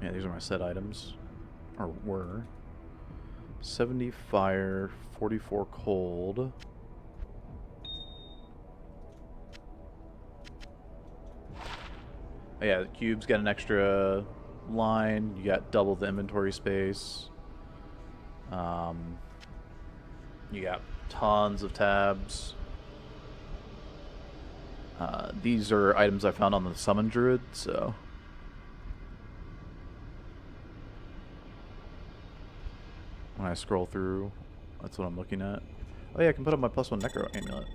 Yeah, these are my set items. Or were. 70 fire, 44 cold. Oh, yeah, the cube's got an extra line. You got double the inventory space. You got tons of tabs. These are items I found on the Summon Druid, so... When I scroll through, that's what I'm looking at. Oh yeah, I can put up my +1 Necro amulet.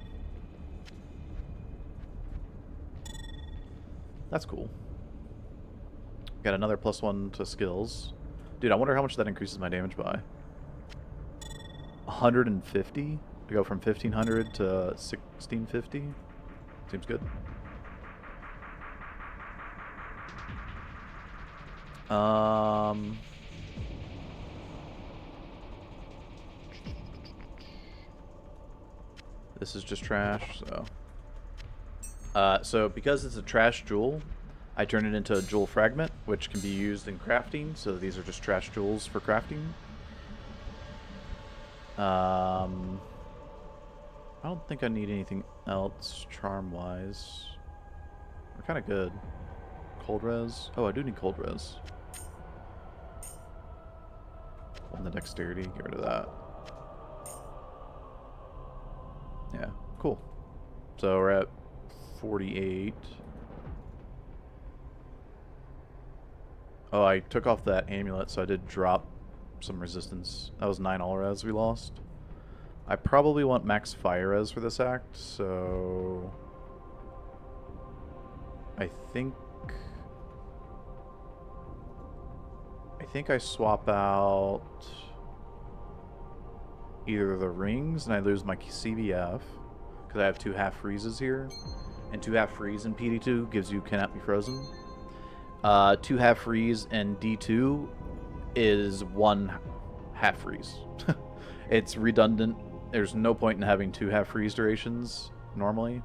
That's cool. Got another +1 to skills. Dude, I wonder how much that increases my damage by. 150? I go from 1500 to 1650. Seems good. This is just trash, so... so because it's a trash jewel, I turn it into a jewel fragment, which can be used in crafting, so these are just trash jewels for crafting. I don't think I need anything else charm-wise. We're kind of good. Cold res. Oh, I do need cold res. On the dexterity, get rid of that. Yeah, cool. So we're at 48. Oh, I took off that amulet, so I did drop some resistance. That was 9 all res we lost. I probably want max fire res for this act, so... I think I swap out either the rings and I lose my CBF, because I have 2 half freezes here, and 2 half freeze in PD2 gives you cannot be frozen. 2 half freeze and D2 is 1 half freeze. It's redundant. There's no point in having 2 half freeze durations normally.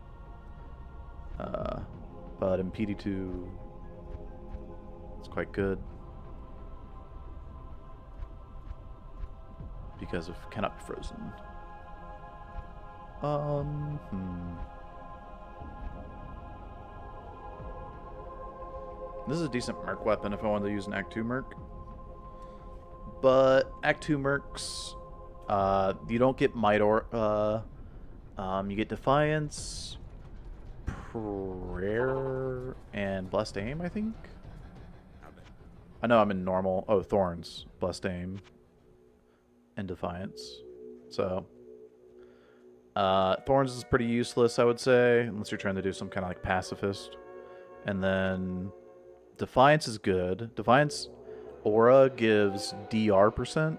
But in PD2, it's quite good. Because of cannot be frozen. This is a decent merc weapon if I wanted to use an Act 2 merc. But Act 2 mercs, you don't get Might or you get Defiance, Prayer, and Blessed Aim, I think? I know I'm in normal. Oh, Thorns, Blessed Aim, and Defiance. So, Thorns is pretty useless, I would say, unless you're trying to do some kind of like pacifist. And then Defiance is good. Defiance Aura gives DR%,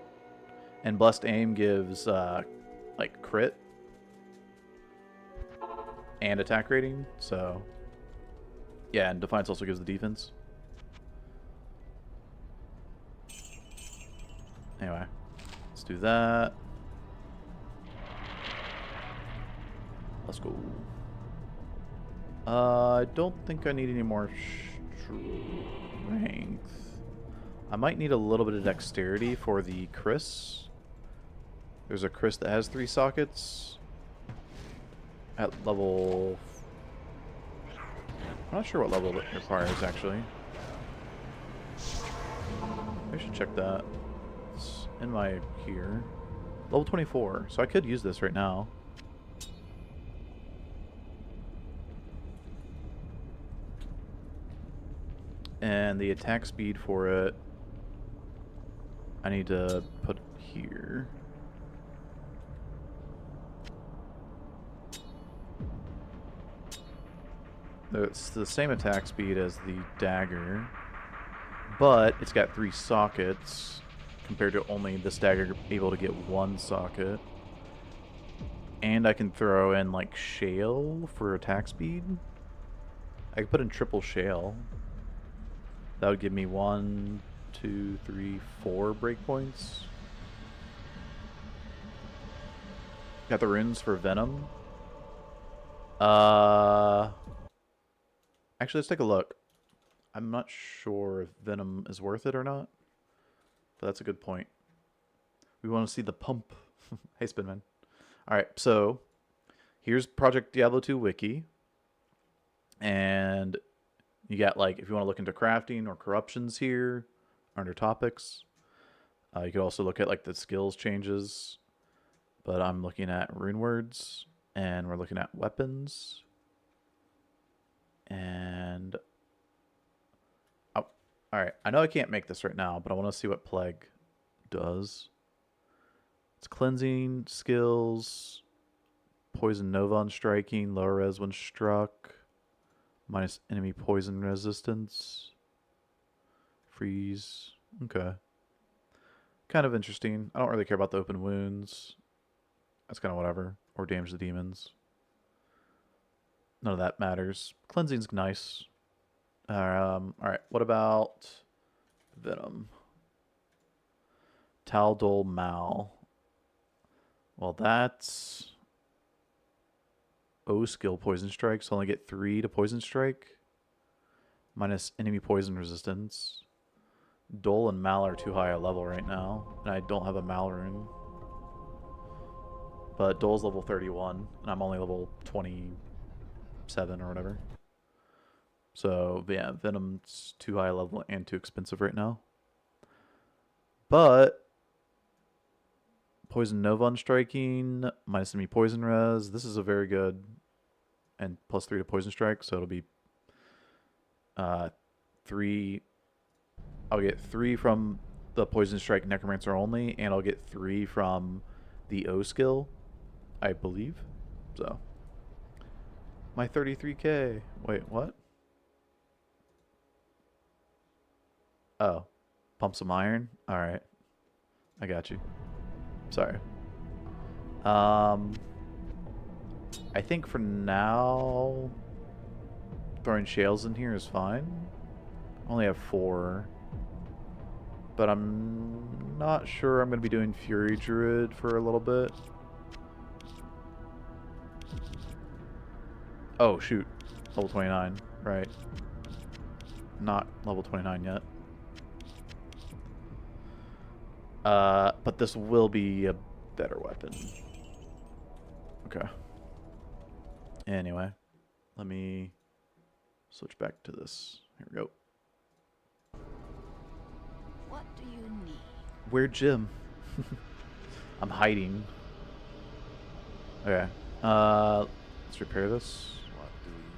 and Blessed Aim gives like crit and attack rating. So yeah, and Defiance also gives the defense. Anyway, let's do that. Let's go. I don't think I need any more strength. I might need a little bit of dexterity for the Chris. There's a Chris that has 3 sockets at level... I'm not sure what level it requires, actually. I should check that. It's in my here. Level 24, so I could use this right now. And the attack speed for it, I need to put here. It's the same attack speed as the dagger, but it's got 3 sockets compared to only this dagger able to get 1 socket. And I can throw in like shale for attack speed. I could put in triple shale. That would give me 1, 2, 3, 4 breakpoints. Got the runes for Venom. Actually, let's take a look. I'm not sure if Venom is worth it or not, but that's a good point. We want to see the pump. Hey, Spinman. Alright, so here's Project Diablo 2 wiki. And you got, like, if you want to look into crafting or corruptions here, under topics. You could also look at like the skills changes, but I'm looking at rune words, and we're looking at weapons, and oh, all right. I know I can't make this right now, but I want to see what plague does. It's cleansing skills, poison nova on striking, lower res when struck, minus enemy poison resistance, freeze. Okay. Kind of interesting. I don't really care about the open wounds. That's kind of whatever. Or damage the demons. None of that matters. Cleansing's nice. Alright, what about Venom? Taldol Mal. Well, that's O skill poison strike, so I only get 3 to poison strike. Minus enemy poison resistance. Dole and Mal are too high a level right now, and I don't have a Mal rune. But Dole's level 31, and I'm only level 27 or whatever. So, yeah, Venom's too high a level and too expensive right now. But Poison Nova on striking, minus enemy poison res. This is a very good, and plus 3 to poison strike, so it'll be 3. I'll get 3 from the poison strike Necromancer only, and I'll get 3 from the O skill, I believe. So my 33k. Wait, what? Oh, pump some iron. All right, I got you. Sorry. I think for now, throwing shales in here is fine. I only have 4. But I'm not sure I'm going to be doing Fury Druid for a little bit. Oh, shoot. Level 29. Right. Not level 29 yet. But this will be a better weapon. Okay. Anyway. Let me switch back to this. Here we go. What do you need? Where'd Jim? I'm hiding. Okay. Let's repair this. What do you need?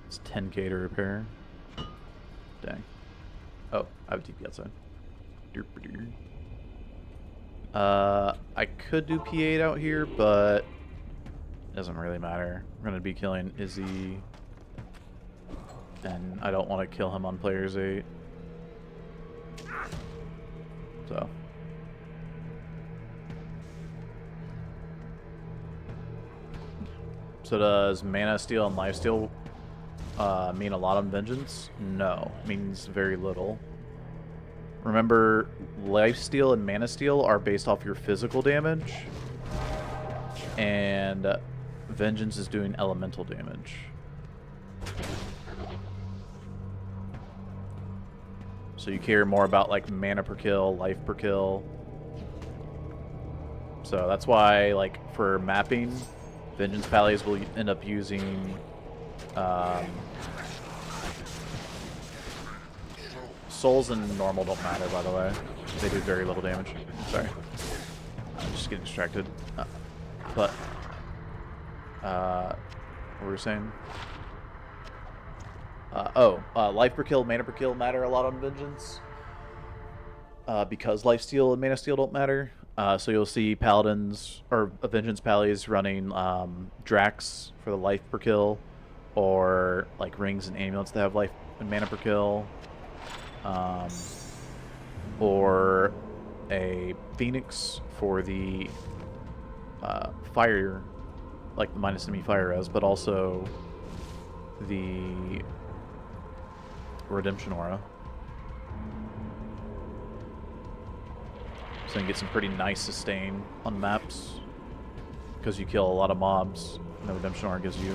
It's 10k to repair. Dang. Oh, I have a TP outside. I could do P8 out here, but it doesn't really matter. I'm going to be killing Izzy, and I don't want to kill him on players 8. So does Mana Steal and Life Steal mean a lot on Vengeance? No, it means very little. Remember, Life Steal and Mana Steal are based off your physical damage, and Vengeance is doing elemental damage. So you care more about like mana per kill, life per kill. So that's why, like, for mapping, Vengeance Pallies will end up using Souls and normal don't matter, by the way. They do very little damage. Sorry. I'm just getting distracted. What were we saying? Life per kill, mana per kill matter a lot on Vengeance. Because Lifesteal and Mana Steal don't matter. So you'll see Paladins, or Vengeance Pallies running Drax for the life per kill, or like rings and amulets that have life and mana per kill. Or a Phoenix for the fire, like the minus enemy fire res, but also the Redemption Aura. So you can get some pretty nice sustain on maps because you kill a lot of mobs, and the Redemption Aura gives you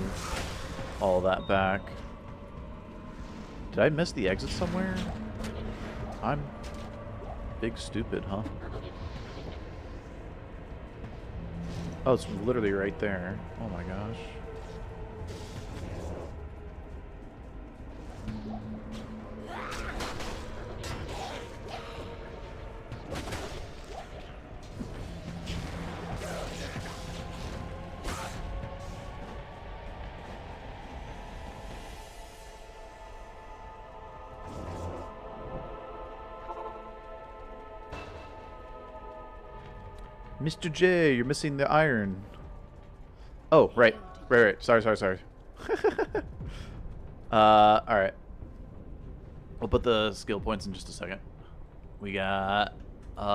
all of that back. Did I miss the exit somewhere? I'm big stupid, huh? Oh, it's literally right there. Oh my gosh. Mr. J, you're missing the iron. Oh, right. Sorry. Alright. We'll put the skill points in just a second. We got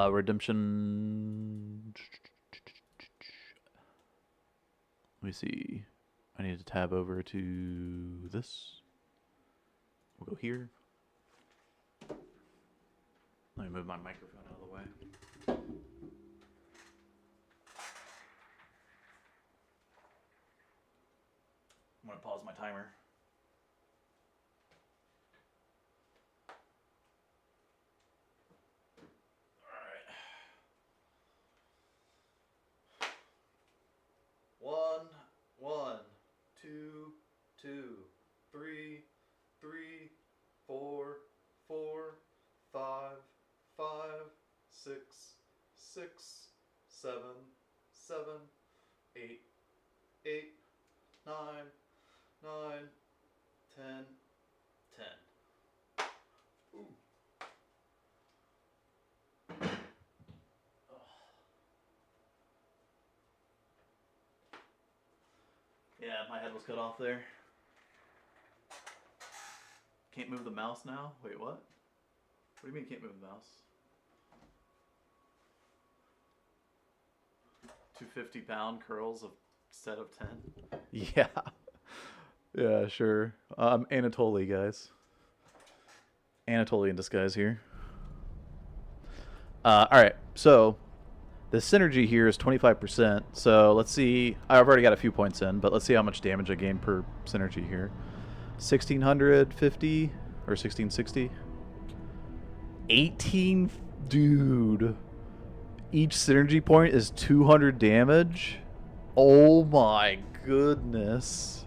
redemption. Let me see. I need to tab over to this. We'll go here. Let me move my microphone out of the way. I'm going to pause my timer. All right. 1, 2, 2, 3, 4, 5, 6, 7, 8, 9, 10. Ooh. Yeah, my head was cut off there. Can't move the mouse now? Wait, what? What do you mean can't move the mouse? 250-pound curls of set of 10? Yeah. Yeah, sure. Anatoly, guys. Anatoly in disguise here. Alright, so the synergy here is 25%. So let's see. I've already got a few points in, but let's see how much damage I gain per synergy here. 1650 or 1660? 18? Dude. Each synergy point is 200 damage? Oh my goodness.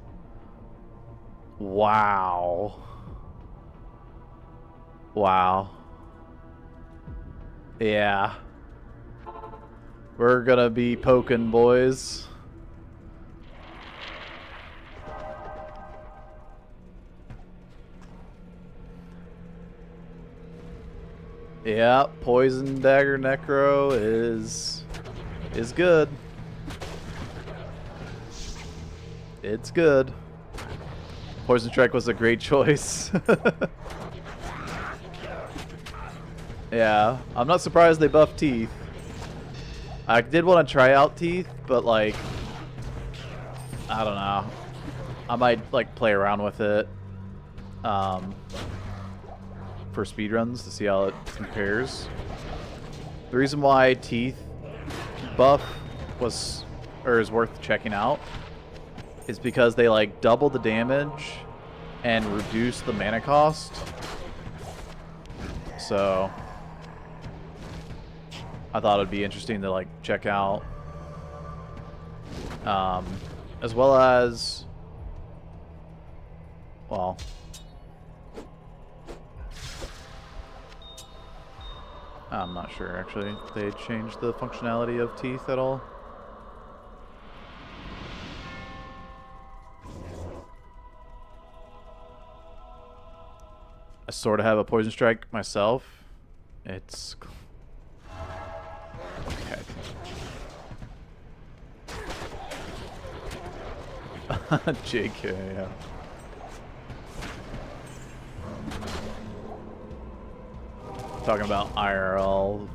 Wow. Wow. Yeah. We're gonna be poking, boys. Yeah, Poison Dagger Necro is good. It's good. Poison Strike was a great choice. Yeah, I'm not surprised they buffed Teeth. I did want to try out Teeth, but like, I don't know. I might like play around with it for speedruns to see how it compares. The reason why Teeth buff is worth checking out is because they like double the damage and reduce the mana cost. So I thought it'd be interesting to like check out, as well as, well, I'm not sure actually if they changed the functionality of Teeth at all. I sort of have a Poison Strike myself. It's okay. JK, yeah. Talking about IRL.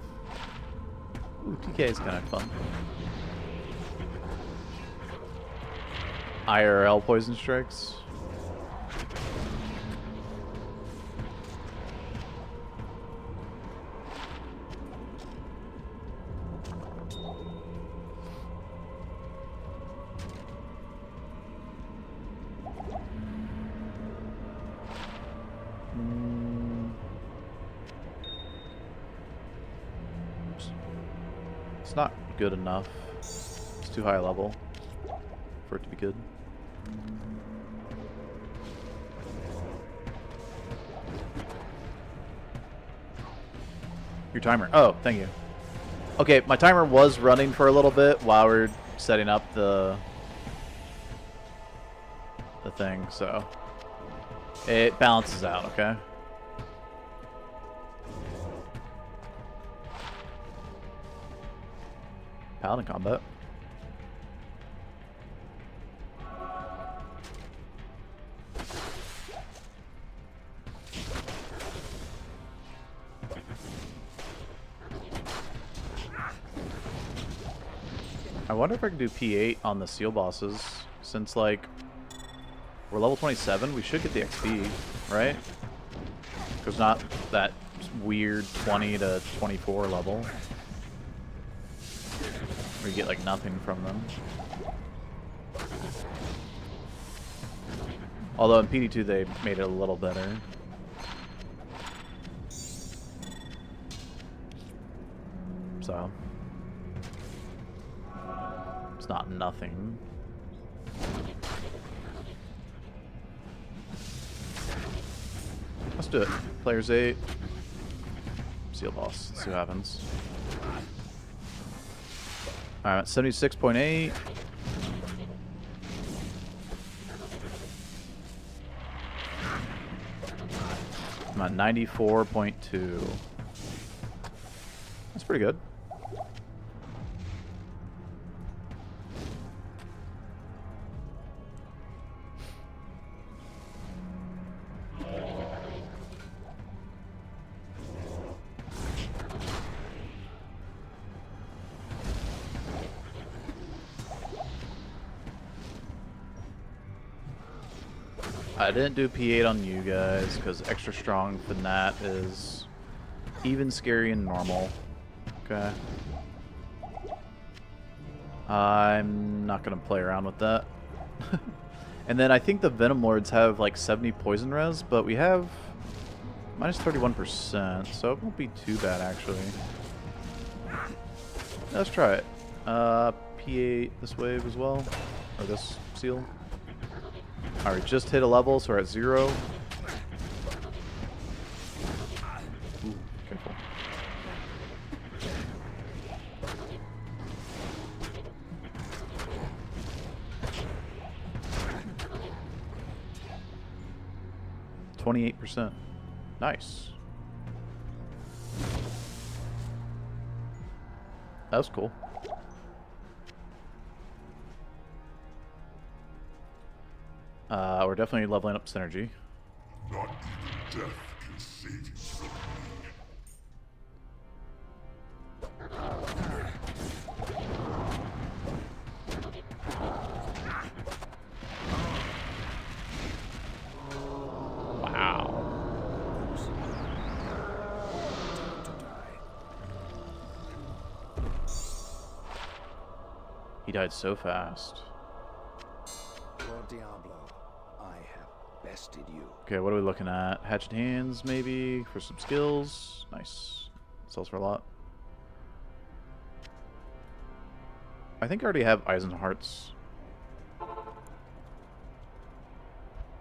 Ooh, TK is kind of fun. IRL Poison Strikes. It's not good enough. It's too high a level for it to be good. Your timer. Oh, thank you. Okay, my timer was running for a little bit while we were setting up the thing, so it balances out, okay? Paladin combat. I wonder if I can do P8 on the seal bosses, since like we're level 27, we should get the XP, right? Because not that weird 20 to 24 level. We get like nothing from them. Although in PD2 they made it a little better. So it's not nothing. Let's do it. Players 8. Seal boss. Let's see what happens. Alright, 76.8. I'm at 94.2. That's pretty good. I didn't do P8 on you guys because extra strong Fnat is even scary and normal. Okay. I'm not going to play around with that. And then I think the Venom Lords have like 70 poison res, but we have minus 31%, so it won't be too bad actually. Let's try it. P8 this wave as well, or this seal. Alright, just hit a level, so we're at 0. Ooh, careful. %. Nice. That was cool. We're definitely leveling up synergy. Not even death can save you from me. Wow. He died so fast. Lord Diablo, I have bested you. Okay, what are we looking at? Hatchet hands, maybe, for some skills. Nice. Sells for a lot. I think I already have Eisenheart's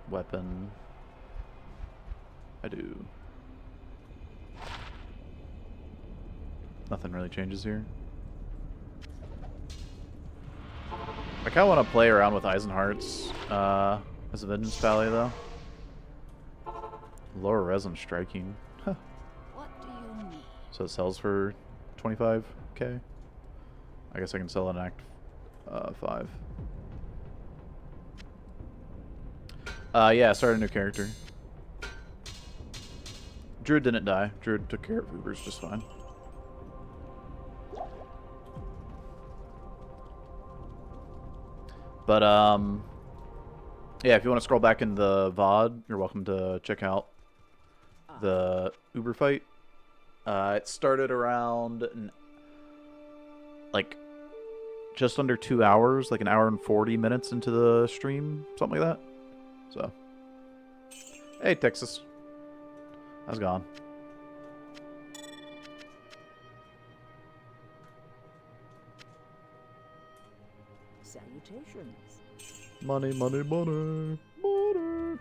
weapon. I do. Nothing really changes here. I kind of want to play around with Eisenheart's as a Vengeance Valley, though. Lower res on striking. Huh. What do you need? So it sells for 25k. I guess I can sell an Act 5. Yeah, start a new character. Druid didn't die. Druid took care of Reapers just fine. But, yeah, if you want to scroll back in the VOD, you're welcome to check out the Uber fight. It started around, like, just under 2 hours, like an hour and 40 minutes into the stream, something like that. So, hey, Texas. How's it going? Salutations. Money, money, money, money.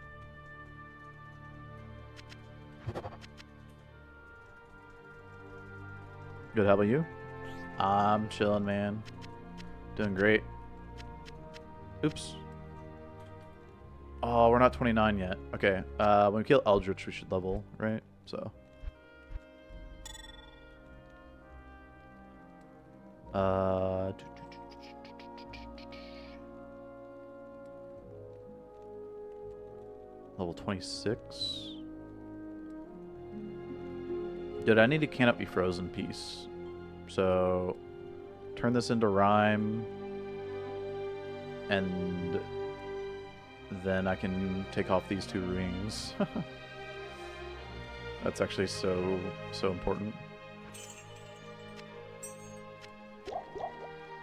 Good, how about you? I'm chilling, man. Doing great. Oops. Oh, we're not 29 yet. Okay, when we kill Eldritch, we should level, right? So. Uh, level 26. Dude, I need to can't be frozen piece. So turn this into rhyme, and then I can take off these 2 rings. That's actually so important.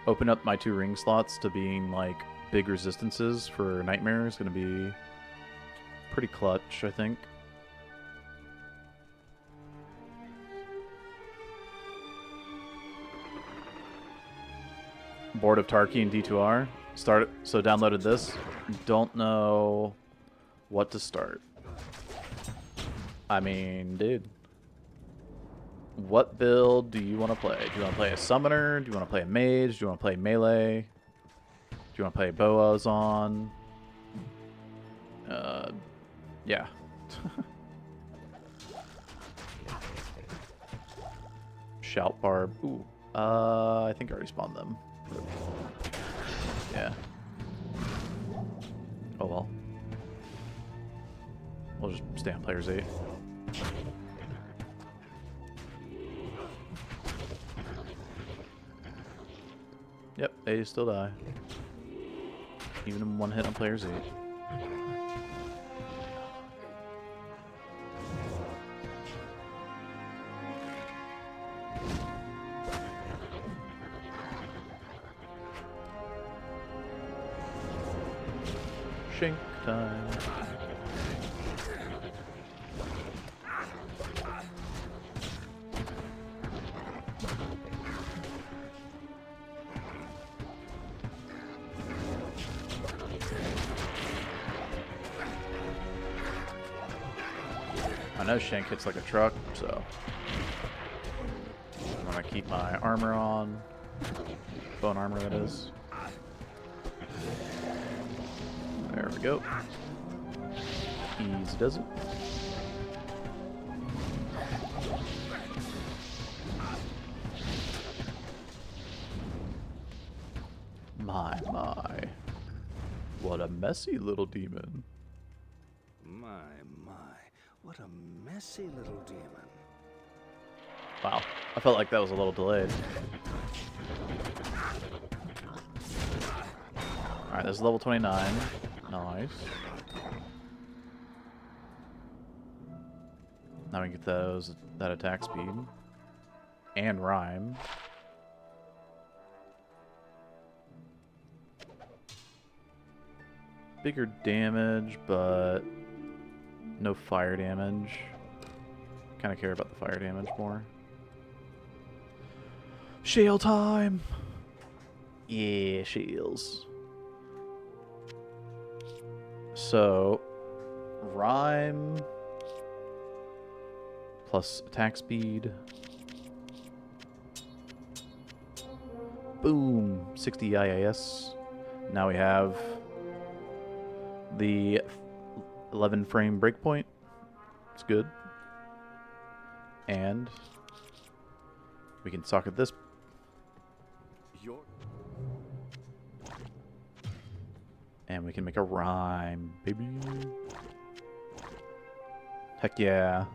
Open up my 2 ring slots to being like big resistances for Nightmare is going to be pretty clutch, I think. Bored of Tarky and D2R. So downloaded this. Don't know what to start. I mean, dude. What build do you want to play? Do you want to play a summoner? Do you want to play a mage? Do you want to play melee? Do you want to play boas on? Yeah. Shout barb. Ooh. I think I already spawned them. Yeah. Oh well. We'll just stay on players 8. Yep, they still die. Even in 1 hit on players 8. Shink time. I know Shank hits like a truck, so I'm gonna keep my armor on. Bone armor, that is. There we go. Easy does it. My. What a messy little demon. My, what a messy little demon. Wow, I felt like that was a little delayed. Alright, this is level 29. Nice. Now we can get that attack speed. And rhyme. Bigger damage, but no fire damage. Kind of care about the fire damage more. Shield time! Yeah, shields. So, rhyme plus attack speed. Boom, 60 IAS. Now we have the 11 frame breakpoint. It's good. And we can socket this. And we can make a rhyme, baby. Heck yeah.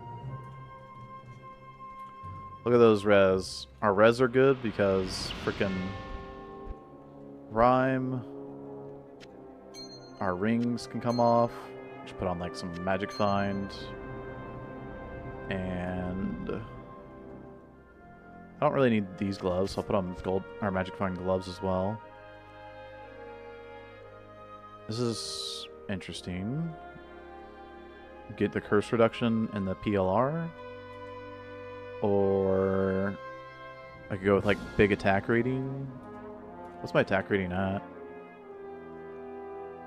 Look at those res. Our res are good because frickin' rhyme. Our rings can come off. Just put on like some magic find. And I don't really need these gloves, so I'll put on gold or magic find gloves as well. This is interesting. Get the curse reduction and the PLR. Or I could go with like big attack rating. What's my attack rating at?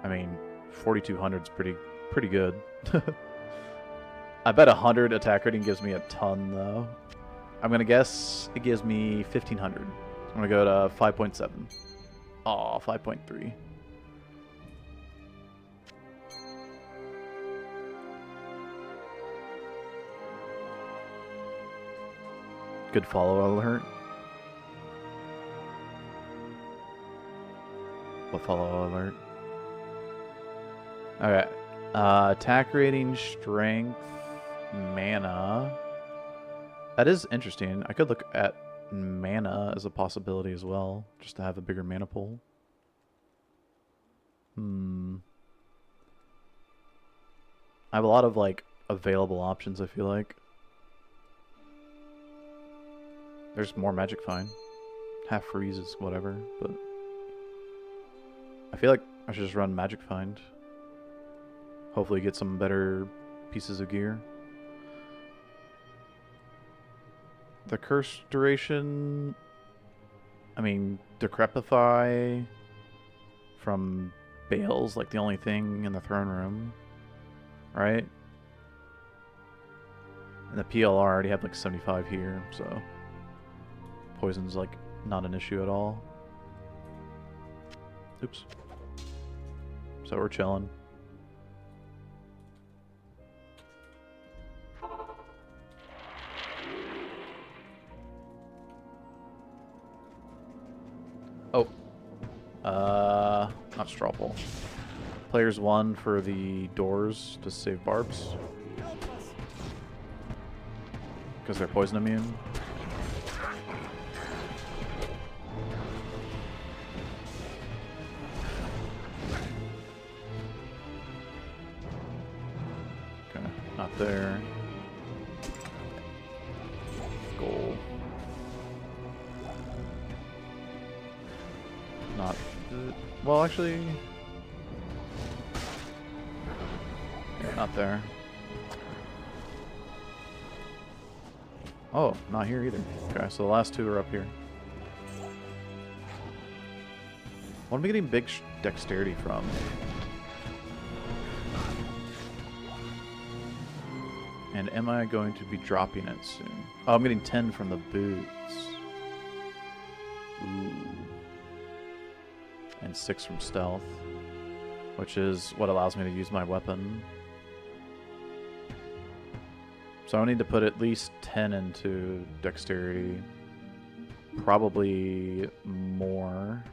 I mean, 4200 is pretty good. I bet 100 attack rating gives me a ton though. I'm gonna guess it gives me 1500. I'm gonna go to 5.7. Aw, 5.3. Good follow alert. a follow alert. Alright. Attack rating, strength, mana. That is interesting. I could look at mana as a possibility as well, just to have a bigger mana pool. I have a lot of like available options, I feel like. There's more Magic Find. Half freeze is whatever, but I feel like I should just run Magic Find. Hopefully get some better pieces of gear. The curse duration, I mean, Decrepify from Baal's like the only thing in the throne room, right? And the PLR already have like 75 here, so poison's like not an issue at all. Oops. So we're chilling. Oh. Not Strawpool. Players 1 for the doors to save barbs. Because they're poison immune. Okay, not there. Goal. Not... well, actually... yeah, not there. Oh, not here either. Okay, so the last two are up here. What am I getting big dexterity from? And am I going to be dropping it soon? Oh, I'm getting 10 from the boots. Ooh. And 6 from stealth, which is what allows me to use my weapon. So I need to put at least 10 into dexterity. Probably more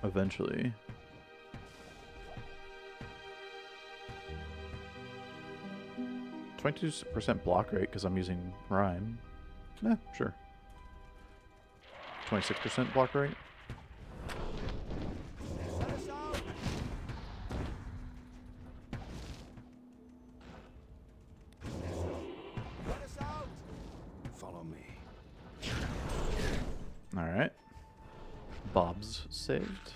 eventually. %22% block rate because I'm using Rhyme. Yeah, sure. 26% block rate. Alright. Bob's saved.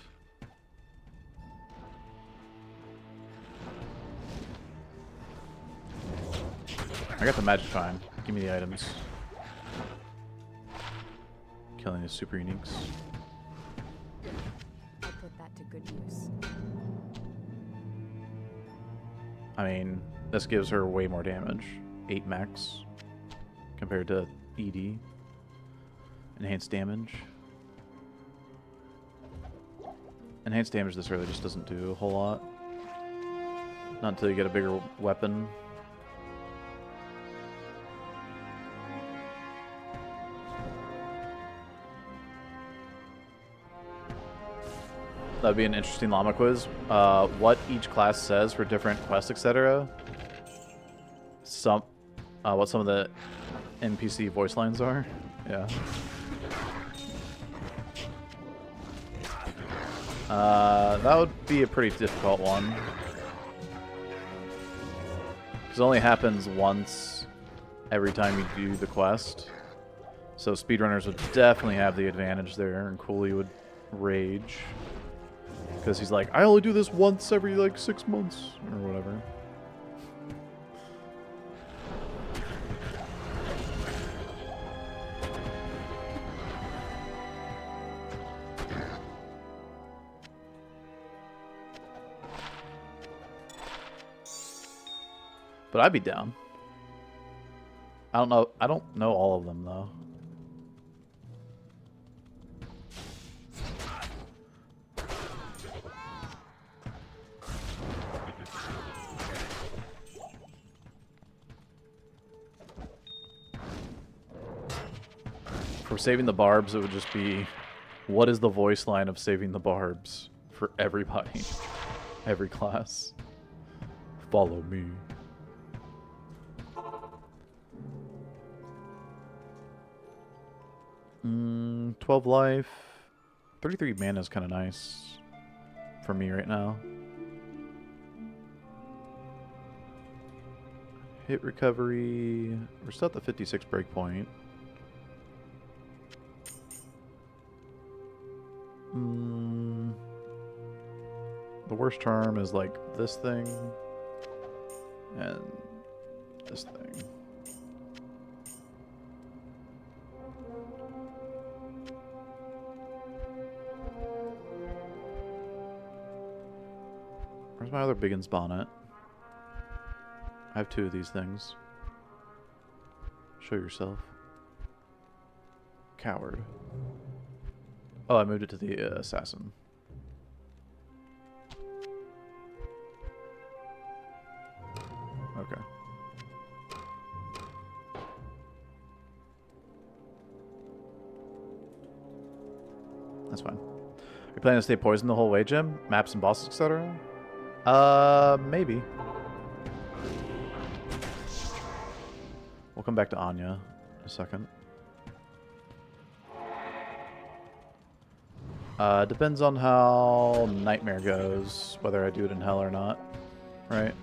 I got the Magic Find. Give me the items. Killing the super uniques. I'll put that to good use. I mean, this gives her way more damage. 8 max. Compared to ED. Enhanced damage. Enhanced damage this early just doesn't do a whole lot. Not until you get a bigger weapon. That'd be an interesting llama quiz. What each class says for different quests, etc. What some of the NPC voice lines are. Yeah. That would be a pretty difficult one. Because it only happens once every time you do the quest. So speedrunners would definitely have the advantage there, and Cooley would rage. Because he's like, I only do this once every like 6 months, or whatever. But I'd be down. I don't know all of them though. For saving the barbs, it would just be What is the voice line of saving the barbs for everybody? Every class. Follow me. 12 life. 33 mana is kind of nice for me right now. Hit recovery. We're still at the 56 breakpoint. The worst charm is like this thing and this thing. Where's my other Biggins bonnet? I have 2 of these things. Show yourself. Coward. Oh, I moved it to the assassin. Okay. That's fine. You're planning to stay poisoned the whole way, Jim? Maps and bosses, etc.? Maybe. We'll come back to Anya in a second. Depends on how Nightmare goes, whether I do it in Hell or not, right?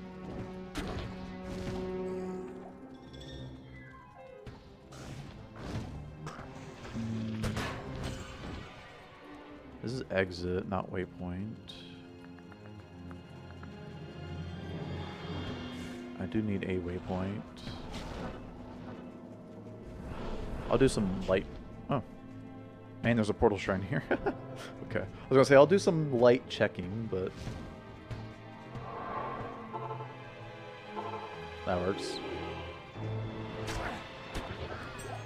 This is exit, not waypoint. I do need a waypoint. I'll do some light... Oh. Man, there's a portal shrine here. Okay. I was gonna say, I'll do some light checking, but... that works.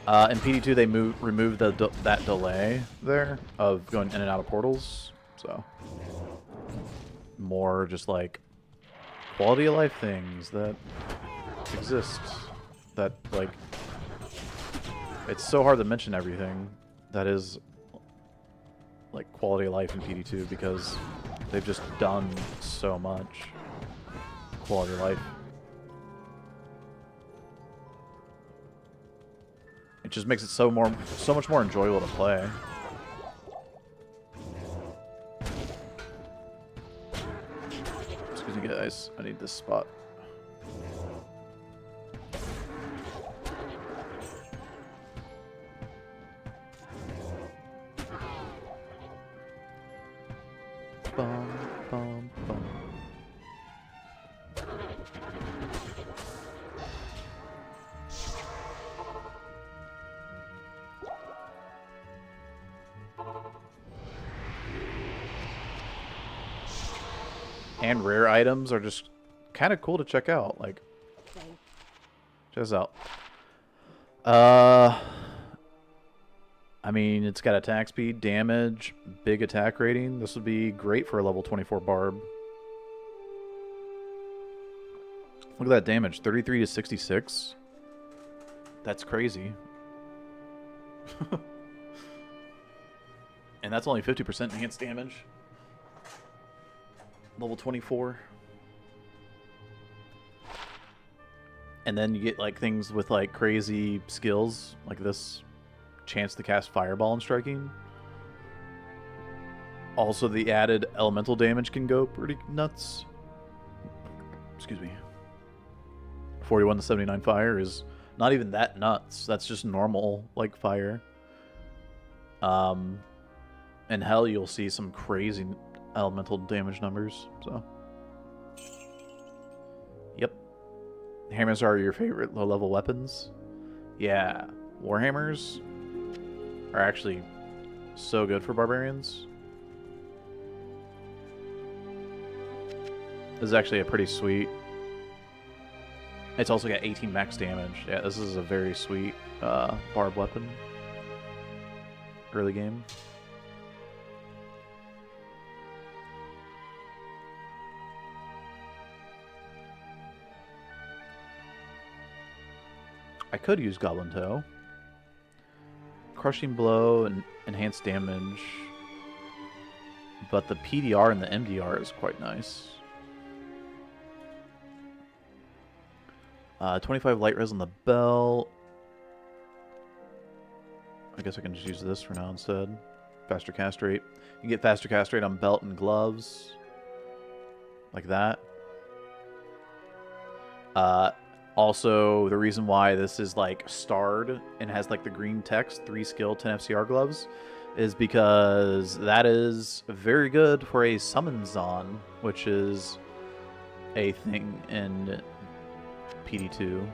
In PD2, they removed that delay there of going in and out of portals. So, more just like quality of life things that exist. That, like, it's so hard to mention everything that is like quality of life in PD2 because they've just done so much quality of life. It just makes it so much more enjoyable to play. Excuse me, guys. I need this spot. Bum, bum, bum. And rare items are just kind of cool to check out. Like, check this out. I mean, it's got attack speed, damage, big attack rating. This would be great for a level 24 barb. Look at that damage, 33 to 66. That's crazy. And that's only 50% enhanced damage. Level 24. And then you get like things with like crazy skills, like this chance to cast Fireball and striking. Also, the added elemental damage can go pretty nuts. Excuse me. 41 to 79 fire is not even that nuts. That's just normal, like, fire. In Hell, you'll see some crazy elemental damage numbers, so. Yep. Hammers are your favorite low-level weapons? Yeah. Warhammers are actually so good for barbarians. This is actually a pretty sweet... It's also got 18 max damage. Yeah, this is a very sweet barb weapon. Early game. I could use Goblin Toe. Crushing Blow and enhanced damage, but the PDR and the MDR is quite nice. 25 light res on the belt. I guess I can just use this for now instead. Faster cast rate. You can get faster cast rate on belt and gloves. Like that. Also, the reason why this is like starred and has like the green text, 3 skill, 10 FCR gloves, is because that is very good for a summon Zon, which is a thing in PD2,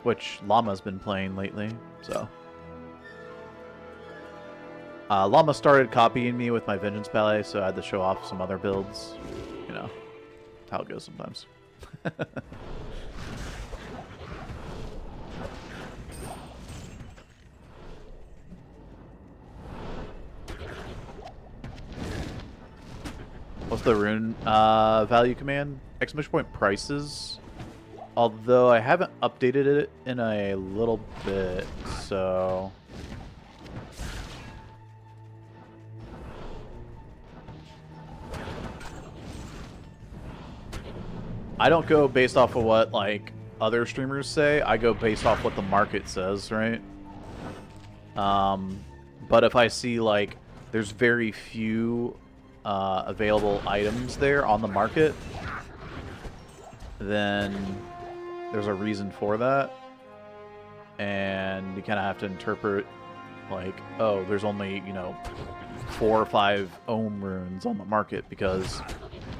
which Llama's been playing lately, so. Llama started copying me with my Vengeance Ballet, so I had to show off some other builds. You know, how it goes sometimes. What's the rune value command? Exclamation point prices. Although I haven't updated it in a little bit, so... I don't go based off of what, like, other streamers say. I go based off what the market says, right? But if I see, like, there's very few available items there on the market, then there's a reason for that. And you kind of have to interpret, like, oh, there's only, you know, 4 or 5 Ohm runes on the market because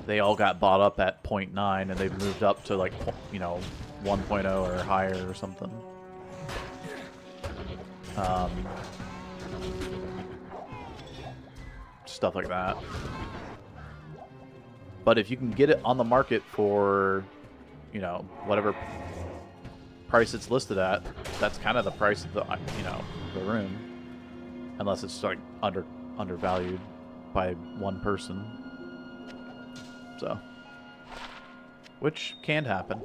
they all got bought up at 0.9 and they've moved up to, like, you know, 1.0 or higher or something. Stuff like that. But if you can get it on the market for, you know, whatever price it's listed at, that's kind of the price of the, you know, the rune. Unless it's, like, undervalued by one person. So, which can happen.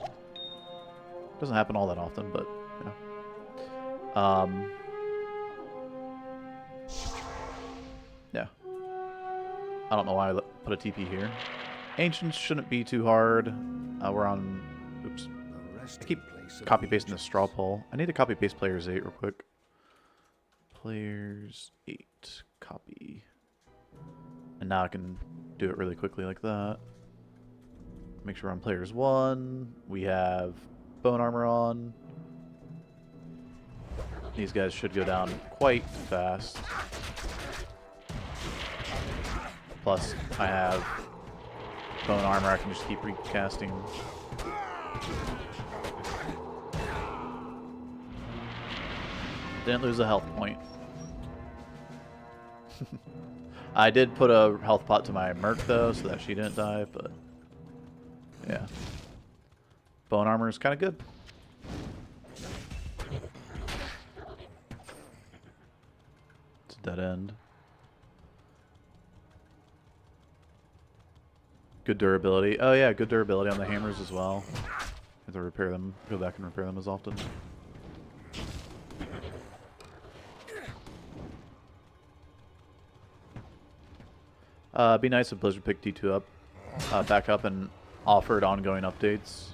Doesn't happen all that often, but yeah. Yeah. I don't know why I put a TP here. Ancients shouldn't be too hard. We're on. Oops. I keep copy pasting the straw poll. I need to copy paste players 8 real quick. Players 8 copy, and now I can do it really quickly like that. Make sure we're on players 1. We have bone armor on. These guys should go down quite fast. Plus, I have bone armor. I can just keep recasting. Didn't lose a health point. I did put a health pot to my Merc though, so that she didn't die, but yeah. Bone armor is kind of good. It's a dead end. Good durability. Oh yeah, good durability on the hammers as well. Have to repair them, go back and repair them as often. Be nice if Blizzard picked D2 up, back up and offered ongoing updates.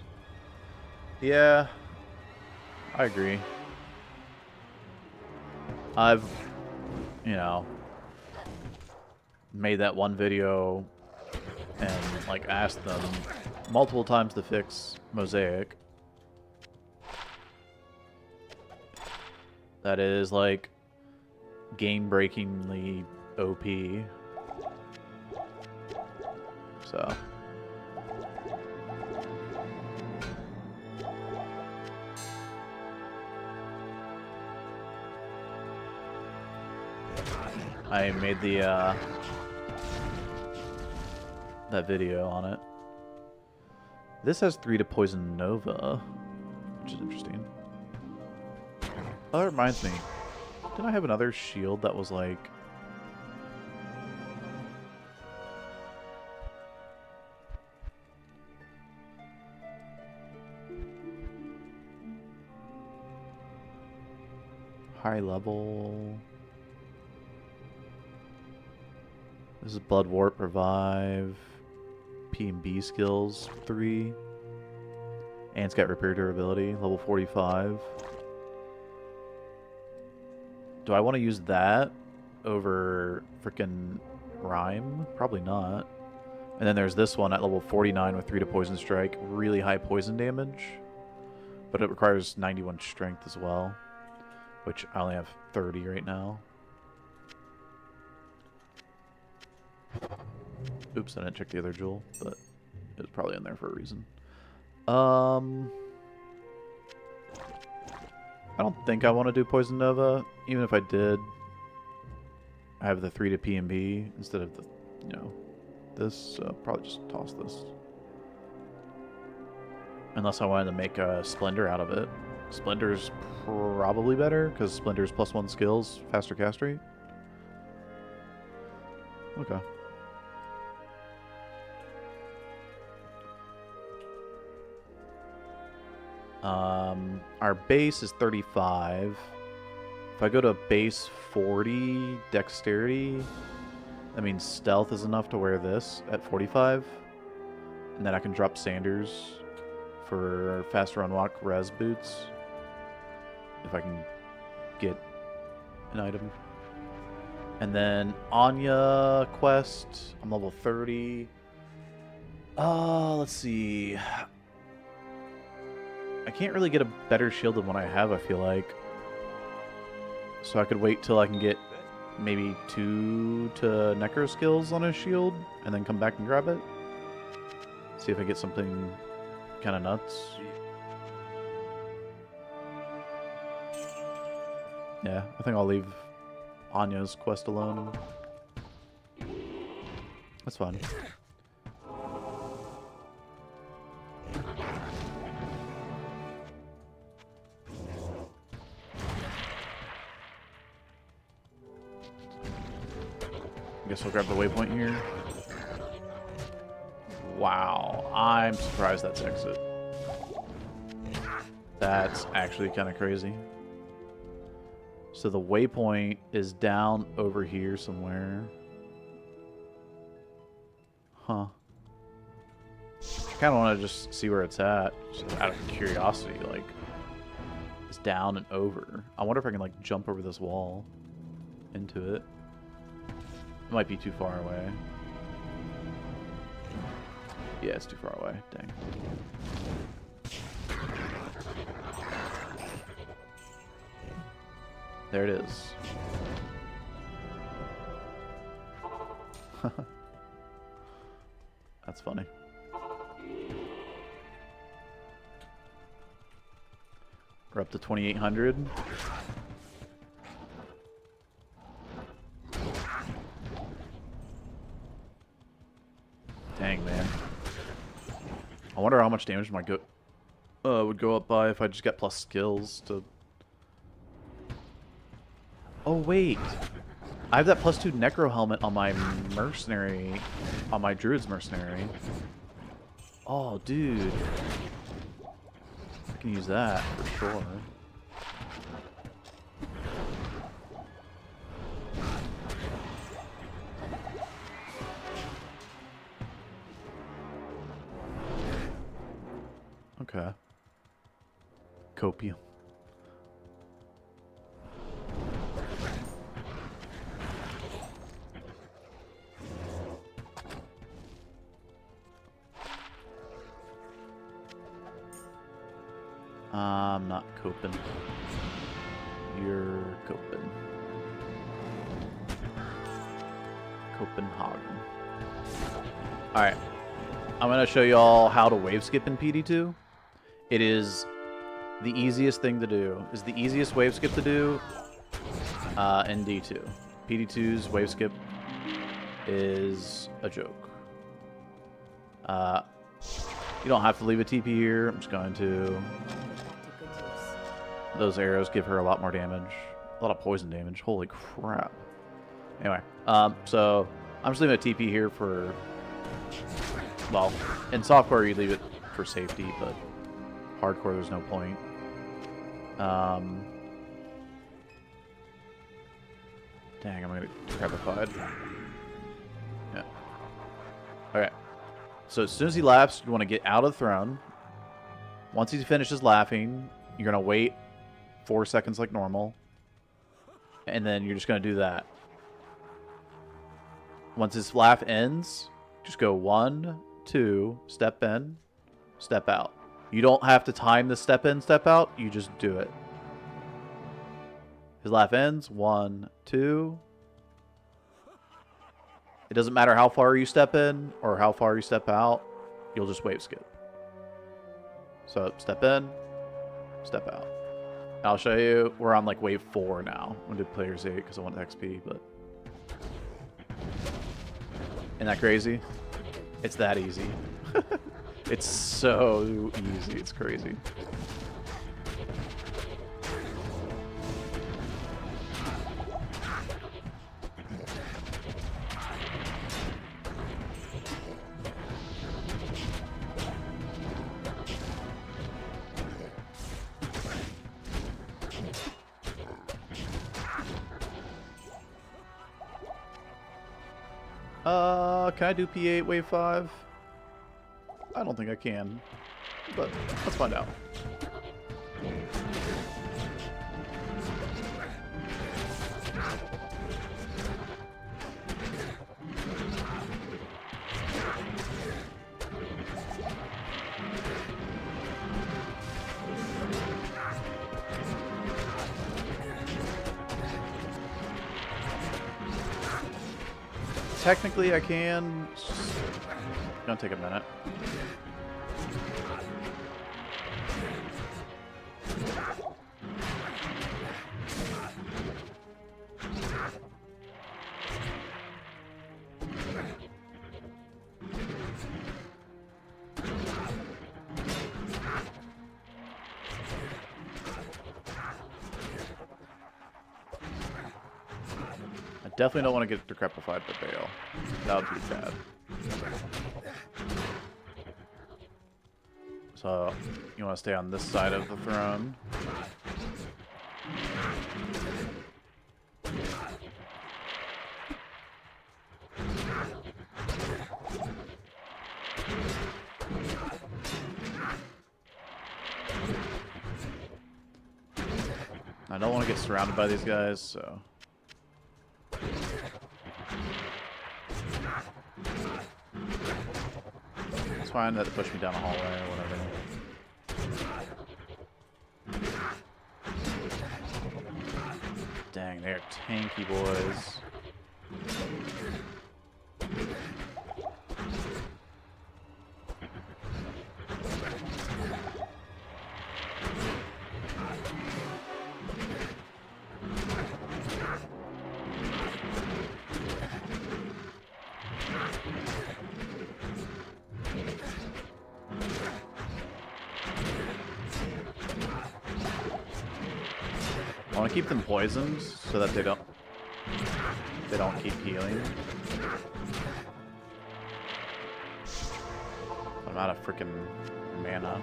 Yeah, I agree. I've, you know, made that one video and, like, asked them multiple times to fix Mosaic. That is, like, game-breakingly OP. So. I made the, that video on it. This has 3 to poison Nova, which is interesting. Oh, that reminds me. Didn't I have another shield that was like... high level... This is Blood Warp, Revive, P and B skills 3. And it's got Repair Durability, level 45. Do I want to use that over frickin' Rhyme? Probably not. And then there's this one at level 49 with 3 to Poison Strike. Really high poison damage. But it requires 91 strength as well. Which I only have 30 right now. Oops, I didn't check the other jewel. But it was probably in there for a reason. I don't think I want to do Poison Nova. Even if I did, I have the 3 to P and B instead of the, you know, this. So I'll probably just toss this. Unless I wanted to make a Splendor out of it. Splendor's probably better because Splendor's +1 skills, faster cast rate. Okay. Our base is 35. If I go to base 40 dexterity, that means stealth is enough to wear this at 45. And then I can drop Sanders for faster unlock res boots. If I can get an item. And then Anya quest, I'm level 30. Let's see. I can't really get a better shield than what I have, I feel like. So I could wait till I can get maybe 2 to Necro skills on his shield, and then come back and grab it. See if I get something kind of nuts. Yeah, I think I'll leave Anya's quest alone. That's fine. I guess I'll grab the waypoint here. Wow, I'm surprised that's exit. That's actually kind of crazy. So the waypoint is down over here somewhere. Huh. I kind of want to just see where it's at, just out of curiosity. Like, it's down and over. I wonder if I can like jump over this wall into it. It might be too far away. Yeah, it's too far away. Dang. There it is. That's funny. We're up to 2,800. Dang, man. I wonder how much damage my would go up by if I just got plus skills to... Oh, wait. I have that +2 Necro helmet on my Mercenary, on my Druid's Mercenary. Oh, dude. I can use that for sure. Okay. Copium. I'm not coping. You're coping. Copenhagen. Alright. I'm going to show you all how to wave skip in PD2. It is the easiest thing to do. It's the easiest wave skip to do in D2. PD2's wave skip is a joke. You don't have to leave a TP here. I'm just going to... Those arrows give her a lot more damage. A lot of poison damage. Holy crap. Anyway, so I'm just leaving a TP here for... Well, in softcore you leave it for safety, but hardcore there's no point. Dang, I'm gonna get decrepified. So as soon as he laughs, you want to get out of the throne. Once he finishes laughing, you're going to wait 4 seconds like normal. And then you're just going to do that. Once his laugh ends, just go 1, 2, step in, step out. You don't have to time the step in, step out. You just do it. His laugh ends. 1, 2. It doesn't matter how far you step in or how far you step out. You'll just wave skip. So step in, step out. I'll show you. We're on like wave 4 now. I'm gonna do players 8 because I want XP, but isn't that crazy? It's that easy. It's so easy. It's crazy. Can I do P8 wave 5? I don't think I can, but let's find out. Technically, I can. It's just gonna take a minute. Definitely don't want to get decrepified by Baal. That would be bad. So, you want to stay on this side of the throne. I don't want to get surrounded by these guys, so... It's fine that they push me down a hallway or whatever. Dang, they're tanky boys. I want to keep them poisoned so that they don't keep healing. I'm out of freaking mana.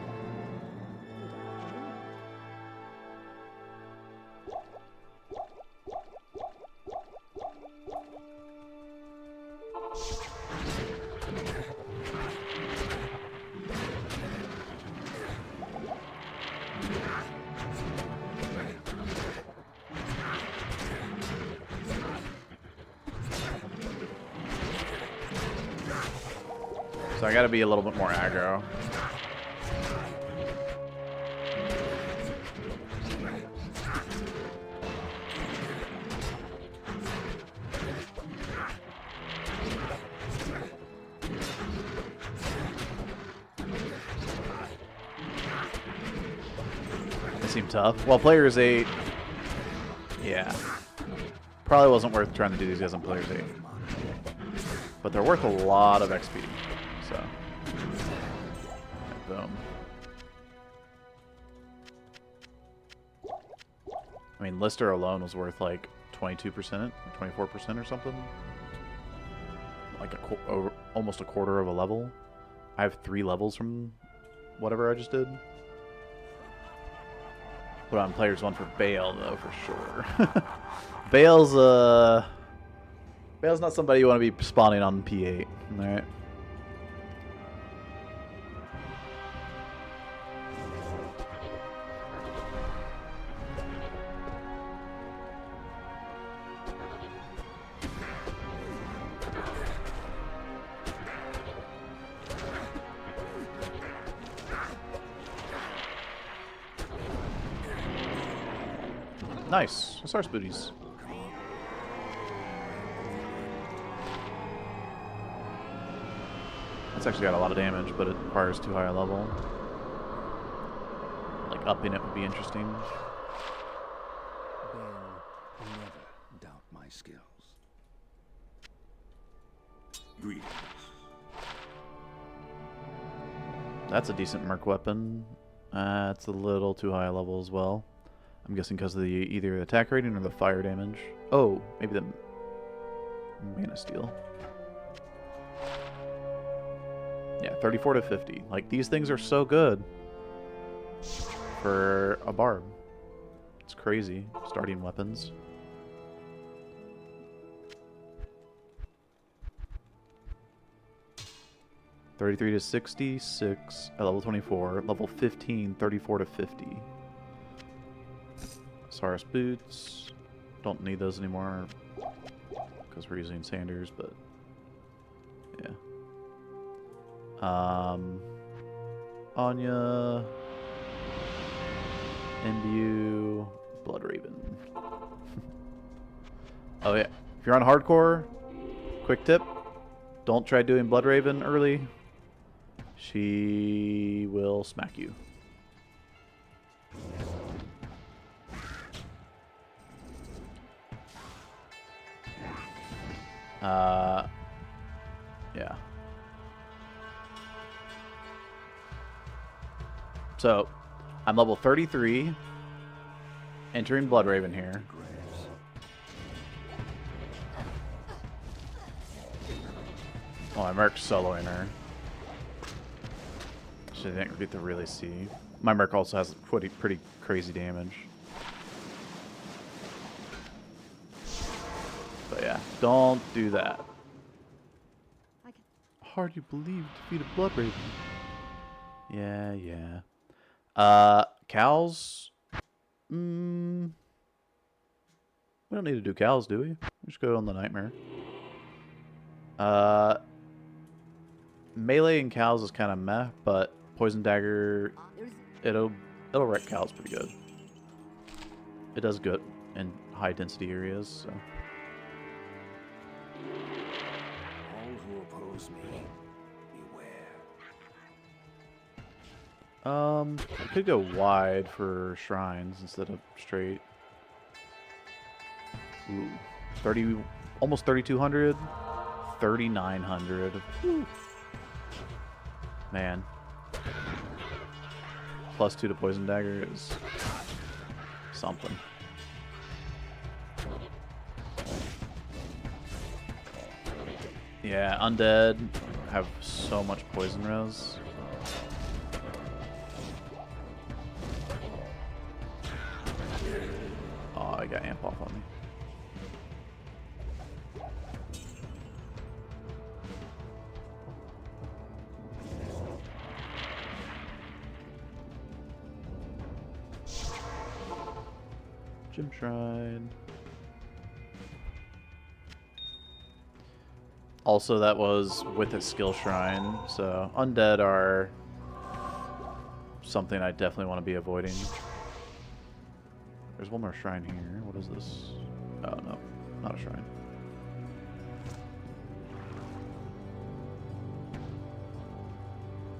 So I gotta be a little bit more aggro. They seem tough. Well, players 8, yeah. Probably wasn't worth trying to do these guys on players 8. But they're worth a lot of XP. So, boom. I mean, Lister alone was worth like 22%, 24% or something. Like almost a quarter of a level. I have 3 levels from whatever I just did. Put on players 1 for Baal though, for sure. Baal's not somebody you want to be spawning on P8, alright? Nice. Hussar's booties. It's actually got a lot of damage, but it requires too high a level. Like, upping it would be interesting. Baal will never doubt my skills. Greetings. That's a decent merc weapon. It's a little too high a level as well. I'm guessing because of the either the attack rating or the fire damage. Oh, maybe the mana steel. Yeah, 34 to 50. Like, these things are so good for a bard. It's crazy. Starting weapons. $33 to 66 at level 24. Level 15, 34 to 50. Saurus boots. Don't need those anymore because we're using Sanders, but yeah. Anya, Imbue, Blood Raven. Oh yeah, if you're on hardcore, quick tip: don't try doing Blood Raven early. She will smack you. Yeah. So, I'm level 33, entering Blood Raven here. Oh, my Merc's soloing her. She didn't get to really see. My Merc also has pretty crazy damage. But yeah, don't do that. Hard you believe defeat a Blood Raven. Yeah, yeah. Cows? We don't need to do cows, do we? We just go on the Nightmare. Melee and cows is kind of meh, but Poison Dagger, it'll wreck cows pretty good. It does good in high density areas, so. All who oppose me, beware. I could go wide for shrines instead of straight. Ooh, 30, almost 3,200, 3,900. Woo. Man, +2 to Poison Dagger is something. Yeah, Undead have so much poison res. Oh, I got amp off on me. Gym Shrine. Also, that was with a skill shrine, so undead are something I definitely want to be avoiding. There's one more shrine here. What is this? Oh, no. Not a shrine.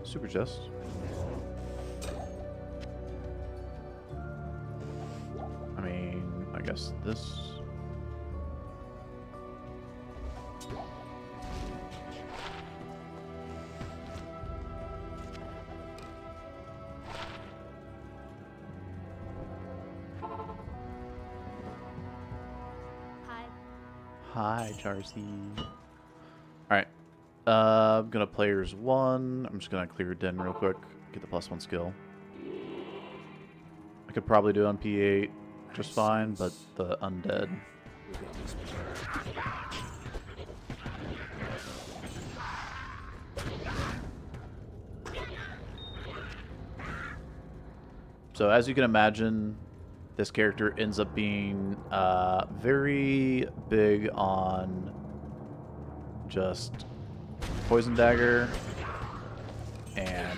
Super chest. I mean, I guess this. Hi, Charcy. Alright. I'm gonna players 1. I'm just gonna clear Den real quick. Get the +1 skill. I could probably do it on P8 just fine, but the undead. So as you can imagine, this character ends up being very big on just Poison Dagger and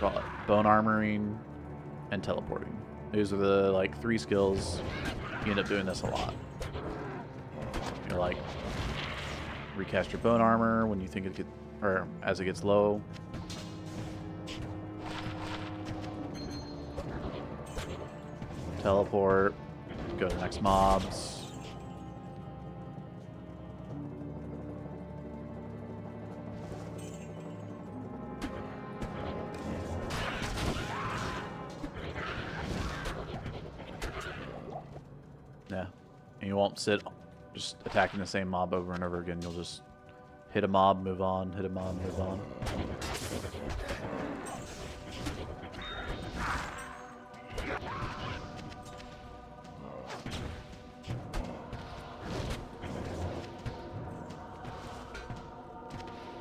call it? Bone armoring and teleporting. Those are the like 3 skills. You end up doing this a lot. You're like recast your bone armor when you think it or as it gets low. Teleport. Go to the next mobs. Yeah. And you won't sit just attacking the same mob over and over again. You'll just hit a mob, move on, hit a mob, move on.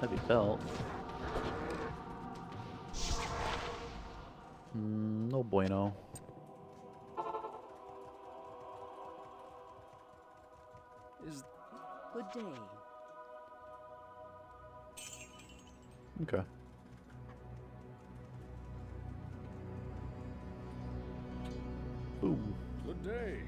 Heavy belt. No bueno. Is Good day. Okay. Boom. Good day.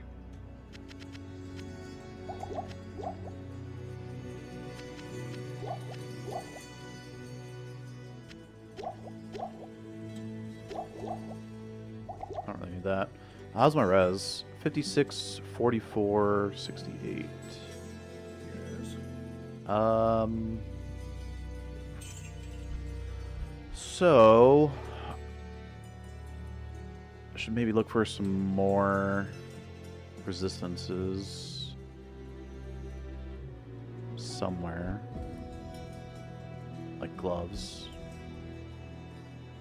I don't really need that. How's my res? 56, 44, 68. Yes. So I should maybe look for some more resistances somewhere, like gloves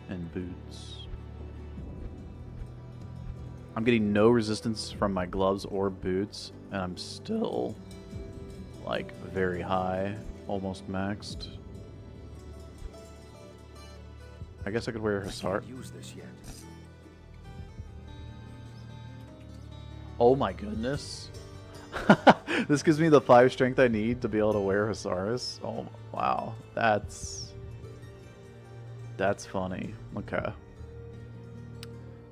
and boots. I'm getting no resistance from my gloves or boots, and I'm still like very high, almost maxed. I guess I could wear a I Hussar. can't use this yet. Oh my goodness. This gives me the 5 strength I need to be able to wear Hussarus. Oh wow. That's funny. Okay.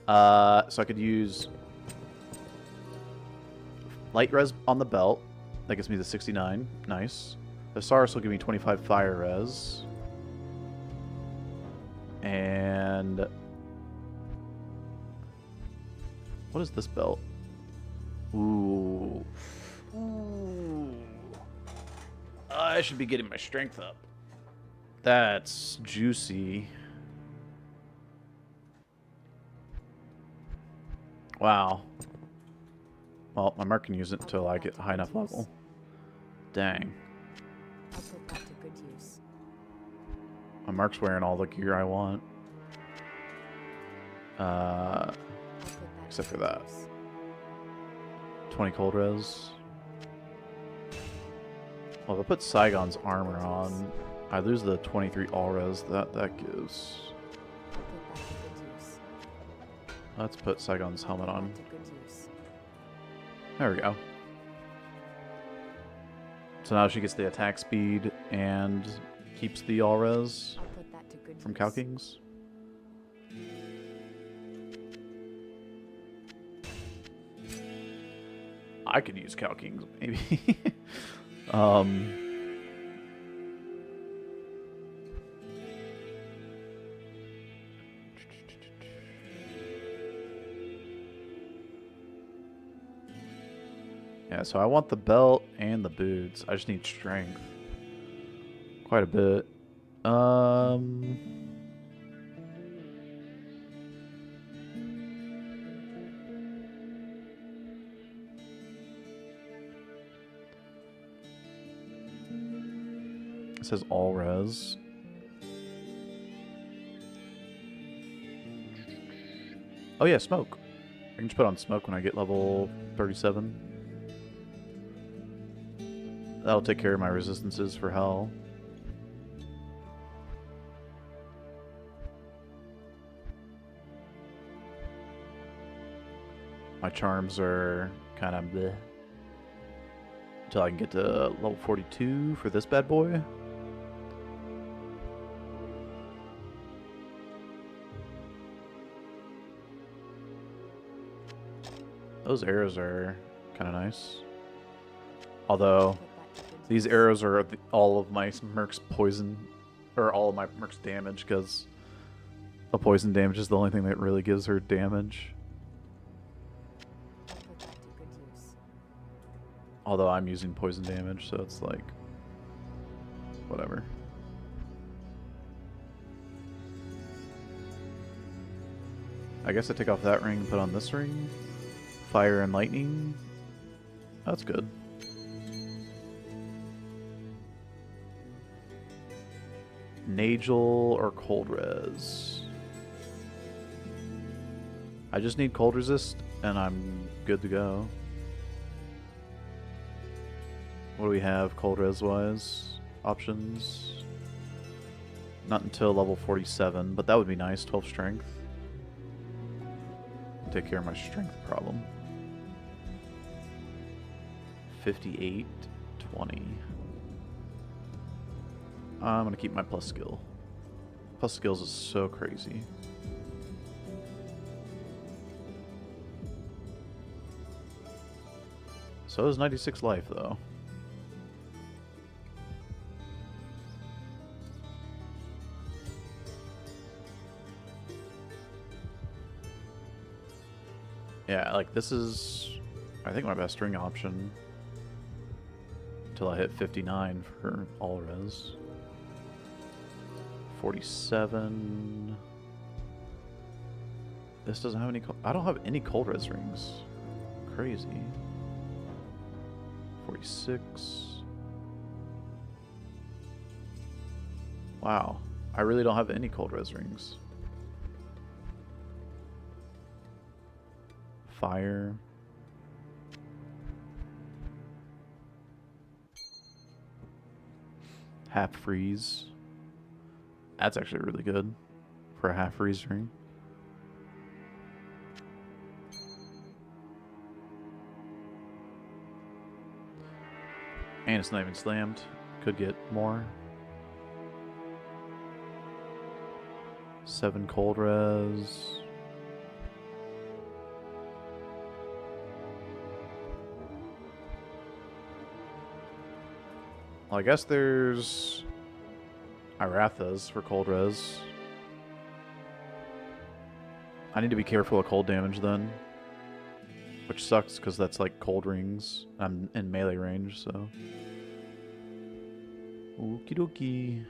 So I could use light res on the belt. That gives me the 69. Nice. Hussarus will give me 25 fire res. And what is this belt? Ooh. Ooh. I should be getting my strength up. That's juicy. Wow. Well, my mark can use it until I get a high enough level. Dang. I'll put that to good use. My mark's wearing all the gear I want. I'll put that Except to for good that. use. 20 cold res. Well, if I put Saigon's armor on, I lose the 23 all res that gives. I'll put that to good use. Let's put Saigon's helmet I'll on. put that to good use. There we go. So now she gets the attack speed and keeps the all res I'll put that to good from use. Cow Kings. I could use Cow Kings, maybe. Yeah, so I want the belt and the boots. I just need strength. Quite a bit. It says all res. Oh yeah, smoke. I can just put on smoke when I get level 37. That'll take care of my resistances for hell. My charms are kind of bleh. Until I can get to level 42 for this bad boy. Those arrows are kind of nice. Although, these arrows are all of my merc's poison, or all of my merc's damage, because the poison damage is the only thing that really gives her damage. I'll put that to good use. Although I'm using poison damage, so it's like, whatever. I guess I take off that ring and put on this ring. Fire and lightning. That's good. Nagel or cold res? I just need cold resist and I'm good to go. What do we have cold res wise? Options? Not until level 47, but that would be nice. 12 strength. Take care of my strength problem. 58, 20. I'm gonna keep my plus skill. Plus skills is so crazy. So is 96 life though. Yeah, like this is, I think, my best ring option. Until I hit 59 for all res. 47. This doesn't have any, I don't have any cold res rings. Crazy. 46. Wow, I really don't have any cold res rings. Fire. Half freeze. That's actually really good for a half freeze ring. And it's not even slammed. Could get more. 7 cold res. Well, I guess there's Irathas for cold res. I need to be careful of cold damage then. Which sucks because that's like cold rings. I'm in melee range, so. Okie dokie.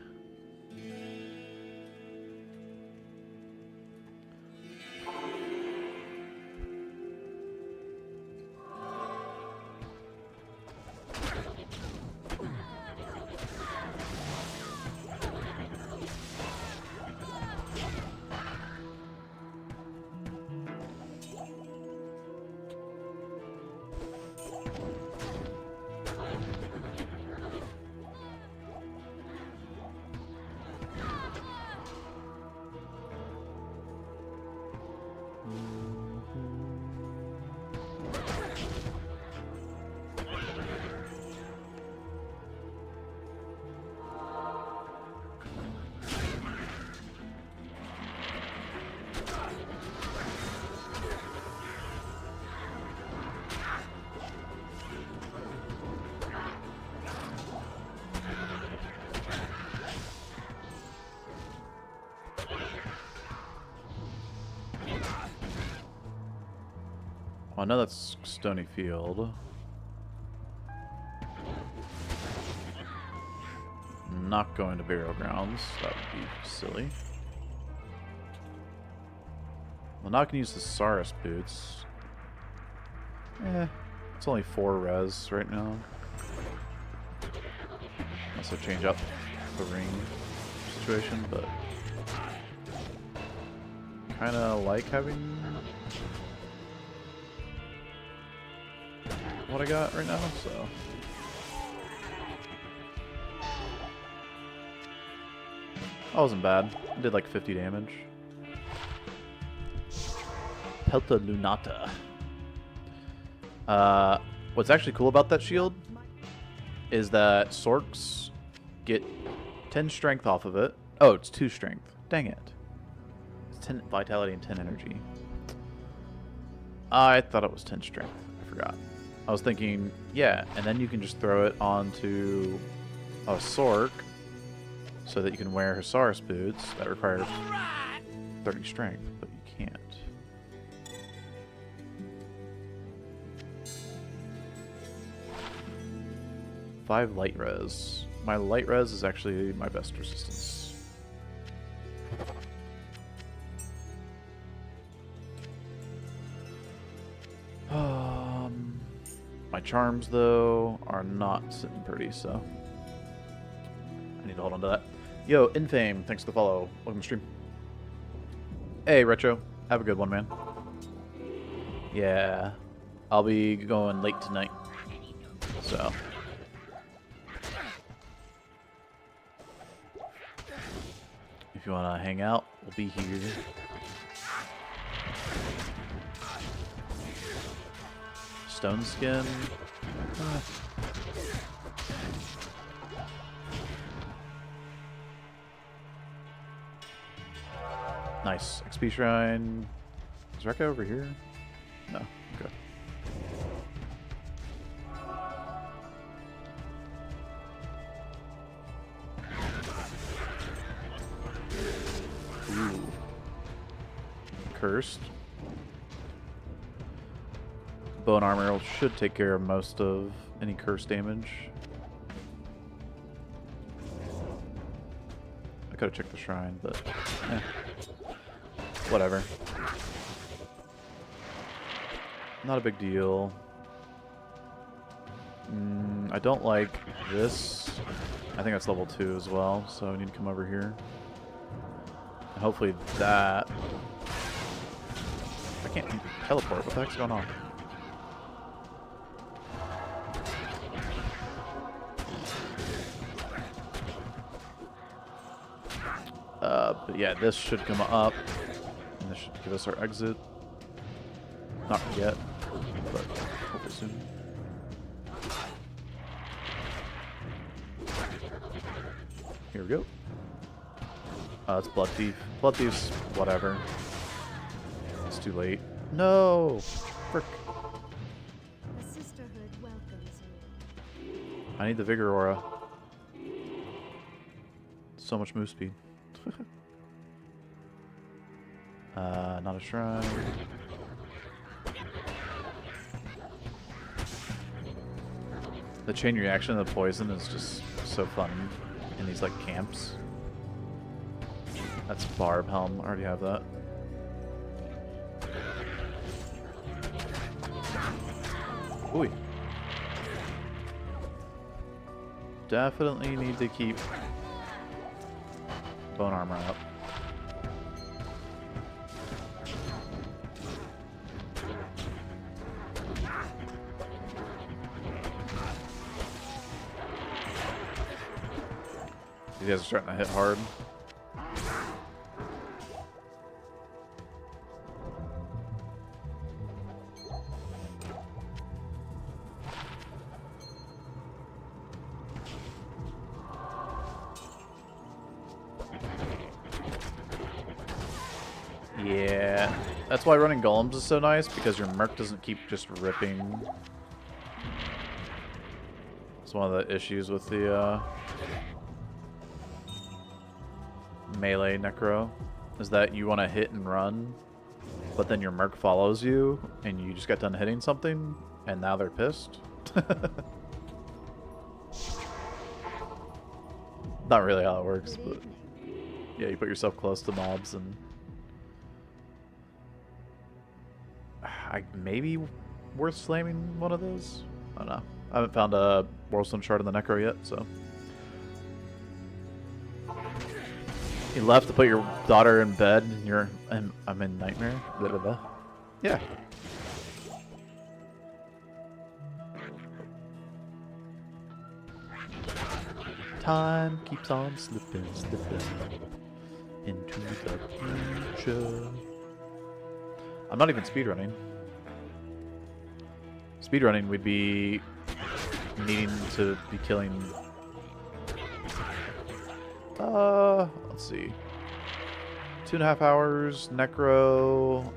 Oh, no, that's Stony Field. Not going to Burial Grounds. That would be silly. I'm not going to use the Saurus Boots. It's only 4 res right now. Also change up the ring situation, but kind of like having what I got right now, so. That wasn't bad. I did like 50 damage. Pelta Lunata. What's actually cool about that shield is that Sorks get 10 strength off of it. Oh, it's 2 strength. Dang it. It's 10 vitality and 10 energy. I thought it was 10 strength. I forgot. I was thinking, yeah, and then you can just throw it onto a Sork so that you can wear Hussar's boots that require 30 strength, but you can't. Five light res. My light res is actually my best resistance. My charms, though, are not sitting pretty, so I need to hold on to that. Yo, Infame, thanks for the follow. Welcome to stream. Hey, Retro. Have a good one, man. Yeah, I'll be going late tonight, so. If you want to hang out, we'll be here. Stone skin. Nice. XP shrine. Is Rekka over here? No. Okay. Ooh. Cursed. Bow and armor should take care of most of any curse damage. I could have checked the shrine, but whatever. Not a big deal. I don't like this. I think that's level 2 as well, so I need to come over here. And hopefully that... I can't teleport. What the heck's going on? But yeah, this should come up, and this should give us our exit. Not yet, but hopefully soon. Here we go. It's Blood Thief. Blood Thief's whatever. It's too late. No! Frick. The sisterhood welcomes you. I need the Vigor Aura. So much move speed. Not a shrine. The chain reaction of the poison is just so fun in these like camps. That's Barb Helm. I already have that. Ooh. Definitely need to keep bone armor up. These guys are starting to hit hard. Yeah, that's why running golems is so nice, because your merc doesn't keep just ripping. It's one of the issues with the melee necro, is that you want to hit and run, but then your merc follows you, and you just got done hitting something, and now they're pissed. Not really how it works, but yeah, you put yourself close to mobs, and maybe worth slamming one of those. I don't know. I haven't found a Whirlstone shard in the Necro yet, so. You left to put your daughter in bed, and I'm in nightmare. Blah, blah, blah. Yeah. Time keeps on slipping into the future. I'm not even speedrunning. Speedrunning, we'd be needing to be killing. Let's see. 2.5 hours, Necro.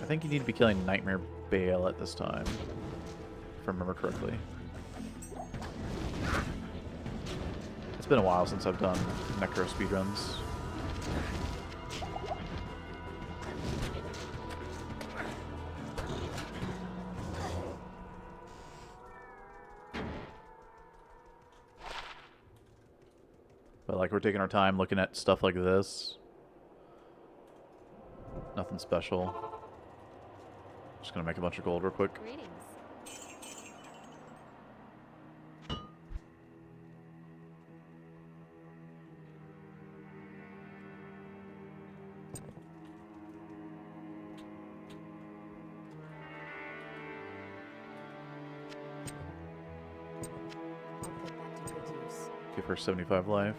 I think you need to be killing Nightmare Baal at this time, if I remember correctly. It's been a while since I've done Necro speedruns. But like, we're taking our time looking at stuff like this. Nothing special. Just gonna make a bunch of gold real quick. Greetings. I'll put that to good use. Give her 75 life.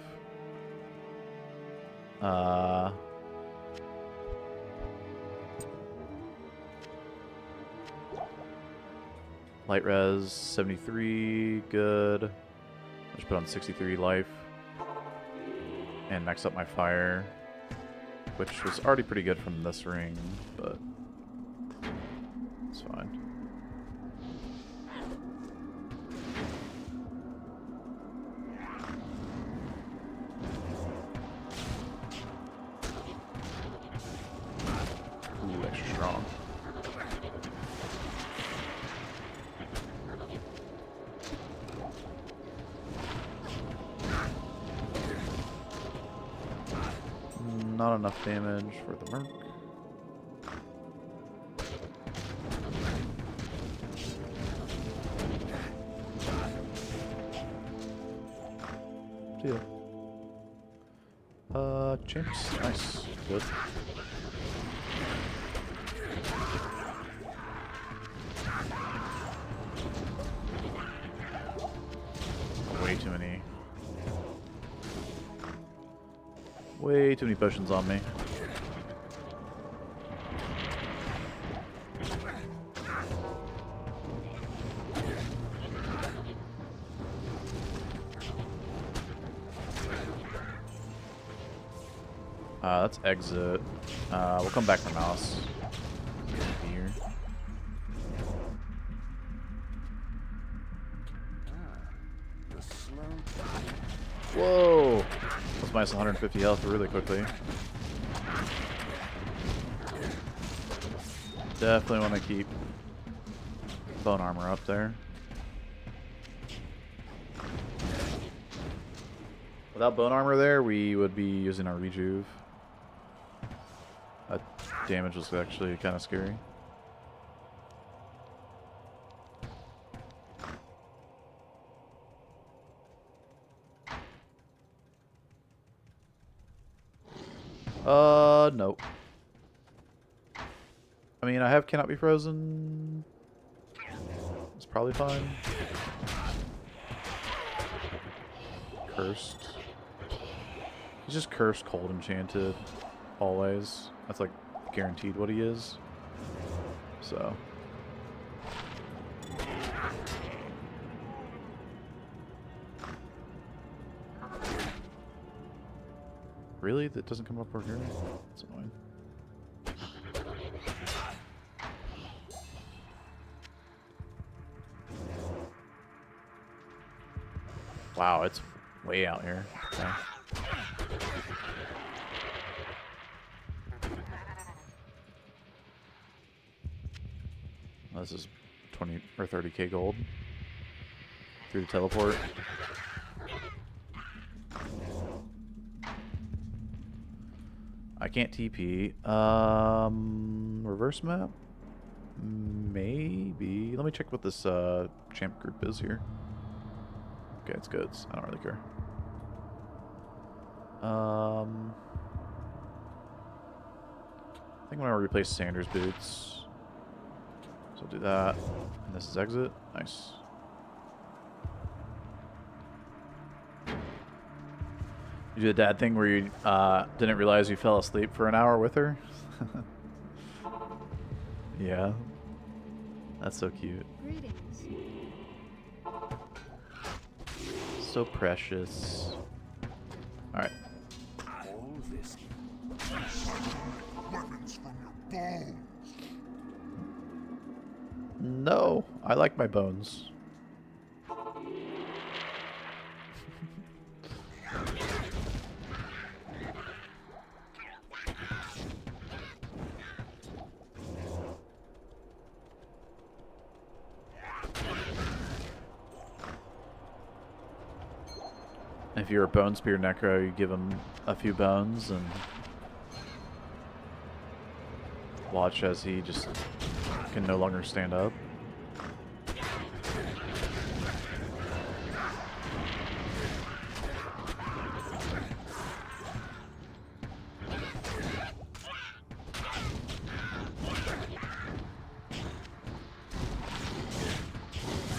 Light res 73, good. Just put on 63 life. And max up my fire, which was already pretty good from this ring, but it's fine. Ooh, extra strong. Not enough damage for the Merc. Deal. Champs. Nice. Good. Way too many. Way too many potions on me. Let's exit. We'll come back for mouse. Here. Whoa! That's minus 150 health really quickly. Definitely want to keep bone armor up there. Without bone armor there, we would be using our rejuve. That damage was actually kind of scary. Nope. I mean, I have cannot be frozen. It's probably fine. Cursed. He's just cursed, cold, enchanted, always. That's like guaranteed what he is. So. Really? That doesn't come up over here? That's annoying. Wow, it's way out here. Okay. This is 20 or 30k gold through the teleport. I can't TP. Reverse map? Maybe. Let me check what this champ group is here. Okay, it's good. I don't really care. I think I'm gonna replace Sanders' boots. So I'll do that. And this is exit. Nice. You do the dad thing where you didn't realize you fell asleep for an hour with her? Yeah. That's so cute. Greetings. So precious. Alright. All this Weapons from your bones. No, I like my bones. If you're a Bone Spear Necro, you give him a few bones and watch as he just can no longer stand up.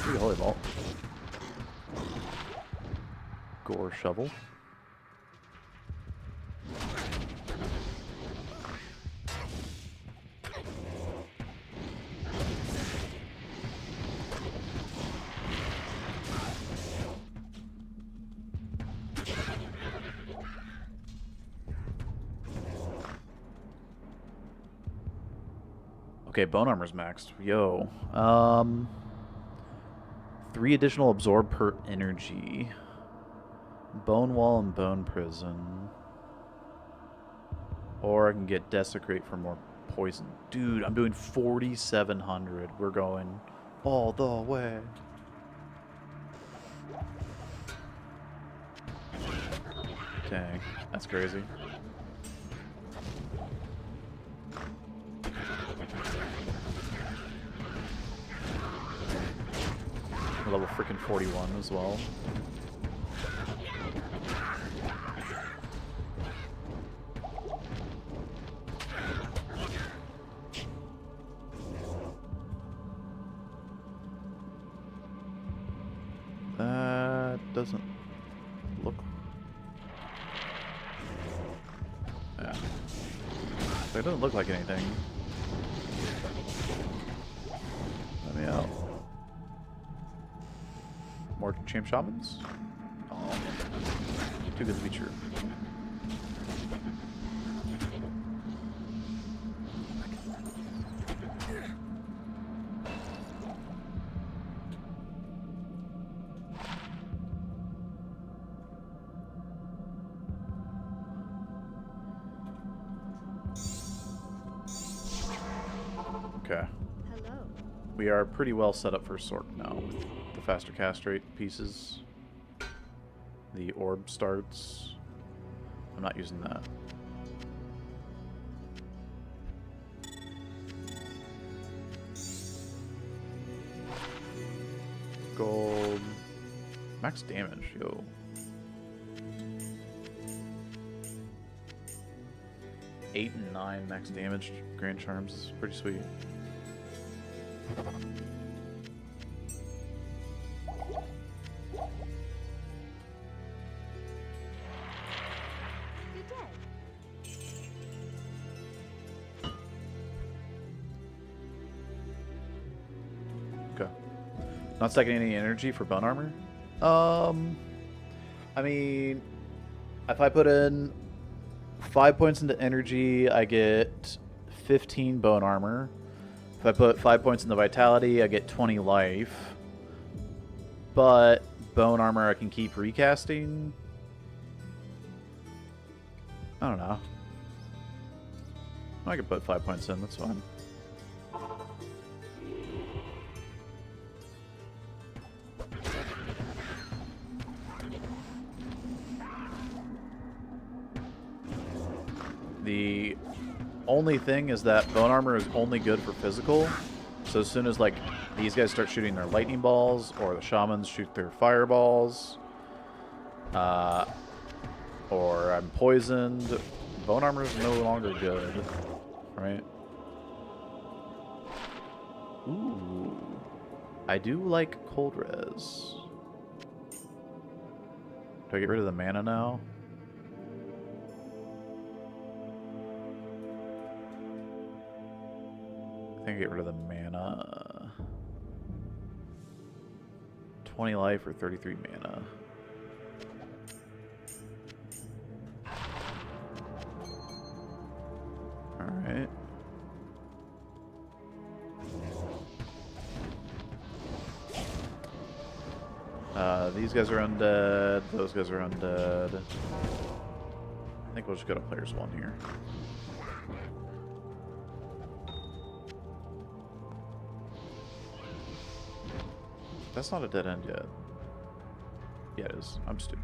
Ooh, holy vault. Gore shovel. Okay, bone armor's maxed. Yo. 3 additional absorb per energy. Bone wall and bone prison. Or I can get desecrate for more poison. Dude, I'm doing 4,700. We're going all the way. Dang, that's crazy. Level freaking 41 as well. That doesn't look... Yeah. It doesn't look like anything. Let me out. More champ shamans? Oh, too good to be true. Okay. Hello. We are pretty well set up for Sork now with the faster cast rate pieces. The orb starts. I'm not using that. Gold. Max damage, yo. Eight and 9 max damage Grand Charms is pretty sweet. Good day. Okay. Not stacking any energy for bone armor? I mean, if I put in 5 points into energy, I get 15 bone armor. If I put 5 points into vitality, I get 20 life. But bone armor I can keep recasting. I don't know. I could put 5 points in, that's fine. The only thing is that bone armor is only good for physical. So as soon as like these guys start shooting their lightning balls, or the shamans shoot their fireballs, or I'm poisoned, bone armor is no longer good, right? Ooh, I do like cold res. Do I get rid of the mana now? I think I get rid of the mana. 20 life or 33 mana. Alright. these guys are undead. Those guys are undead. I think we'll just go to players 1 here. That's not a dead end yet. Yeah, it is. I'm stupid.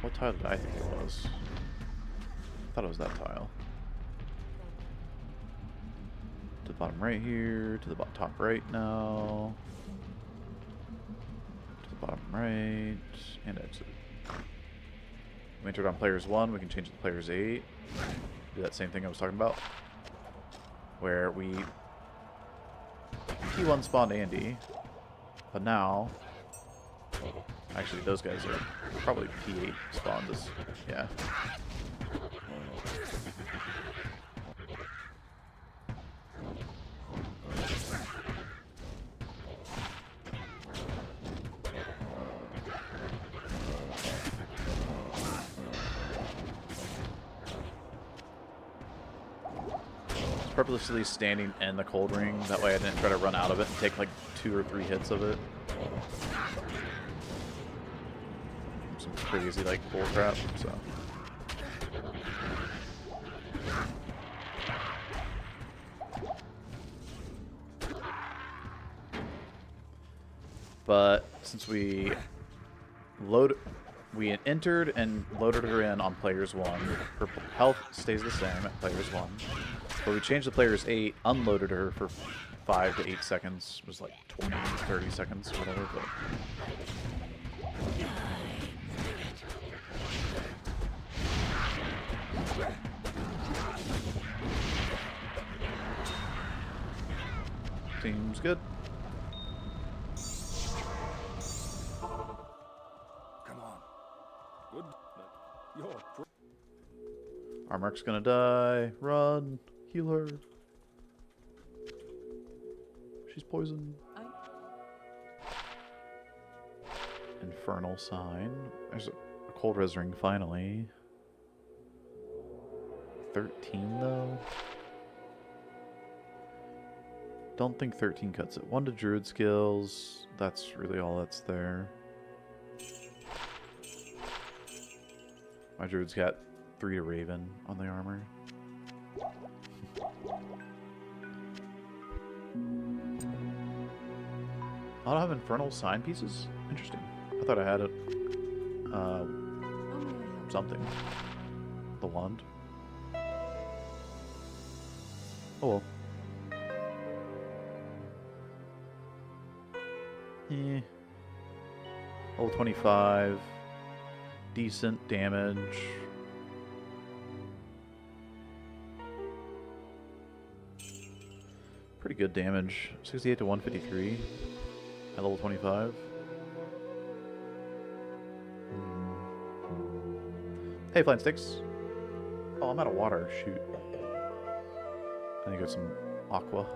What tile did I think it was? I thought it was that tile. To the bottom right here, to the top right now. To the bottom right, and exit. We entered on players 1, we can change it to players 8. Do that same thing I was talking about. Where we P1 spawned Andy, but now, actually those guys are probably P8 spawned us, yeah. Purposely standing in the cold ring, that way I didn't try to run out of it and take like 2 or 3 hits of it. Some crazy like bull crap, so. But since we entered and loaded her in on players 1, her health stays the same at players 1. But we changed the players 8, unloaded her for 5 to 8 seconds. It was like 20, 30 seconds or whatever. But seems good. Come on. Good. You're Our Merc's gonna die. Run. Heal her. She's poisoned. Infernal sign. There's a cold res ring finally. 13 though. Don't think 13 cuts it. 1 to Druid skills. That's really all that's there. My Druid's got 3 to Raven on the armor. I don't have Infernal sign pieces? Interesting. I thought I had it. Something. The wand. Oh well. Eh. Level 25. Decent damage. Pretty good damage. 68 to 153 at level 25. Hey, Flying Sticks. Oh, I'm out of water. Shoot. I need to get some aqua.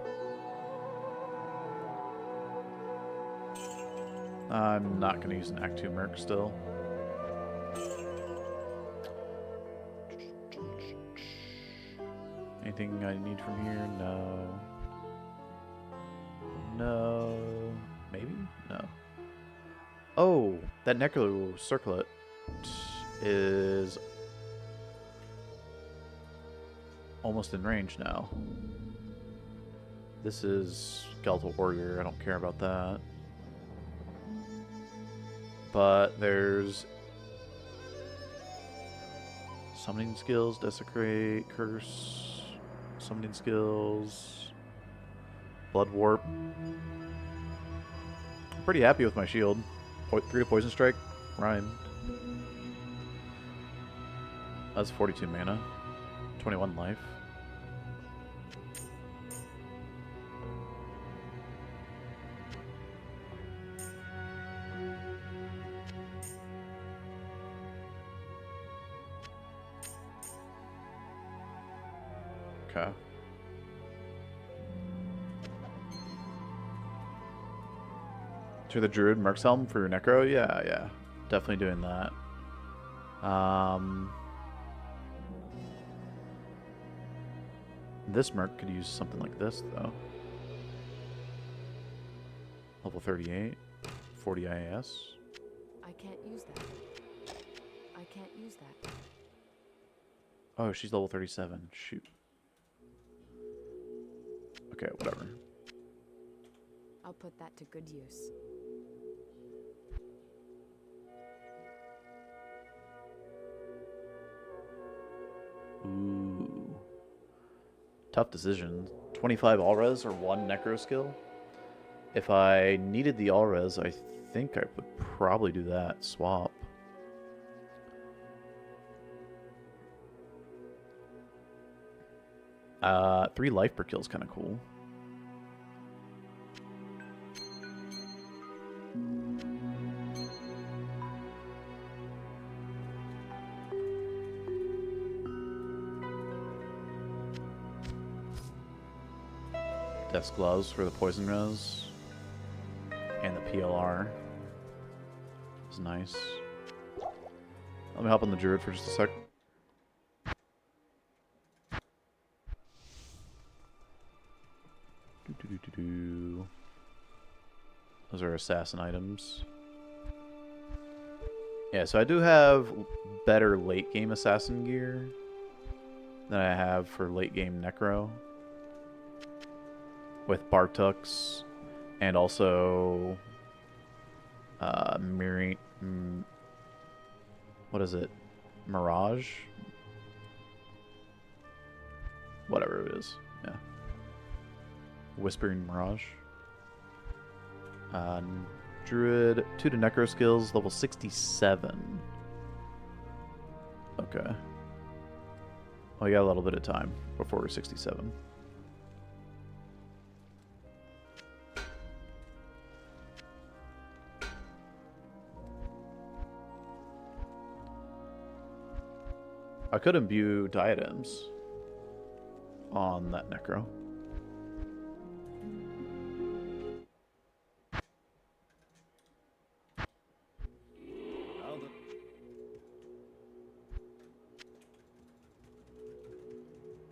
I'm not going to use an Act 2 Merc still. Anything I need from here? No. No. Maybe? No. Oh, that Necro circlet is almost in range now. This is Skeletal Warrior. I don't care about that. But there's summoning skills, Desecrate, Curse, summoning skills, Blood Warp. I'm pretty happy with my shield. 3 to Poison Strike, rhyme. That's 42 mana, 21 life. Okay. To the Druid Merc's Helm for your Necro? Yeah. Definitely doing that. This Merc could use something like this, though. Level 38. 40 IAS. I can't use that. I can't use that. Oh, she's level 37. Shoot. Okay, whatever. I'll put that to good use. Ooh. Tough decision. 25 all-res or 1 necro skill? If I needed the all-res, I think I would probably do that. Swap. Uh, 3 life per kill is kind of cool. Death's Gloves for the poison res. And the PLR. Is nice. Let me hop on the Druid for just a sec. Those are assassin items. Yeah, so I do have better late game assassin gear than I have for late game Necro. With Bartux and also what is it? Mirage? Whatever it is. Yeah. Whispering Mirage. Druid, 2 to Necro skills, level 67. Okay. Well, we got a little bit of time before we're 67. I could imbue diadems on that Necro.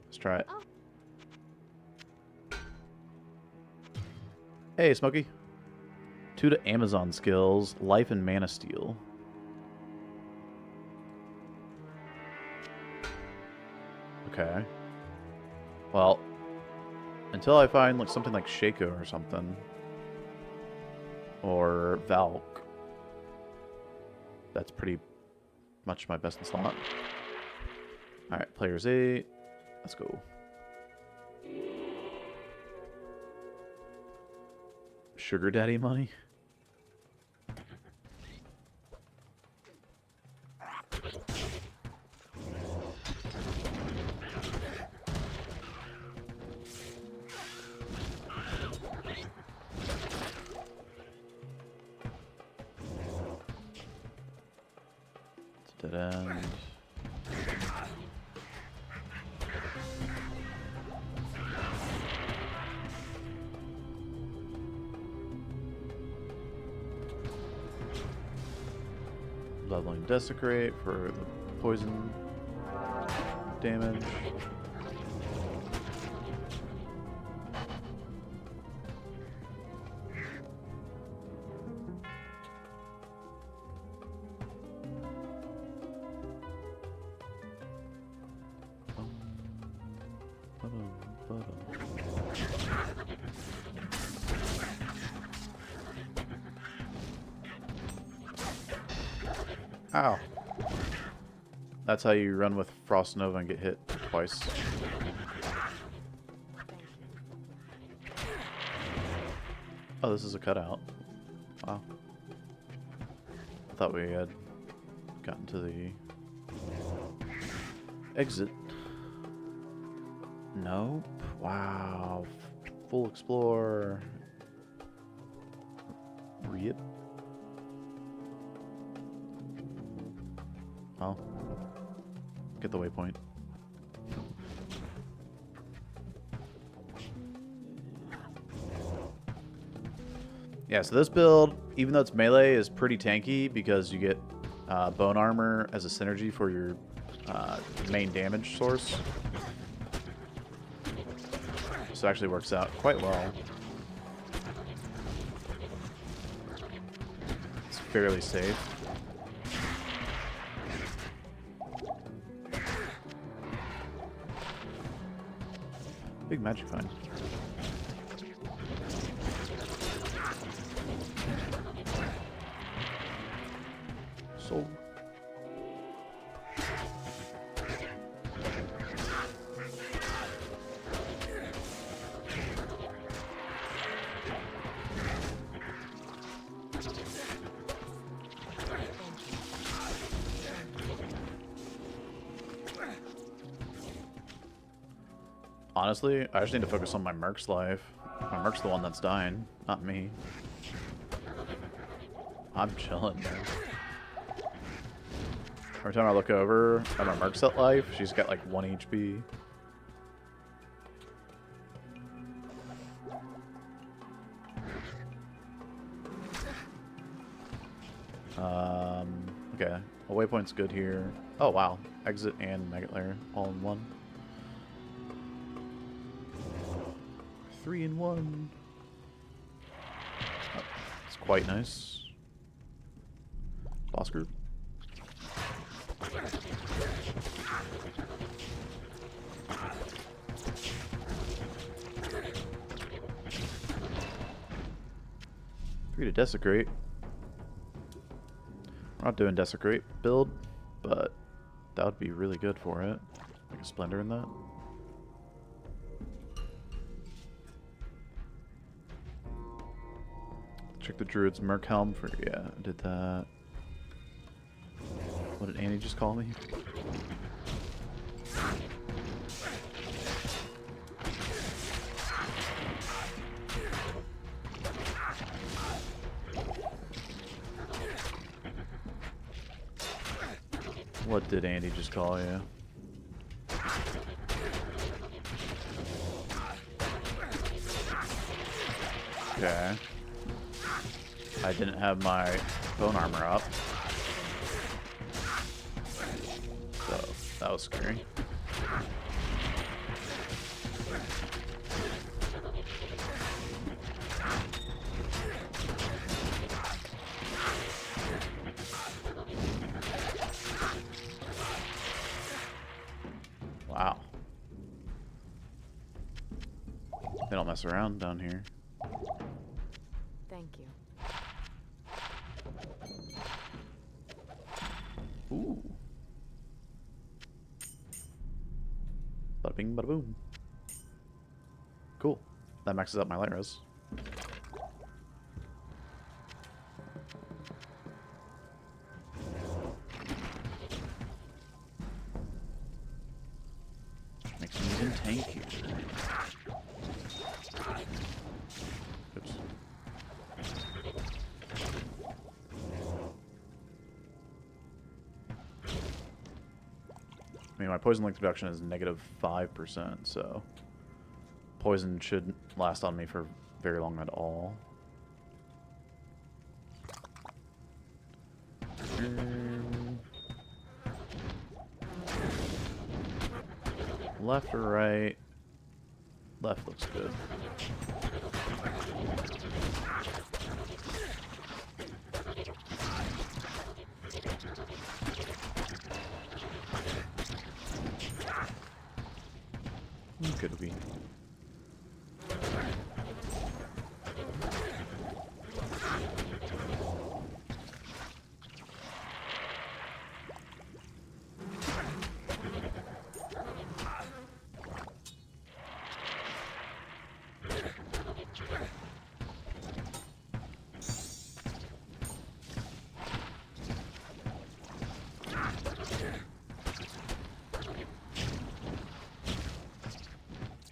Let's try it. Hey, Smokey. 2 to Amazon skills, life and mana steal. Okay. Well, until I find like something like Shaco or something, or Valk, that's pretty much my best in slot. All right, players 8. Let's go. Sugar daddy money. Dead end. Leveling Desecrate for the poison damage. Ow. That's how you run with Frost Nova and get hit twice. Oh, this is a cutout. Wow. I thought we had gotten to the exit. Nope. Wow. Full explore. Rip. Oh. Get the waypoint. Yeah, so this build, even though it's melee, is pretty tanky because you get bone armor as a synergy for your main damage source. So it actually works out quite well. fairly safe. Big magic find. Sold. Honestly, I just need to focus on my Merc's life. My Merc's the one that's dying, not me. I'm chilling, man. Every time I look over at my Merc's at life, she's got like 1 HP. Okay. A waypoint's good here. Oh, wow. Exit and Maggot Lair all in one. 3 in 1. Oh, it's quite nice. Boss group. Three to Desecrate. We're not doing Desecrate build, but that would be really good for it. Like a Splendor in that. Check the Druid's Merc Helm for, yeah, I did that. What did Annie just call me? What did Andy just call you? Okay. I didn't have my bone armor up. So, that was scary. Wow. They don't mess around down here. Thank you. Ooh. Bada bing, bada boom. Cool. That maxes out my light res. Makes me even tankier. Oops. I mean, my poison length reduction is -5%, so poison shouldn't last on me for very long at all. Left or right? Left looks good. Could be.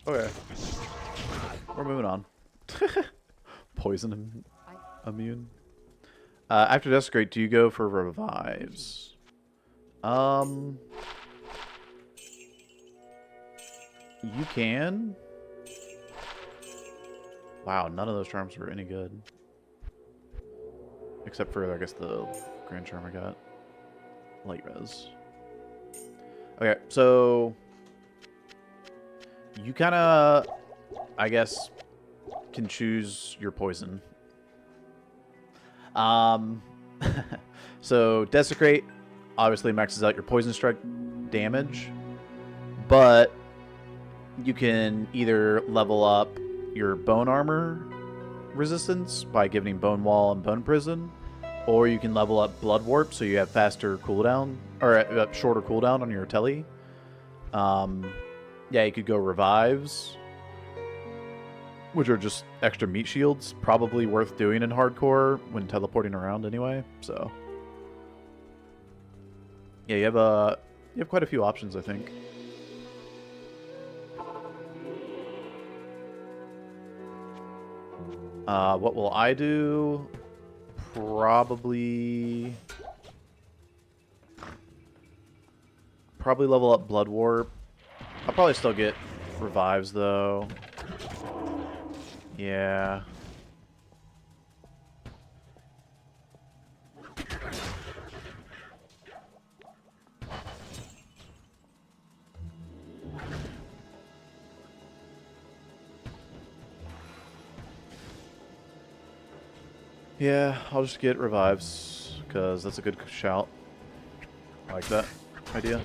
Okay. We're moving on. Poison immune. After Desecrate, do you go for revives? You can. Wow, none of those charms were any good. Except for, I guess, the Grand Charm I got. Light res. Okay, so you kind of, I guess, can choose your poison. So Desecrate obviously maxes out your Poison Strike damage, but you can either level up your Bone Armor resistance by giving Bone Wall and Bone Prison, or you can level up Blood Warp so you have faster cooldown, or shorter cooldown on your Telly. Yeah, you could go Revives, which are just extra meat shields, probably worth doing in hardcore when teleporting around anyway. So yeah, you have quite a few options, I think. What will I do? Probably level up Blood Warp. I'll probably still get Revives though. Yeah. Yeah, I'll just get Revives, because that's a good shout. I like that idea.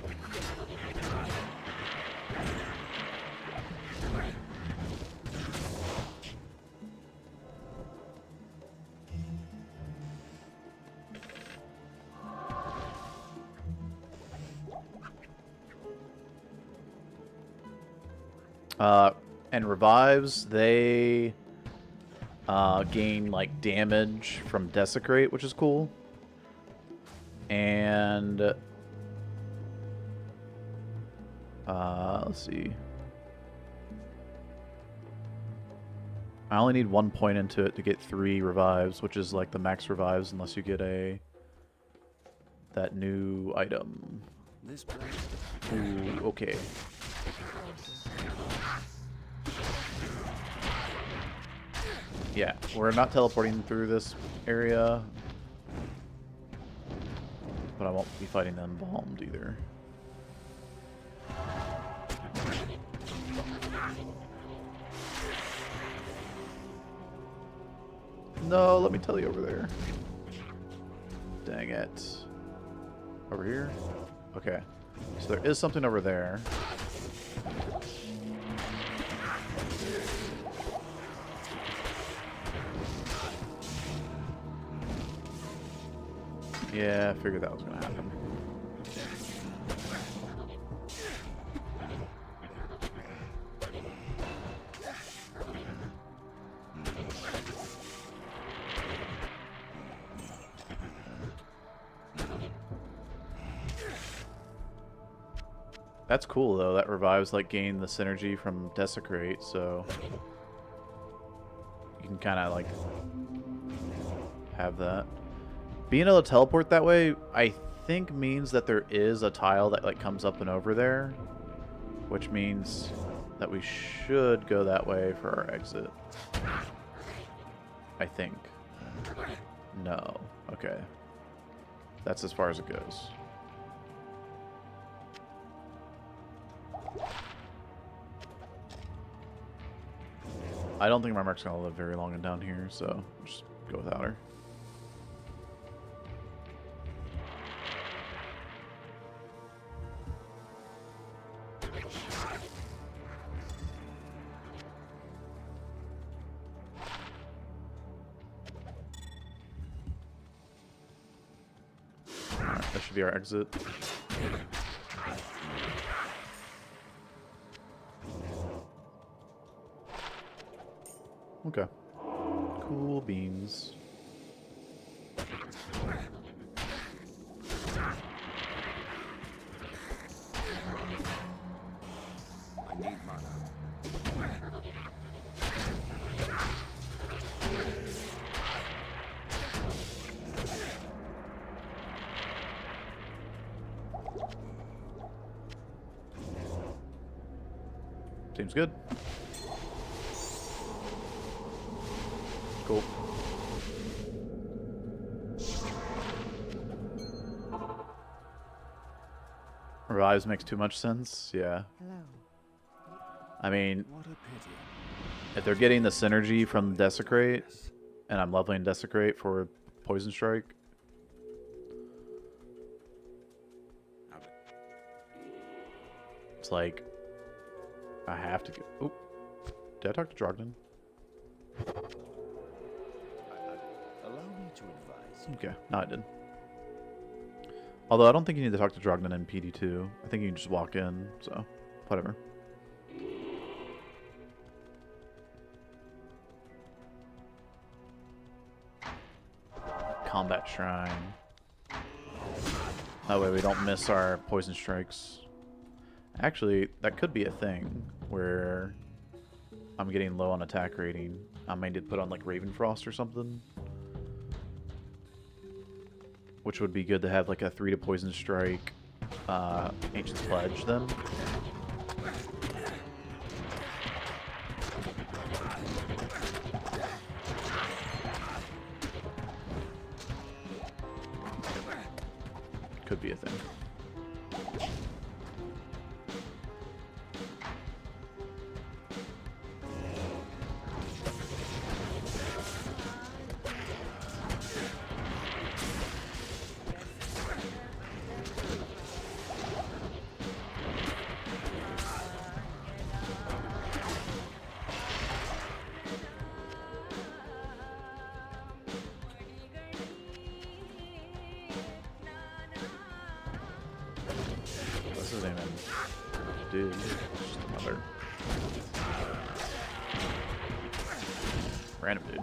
And Revives, they gain like damage from Desecrate, which is cool. And let's see. I only need 1 point into it to get 3 Revives, which is like the max Revives unless you get that new item. This place. Ooh, okay. Yeah, we're not teleporting through this area, but I won't be fighting them embalmed either. No, let me tell you over there. Dang it. Over here? Okay. So there is something over there. Yeah, I figured that was going to happen. That's cool, though. That Revives, like, gain the synergy from Desecrate, so you can kind of, like, have that. Being able to teleport that way, I think means that there is a tile that like comes up and over there, which means that we should go that way for our exit. I think. No. Okay. That's as far as it goes. I don't think my Merc's gonna live very long and down here, so just go without her. That should be our exit. Okay. Cool beans. I need mana. Seems good. Cool. Revives makes too much sense. Yeah. Hello. I mean, What a pity. if they're getting the synergy from Desecrate, and I'm leveling Desecrate for Poison Strike, It's like I have to get. Oop. Did I talk to Drogden? Allow me to advise you. Okay, no, I did. Although I don't think you need to talk to Drogden in PD2. I think you can just walk in, so whatever. Combat Shrine. That way we don't miss our poison strikes. Actually, that could be a thing where I'm getting low on attack rating. I may need to put on like Raven Frost or something. Which would be good to have like a 3 to poison strike Ancient's Pledge then. Could be a thing. This isn't even dude. It's just another random dude.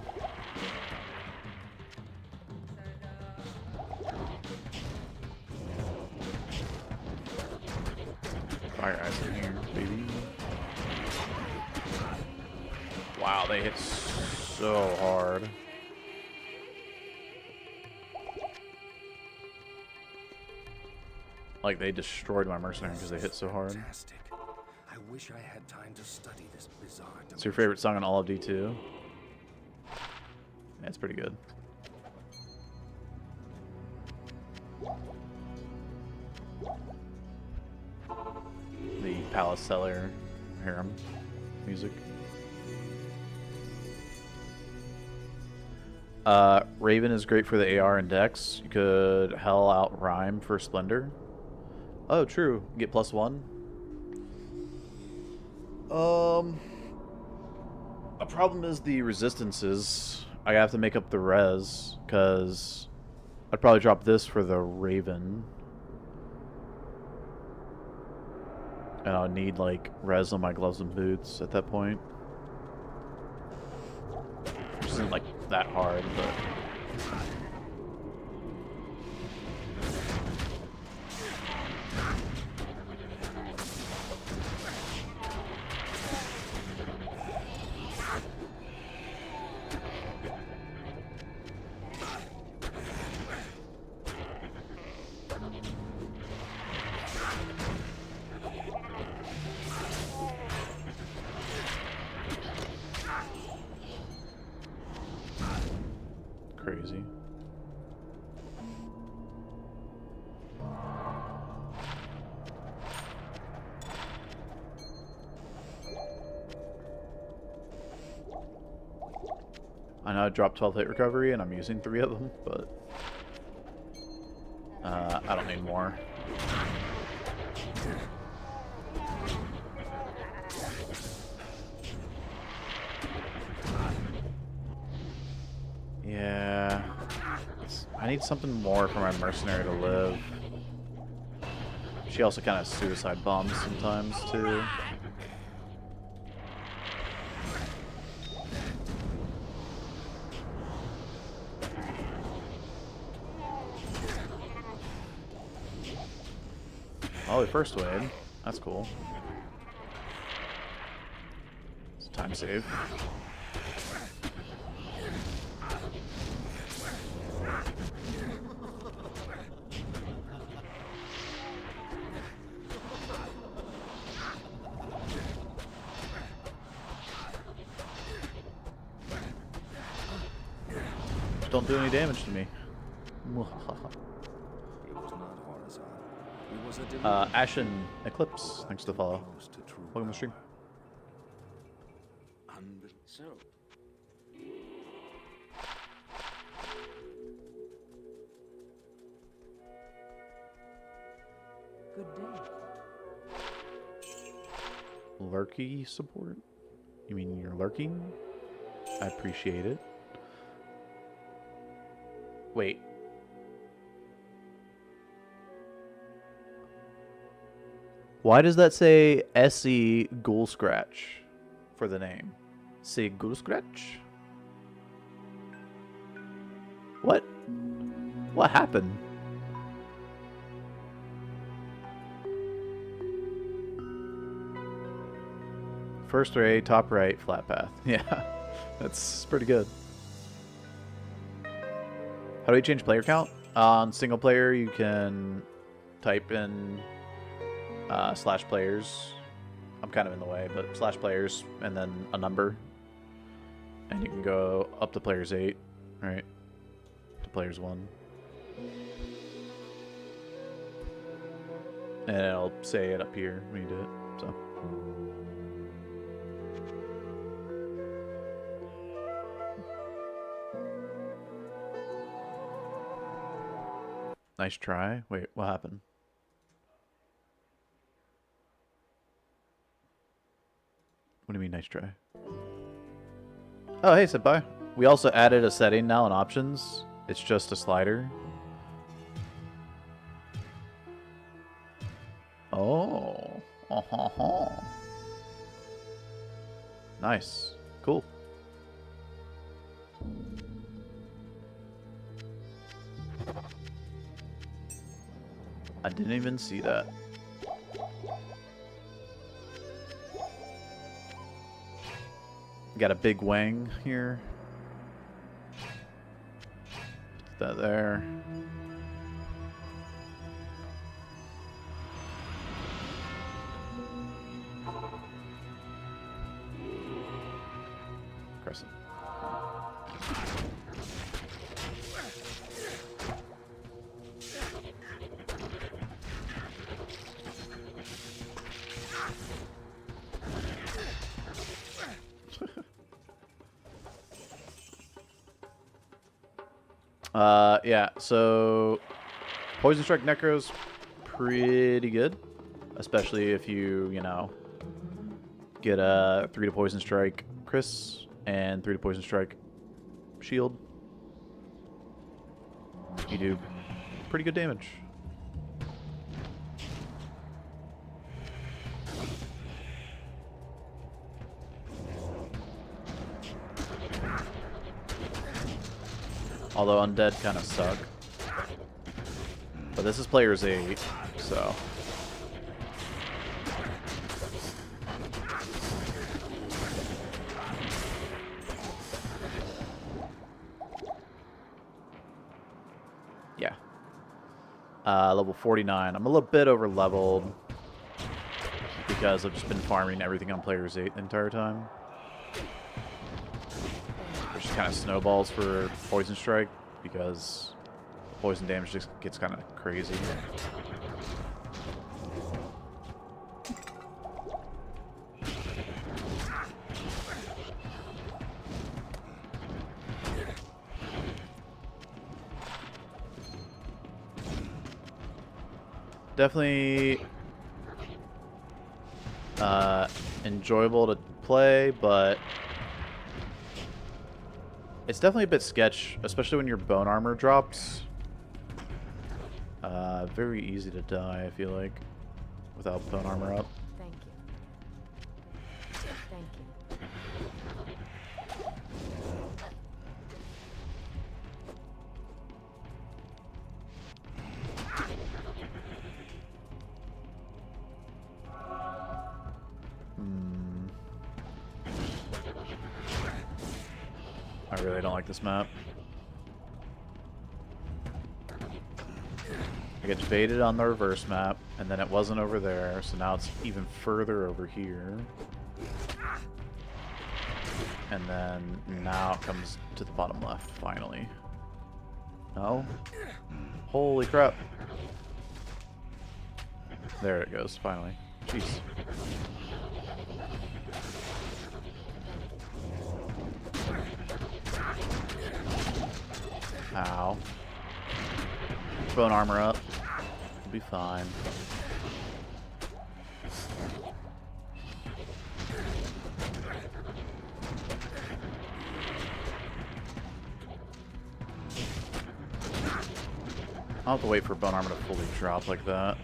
Fire eyes in here, baby. Wow, they hit so hard. Like, they destroyed my mercenary because they hit so hard. Fantastic. I wish I had time to study this bizarre dimension. What's your favorite song on all of D2? Yeah, it's pretty good. The Palace Cellar harem music. Raven is great for the AR and Dex. You could hell out Rhyme for Splendor. Oh, true. Get +1. A problem is the resistances. I have to make up the res, because I'd probably drop this for the Raven. And I'll need, like, res on my gloves and boots at that point. Which isn't, like, that hard, but... Crazy. I know I dropped 12 hit recovery and I'm using 3 of them, but I don't need more. Yeah, I need something more for my mercenary to live. She also kind of suicide bombs sometimes too. Oh, the first wave. That's cool. It's a time save. Don't do any damage to me. It was not horizontal. It was a deliberate Ashen Eclipse, thanks to the follow. close to true Welcome to the stream. So, Good day. lurky support? You mean you're lurking? I appreciate it. Wait. Why does that say SE Ghoul Scratch for the name? Say Ghoul Scratch? What? What happened? First ray, top right, flat path. Yeah, that's pretty good. How do you change player count? On single player, you can type in slash players. I'm kind of in the way, but slash players and then a number. And you can go up to players 8, right? To players 1. And it'll say it up here when you do it, so. Nice try. Wait, what happened? What do you mean, nice try? Oh, hey, Senpai. We also added a setting now in options. It's just a slider. Oh. Nice. Cool. I didn't even see that. Got a big wang here. Put that there. Crescent. Yeah, so Poison Strike Necro's pretty good, especially if you know, get a 3 to Poison Strike Chris and 3 to Poison Strike Shield. You do pretty good damage. Although undead kind of suck. But this is player's 8, so. Yeah. Level 49. I'm a little bit over leveled because I've just been farming everything on player's 8 the entire time. Which kind of snowballs for Poison Strike because the poison damage just gets kind of crazy. Definitely enjoyable to play, but it's definitely a bit sketch, especially when your bone armor drops. Very easy to die, I feel like, without bone armor up. Thank you. Thank you. I really don't like this map. I get baited on the reverse map, and then it wasn't over there, so now it's even further over here. And then now it comes to the bottom left, finally. No? Holy crap. There it goes, finally. Jeez. Ow. Bone armor up. We'll be fine. I'll have to wait for bone armor to fully drop like that.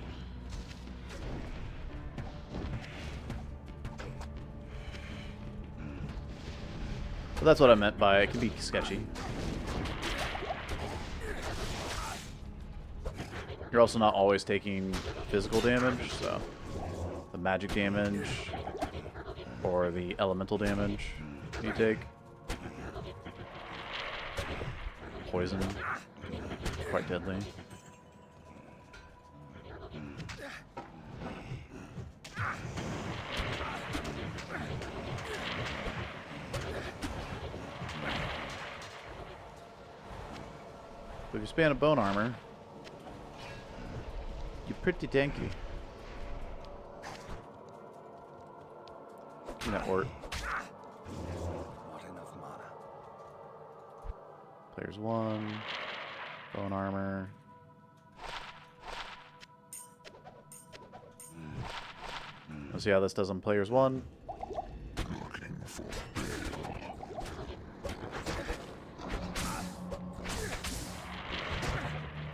But that's what I meant by it can be sketchy. You're also not always taking physical damage, so the magic damage or the elemental damage you take. Poison, quite deadly. But if you span a bone armor, you're pretty tanky. That work. Not enough mana. Players 1, bone armor. Let's see how this does on players 1. Looking for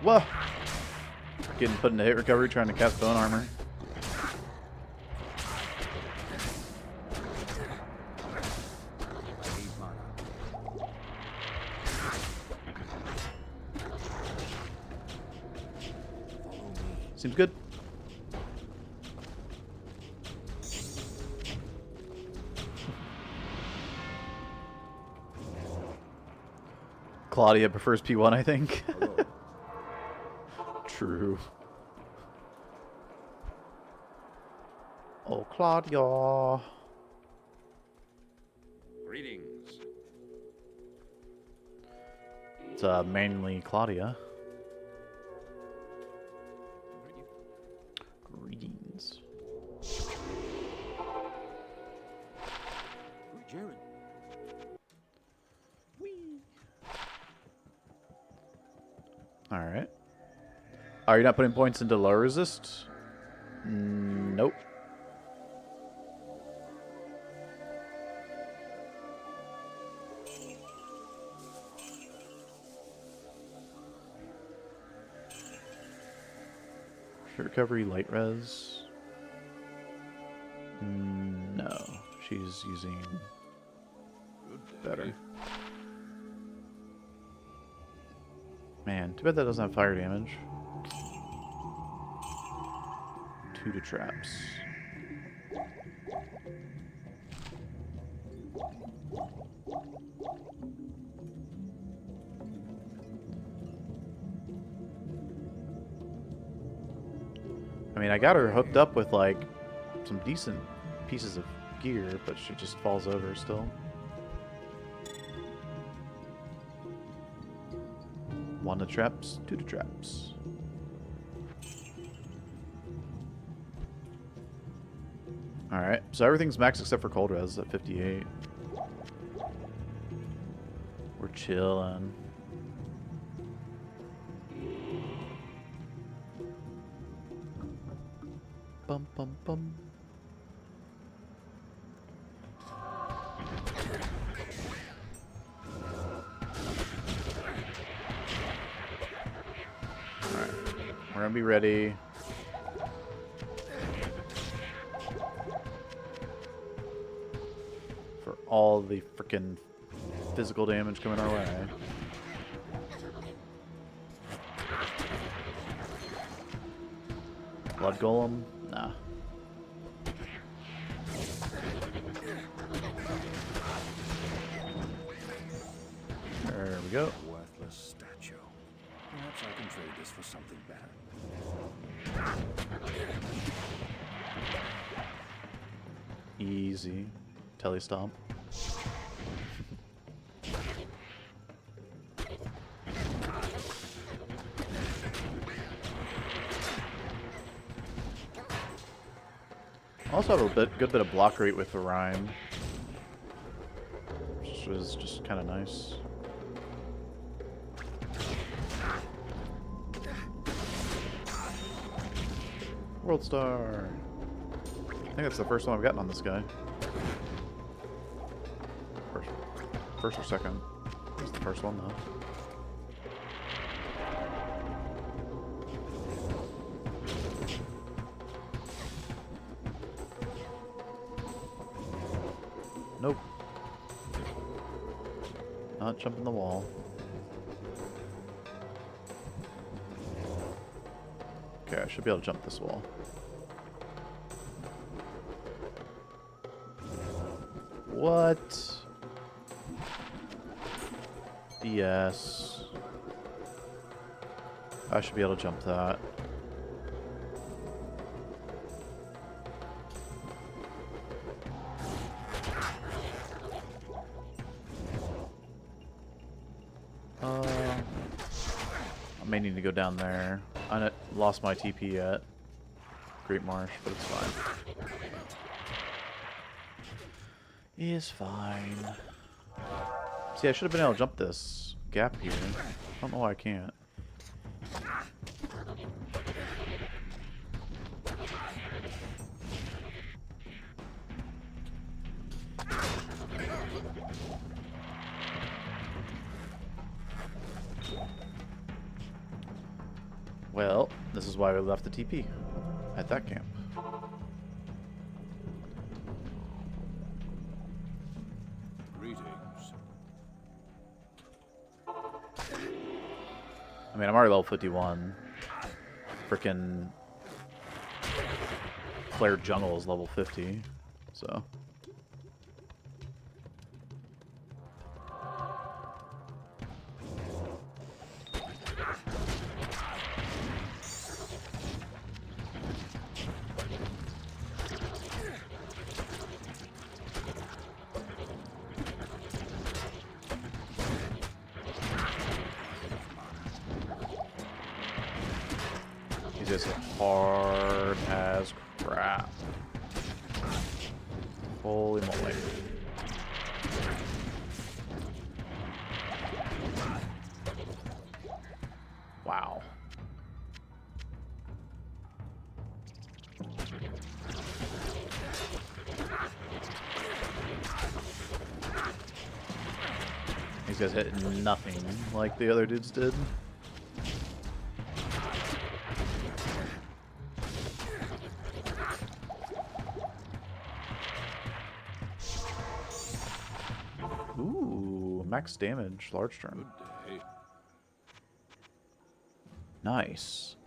Whoa! Getting put into hit recovery trying to cast bone armor. I need mana. Follow me. Seems good. Claudia prefers P1, I think. Hello. True. Oh, Claudia. Greetings. It's mainly Claudia. Greetings. Jared. Alright. Are you not putting points into low resist? Nope. Short recovery, light res. No. She's using better. Man, too bad that doesn't have fire damage. 2 to traps. I mean, I got her hooked up with like some decent pieces of gear, but she just falls over still. 1 to traps, 2 to traps. Alright, so everything's max except for cold res at 58. We're chillin'. Bum bum bum. Alright, we're gonna be ready. For all the frickin' physical damage coming our way. Blood Golem? Nah. There we go. Worthless statue. Perhaps I can trade this for something better. Easy. Telestomp. Also have a good bit of block rate with the Rhyme, which is just kind of nice. World Star. I think that's the first one I've gotten on this guy. First or second. It's the first one though. Nope. Not jumping the wall. Okay, I should be able to jump this wall. What? Yes. I should be able to jump that. I may need to go down there. I lost my TP yet. Great Marsh, but it's fine. It's fine. See, I should have been able to jump this gap here. I don't know why I can't. Well, this is why we left the TP at that camp. Greetings. I mean, I'm already level 51. Frickin' Flare Jungle is level 50, so. He's just hard as crap. Holy moly. Wow. These guys hit nothing like the other dudes did. Ooh, max damage, large term. Good day. Nice.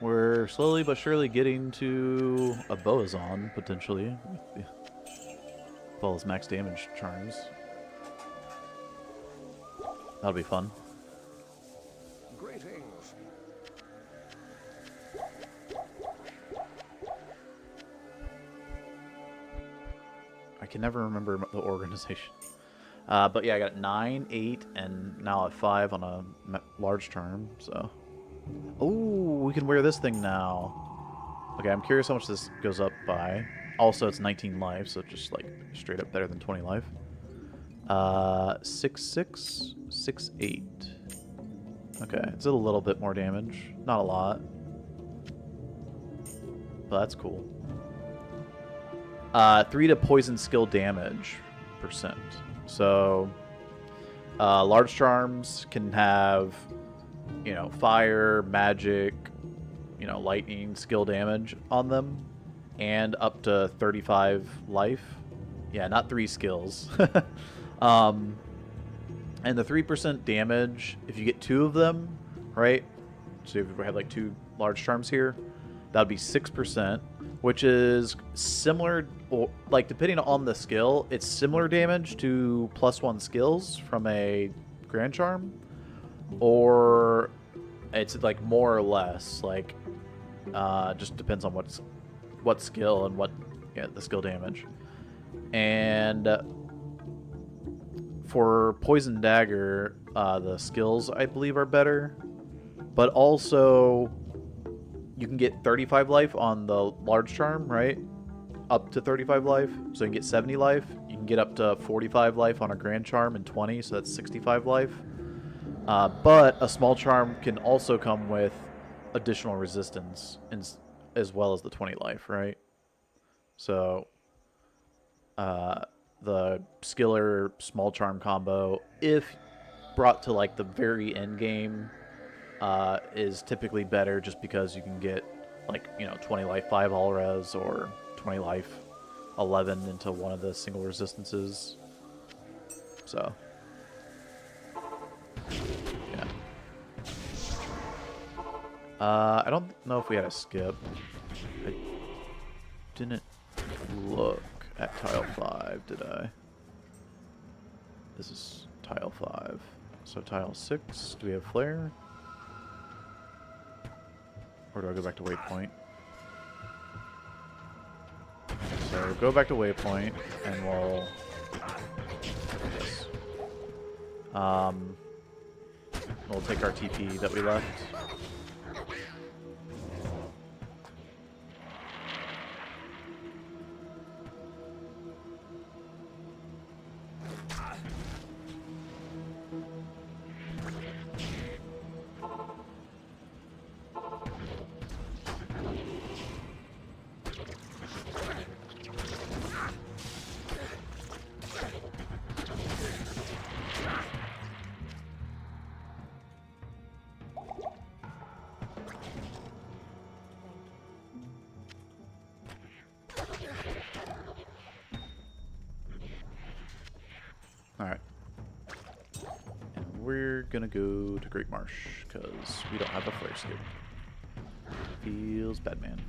We're slowly but surely getting to a Boazon, potentially, with all his max damage charms. That'll be fun. Greetings. I can never remember the organization. But yeah, I got 9, 8, and now at 5 on a large term, so. Oh, we can wear this thing now. Okay, I'm curious how much this goes up by. Also, it's 19 life, so just like straight up better than 20 life. 6/6, 6/8. Okay, it's a little bit more damage. Not a lot. But that's cool. 3 to poison skill damage %. So, large charms can have, you know, fire, magic, you know, lightning, skill damage on them, and up to 35 life. Yeah, not 3 skills. And the 3% damage, if you get 2 of them, right? So if we have like 2 large charms here, that would be 6%, which is similar, or like depending on the skill, it's similar damage to +1 skills from a Grand Charm, or it's like more or less, like just depends on what skill and what the skill damage. And for Poison Dagger, the skills I believe are better, but also you can get 35 life on the large charm, right? Up to 35 life, so you can get 70 life. You can get up to 45 life on a grand charm and 20, so that's 65 life. But a small charm can also come with additional resistance, as well as the 20 life, right? So the skiller small charm combo, if brought to like the very end game, is typically better just because you can get like, you know, 20 life 5 all res or 20 life 11 into one of the single resistances. So, yeah. I don't know if we had a skip. I didn't look at tile 5, did I? This is tile 5. So tile 6, do we have flare? Or do I go back to waypoint? So go back to waypoint and we'll do this. We'll take our TP that we left. Alright. And we're gonna go to Great Marsh, because we don't have a flare skip. Feels bad, man.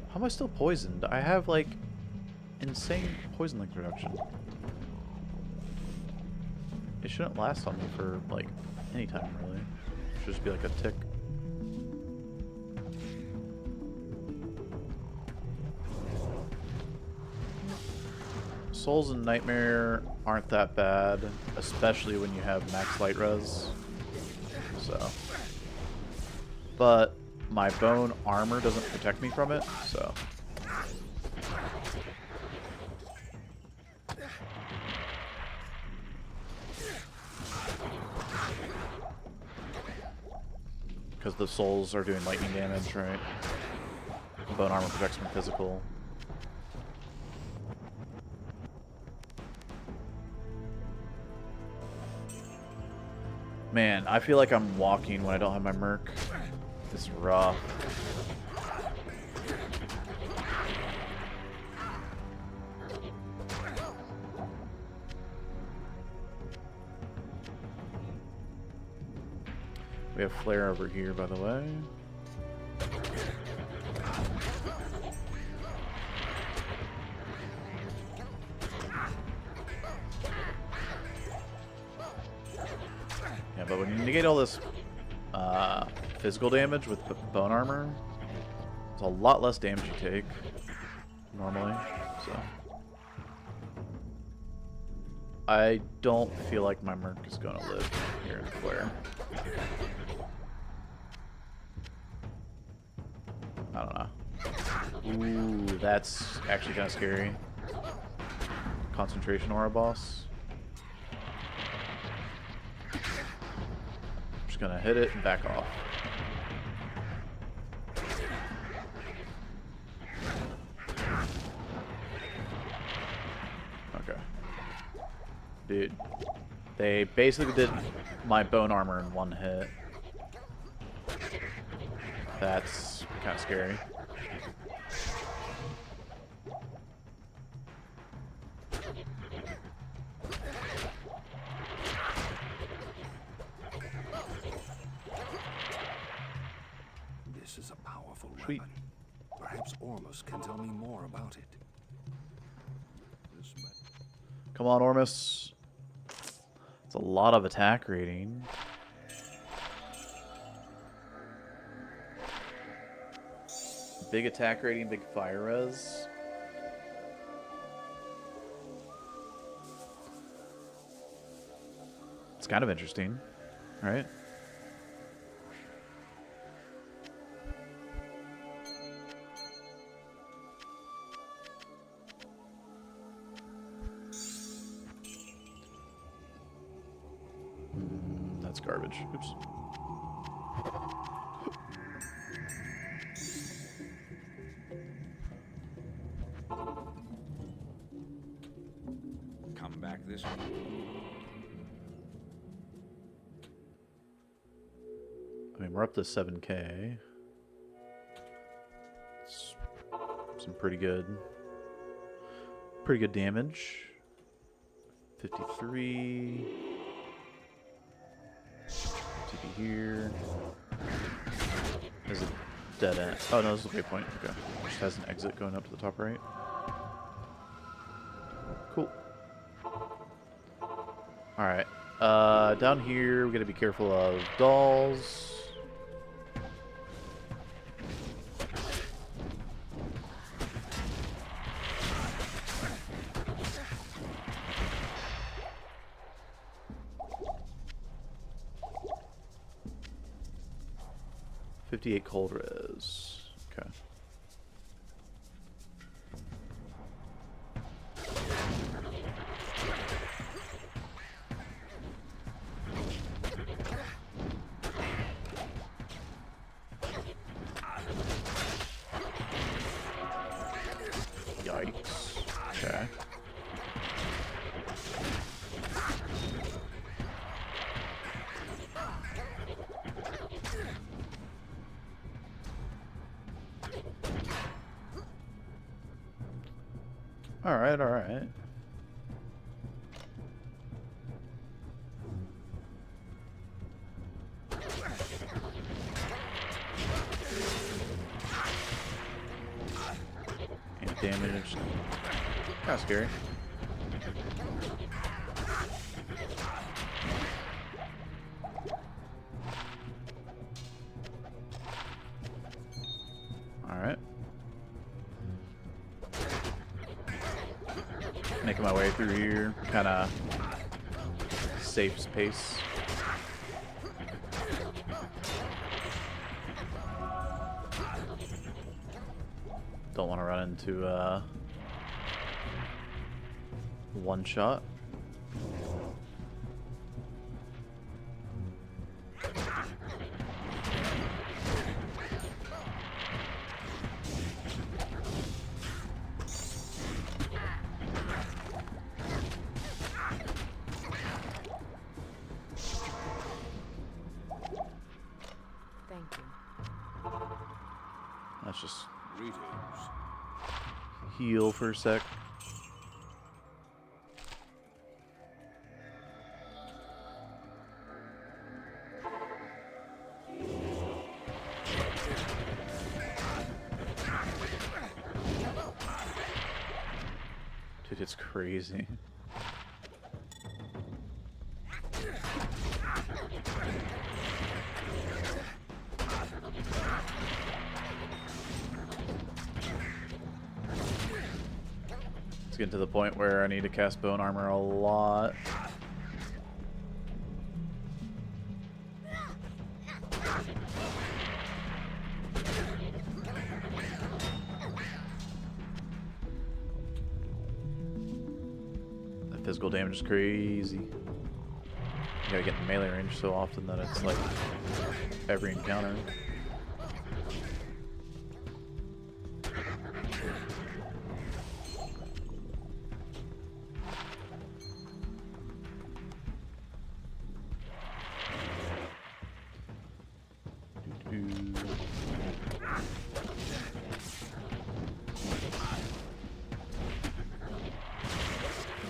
How am I still poisoned? I have, like, insane poison link reduction. It shouldn't last on me for, like, any time, really. It should just be like a tick. Souls and Nightmare aren't that bad, especially when you have max light res. So, but my bone armor doesn't protect me from it, so. Because the souls are doing lightning damage, right? Bone armor protects from physical. Man, I feel like I'm walking when I don't have my merc. It's rough. We have flare over here, by the way. Yeah, but when you negate all this physical damage with the bone armor, it's a lot less damage you take normally. So I don't feel like my merc is going to live here in the flare. I don't know. Ooh, that's actually kind of scary. Concentration aura boss. Just gonna hit it and back off. Okay. Dude. They basically did my bone armor in one hit. That's kind of scary. This is a powerful Sweet. weapon. Perhaps Ormus can tell me more about it. Come on, Ormus. It's a lot of attack rating. Big attack rating, big fire res. It's kind of interesting, right? That's garbage. Oops. Come back this way. mean, we're up to 7K. It's some pretty good damage. 53. TP here. There's a dead end. Oh no, this is a waypoint. Okay. Just has an exit going up to the top right. Cool. Alright. Down here, we gotta be careful of dolls. .58 cold res. Okay. Yikes. Okay. Alright, alright. And damage. Kind of scary. Alright. Making my way through here, kind of safe pace. Don't want to run into one shot. Let's just heal for a sec. Dude, it's crazy. It's getting to the point where I need to cast bone armor a lot. The physical damage is crazy. You gotta get in melee range so often that it's like every encounter.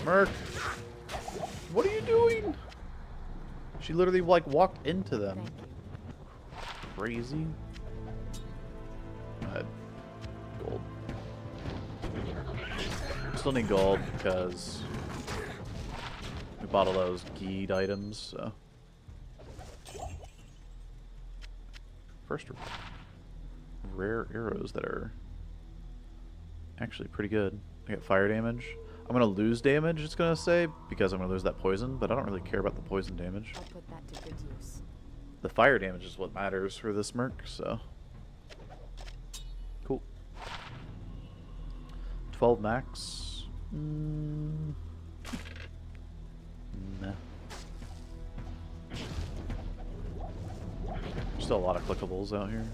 Merc, what are you doing? She literally like walked into them. Crazy. Gold. Still need gold because we bought all those geed items. So first rare arrows that are actually pretty good. I got fire damage. I'm gonna lose damage, it's gonna say, because I'm gonna lose that poison, but I don't really care about the poison damage. I'll put that to good use. The fire damage is what matters for this merc, so. Cool. 12 max. Nah. Still a lot of clickables out here.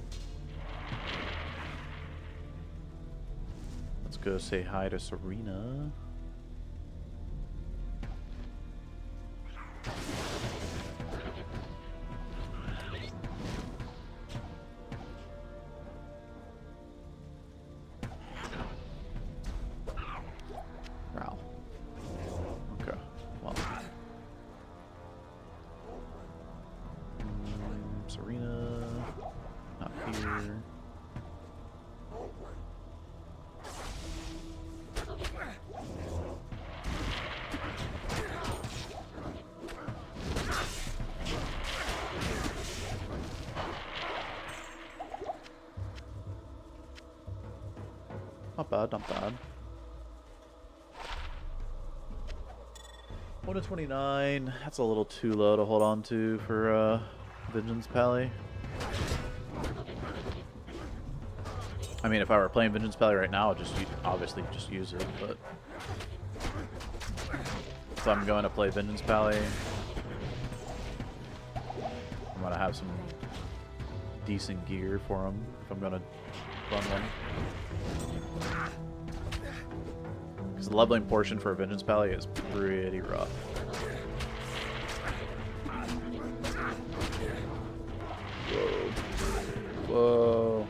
Let's go say hi to Serena. bad, not bad. 1 to 29. That's a little too low to hold on to for Vengeance Pally. I mean, if I were playing Vengeance Pally right now, I'd just obviously just use it, but if I'm going to play Vengeance Pally, I'm going to have some decent gear for him if I'm going to run one. Because the leveling portion for a Vengeance Pally is pretty rough. Whoa. Whoa.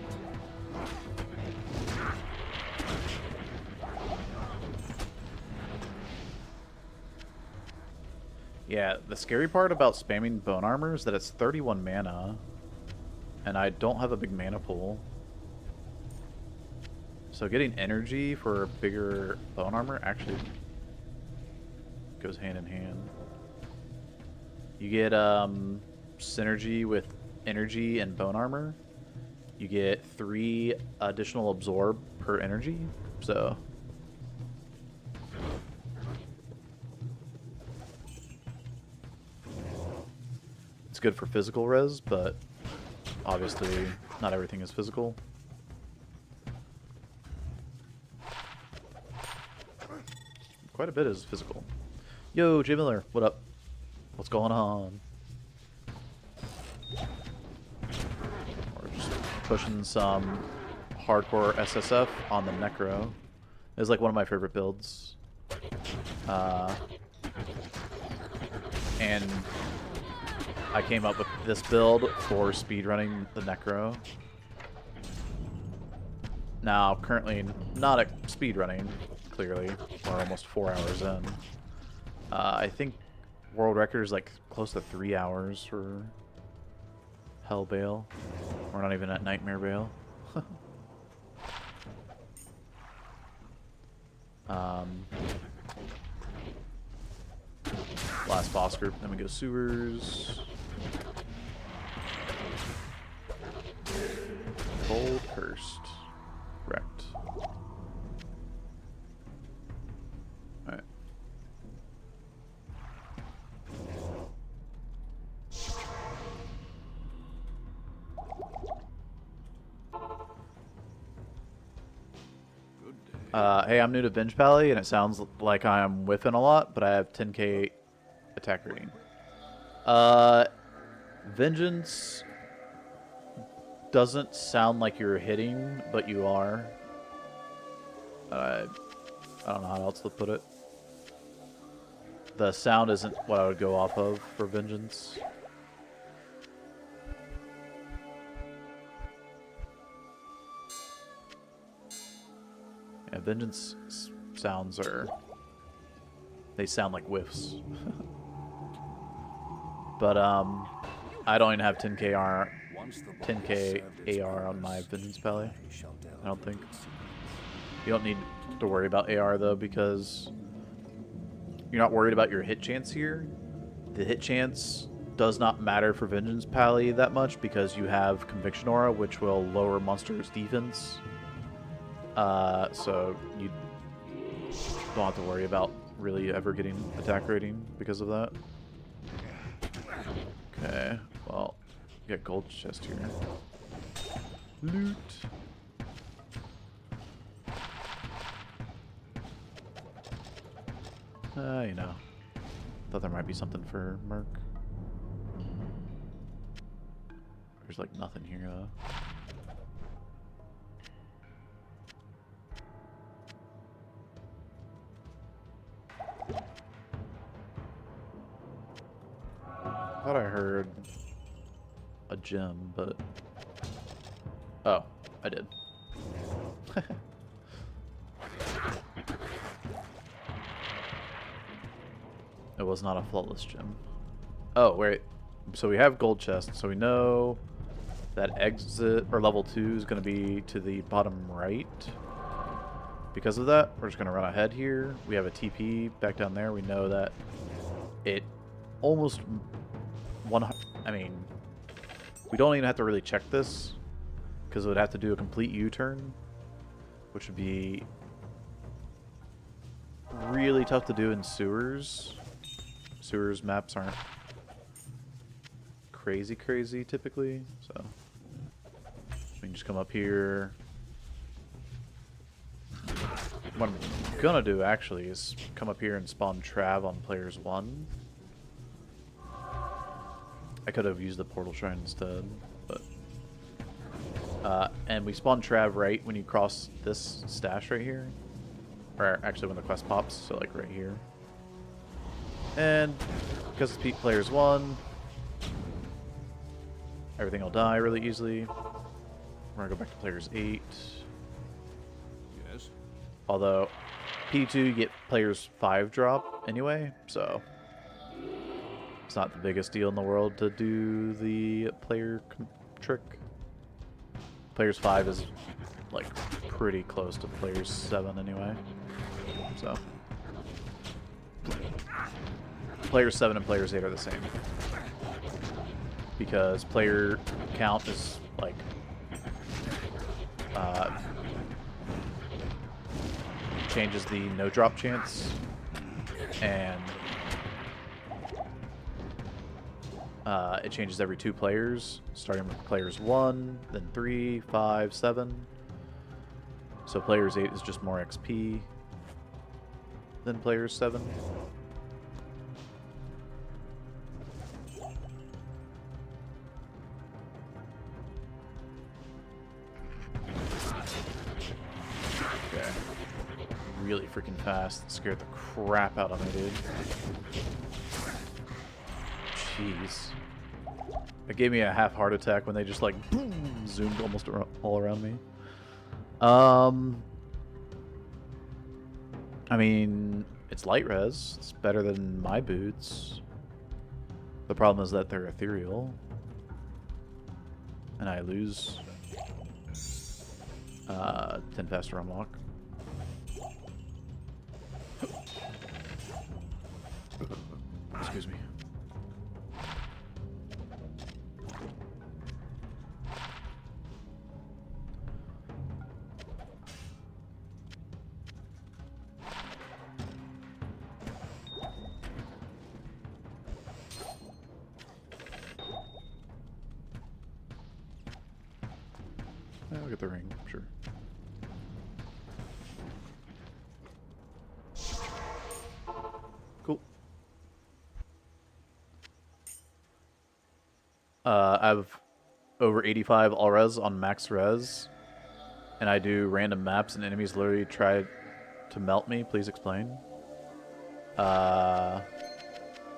Yeah, the scary part about spamming Bone Armor is that it's 31 mana, and I don't have a big mana pool. So getting energy for bigger Bone Armor actually goes hand in hand. You get synergy with energy and Bone Armor. You get 3 additional absorb per energy, so... It's good for physical res, but obviously not everything is physical. Quite a bit is physical. Yo, Jay Miller, what up? What's going on? We're just pushing some hardcore SSF on the Necro. It's like one of my favorite builds. And I came up with this build for speedrunning the Necro. Now, currently not at speedrunning, clearly. We're almost 4 hours in. I think world record is like close to 3 hours for Hell Baal. We're not even at Nightmare Baal. Last boss group, then we go sewers. Gold cursed. Wrecked. Alright. Hey, I'm new to Binge Pally, and it sounds like I'm whiffing a lot, but I have 10k attack rating. Vengeance doesn't sound like you're hitting, but you are. I don't know how else to put it. The sound isn't what I would go off of for Vengeance. Yeah, Vengeance sounds are... They sound like whiffs. But, I don't even have 10k AR on my Vengeance Pally. I don't think. You don't need to worry about AR though, because you're not worried about your hit chance here. The hit chance does not matter for Vengeance Pally that much because you have Conviction Aura, which will lower monsters' defense. So you don't have to worry about really ever getting attack rating because of that. Okay, well, we got gold chest here. Loot. You know, thought there might be something for Merc. There's like nothing here though. Thought I heard a gem, but oh, I did. It was not a flawless gem. Oh, wait. So we have gold chest, so we know that exit or level 2 is going to be to the bottom right. Because of that, we're just going to run ahead here. We have a TP back down there. We know that it almost I mean, we don't even have to really check this because it would have to do a complete U-turn. which would be really tough to do in sewers. Sewers maps aren't crazy typically, so we can just come up here. What I'm gonna do actually is come up here and spawn Trav on players 1. I could have used the portal shrine instead, but and we spawn Trav right when you cross this stash right here, or actually when the quest pops, so like right here. And because it's Pete players 1, everything will die really easily. We're gonna go back to players 8. Yes. Although PD2 you get players 5 drop anyway, so it's not the biggest deal in the world to do the player trick. Players 5 is like pretty close to players 7 anyway, so players 7 and players 8 are the same because player count is like changes the no drop chance, and it changes every 2 players, starting with players 1, then 3, 5, 7. So players 8 is just more XP than players 7. Okay. Really freaking fast. Scared the crap out of me, dude. Jeez. It gave me a half heart attack when they just like boom, zoomed almost all around me. I mean, it's light res. It's better than my boots. The problem is that they're ethereal. And I lose 10 faster unlock. Excuse me. I'll get the ring, sure. Cool. I have over 85 all res on max res, and I do random maps and enemies literally try to melt me. Please explain.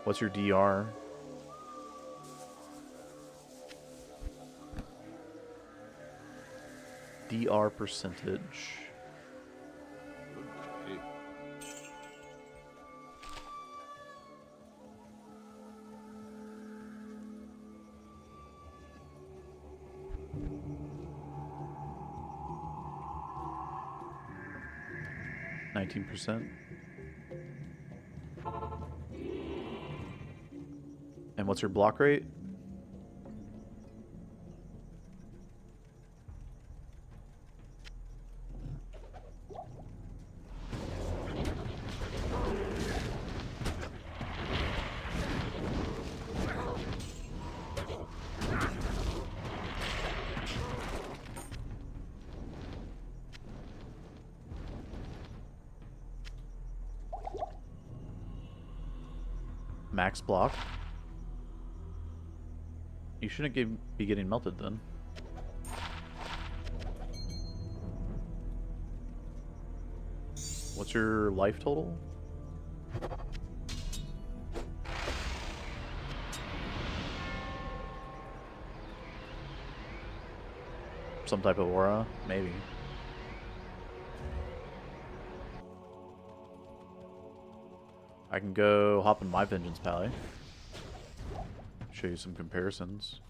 What's your DR? DR percentage. Okay. %. And what's your block rate? Max block. You shouldn't be getting melted then. What's your life total? Some type of aura? Maybe. I can go hop in my Vengeance Pally. Show you some comparisons.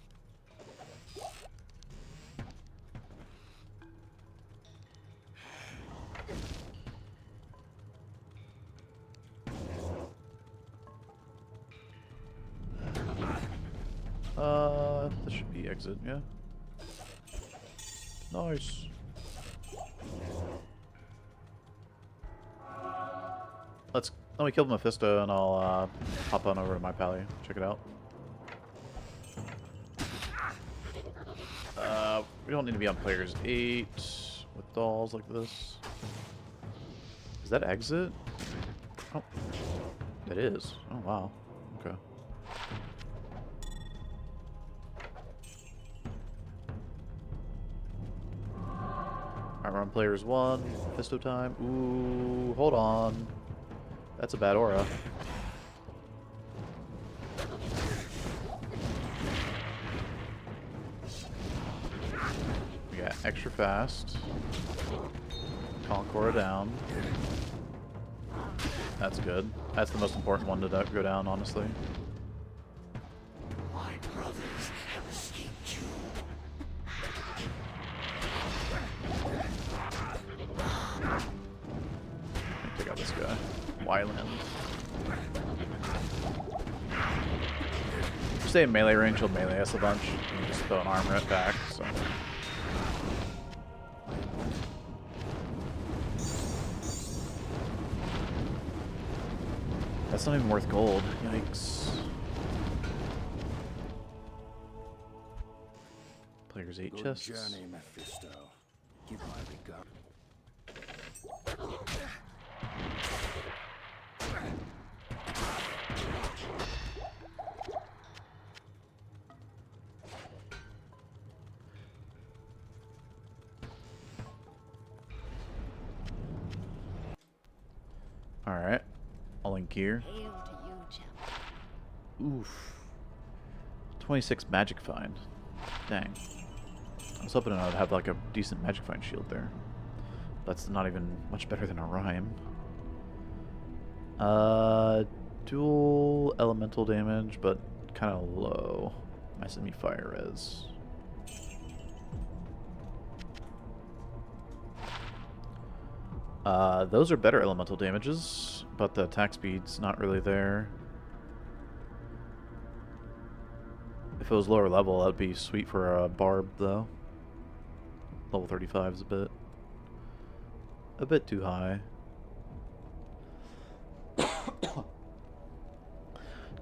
This should be exit, yeah. Nice. Let me kill Mephisto and I'll hop on over to my pally. Check it out. We don't need to be on players 8 with dolls like this. Is that exit? Oh, it is. Oh wow. Okay. Alright, we're on players 1. Mephisto time. Ooh, hold on. That's a bad aura. We got extra fast. Conqueror down. That's good. That's the most important one to go down, honestly. My brothers have escaped you. Take out this guy. Wyland. Stay in melee range, he'll melee us a bunch. And just throw an armor back, so. That's not even worth gold. Yikes. Players 8 Good chests. journey, Mephisto. Give my regard. Alright. All in gear. Hail to you, champ. Oof. 26 magic find. Dang. I was hoping I would have like a decent magic find shield there. That's not even much better than a rhyme. Dual elemental damage, but kind of low. My semi-fire res. Those are better elemental damages, but the attack speed's not really there. If it was lower level, that'd be sweet for a barb, though. Level 35 is a bit too high.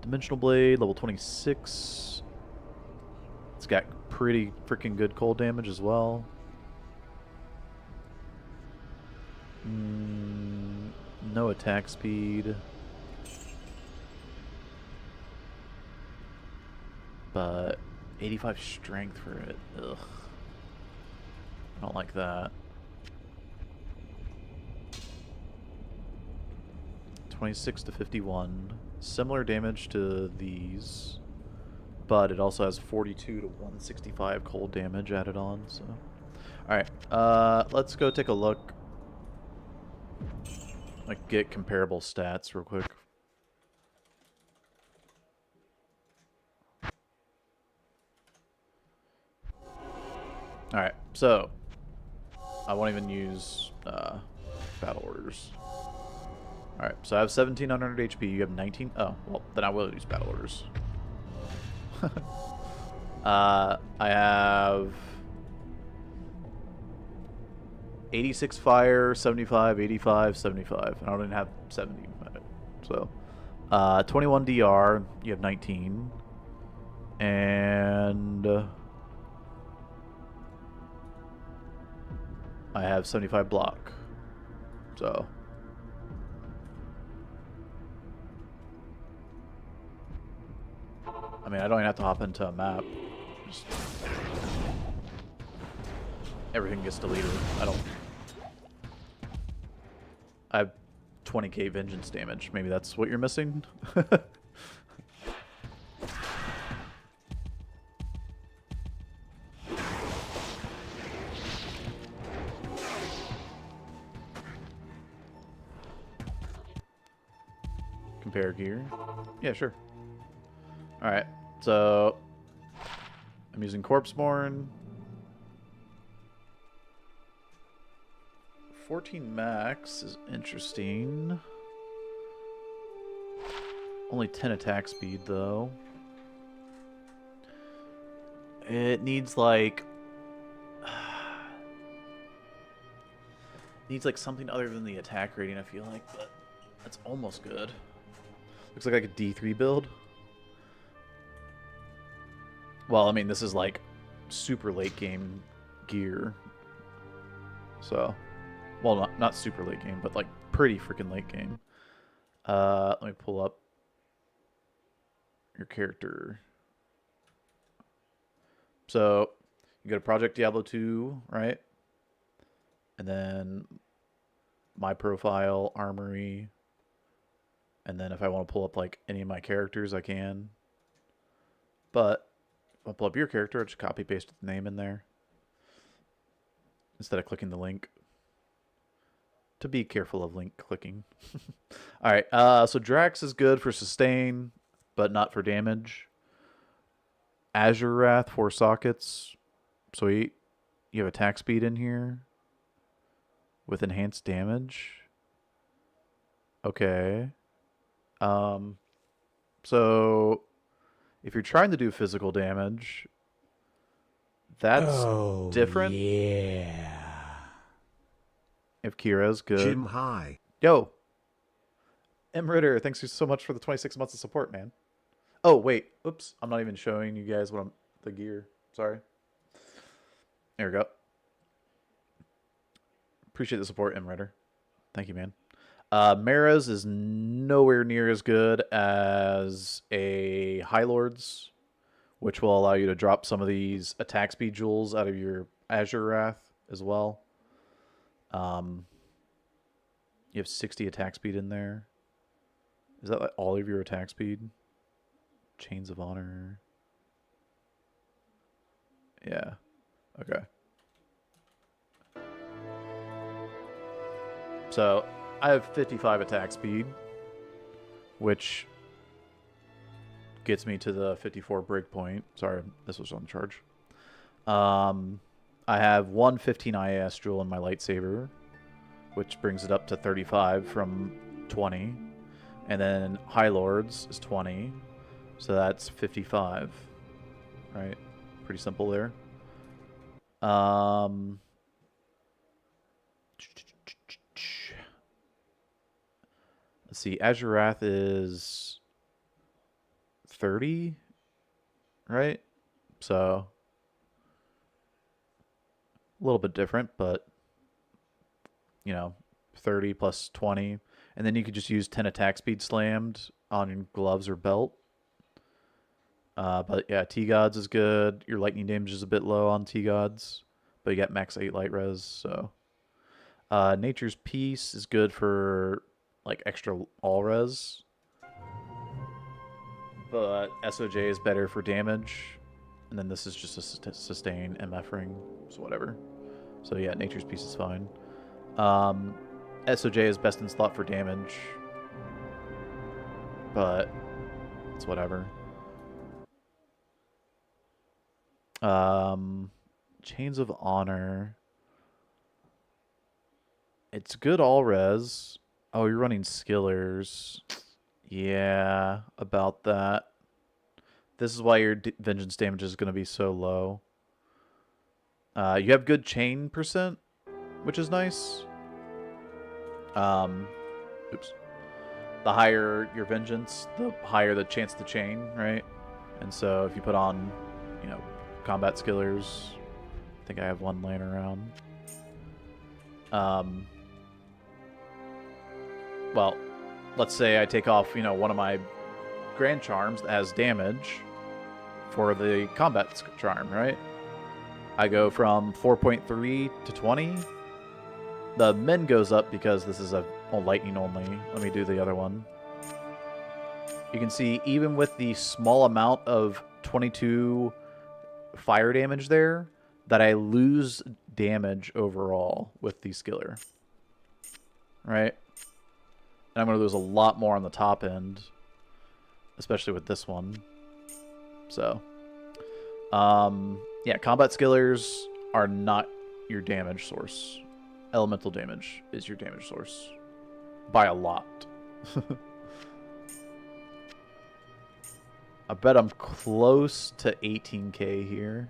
Dimensional Blade, level 26. It's got pretty freaking good cold damage as well. No attack speed. But 85 strength for it. Ugh. I don't like that. 26 to 51. Similar damage to these, but it also has 42 to 165 cold damage added on. So, all right, let's go take a look. Like, get comparable stats real quick. All right, so I won't even use battle orders. All right, so I have 1700 HP. You have 19. Oh, well, then I will use battle orders. I have 86 fire, 75, 85, 75. And I don't even have 70. So, 21 DR. You have 19. And I have 75 block. So. I mean, I don't even have to hop into a map. Just everything gets deleted. I have 20k vengeance damage. Maybe that's what you're missing? Compare gear? Yeah, sure. Alright, so I'm using Corpseborn. 14 max is interesting. Only 10 attack speed though. It needs like something other than the attack rating, I feel like, but That's almost good. Looks like a D3 build. Well, I mean, this is like super late game gear. So, well, not super late game, but like pretty freaking late game. Let me pull up your character. So, you go to Project Diablo 2, right? And then my profile, armory. And then if I want to pull up like any of my characters, I can. But if I pull up your character, I just copy paste the name in there instead of clicking the link. To be careful of link clicking. All right, so Drax is good for sustain, but not for damage. Azure Wrath, 4 sockets. Sweet. You have attack speed in here with enhanced damage. Okay. So if you're trying to do physical damage, that's different. Yeah. If Kira's good. Jim High. Yo. M. Ritter, thanks so much for the 26 months of support, man. Oh, wait. Oops. I'm not even showing you guys the gear. Sorry. There we go. Appreciate the support, M. Ritter. Thank you, man. Mara's is nowhere near as good as a High Lord's, which will allow you to drop some of these attack speed jewels out of your Azure Wrath as well. You have 60 attack speed in there. Is that like all of your attack speed? Chains of Honor. Yeah. Okay. So I have 55 attack speed, which gets me to the 54 breakpoint. Sorry, this was on charge. I have 115 IAS jewel in my lightsaber, which brings it up to 35 from 20. And then High Lords is 20, so that's 55. Right? Pretty simple there. Let's see, Azure Wrath is 30, right? So a little bit different, but you know, 30 plus 20. And then you could just use 10 attack speed slammed on your gloves or belt. But yeah, T-Gods is good. Your lightning damage is a bit low on T-Gods, but you got max 8 light res, so. Nature's Peace is good for like extra all res, but SOJ is better for damage, and then this is just a sustain MF ring, so whatever. So yeah, Nature's Peace is fine. SOJ is best in slot for damage, but it's whatever. Chains of Honor. It's good all res. Oh, you're running skillers. Yeah, about that. This is why your vengeance damage is going to be so low. You have good chain percent, which is nice. Oops. The higher your vengeance, the higher the chance to chain, right? And so if you put on, you know, combat skillers, I think I have one laying around. Well, let's say I take off, you know, one of my Grand Charms that has damage for the combat charm, right? I go from 4.3 to 20. The min goes up because this is a lightning only. Let me do the other one. You can see even with the small amount of 22 fire damage there, that I lose damage overall with the skiller. Right? And I'm going to lose a lot more on the top end, especially with this one. So, yeah, combat skillers are not your damage source. Elemental damage is your damage source. By a lot. I bet I'm close to 18k here.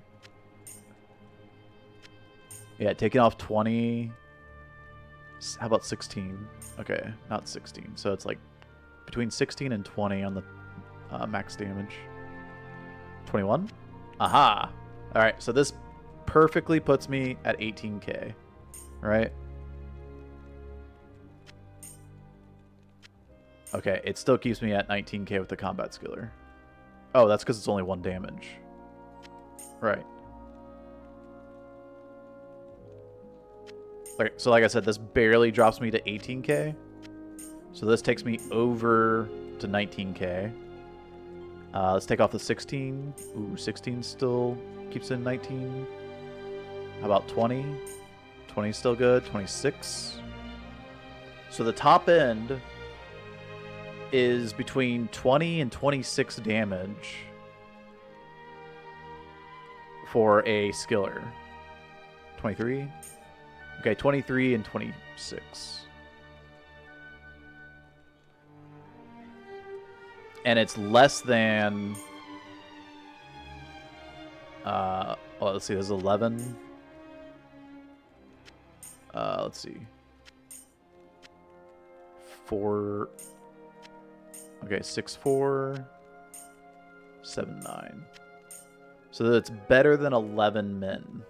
Yeah, taking off 20 How about 16? Okay, not 16. So it's like between 16 and 20 on the max damage. 21? Aha! Alright, so this perfectly puts me at 18k, right? Okay, it still keeps me at 19k with the combat skiller. Oh, that's because it's only 1 damage. Right. Okay, so like I said, this barely drops me to 18k. So this takes me over to 19k. Let's take off the 16. Ooh, 16 still keeps it in 19. How about 20? 20 is still good. 26. So the top end is between 20 and 26 damage for a skiller. 23? Okay, 23 and 26. And it's less than... well, let's see, there's 11. Let's see. 4... Okay, 6, 4, 7, 9. So that's better than 11 men.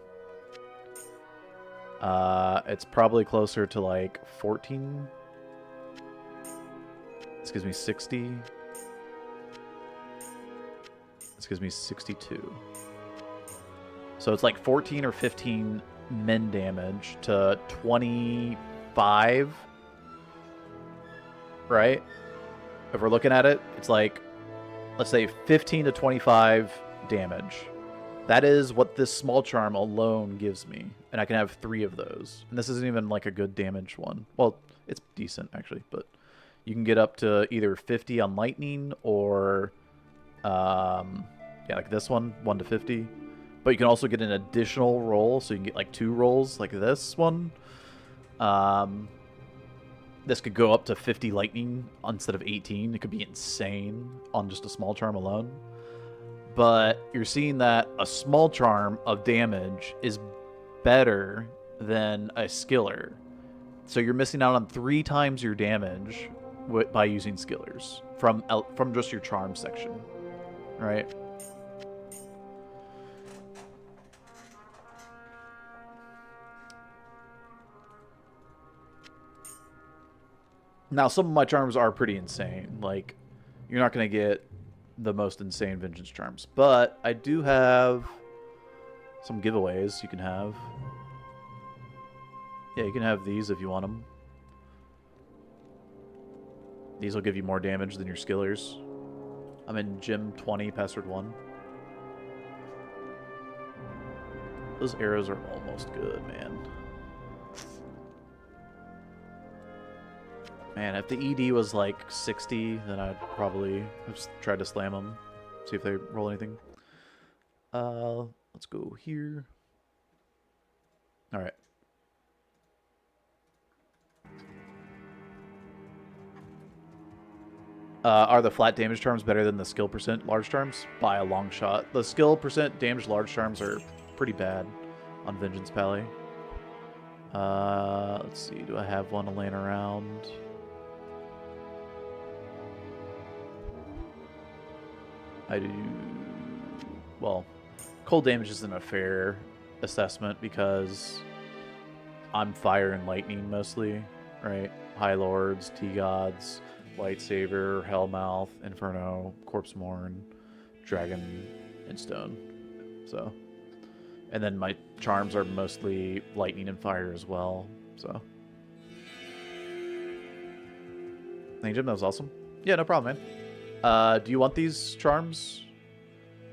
It's probably closer to like 14. Excuse me, 60. Excuse me, 62. So it's like 14 or 15 men damage to 25. Right? If we're looking at it, it's like, let's say 15 to 25 damage. That is what this small charm alone gives me. And I can have 3 of those. And this isn't even like a good damage one. Well, it's decent actually, but you can get up to either 50 on lightning or, yeah, like this one, 1 to 50. But you can also get an additional roll, so you can get like 2 rolls like this one. This could go up to 50 lightning instead of 18. It could be insane on just a small charm alone. But you're seeing that a small charm of damage is better than a skiller. So you're missing out on 3 times your damage by using skillers from just your charm section, right? Now, some of my charms are pretty insane. Like, you're not going to get the most insane vengeance charms. But I do have some giveaways you can have. Yeah, you can have these if you want them. These will give you more damage than your skillers. I'm in Gym 20, Password 1. Those arrows are almost good, man. Man, if the ED was like 60, then I'd probably have tried to slam them. See if they roll anything. Let's go here. Alright. Are the flat damage charms better than the skill percent large charms? By a long shot. The skill percent damage large charms are pretty bad on Vengeance Pally. Let's see. Do I have one laying around? I do. Well, cold damage isn't a fair assessment because I'm fire and lightning mostly, right? High Lords, T-Gods, Lightsaber, Hellmouth, Inferno, Corpse Mourn, Dragon, and Stone. So, and then my charms are mostly lightning and fire as well. So, thank you, Jim. That was awesome. Yeah, no problem, man. Do you want these charms?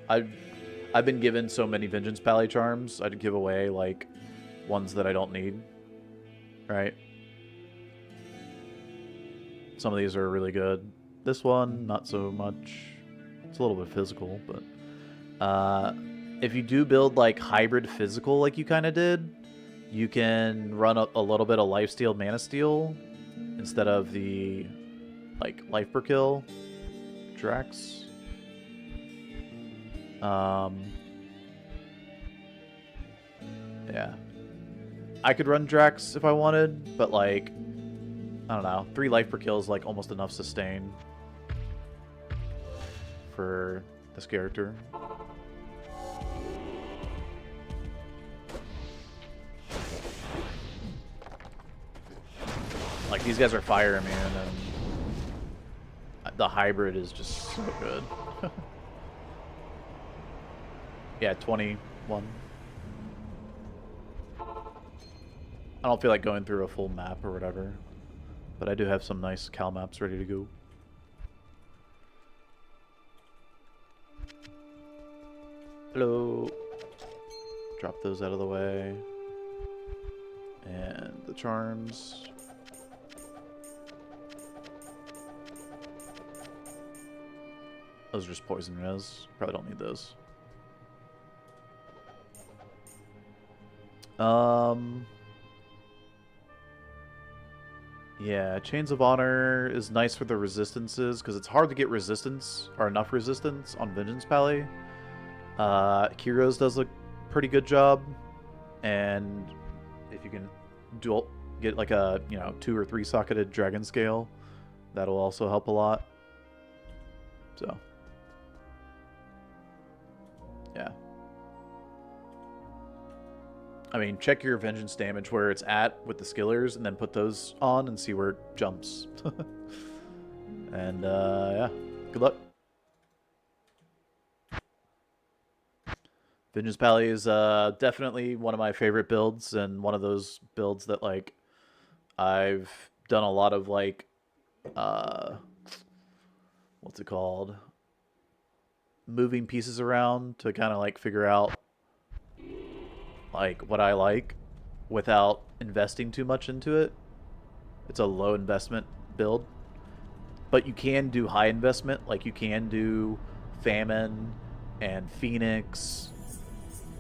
I've been given so many Vengeance Pally charms. I'd give away like ones that I don't need. Right? Some of these are really good. This one, not so much. It's a little bit physical, but if you do build like hybrid physical like you kind of did, you can run a little bit of lifesteal, mana steal instead of the like life per kill. Drax. Yeah. I could run Drax if I wanted, but like, I don't know. 3 life per kill is like almost enough sustain for this character. Like, these guys are fire immune, and the hybrid is just so good. Yeah, 21. I don't feel like going through a full map or whatever, but I do have some nice cal maps ready to go. Hello. Drop those out of the way. And the charms. Those are just poison res. Probably don't need those. Yeah, Chains of Honor is nice for the resistances, because it's hard to get resistance, or enough resistance, on Vengeance Pally. Kiro's does a pretty good job, and if you can get like a, 2 or 3 socketed Dragon Scale, that'll also help a lot. So, yeah. I mean, check your vengeance damage where it's at with the skillers, and then put those on and see where it jumps. And, yeah. Good luck. Vengeance Pally is definitely one of my favorite builds, and one of those builds that, like, I've done a lot of, like, what's it called? Moving pieces around to kind of, like, figure out like what I like without investing too much into it. It's a low investment build, but you can do high investment. Like you can do Famine and Phoenix.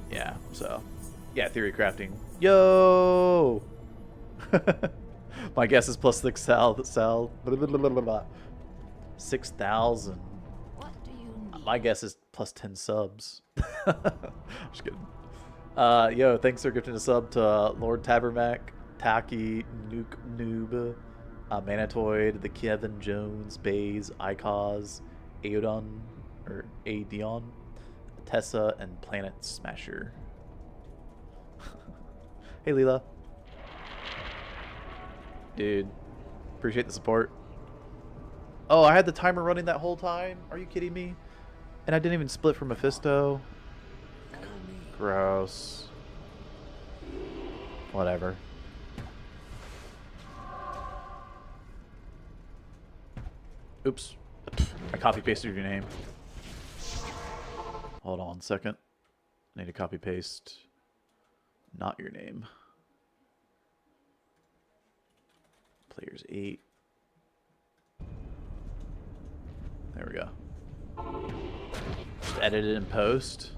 Yeah, so yeah, theory crafting. Yo. My guess is plus 6,000. 6,000. What do you need? My guess is plus 10 subs. Just kidding. Yo, thanks for gifting a sub to Lord Tabernac, Taki, Nuke Noob, Manatoid, the Kevin Jones, Baze, Icos, Aeodon, or Aedeon, Tessa, and Planet Smasher. Hey, Leela. Dude, appreciate the support. Oh, I had the timer running that whole time? Are you kidding me? And I didn't even split from Mephisto? Gross. Whatever. Oops. I copy pasted your name. Hold on a second. I need to copy paste not your name. Players 8. There we go. Just edit it in post.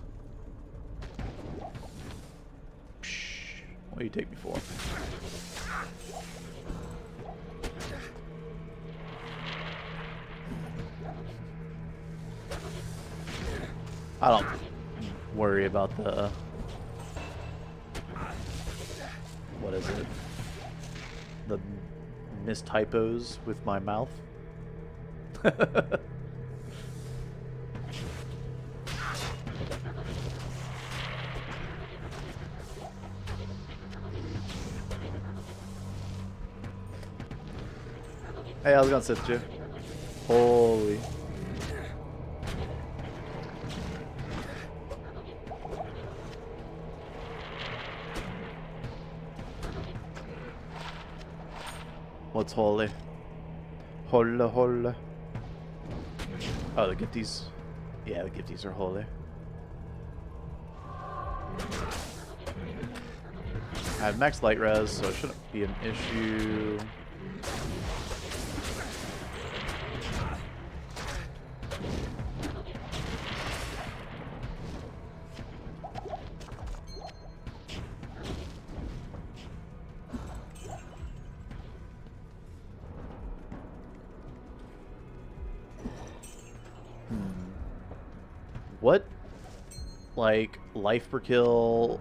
What do you take me for? I don't worry about the... What is it? The mistypos with my mouth. Hey, how's it going, Sith Jew? Holy. What's holy? Holy, holy. Oh, the gifties. Yeah, the gifties are holy. I have max light res, so it shouldn't be an issue. What, like, life per kill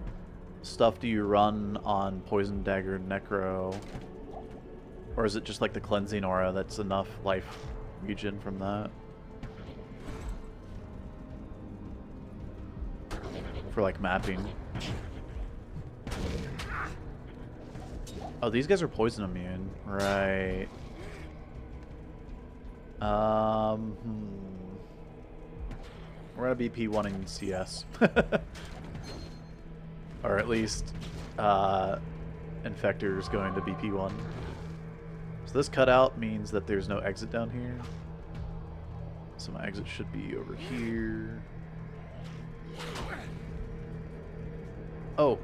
stuff do you run on Poison Dagger Necro? Or is it just like the Cleansing Aura that's enough life regen from that? For like mapping. Oh, these guys are poison immune. Right. We're gonna be P1ing CS. Or at least Infector's going to be P1. So this cutout means that there's no exit down here. So my exit should be over here. Oh.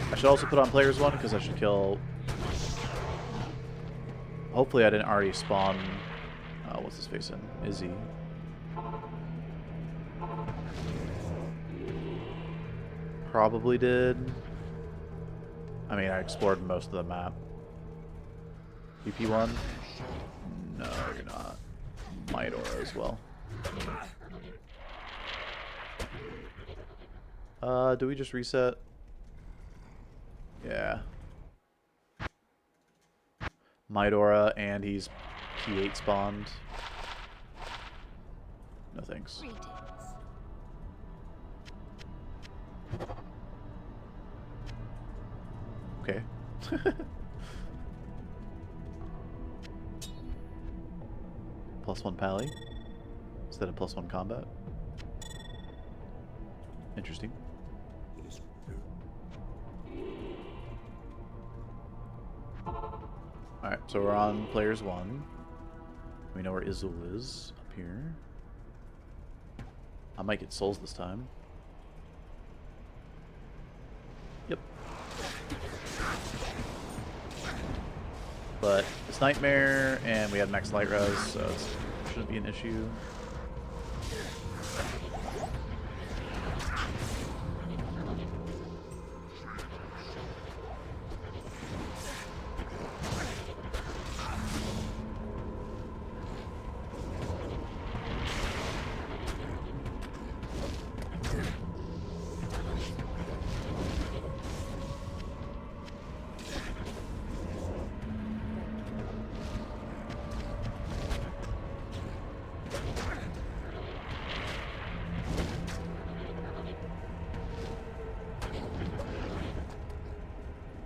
I should also put on players 1 because I should kill... Hopefully I didn't already spawn... what's his face in? Izzy. Probably did. I mean, I explored most of the map. BP1? No, you're not. Might Aura as well. Do we just reset? Yeah. Might Aura, and he's P8 spawned. No thanks. Okay. +1 pally instead of +1 combat. Interesting. Alright, so we're on players 1. We know where Izul is up here. I might get souls this time. Yep. But it's Nightmare, and we have max light res, so it shouldn't be an issue.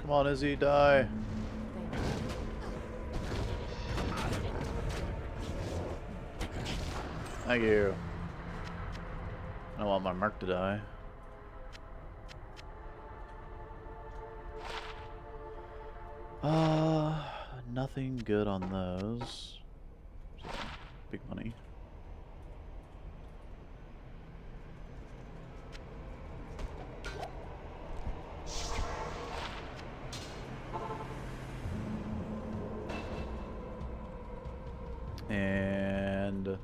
Come on, Izzy, die. Thank you. I don't want my Merc to die. Nothing good on those. So, big money. And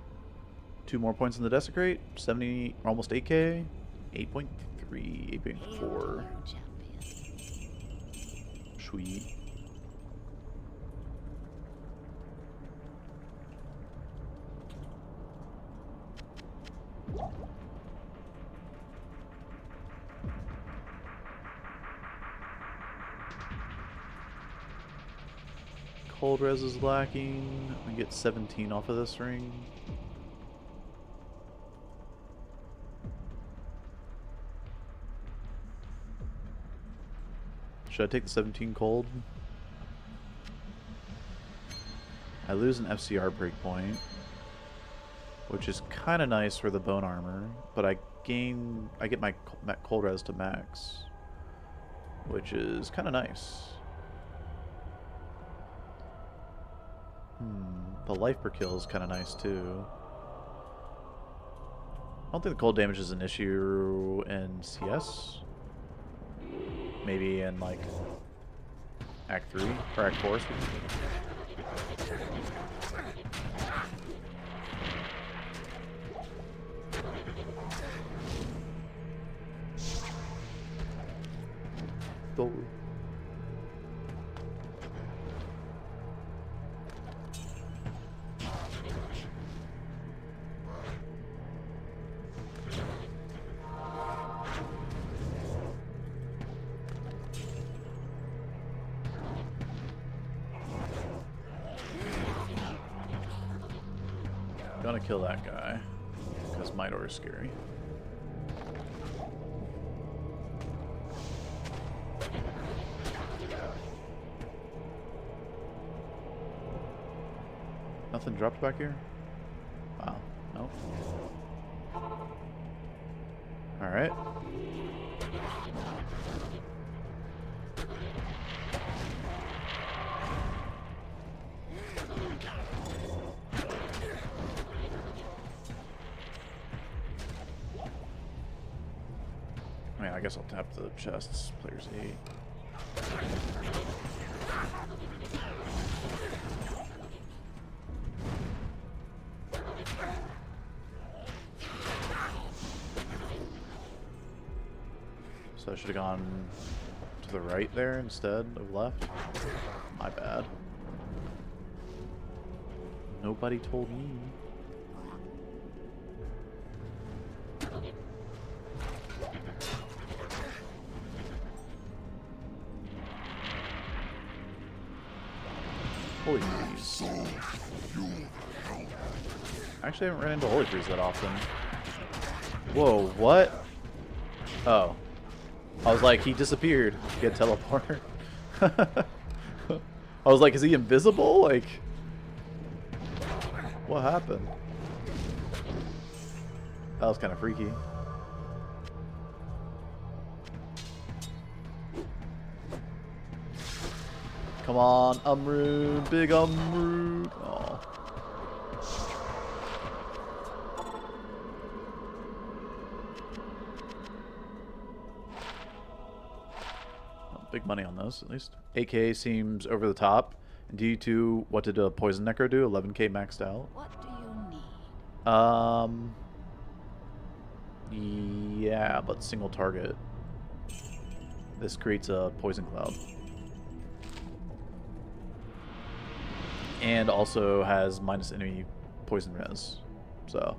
2 more points in the Desecrate. 70, almost 8k. 8.3, 8.4. Sweet. Cold res is lacking. We get 17 off of this ring. Should I take the 17 cold? I lose an FCR breakpoint, which is kind of nice for the bone armor, but I get my cold res to max, which is kind of nice. The life per kill is kind of nice too. I don't think the cold damage is an issue in CS. Maybe in like Act 3 or Act 4. Excuse me. gonna kill that guy because Midor is scary. Nothing dropped back here? Wow. Nope. Alright. I mean, I guess I'll tap the chests. Players 8. So I should have gone to the right there instead of left. My bad. Nobody told me. Holy Freeze. Actually, I haven't ran into Holy Freeze that often. Whoa, what? Oh. I was like, he disappeared. He had teleport. I was like, is he invisible? Like, what happened? That was kind of freaky. Come on, Umroon, big Umroon. Oh. Big money on those, at least. 8K seems over the top. And D2, what did a Poison Necro do? 11K maxed out. What do you need? Yeah, but single target. This creates a Poison Cloud. And also has minus enemy poison res. So,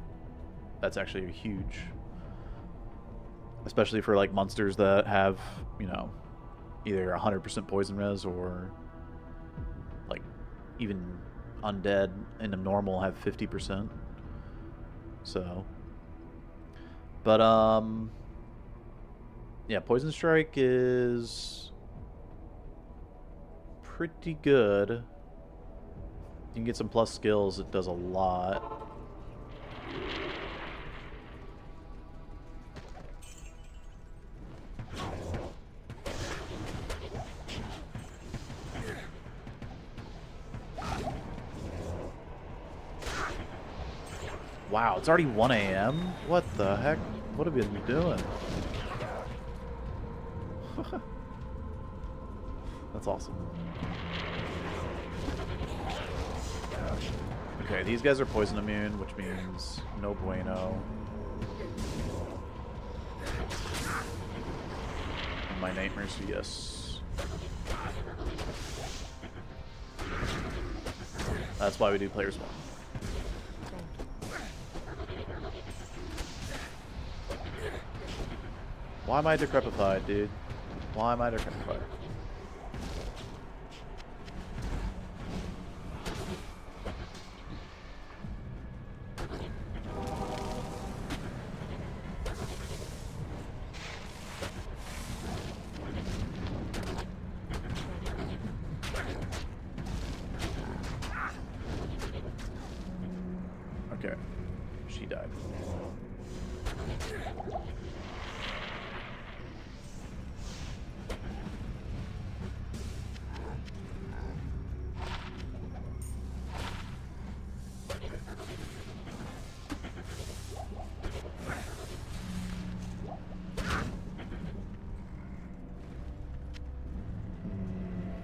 that's actually huge. Especially for like monsters that have, you know, either 100% poison res or like even undead and normal have 50%. So, but yeah, Poison Strike is pretty good. You can get some plus skills, it does a lot. Wow, it's already 1 AM? What the heck? What have we been doing? That's awesome. Okay, these guys are poison immune, which means no bueno. And my nightmares, yes. That's why we do players 1. Why am I decrepified, dude? Why am I decrepified? Okay. She died.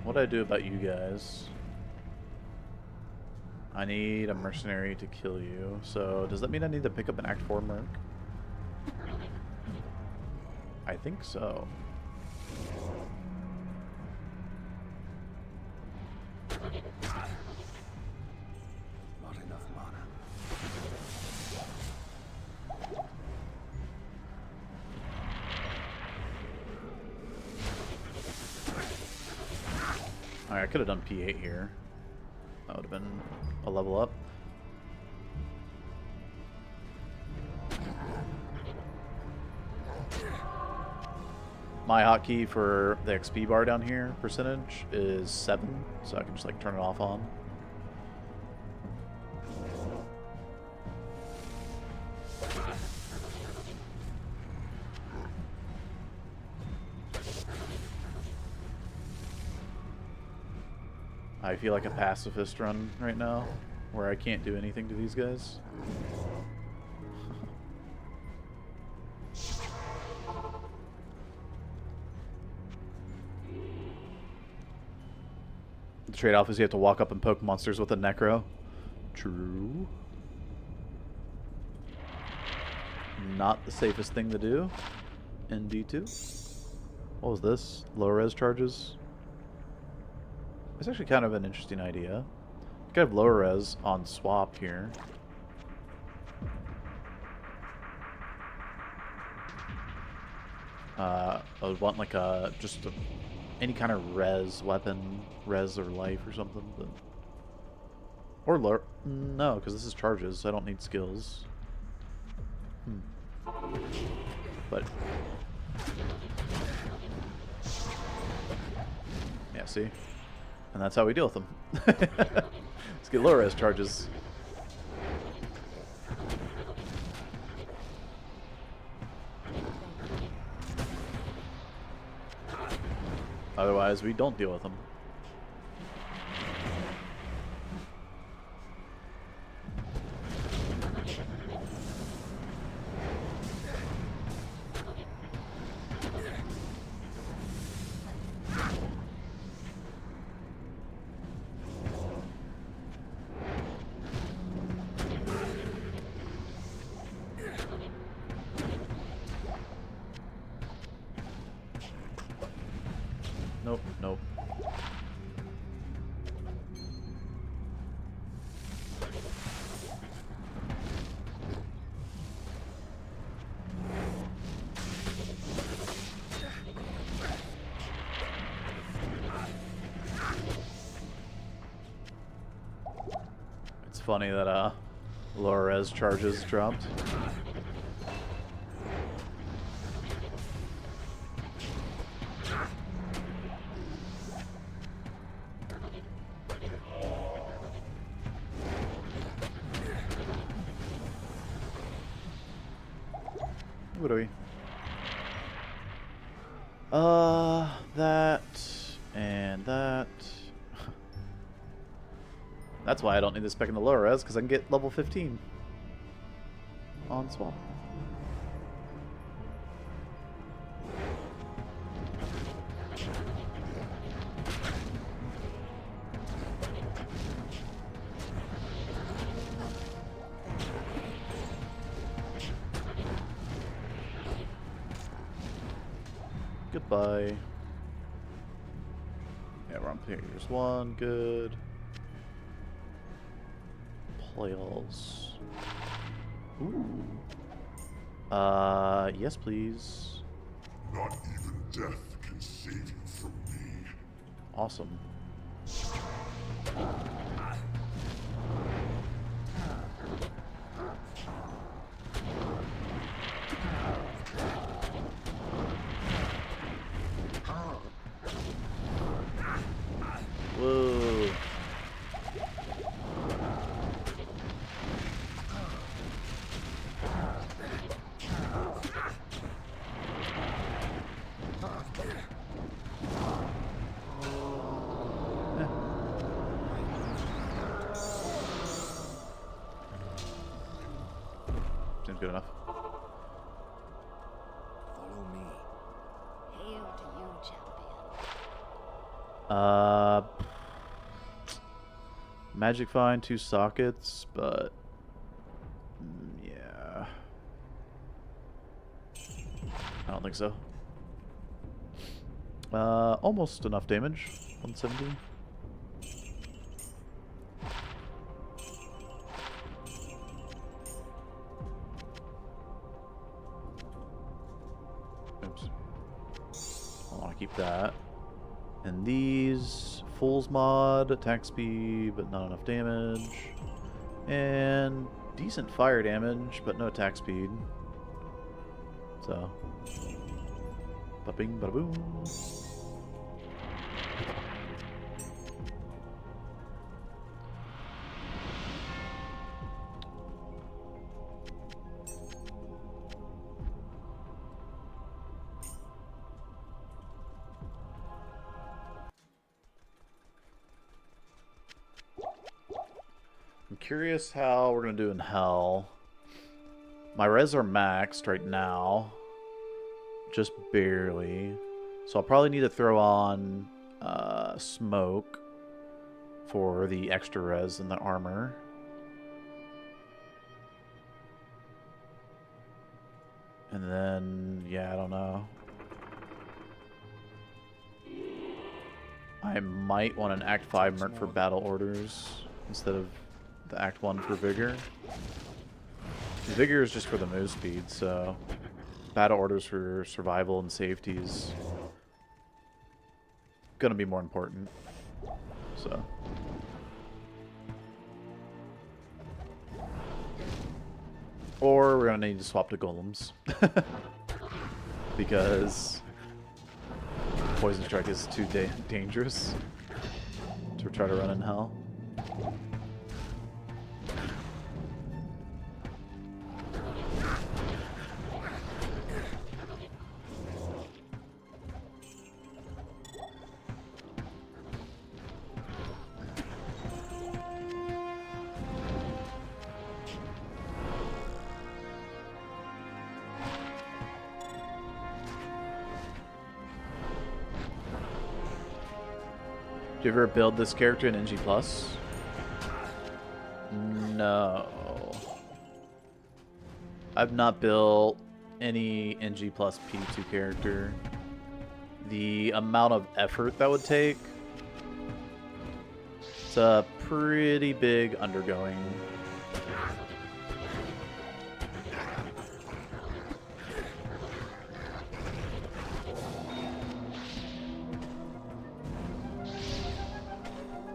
What do I do about you guys? I need a mercenary to kill you. So does that mean I need to pick up an Act 4 merc? I think so. Not enough mana. Alright, I could have done P8 here. That would have been a level up. my hotkey for the XP bar down here, percentage, is 7, so I can just like turn it off on. I feel like a pacifist run right now, where I can't do anything to these guys. The trade-off is you have to walk up and poke monsters with a Necro. True. Not the safest thing to do in D2. What was this? Low res charges? It's actually kind of an interesting idea. You could have lower res on swap here. I would want like any kind of res weapon, res or life or something. But, or lower. No, because this is charges, so I don't need skills. But yeah, see? And that's how we deal with them. Let's get lower res charges. Otherwise, we don't deal with them. Nope, nope. It's funny that lower res charges dropped. What are we? That and that. That's why I don't need this spec in the lower res, because I can get level 15 on swap. Goodbye. Yeah, we're on Here's 1, good. Playoffs. Ooh. Yes, please. Not even death can save you from me. Awesome. Whoa. Seems good enough. Follow me. Hail to you, champion. Magic Find, 2 sockets, but yeah, I don't think so. Almost enough damage, 170. Oops. I want to keep that. And these, Fool's Mod, attack speed, but not enough damage. And decent fire damage, but no attack speed. So, Bada bing, bada boom. I'm curious how we're gonna do in Hell. My res are maxed right now, just barely. So I'll probably need to throw on smoke for the extra res in the armor. And then, yeah, I don't know. I might want an Act 5 Merc for battle orders instead of the Act 1 for Vigor. Vigor is just for the move speed, so battle orders for survival and safety is gonna be more important. So or we're gonna need to swap to golems because Poison Strike is too dangerous to try to run in Hell. Do you ever build this character in NG+? No. I've not built any NG+ PD2 character. The amount of effort that would take, it's a pretty big undergoing.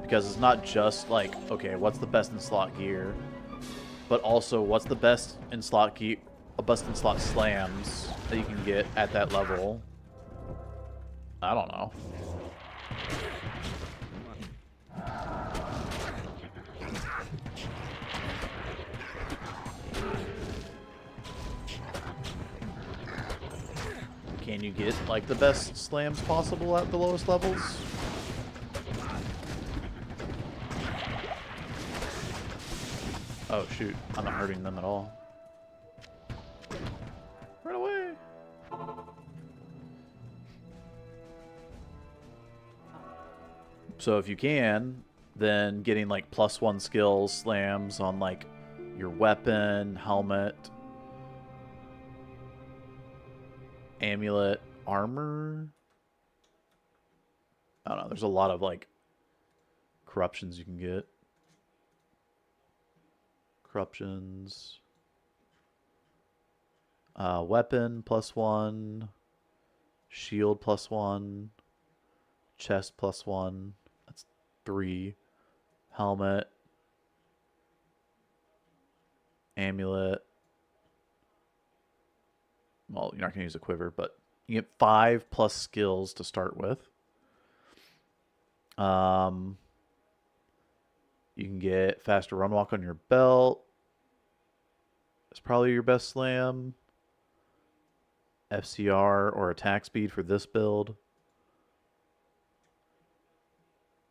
Because it's not just like, okay, what's the best in slot gear, but also what's the best in slot gear, best in slot slams that you can get at that level. I don't know. Can you get like the best slams possible at the lowest levels? Oh shoot, I'm not hurting them at all. Run away! So if you can, then getting like +1 skills slams on like your weapon, helmet, amulet, armor. I don't know, there's a lot of like corruptions you can get. Corruptions. Weapon +1. Shield +1. Chest +1. That's 3. Helmet. Amulet. Well, you're not going to use a quiver, but you get 5+ skills to start with. You can get faster run walk on your belt. It's probably your best slam. FCR or attack speed for this build.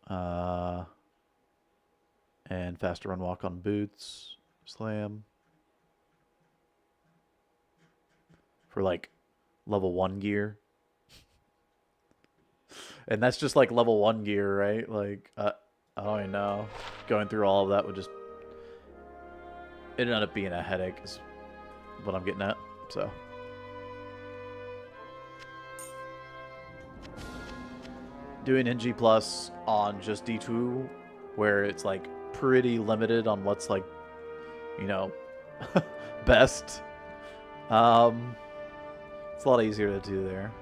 And faster run walk on boots. Slam. For like level 1 gear. And that's just like level 1 gear, right? Like, I don't even know. Going through all of that would just... It ended up being a headache is what I'm getting at, so... Doing NG Plus on just D2, where it's like pretty limited on what's like, you know, best. It's a lot easier to do there.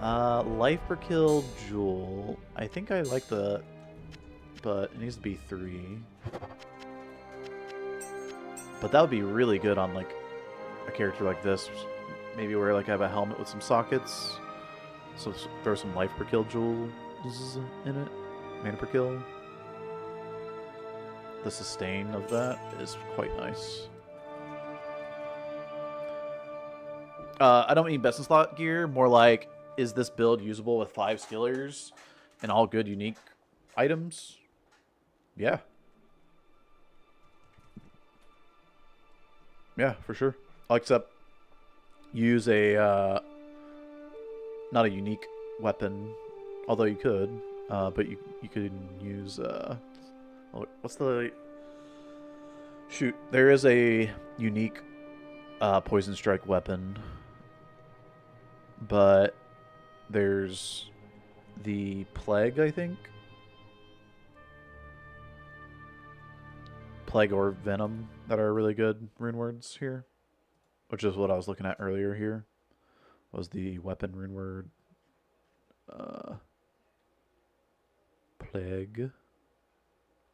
Life per kill Jewel. I think I like the, but it needs to be 3. But that would be really good on like a character like this, maybe where like I have a helmet with some sockets. So throw some life per kill jewels in it. Mana per kill. The sustain of that is quite nice. I don't mean best in slot gear, more like, is this build usable with 5 skillers and all good unique items? Yeah. Yeah, for sure. Except use a not a unique weapon, although you could, but you could use what's the shoot? There is a unique poison strike weapon, but there's the plague, I think. Plague or venom that are really good rune words here, which is what I was looking at earlier here. Was the weapon rune word plague,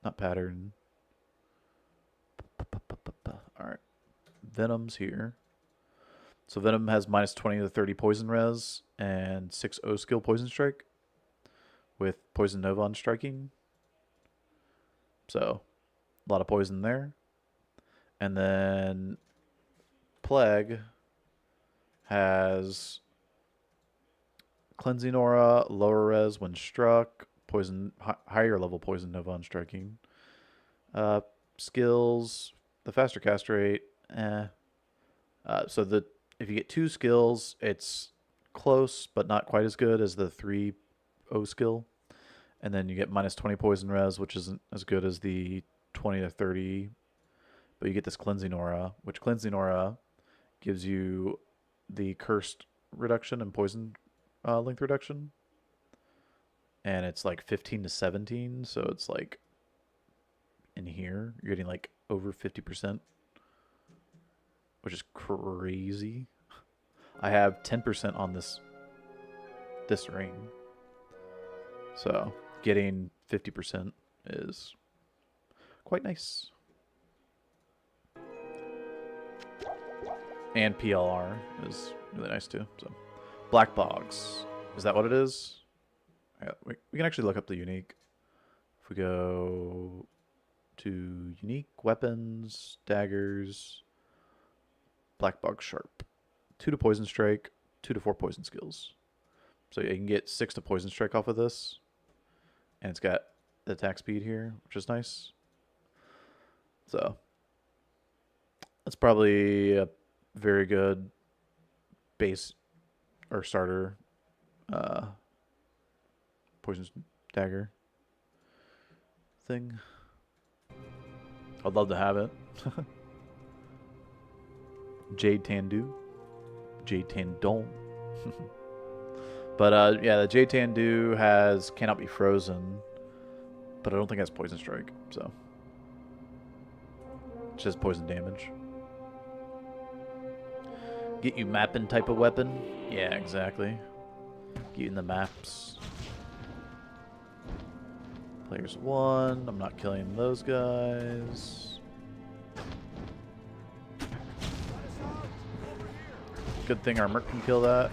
not pattern. Alright, venom's here. So venom has minus 20 to 30 poison res and 6 O skill poison strike with poison nova on striking. So a lot of poison there. And then plague has cleansing aura, lower res when struck, poison, higher level poison nova on striking. Skills, the faster cast rate, so if you get 2 skills, it's close but not quite as good as the 3 O skill. And then you get minus 20 poison res, which isn't as good as the 20 to 30. But you get this cleansing aura, which cleansing aura gives you the cursed reduction and poison length reduction. And it's like 15 to 17, so it's like in here you're getting like over 50%, which is crazy. I have 10% on this ring, so getting 50% is quite nice. And PLR is really nice too. So Black Bogs, is that what it is? Yeah, we can actually look up the unique. If we go to unique weapons, daggers, Black Bog Sharp, 2 to poison strike, 2 to 4 poison skills. So you can get 6 to poison strike off of this, and it's got the attack speed here, which is nice. So that's probably a very good base or starter poison dagger thing. I'd love to have it. Jade Tandu. Jade Tandon. But yeah, the Jade Tandu has cannot be frozen, but I don't think it has poison strike, so it's just poison damage. Get you mapping type of weapon? Yeah, exactly. Get you in the maps. Players 1. I'm not killing those guys. Good thing our Merc can kill that.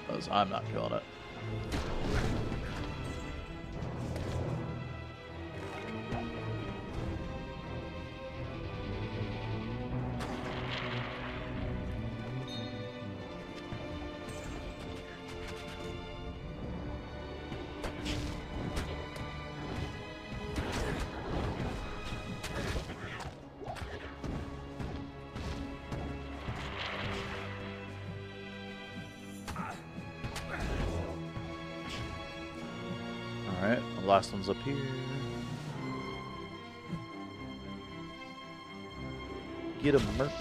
Because I'm not killing it. Alright, the last one's up here. Get him, Merc.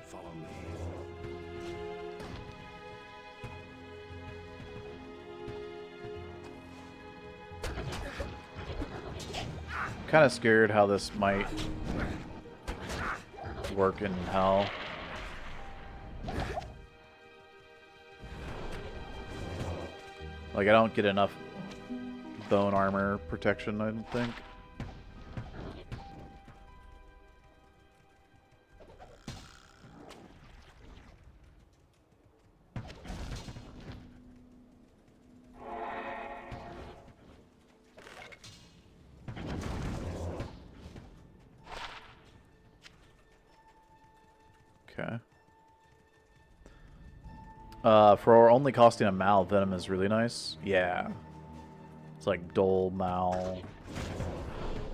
Follow me. Kind of scared how this might work in hell. Like, I don't get enough bone armor protection, I don't think. Okay. For only costing a Mal, Venom is really nice. Yeah. It's like Dole Mal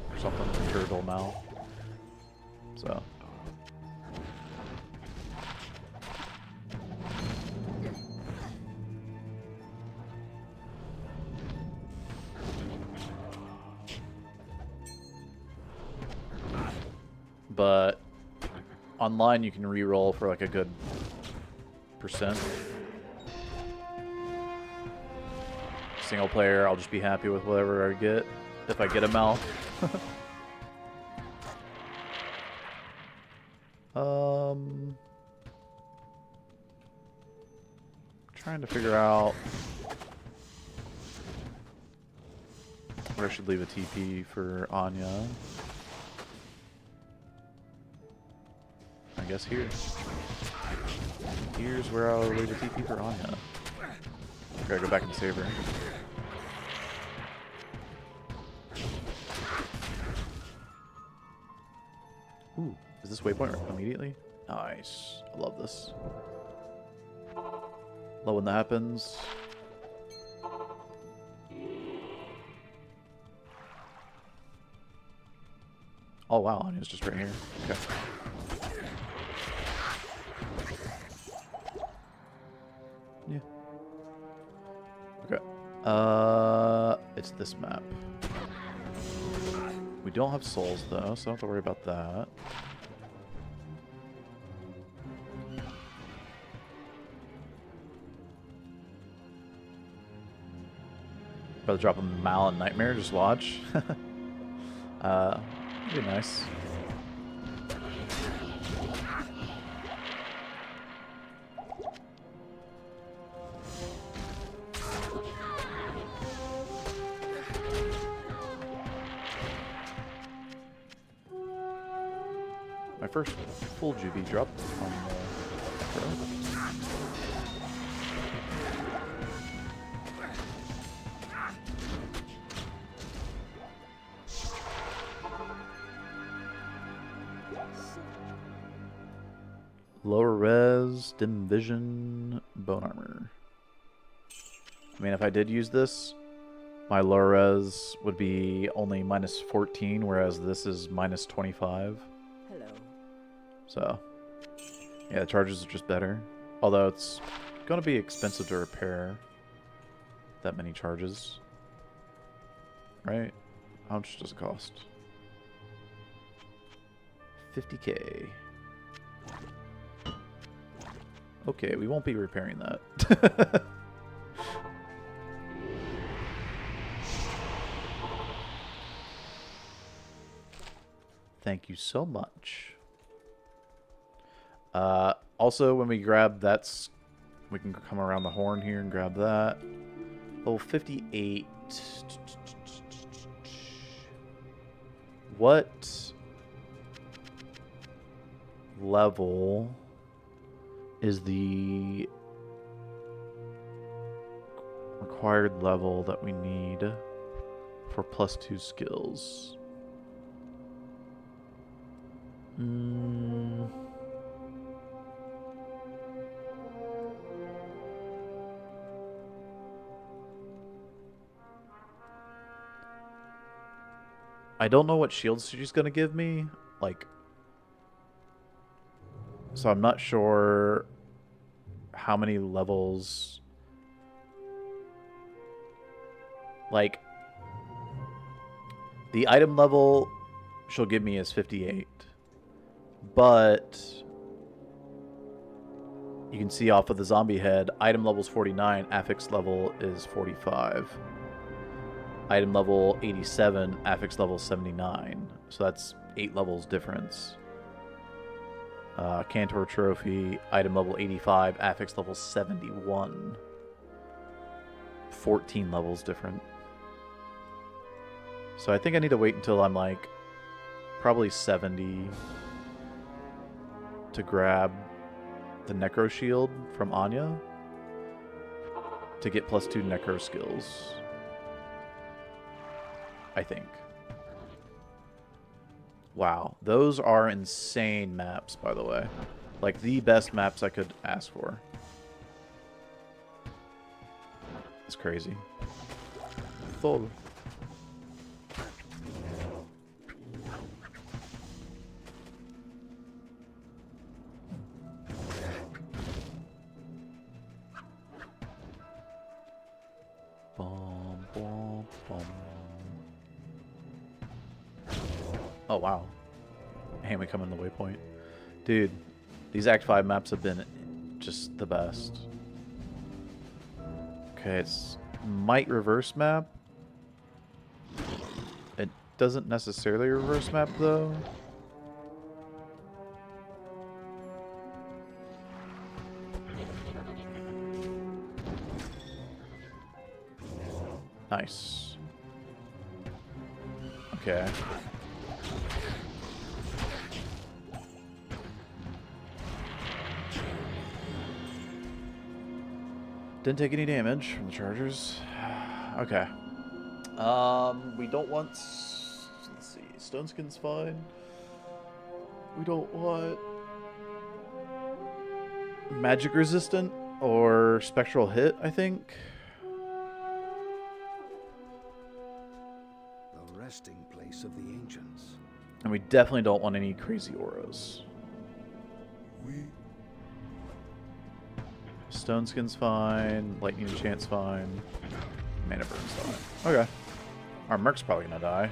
or something. I'm sure Dole Mal. So. But online you can re-roll for like a good percent. Single player, I'll just be happy with whatever I get. If I get a Mal. Trying to figure out where I should leave a TP for Anya. I guess here. Here's where I'll leave a TP for Anya. Gotta go back and save her. Ooh, is this waypoint immediately? Nice. I love this. Love when that happens. Oh wow, Anya's just right here. Okay. Yeah. Okay. It's this map. We don't have souls though, so I don't have to worry about that. About to drop a Mal and Nightmare, just watch. That'd be nice. My first full Juby drop on the Necro. Lower res, dim vision, bone armor. I mean, if I did use this, my lower res would be only minus 14, whereas this is minus 25. Hello. So, yeah, the charges are just better. Although it's going to be expensive to repair that many charges. Right? How much does it cost? 50k. Okay, we won't be repairing that. Thank you so much. Also, when we grab that, we can come around the horn here and grab that. Level 58. What level is the required level that we need for +2 skills? I don't know what shields she's gonna give me, like, so I'm not sure how many levels, like, the item level she'll give me is 58, but you can see off of the zombie head, item level is 49, affix level is 45. Item level 87, affix level 79. So that's 8 levels difference. Cantor Trophy, item level 85, affix level 71. 14 levels different. So I think I need to wait until I'm like probably 70 to grab the Necro shield from Anya to get +2 Necro skills. I think. Wow, those are insane maps, by the way. Like the best maps I could ask for. It's crazy. Full. Bum, bum, bum. Oh wow. And we come in the waypoint. Dude, these Act 5 maps have been just the best. Okay, it's might reverse map. It doesn't necessarily reverse map though. Nice. Okay. Didn't take any damage from the chargers. Okay. We don't want... Let's see. Stone Skin's fine. We don't want... Magic resistant or spectral hit, I think. The resting place of the ancients. And we definitely don't want any crazy auras. Stone Skin's fine. Lightning Enchant's fine. Mana Burn's fine. Okay. Our Merc's probably gonna die.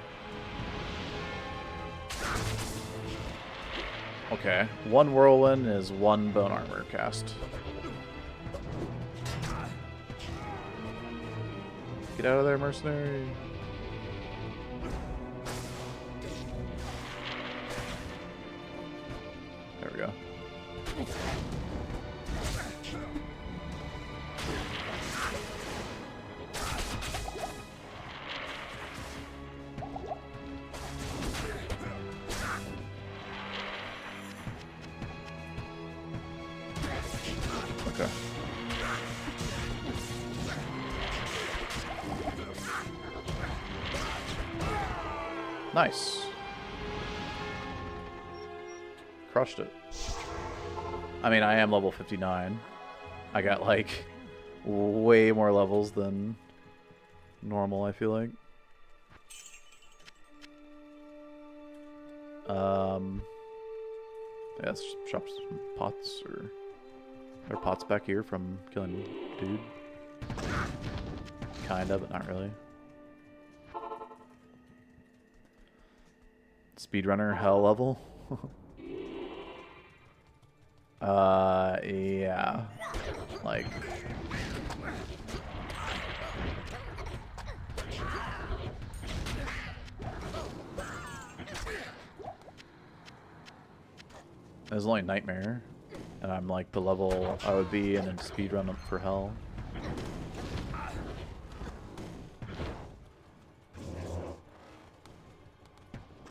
Okay. 1 Whirlwind is 1 Bone Armor cast. Get out of there, Mercenary. There we go. Okay. Nice. Crushed it. I mean, I am level 59. I got, like, way more levels than normal, I feel like. Yeah, let's shop some pots, or... There are pots back here from killing dude. Kinda, but not really. Speedrunner hell level. Yeah. Like... It was only Nightmare, and I'm like the level I would be in a speedrun up for hell.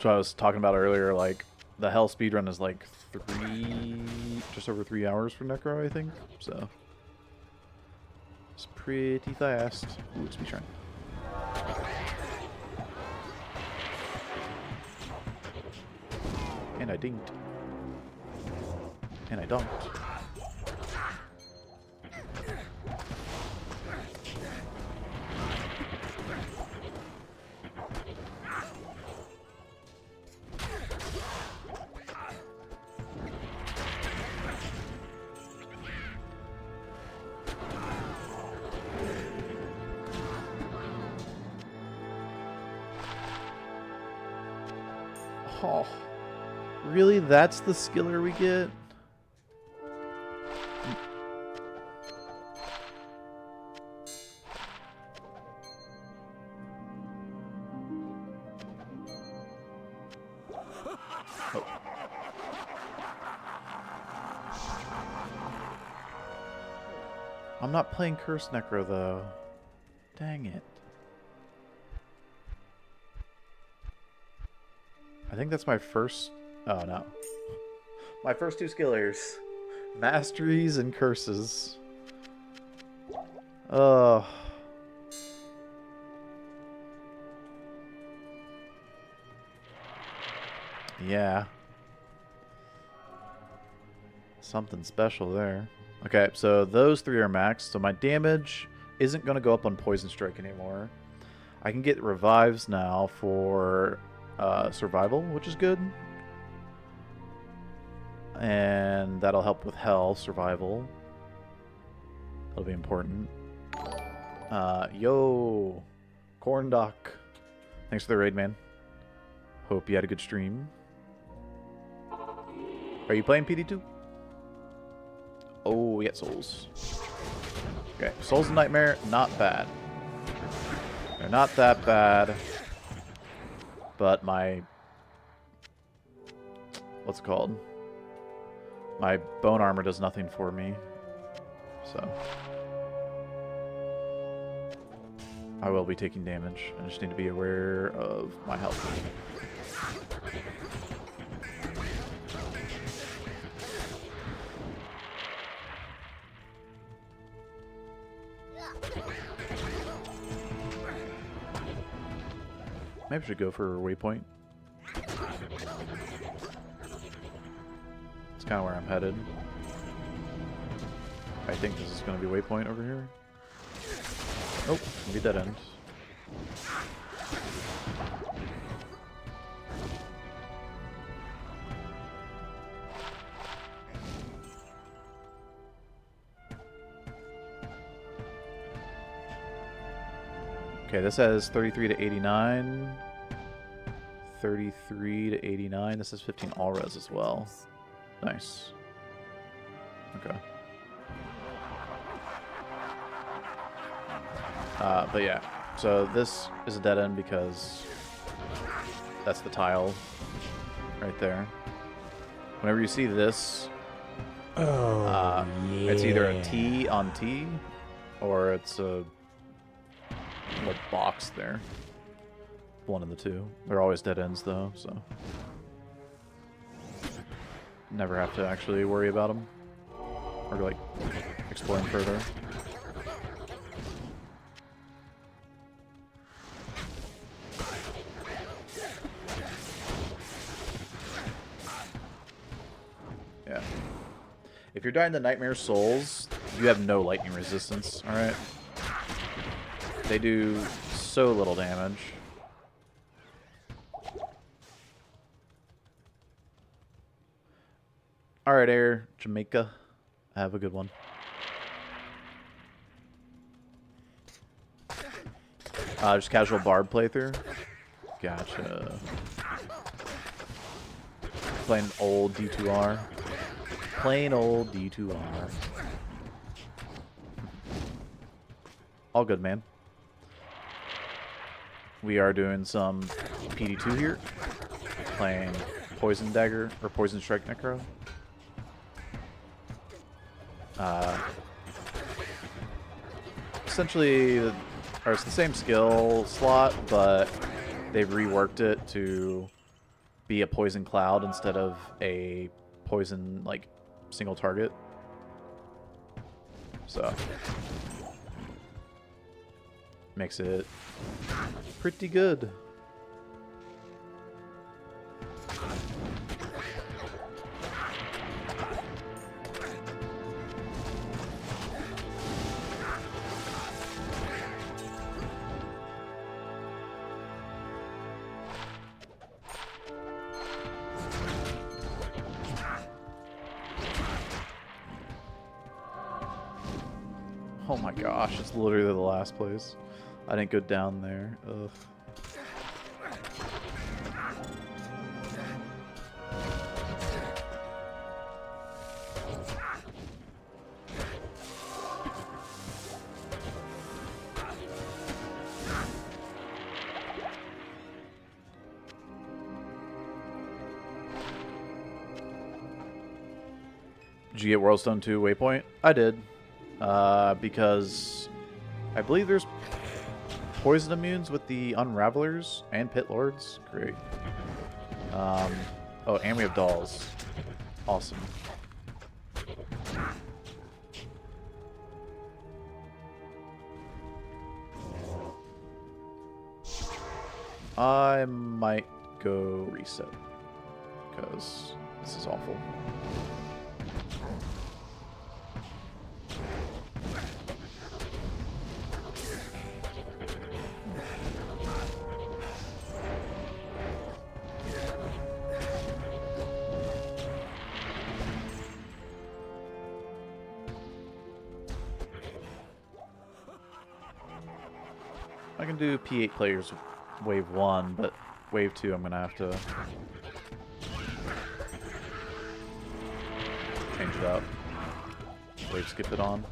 So I was talking about earlier, like the hell speedrun is like just over 3 hours for Necro, I think. So it's pretty fast. Ooh, it's speedrun. And I dinged. And I don't. Oh, really? That's the skiller we get? I'm not playing Curse Necro though. Dang it. I think that's my first... Oh, no. My first 2 skill areas. Masteries and curses. Oh. Yeah. Something special there. Okay, so those 3 are maxed. So my damage isn't going to go up on Poison Strike anymore. I can get revives now for survival, which is good. And that'll help with health, survival. That'll be important. Yo, Corn Doc. Thanks for the raid, man. Hope you had a good stream. Are you playing PD2? Oh, we got souls. Okay, Souls of Nightmare, not bad. They're not that bad. But my... What's it called? My bone armor does nothing for me. So... I will be taking damage. I just need to be aware of my health. Maybe I should go for a waypoint. It's kind of where I'm headed. I think this is going to be waypoint over here. Nope, maybe dead end. Okay, this has 33 to 89. 33 to 89. This is 15 all res as well. Nice. Okay. But yeah, so this is a dead end because that's the tile right there. Whenever you see this, it's either a T on T or it's a little box there. One of the two. They're always dead ends though, so never have to actually worry about them or like exploring further. Yeah. If you're dying to Nightmare Souls, you have no lightning resistance, alright? They do so little damage. Alright, Air, Jamaica. Have a good one. Just casual Bard playthrough. Gotcha. Playing old D2R. Plain old D2R. All good, man. We are doing some PD2 here. Playing Poison Dagger, or Poison Strike Necro. Essentially, it's the same skill slot, but they've reworked it to be a poison cloud instead of a poison, like, single target. So, makes it pretty good. Oh my gosh, it's literally the last place. I didn't go down there. Ugh. Did you get Worldstone 2 Waypoint? I did. Because I believe there's poison immunes with the Unravelers and Pit Lords. Great. Oh, and we have dolls. Awesome. I might go reset because this is awful. I can do P8 players wave 1, but wave 2 I'm gonna have to change it up. Wave skip it on.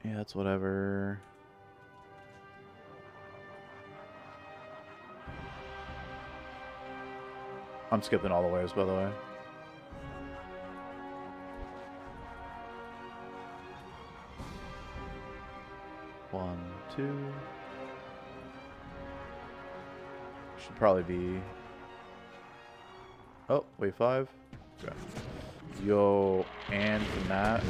Yeah, that's whatever. I'm skipping all the waves, by the way. One, two. Should probably be. Oh, wave 5. Okay. Yo, and from that.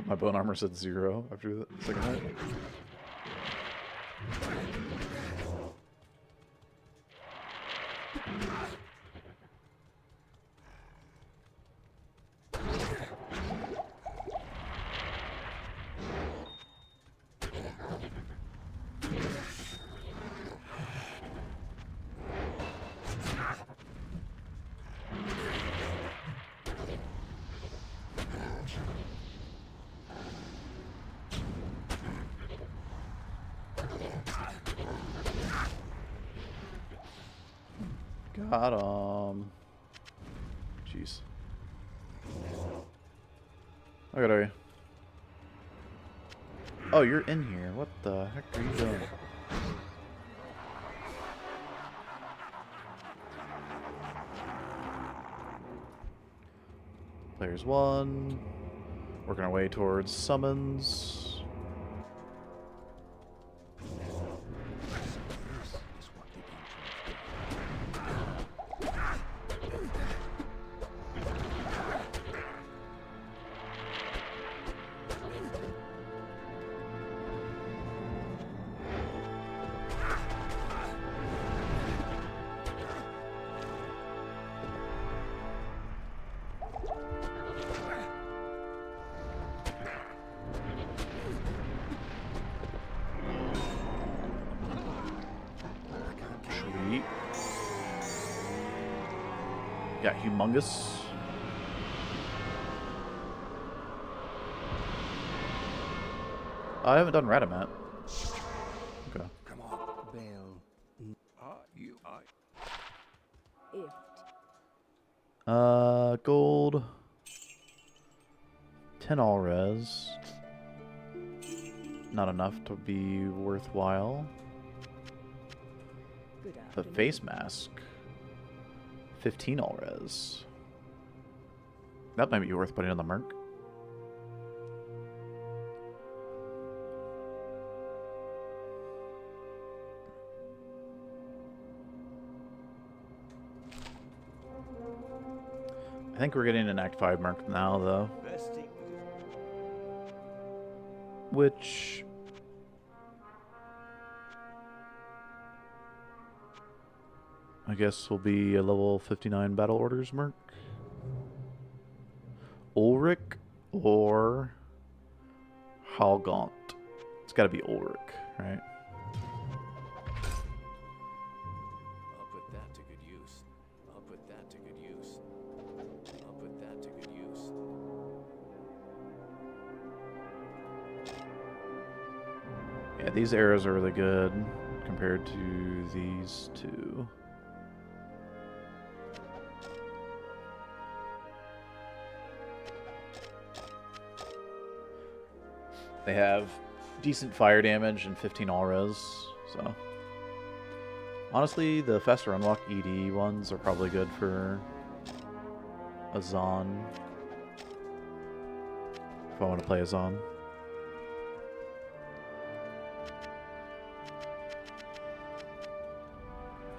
My bone armor said 0 after the second hit. Got him. Jeez. Look at you. Oh, you're in here. What the heck are you doing? Players 1. Working our way towards summons. Got humongous. I haven't done Radamat. Okay. Come on, Baal. Ift. Gold. 10 all res. Not enough to be worthwhile. Good The afternoon. face mask. 15 all res. That might be worth putting on the merc. I think we're getting an Act 5 merc now, though. Which... I guess will be a level 59 Battle Orders merc. Ulrich or Halgaunt. It's gotta be Ulrich, right? Yeah, these arrows are really good compared to these two. They have decent fire damage and 15 all res, so honestly, the faster unlock ED ones are probably good for Azan. If I want to play Azan.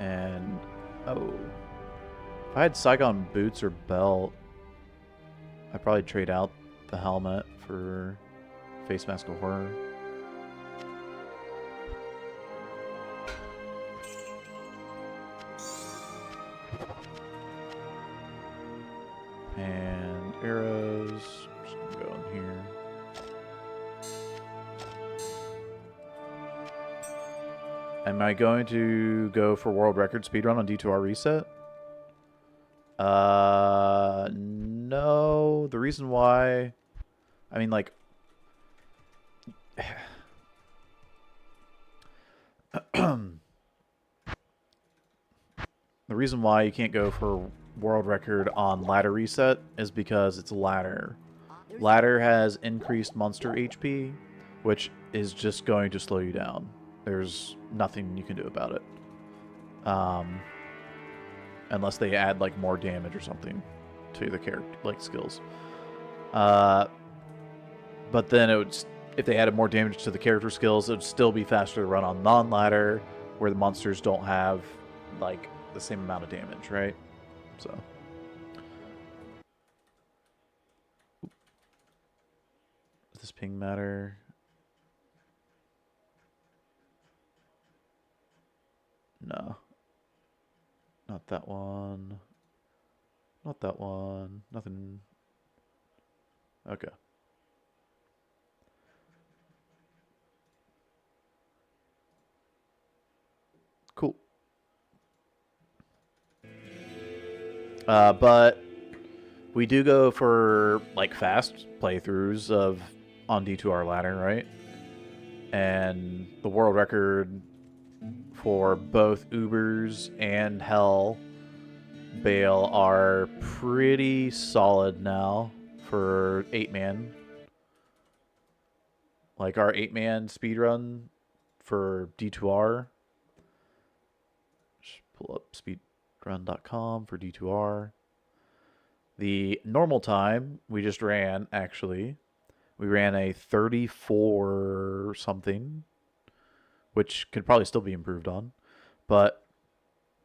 And oh, if I had Saigon boots or belt, I'd probably trade out the helmet for Face Mask of Horror. And arrows, just gonna go in here. Am I going to go for world record speedrun on D2R reset? No. The reason why, I mean, like, the reason why you can't go for world record on ladder reset is because it's ladder. Ladder has increased monster HP, which is just going to slow you down. There's nothing you can do about it. Unless they add like more damage or something to the character, like skills. But then it would, if they added more damage to the character skills, it would still be faster to run on non-ladder, where the monsters don't have like the same amount of damage, right? So. Does this ping matter? No. Not that one. Not that one. Nothing. Okay. Cool. But we do go for like fast playthroughs of on D2R ladder, right? And the world record for both Ubers and Hell Baal are pretty solid now for 8-man. Like our 8-man speedrun for D2R. Just pull up speedrun.com for D2R. The normal time we just ran, actually, we ran a 34 something, which could probably still be improved on, but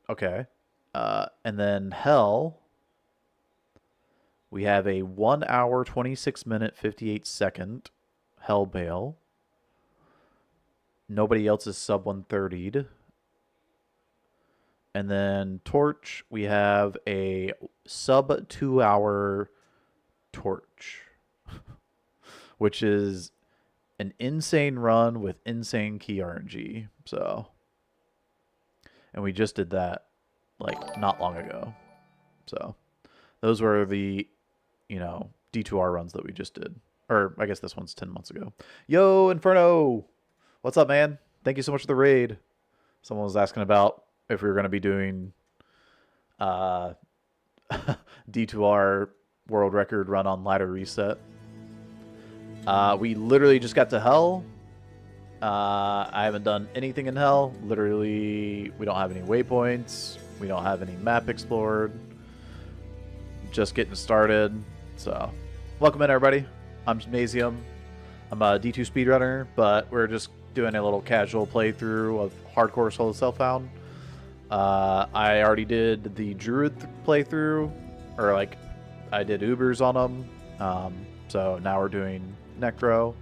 okay. And then Hell, we have a 1 hour, 26 minute, 58 second Hell Baal. Nobody else is sub 130'd. And then Torch, we have a sub 2 hour Torch, which is an insane run with insane key RNG. So, and we just did that like not long ago. So those were the, you know, D2R runs that we just did. Or I guess this one's 10 months ago. Yo, Inferno! What's up, man? Thank you so much for the raid. Someone was asking about if we were going to be doing D2R world record run on ladder reset. We literally just got to Hell. I haven't done anything in Hell. Literally, we don't have any waypoints. We don't have any map explored. Just getting started. So, welcome in, everybody. I'm Mazium. I'm a D2 speedrunner, but we're just doing a little casual playthrough of hardcore solo self-found. I already did the Druid playthrough, or like, I did Ubers on them. So now we're doing Necro.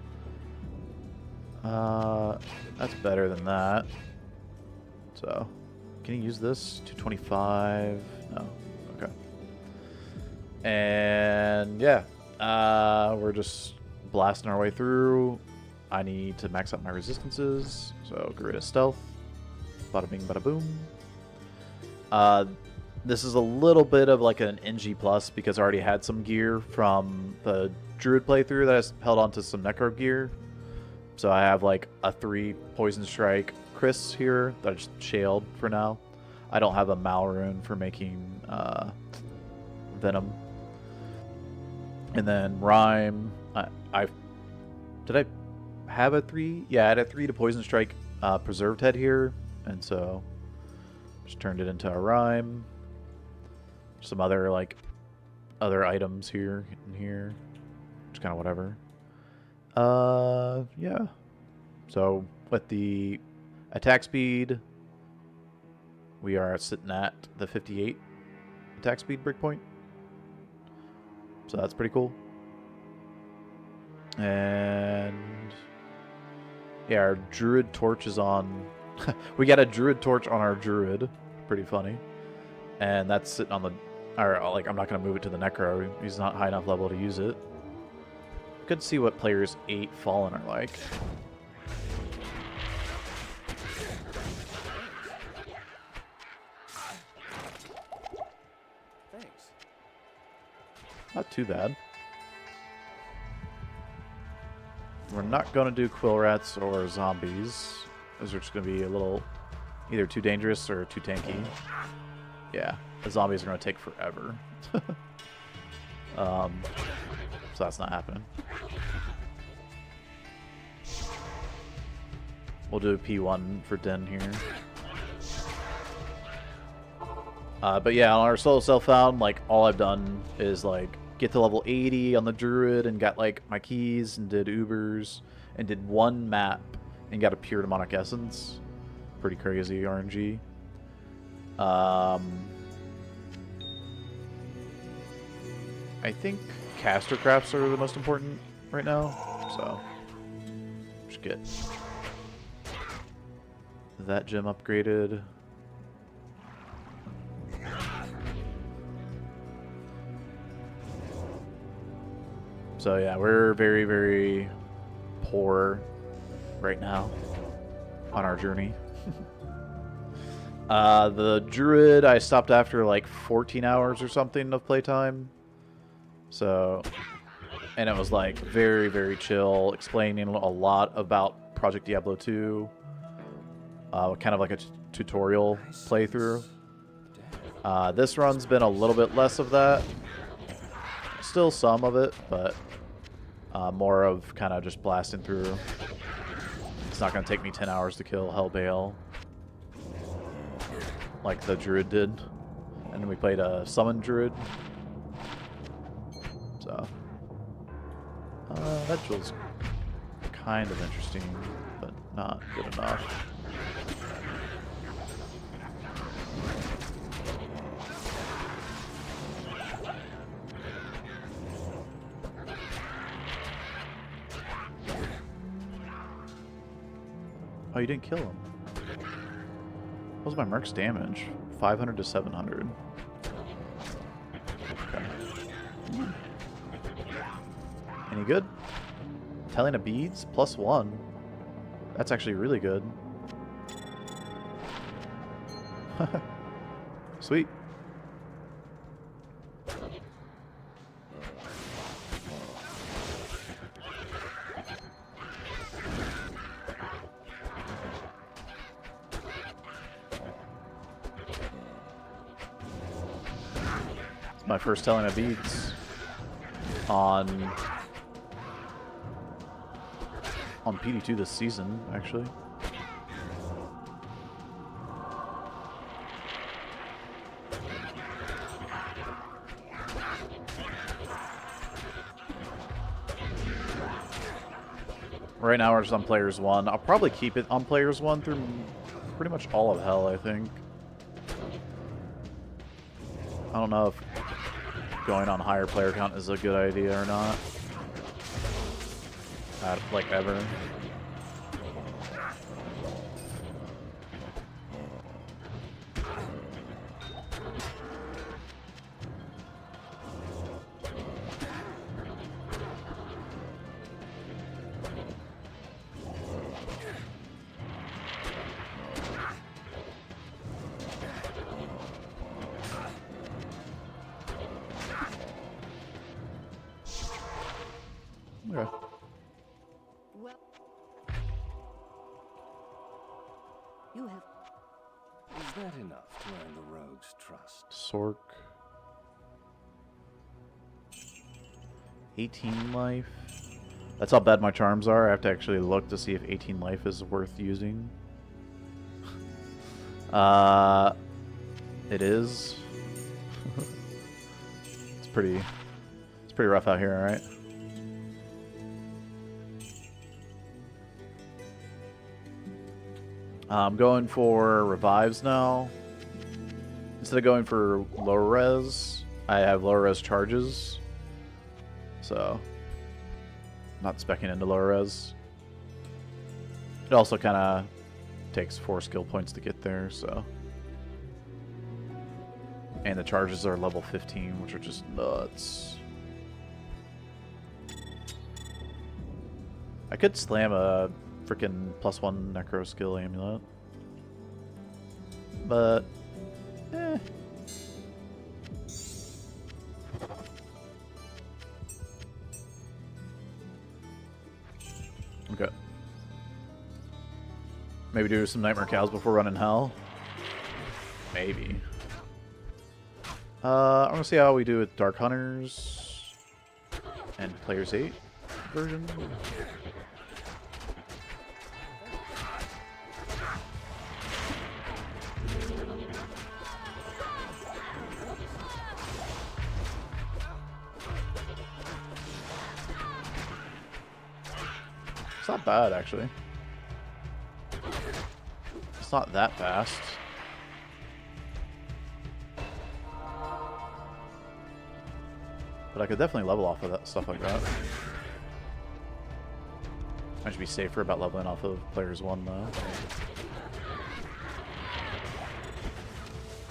That's better than that. So, can you use this? 225? No. Okay. And yeah, we're just blasting our way through. I need to max out my resistances, so get rid of stealth. Bada bing, bada boom. This is a little bit of like an NG plus because I already had some gear from the Druid playthrough that I held on to some Necro gear. So I have like a 3 Poison Strike Chris here that I just shaled for now. I don't have a Mal rune for making Venom. And then Rhyme, did I have a 3? Yeah, I had a 3 to Poison Strike Preserved Head here, and so just turned it into a Rhyme. Some other other items here and here, just kind of whatever. Yeah. So with the attack speed, we are sitting at the 58 attack speed breakpoint. So that's pretty cool. And yeah, our Druid torch is on. We got a Druid torch on our Druid. Pretty funny. And that's sitting on the. Or I'm not gonna move it to the Necro. He's not high enough level to use it. Good to see what players 8 Fallen are like. Thanks. Not too bad. We're not going to do Quill Rats or Zombies. Those are just going to be a little either too dangerous or too tanky. Yeah, the Zombies are going to take forever. So that's not happening. We'll do a P1 for Den here. But yeah, on our solo self-found, all I've done is get to level 80 on the Druid and got my keys and did Ubers and did 1 map and got a pure demonic essence. Pretty crazy RNG. I think caster crafts are the most important right now, so just get that gem upgraded. So yeah, we're very, very poor right now on our journey. The Druid, I stopped after 14 hours or something of playtime. So, and it was very, very chill, explaining a lot about Project Diablo 2. Kind of like a tutorial playthrough. This run's been a little bit less of that. Still some of it, but more of kind of just blasting through. It's not going to take me 10 hours to kill Hell Baal like the Druid did. And then we played a Summon Druid. So that jewel's kind of interesting, but not good enough. Oh, you didn't kill him. What was my Merc's damage? 500 to 700. Okay. Any good? Telling of Beads? +1. That's actually really good. Sweet. My first telling of Beads on PD2 this season, actually. Right now we're just on Players 1. I'll probably keep it on Players 1 through pretty much all of Hell, I think. I don't know if going on higher player count is a good idea or not. Ever. Okay. You have Is that enough to earn the rogue's trust? Sork. 18 life. That's how bad my charms are. I have to actually look to see if 18 life is worth using. It is. It's pretty rough out here, alright? I'm going for revives now. Instead of going for lower res, I have lower res charges. So, not speccing into lower res. It also kind of takes 4 skill points to get there, so. And the charges are level 15, which are just nuts. I could slam a freaking +1 Necro skill amulet. But, eh. Okay. Maybe do some Nightmare Cows before running Hell? Maybe. I'm gonna see how we do with Dark Hunters and Players 8 version. It's not bad, actually. It's not that fast. But I could definitely level off of that stuff like that. I should be safer about leveling off of Players 1 though.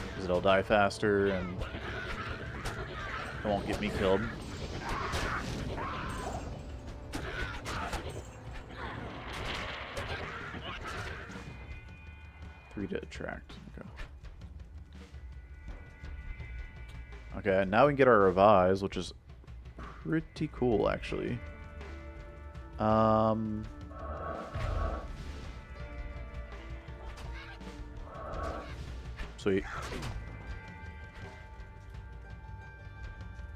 Because it'll die faster and it won't get me killed. To attract. Okay. Okay, now we can get our revives, which is pretty cool, actually. Sweet.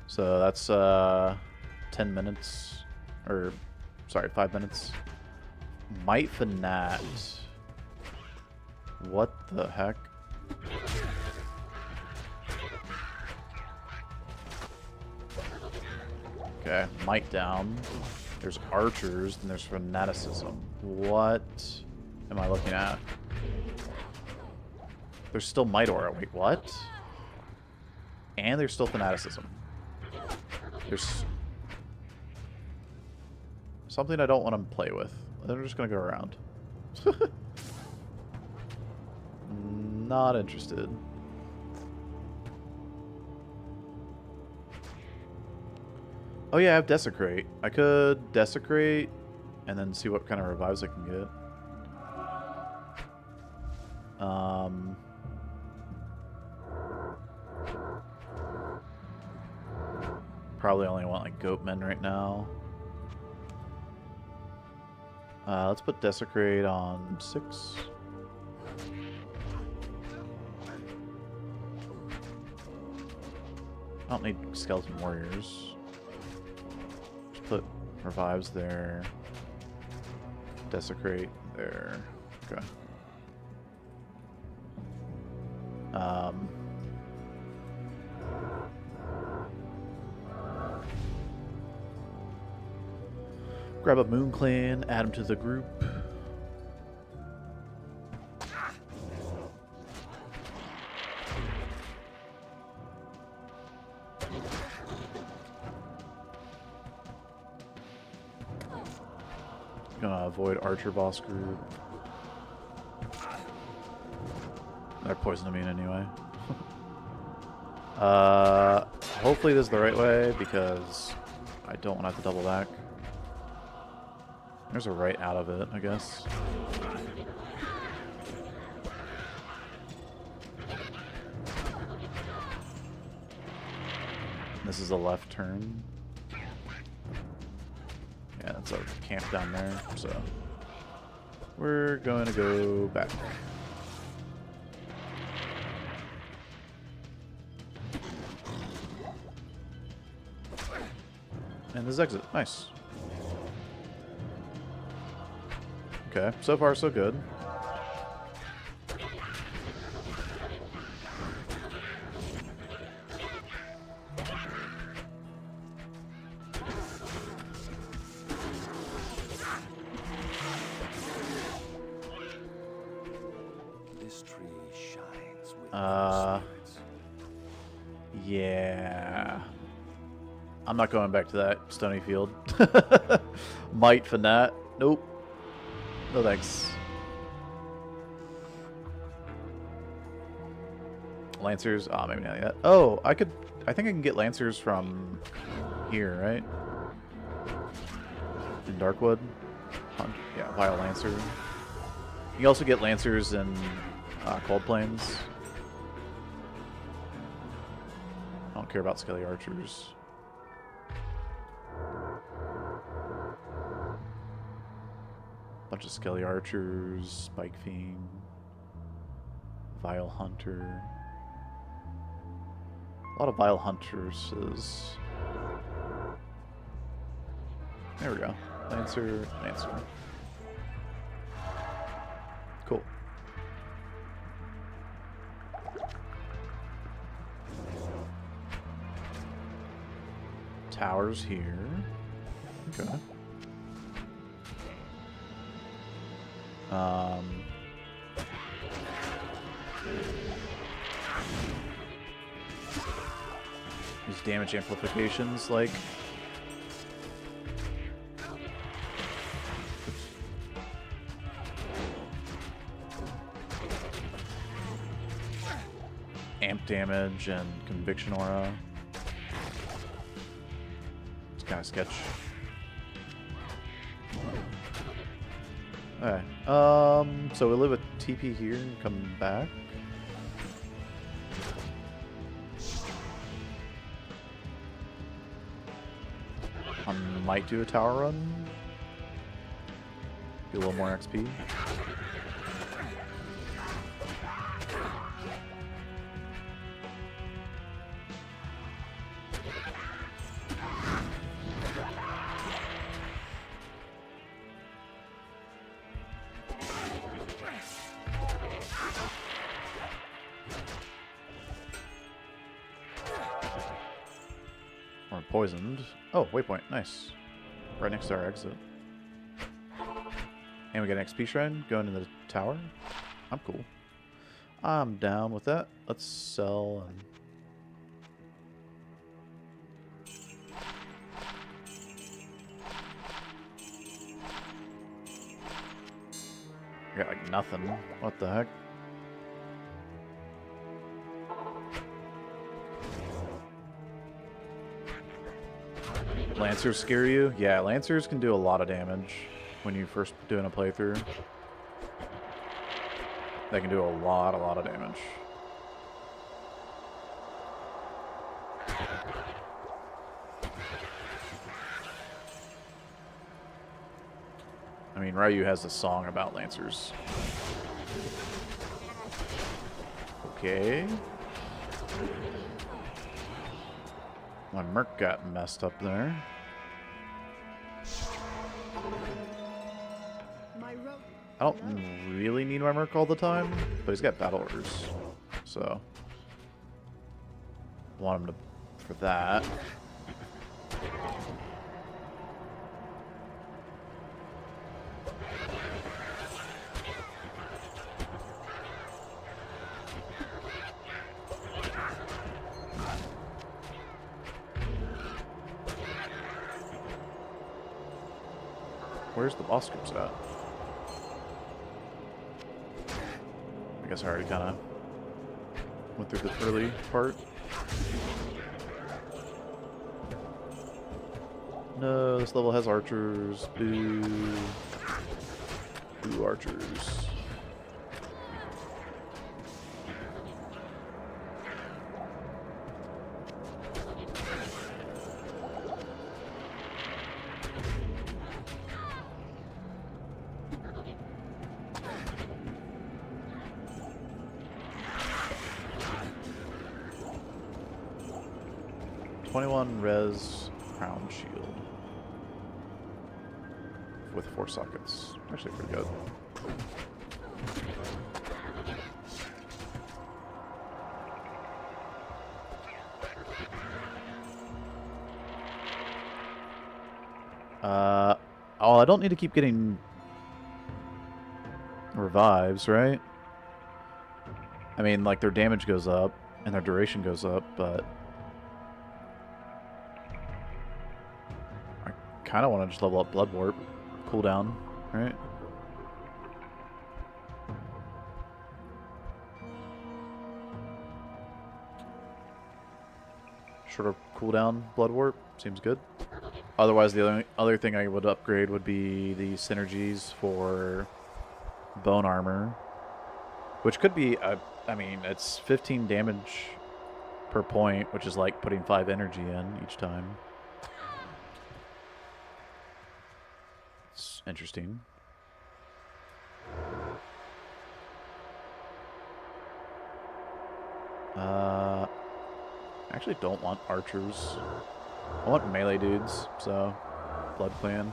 So that's 10 minutes, or sorry, 5 minutes. Might Fanat. What the heck? Okay, might down. There's archers, and there's fanaticism. What am I looking at? There's still might aura. Wait, what? And there's still fanaticism. There's something I don't want to play with. Then we're just gonna go around. Not interested. Oh yeah, I have Desecrate. I could Desecrate and then see what kind of revives I can get. Probably only want like Goatmen right now. Let's put Desecrate on 6. I don't need Skeleton Warriors. Just put Revives there. Desecrate there. Okay. Grab a Moon Clan, add them to the group. Gonna avoid Archer boss group. They're poison immune anyway. Hopefully this is the right way because I don't want to have to double back. There's a right out of it, I guess. This is a left turn. Yeah, that's a camp down there, so we're going to go back. And this is exit. Nice. Okay, so far so good. This tree shines with spirits. Yeah. I'm not going back to that stony field. Might Fanat. Nope. No thanks. Lancers. Oh, maybe not yet. Oh, I think I can get Lancers from here, right? In Darkwood. Yeah, Vile Lancer. You can also get Lancers in Cold Plains. I don't care about Skelly Archers. Bunch of Skelly Archers, Spike Fiend, Vile Hunter. A lot of Vile Hunters. There we go. Lancer, Lancer. Cool. Towers here. Okay. These damage amplifications, like. Amp damage and conviction aura. It's kind of sketch. Alright. So we live a TP here and come back. I might do a tower run. Get a little more XP. Poisoned. Oh, waypoint. Nice. Right next to our exit. And we got an XP shrine going in the tower. I'm cool. I'm down with that. Let's sell and... I got like nothing. What the heck? Lancers scare you? Yeah, Lancers can do a lot of damage when you first doing a playthrough. They can do a lot of damage. I mean, Ryu has a song about Lancers. Okay. My Merc got messed up there. I don't really need my Merc all the time, but he's got battle orders, so want him to for that. Where's the boss scripts at? I guess I already kind of went through the early part. No, this level has archers. Boo. Boo archers. Res Crown Shield. with 4 sockets. Actually pretty good. Oh, I don't need to keep getting revives, right? I mean, like, their damage goes up and their duration goes up, but I kind of want to just level up Blood Warp. Cooldown, right? Shorter cooldown Blood Warp seems good. Otherwise, the only other thing I would upgrade would be the synergies for Bone Armor, which could be, I mean, it's 15 damage per point, which is like putting 5 energy in each time. It's interesting. I actually don't want archers. I want melee dudes, so Blood Clan.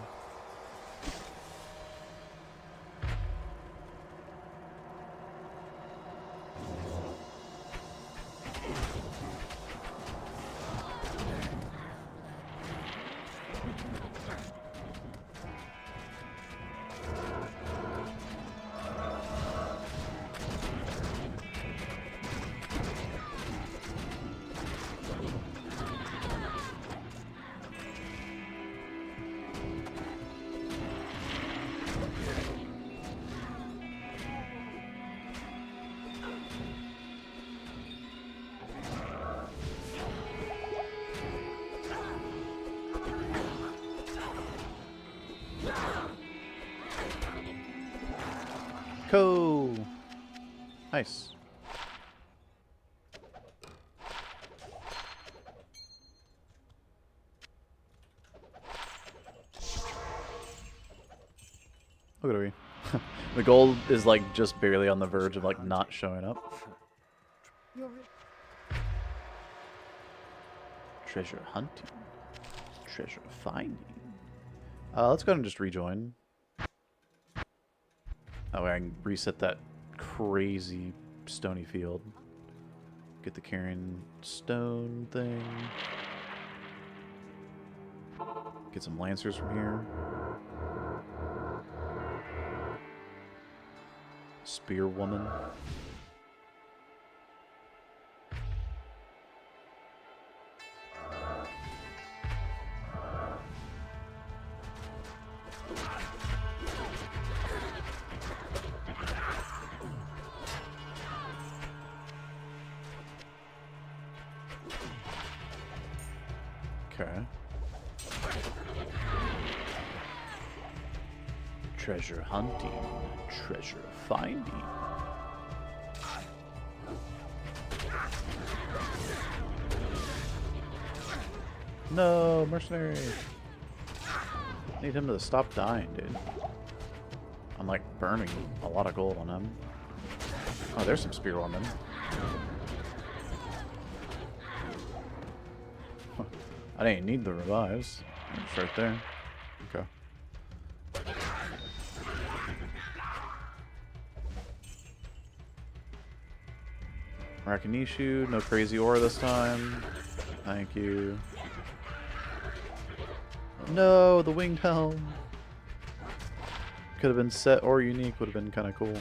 Cool. Nice. Look at we. The gold is like just barely on the verge of like not showing up. Treasure hunting. Treasure finding. Let's go ahead and just rejoin. That way I can reset that crazy stony field. Get the carrying stone thing. Get some lancers from here. Spear woman. Okay. Treasure hunting, treasure finding. No, Mercenary. Need him to stop dying, dude. I'm like burning a lot of gold on him. Oh, there's some spearwoman. I didn't need the revives. It's right there. Okay. Rakinishu, no crazy ore this time. Thank you. No, the winged helm. Could have been set or unique, would have been kind of cool.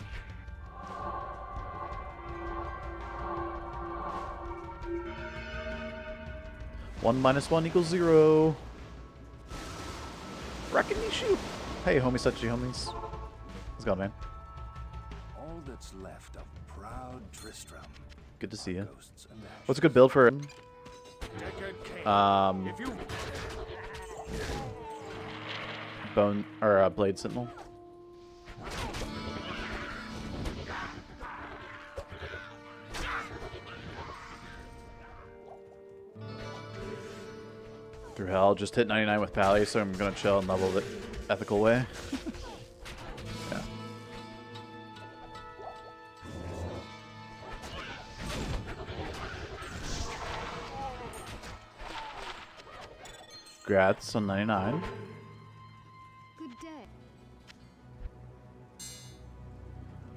One minus 1 equals 0. Rakinishu. Hey, homie, such you homies. How's it going, man? All that's left of proud Tristram. Good to see you. Ghosts and What's a good build for bone or blade sentinel? Through hell, just hit 99 with Pally, so I'm gonna chill and level the ethical way. Yeah. Grats on 99. Good day.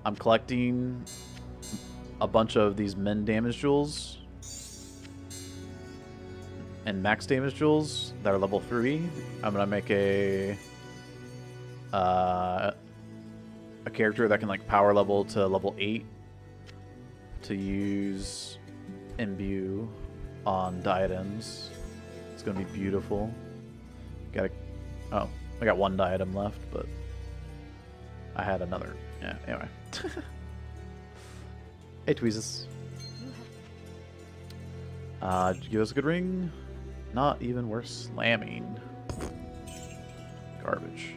I'm collecting a bunch of these min damage jewels and max damage jewels that are level 3. I'm gonna make a character that can like power level to level 8 to use imbue on diadems. It's gonna be beautiful. Oh, I got one diadem left, but I had another. Yeah, anyway. Hey, Tweezes. Did you give us a good ring? Not even worth slamming. Garbage.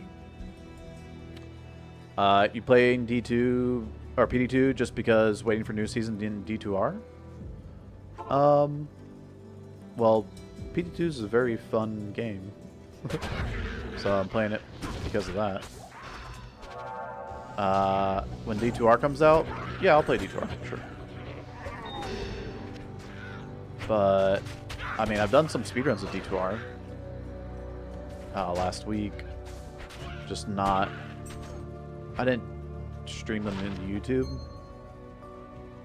You playing D2 or PD2 just because waiting for new season in D2R? Well, PD2 is a very fun game. So I'm playing it because of that. When D2R comes out, yeah, I'll play D2R, sure. But, I mean, I've done some speedruns of D2R last week. Just not... I didn't stream them into YouTube.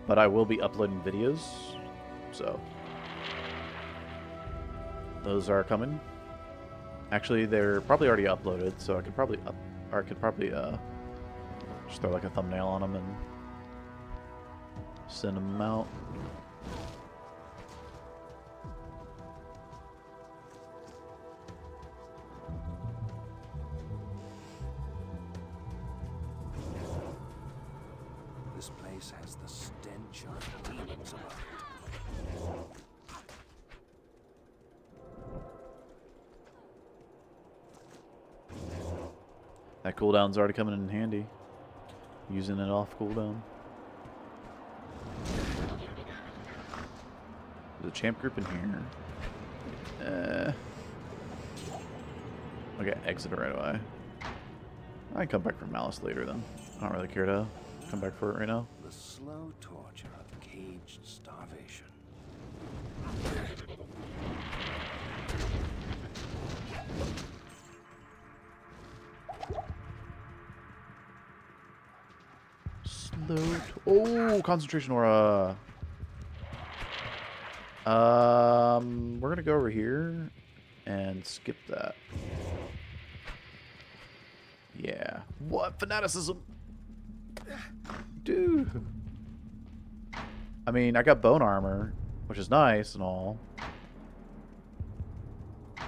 But I will be uploading videos, so... those are coming. Actually, they're probably already uploaded, so I could probably just throw like a thumbnail on them and send them out. This place has the stench of demons about it. That cooldown's already coming in handy. Using it off cooldown. There's a champ group in here. Okay, exit it right away. I can come back for Malice later then. I don't really care to come back for it right now. The slow torture of caged starvation. Oh, concentration aura. We're gonna go over here and skip that. Yeah. What fanaticism, dude? I mean, I got bone armor, which is nice and all,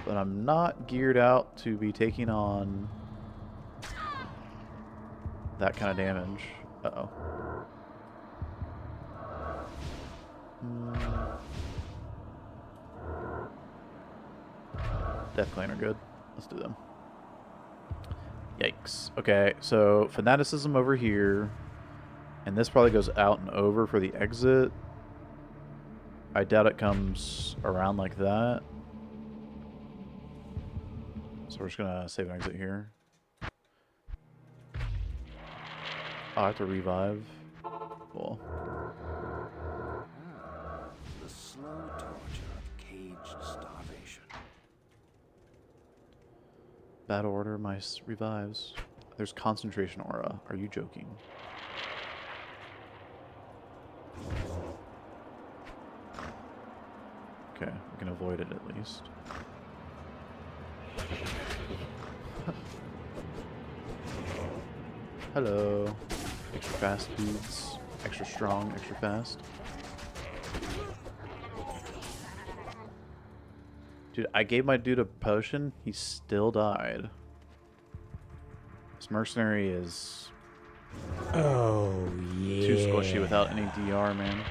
but I'm not geared out to be taking on that kind of damage. Uh-oh. Death Clan are good. Let's do them. Yikes. Okay, so fanaticism over here. And this probably goes out and over for the exit. I doubt it comes around like that. So we're just gonna save an exit here. Oh, I have to revive. Cool. The slow torture of caged starvation. Battle order, my revives. There's concentration aura. Are you joking? Okay, we can avoid it at least. Hello. Extra fast dudes. Extra strong, extra fast. Dude, I gave my dude a potion. He still died. This mercenary is... Oh, yeah. too squishy without any DR, man.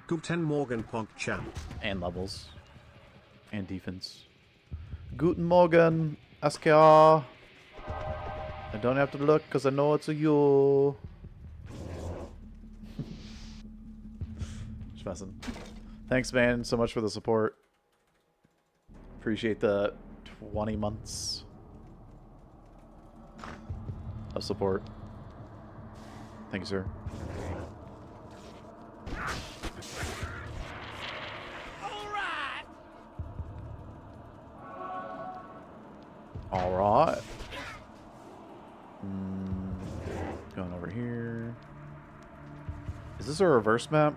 Guten Morgen, Pogchamp. And levels. And defense. Guten Morgen, SKR. I don't have to look because I know it's a you. Just messing. Thanks, man, so much for the support. Appreciate the 20 months of support. Thank you, sir. All right. Going over here. Is this a reverse map?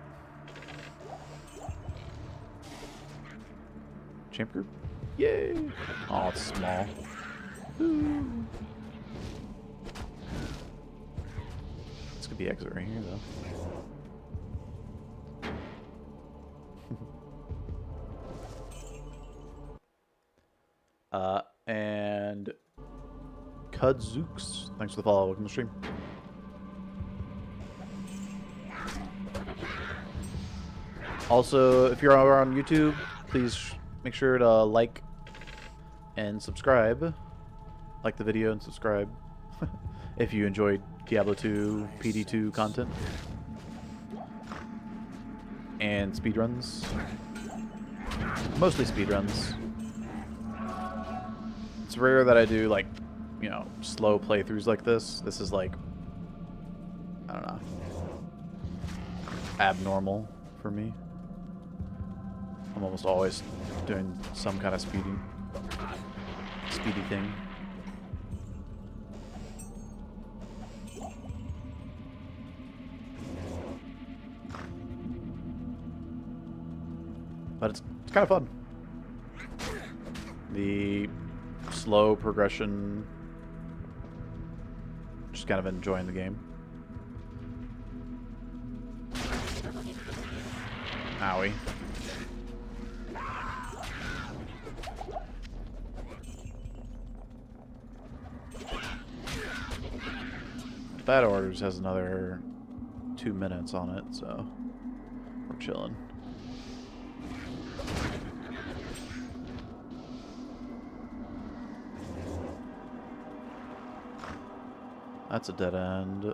Champ group? Yay! Oh, it's small. Ooh. This could be exit right here, though. And Kudzooks, thanks for the follow. Welcome to the stream. Also, if you're on YouTube, please make sure to like and subscribe. Like the video and subscribe if you enjoyed Diablo 2 PD2 content and speedruns. Mostly speedruns. It's rare that I do, like, you know, slow playthroughs like this. This is like, I don't know, abnormal for me. I'm almost always doing some kind of speedy thing. But it's kind of fun. The slow progression, just kind of enjoying the game. Owie. Bad Orders has another 2 minutes on it, so we're chilling. That's a dead end.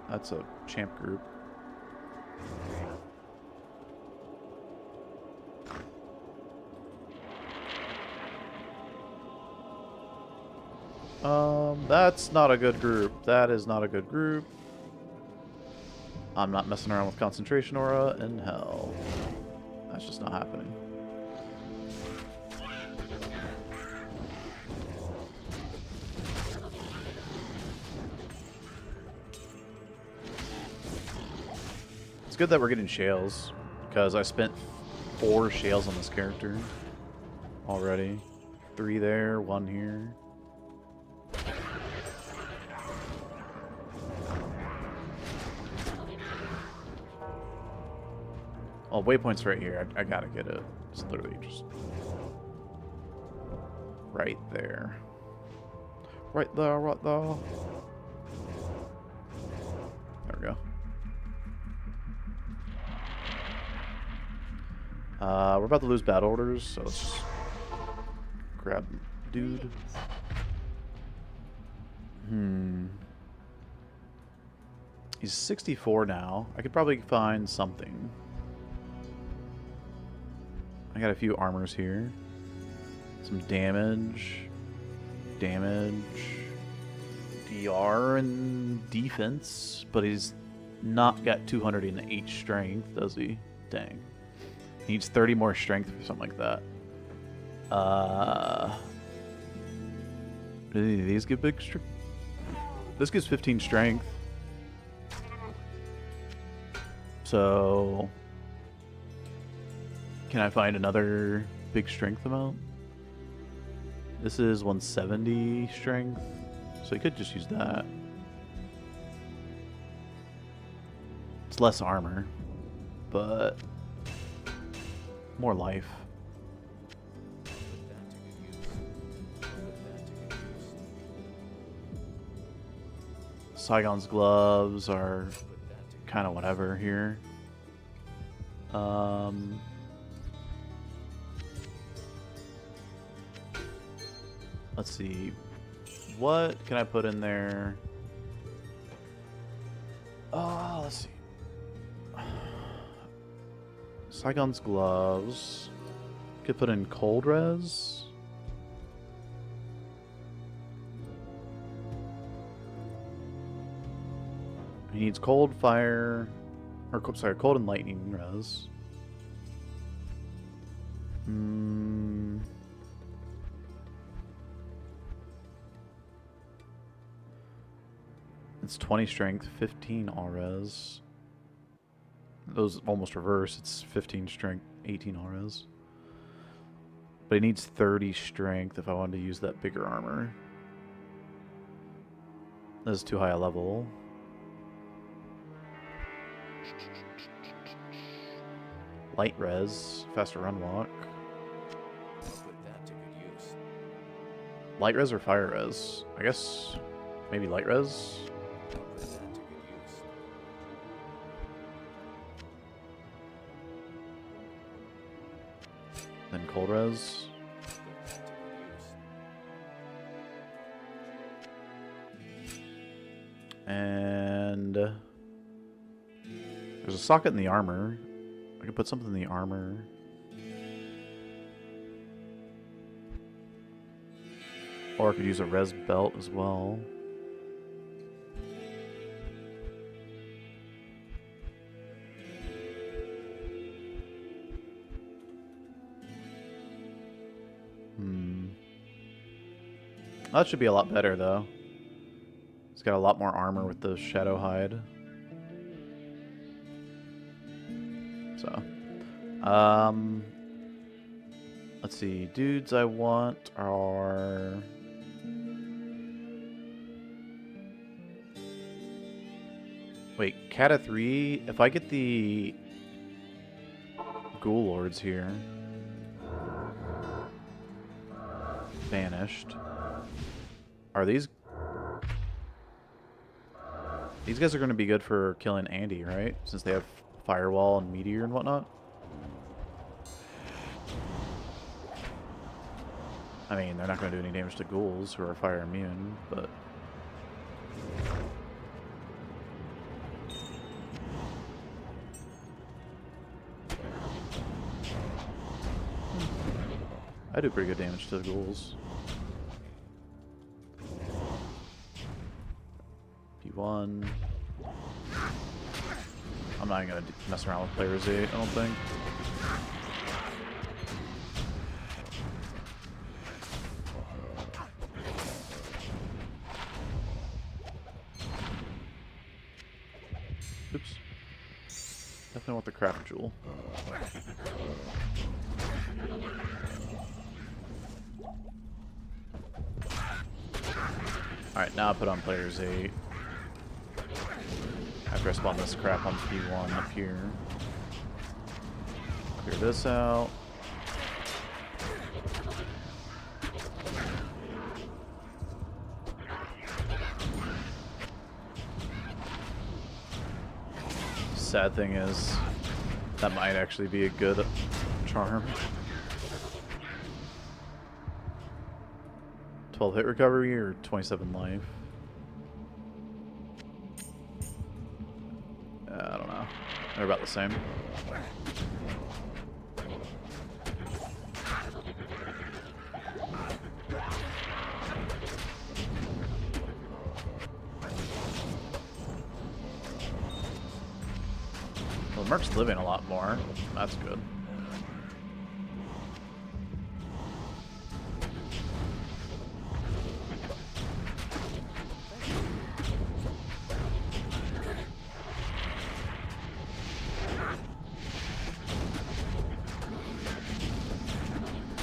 That's a champ group. That's not a good group. That is not a good group. I'm not messing around with concentration aura in hell. That's just not happening. It's good that we're getting shales, because I spent 4 shales on this character already. 3 there, 1 here. Oh, waypoint's right here. I gotta get it. It's literally just right there. Right there, right there. There we go. We're about to lose bad orders, so let's just grab dude. He's 64 now. I could probably find something. I got a few armors here. Some damage. DR and defense. But he's not got 208 strength, does he? Dang. He needs 30 more strength or something like that. Do any of these give big strength? This gives 15 strength. So can I find another big strength amount? This is 170 strength, so you could just use that. It's less armor, but more life. Saigon's gloves are kind of whatever here. Let's see. What can I put in there? Oh, let's see. Saigon's gloves. Could put in cold res. He needs cold, fire, or sorry, cold and lightning res. It's 20 strength, 15 all res. Those almost reverse. It's 15 strength, 18 all res. But he needs 30 strength if I wanted to use that bigger armor. This is too high a level. Light res, faster run walk. Put that to good use. Light res or fire res? I guess maybe light res. Put that to good use. Then cold res. Put that to good use. And there's a socket in the armor. I could put something in the armor. Or I could use a res belt as well. That should be a lot better though. It's got a lot more armor with the shadow hide. So, let's see. Dudes I want are wait, Cata 3. If I get the Ghoul Lords here, banished. Are these guys are going to be good for killing Andy, right? Since they have Firewall and Meteor and whatnot. I mean, they're not going to do any damage to ghouls who are fire immune, but... I do pretty good damage to the ghouls. P1. I'm not going to mess around with players 8, I don't think. Oops. Definitely want the craft jewel. Alright, now I put on players 8. After I spawn this crap on P1 up here. Clear this out. Sad thing is, that might actually be a good charm. 12 hit recovery or 27 life? I don't know. They're about the same. Well, Merc's living a lot more. That's good.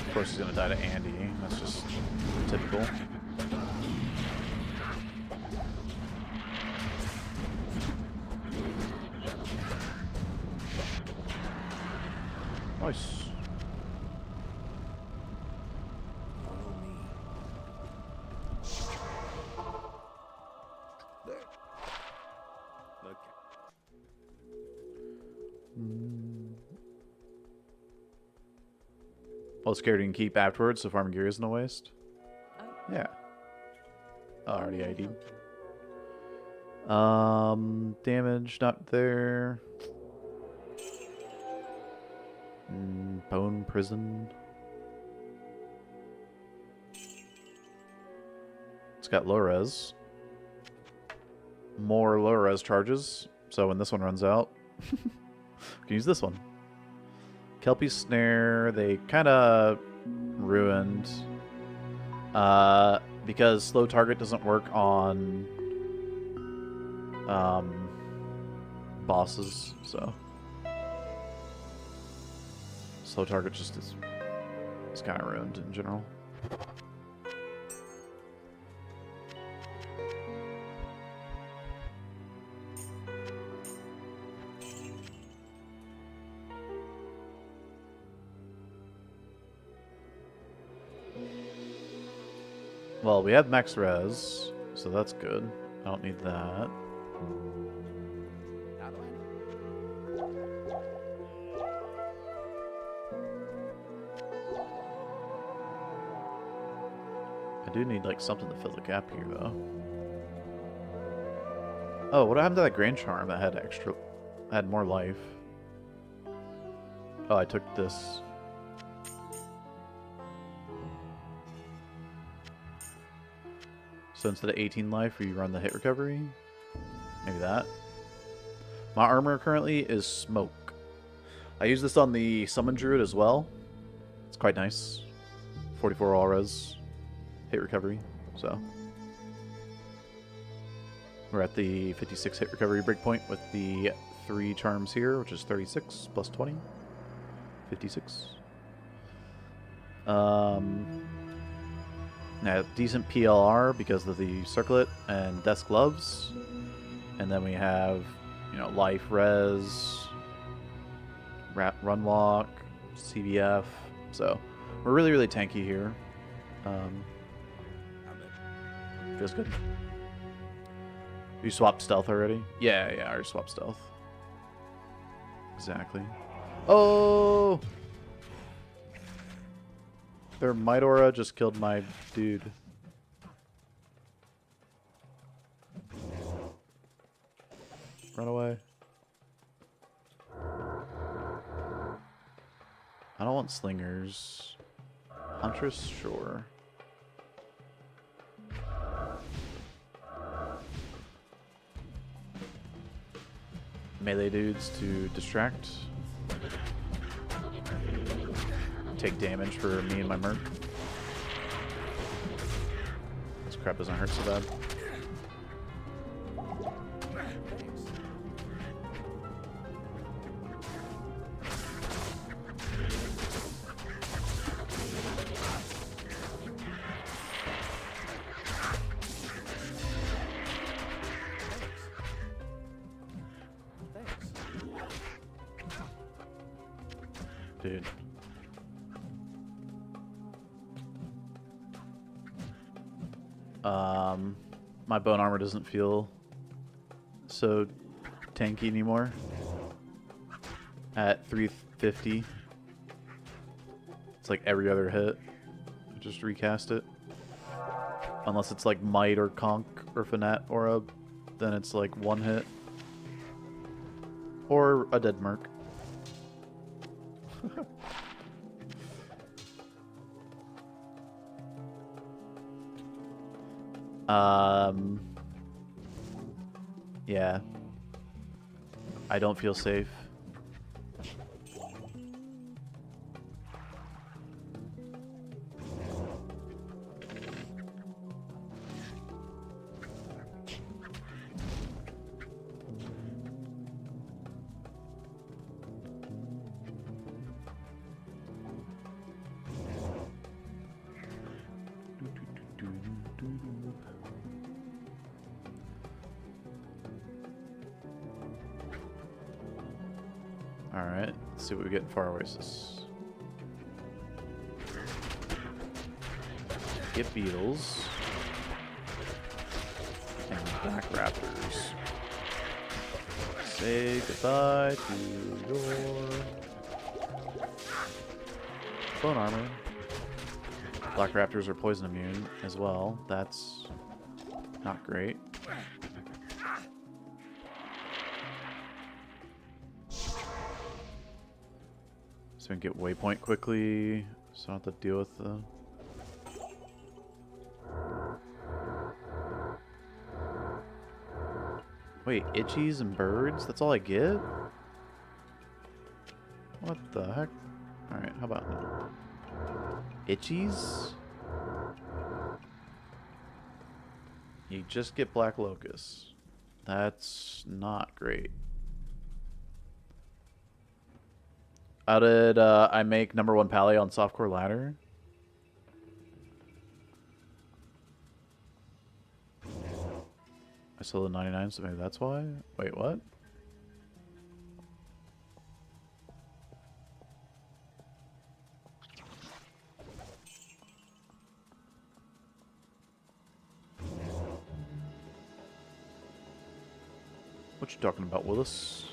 Of course he's gonna die to Andy. That's just typical. Nice. Follow me. There. Look. Well, scared you can keep afterwards, so farming gear isn't a waste. Yeah. Already ID'd. Damage not there. Bone prison. It's got low res. More low res charges. So when this one runs out, we can use this one. Kelpie Snare, they kind of ruined. Because slow target doesn't work on bosses, so slow target just is kind of ruined in general. Well, we have max res, so that's good. I don't need that. I do need like something to fill the gap here, though. Oh, what happened to that Grand Charm that had extra, had more life? Oh, I took this. So instead of 18 life, you run the hit recovery? Maybe that. My armor currently is smoke. I use this on the Summon Druid as well. It's quite nice. 44 all res. Hit recovery, so. We're at the 56 hit recovery breakpoint with the 3 charms here, which is 36 plus 20. 56. Now, decent PLR because of the circlet and desk gloves. And then we have, you know, life res, run walk, CBF. So we're really, really tanky here. Feels good. You swapped stealth already? Yeah, I already swapped stealth. Exactly. Oh! Their Might Aura just killed my dude. Run away. I don't want slingers. Huntress, sure. Melee dudes to distract. Take damage for me and my merc. This crap doesn't hurt so bad. Dude. My bone armor doesn't feel so tanky anymore. At 350. It's like every other hit. Just recast it. Unless it's like Might or Conk or Fanat Aura, then it's like one hit. Or a dead merc. Yeah. I don't feel safe. Alright, let's see what we get in Far Oasis. Get beetles. And black raptors. Say goodbye to your bone armor. Black raptors are poison immune as well. That's not great. So we can get waypoint quickly, so I don't have to deal with the... Wait, itchies and birds? That's all I get? What the heck? Alright, how about now? Itchies? You just get black locusts. That's not great. How did I make #1 Pally on Softcore Ladder? I sold the 99, so maybe that's why? Wait, what? What you talking about, Willis?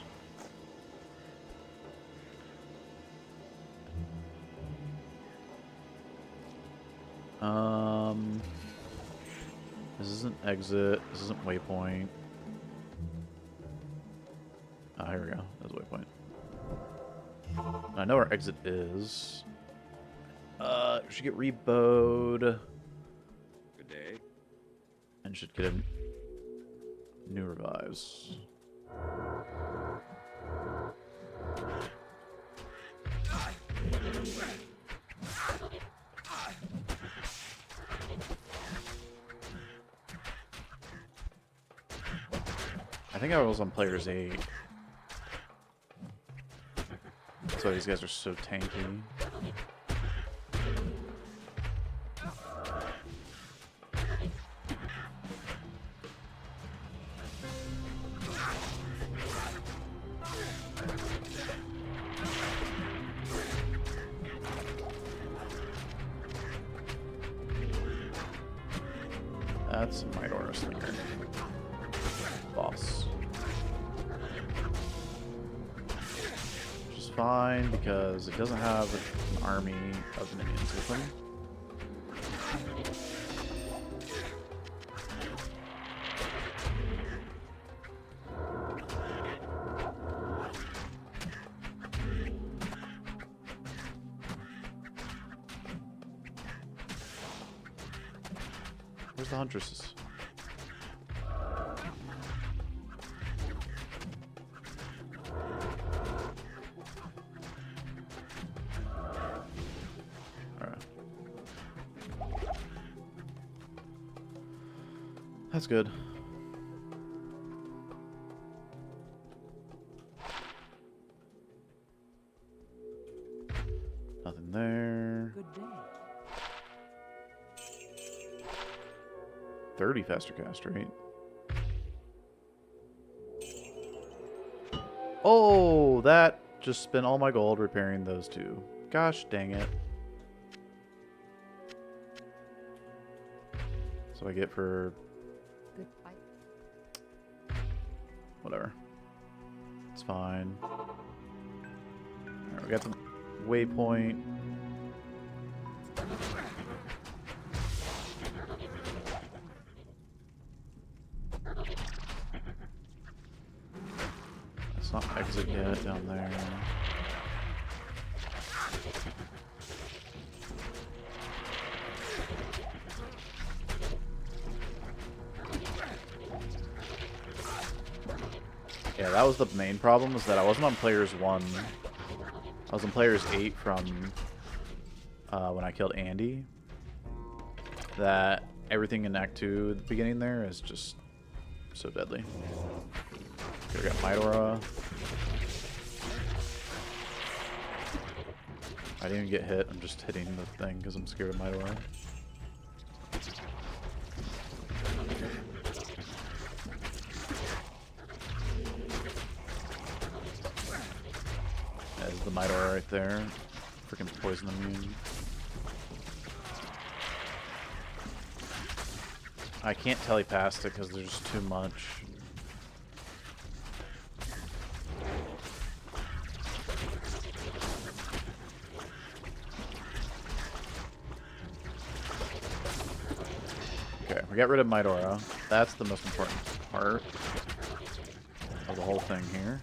This isn't exit. This isn't waypoint. Ah, here we go. There's waypoint. I know where exit is. We should get rebowed. Good day. And should get a new revives. I think I was on players 8. That's why these guys are so tanky. That's my Aura Slinger. Boss. Which is fine because it doesn't have an army of minions with them. Where's the huntresses? That's good. Nothing there. Good day. 30 faster cast rate. Oh, that just spent all my gold repairing those two. Gosh dang it. So I get for Good fight. whatever. It's fine. Alright, we got the waypoint. It's not exit yet down there. Yeah, that was the main problem, is that I wasn't on players 1. I was on players 8 from when I killed Andy. That everything in Act 2 at the beginning there is just so deadly. Here we got Midora. I didn't even get hit, I'm just hitting the thing because I'm scared of Midora. There's the Midora right there. Freaking poison immune. I can't tele past it because there's too much. Okay, we got rid of Midora. That's the most important part of the whole thing here.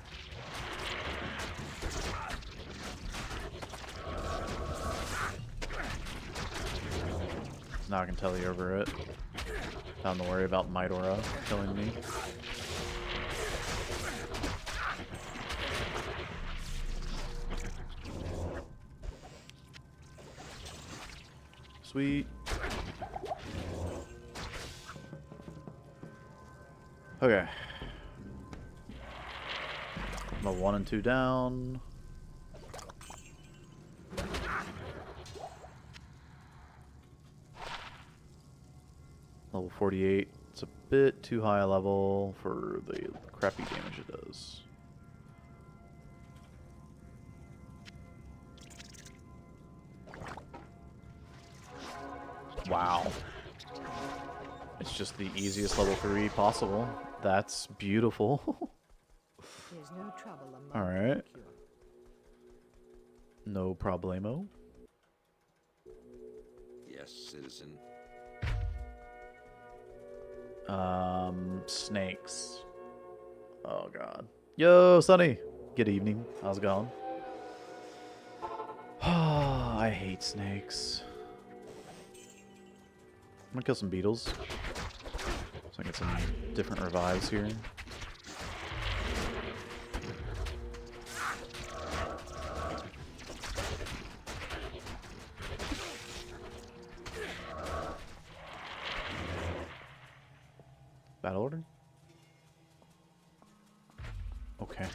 Now I can tele over it. Don't have to worry about Midora killing me. Sweet. Okay. Level 1 and 2 down. Level 48. It's a bit too high a level for the crappy damage it does. Wow. It's just the easiest level 3 possible. That's beautiful. There's no trouble among Alright. the cure. No problemo. Yes, citizen. Snakes. Oh god. Yo, Sonny. Good evening. How's it going? I hate snakes. I'm gonna kill some beetles. So I get some different revives here. Battle order? Okay.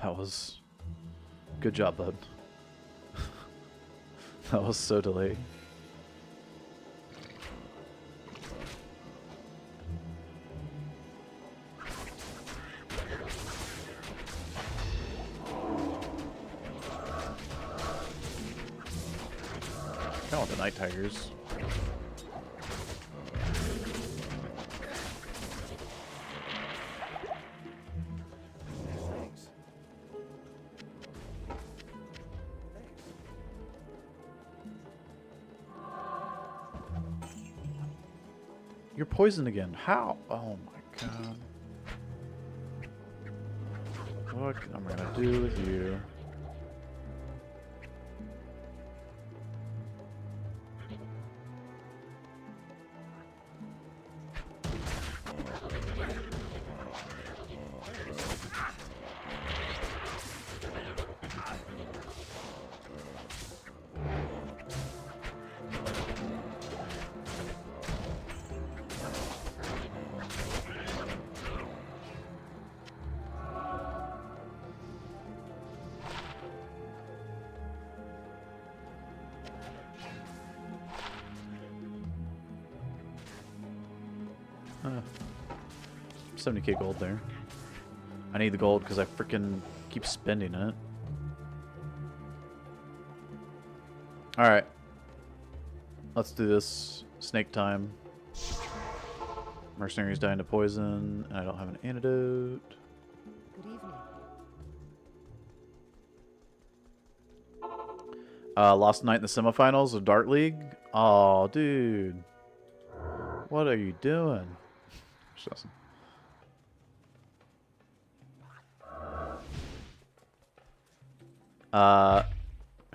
That was... Good job, bud. That was so delayed. Kind of want the night tigers. Thanks. You're poisoned again. How? Oh my god. What am I gonna do with you? Huh. 70k gold there. I need the gold because I freaking keep spending it. Alright. Let's do this. Snake time. Mercenary's dying to poison, and I don't have an antidote. Good evening. Lost night in the semifinals of Dart League. Oh, dude. What are you doing? Just awesome. I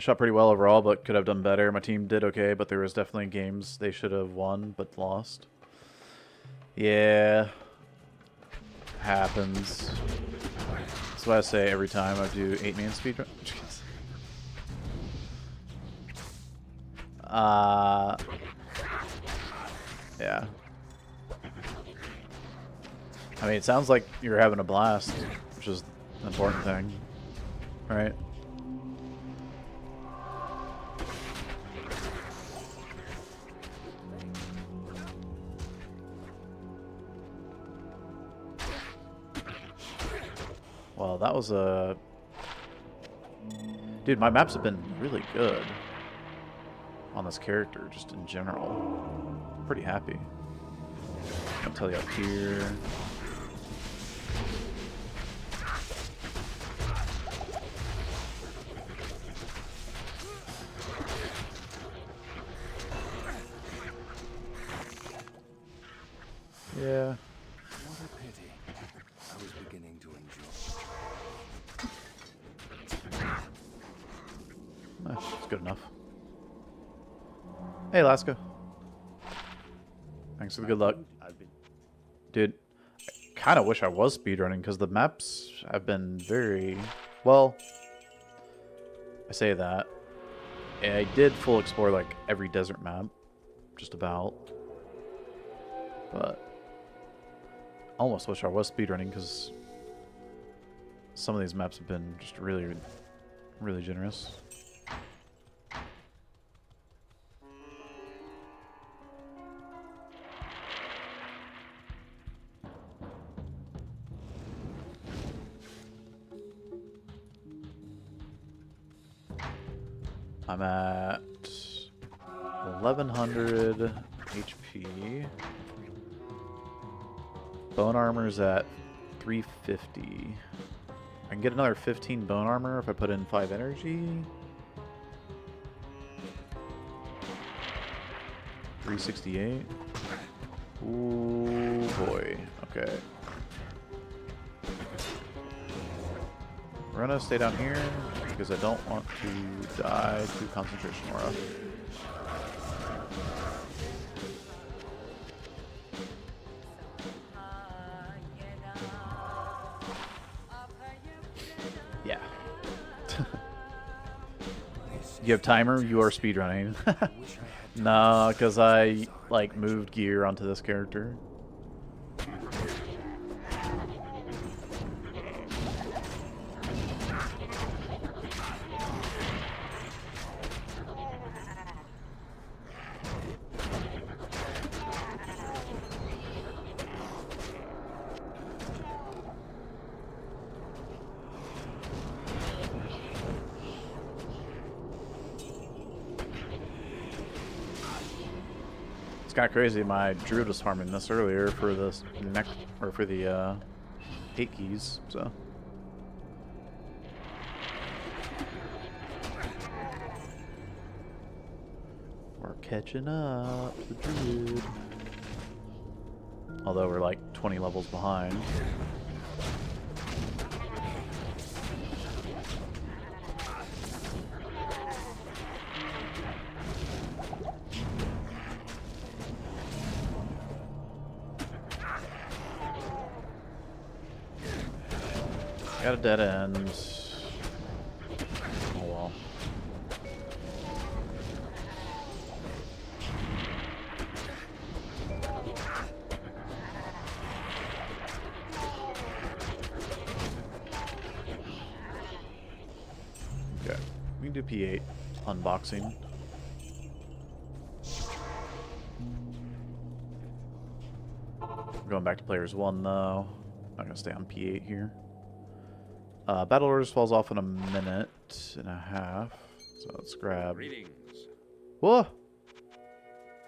shot pretty well overall, but could have done better. My team did okay, but there was definitely games they should have won, but lost. Yeah. Happens. That's what I say every time I do 8-man speedrun. Yeah. I mean, it sounds like you're having a blast, which is an important thing, right? Well, that was a... Dude, my maps have been really good on this character, just in general. Pretty happy. I'll tell you up here. Yeah. What a pity. I was beginning to enjoy. It's good enough. Hey, Alaska. Thanks for the good luck. Dude, I kind of wish I was speedrunning because the maps have been very... Well, I say that. I did full explore like every desert map. Just about. But almost wish I was speedrunning because some of these maps have been just really, really generous. I'm at 1100 HP. Bone armor's at 350. I can get another 15 bone armor if I put in 5 energy. 368. Ooh boy. Okay. We're gonna stay down here because I don't want to die to concentration aura. Yeah. You have timer? You are speedrunning. No, because I like moved gear onto this character. It's kind of crazy. My Druid was farming this earlier for the for the 8 keys. So we're catching up to the Druid, although we're like 20 levels behind. Got a dead end. Oh well. Okay, we can do P8 unboxing. Going back to players 1 though. Not gonna stay on P8 here. Battle orders falls off in a minute and a half, so let's grab. Greetings. Whoa!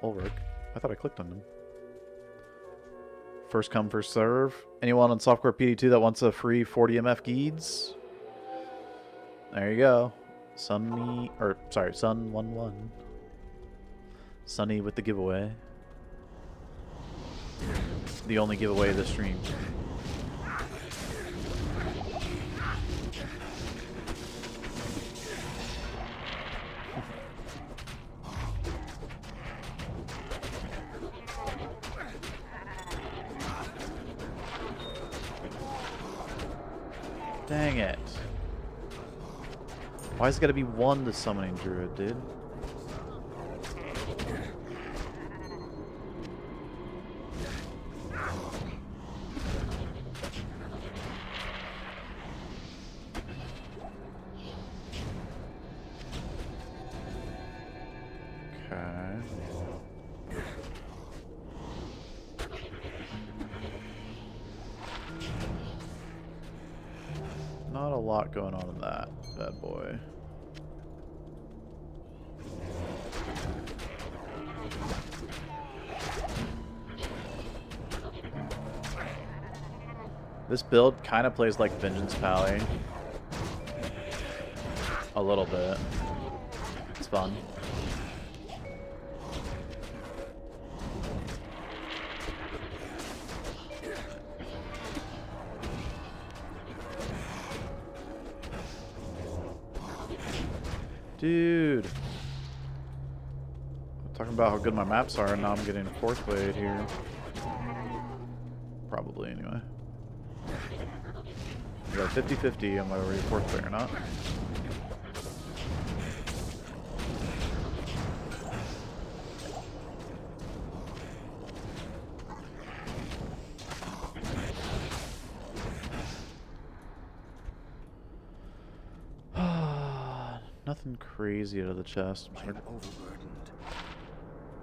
Ulrich. I thought I clicked on them. First come, first serve. Anyone on Softcore PD2 that wants a free 40 MF Geeds? There you go. Sunny, or sorry, Sun11. Sunny with the giveaway. The only giveaway of the stream. Dang it. Why is it gotta be 1 to summoning Druid, dude? Okay. Not a lot going on in that bad boy. This build kind of plays like Vengeance Pally. A little bit. It's fun. Dude. I'm talking about how good my maps are, and now I'm getting a 4th blade here. Probably, anyway. We got 50-50 on whether we're 4th blade or not. nothing crazy out of the chest. I'm just I'm gonna overburdened.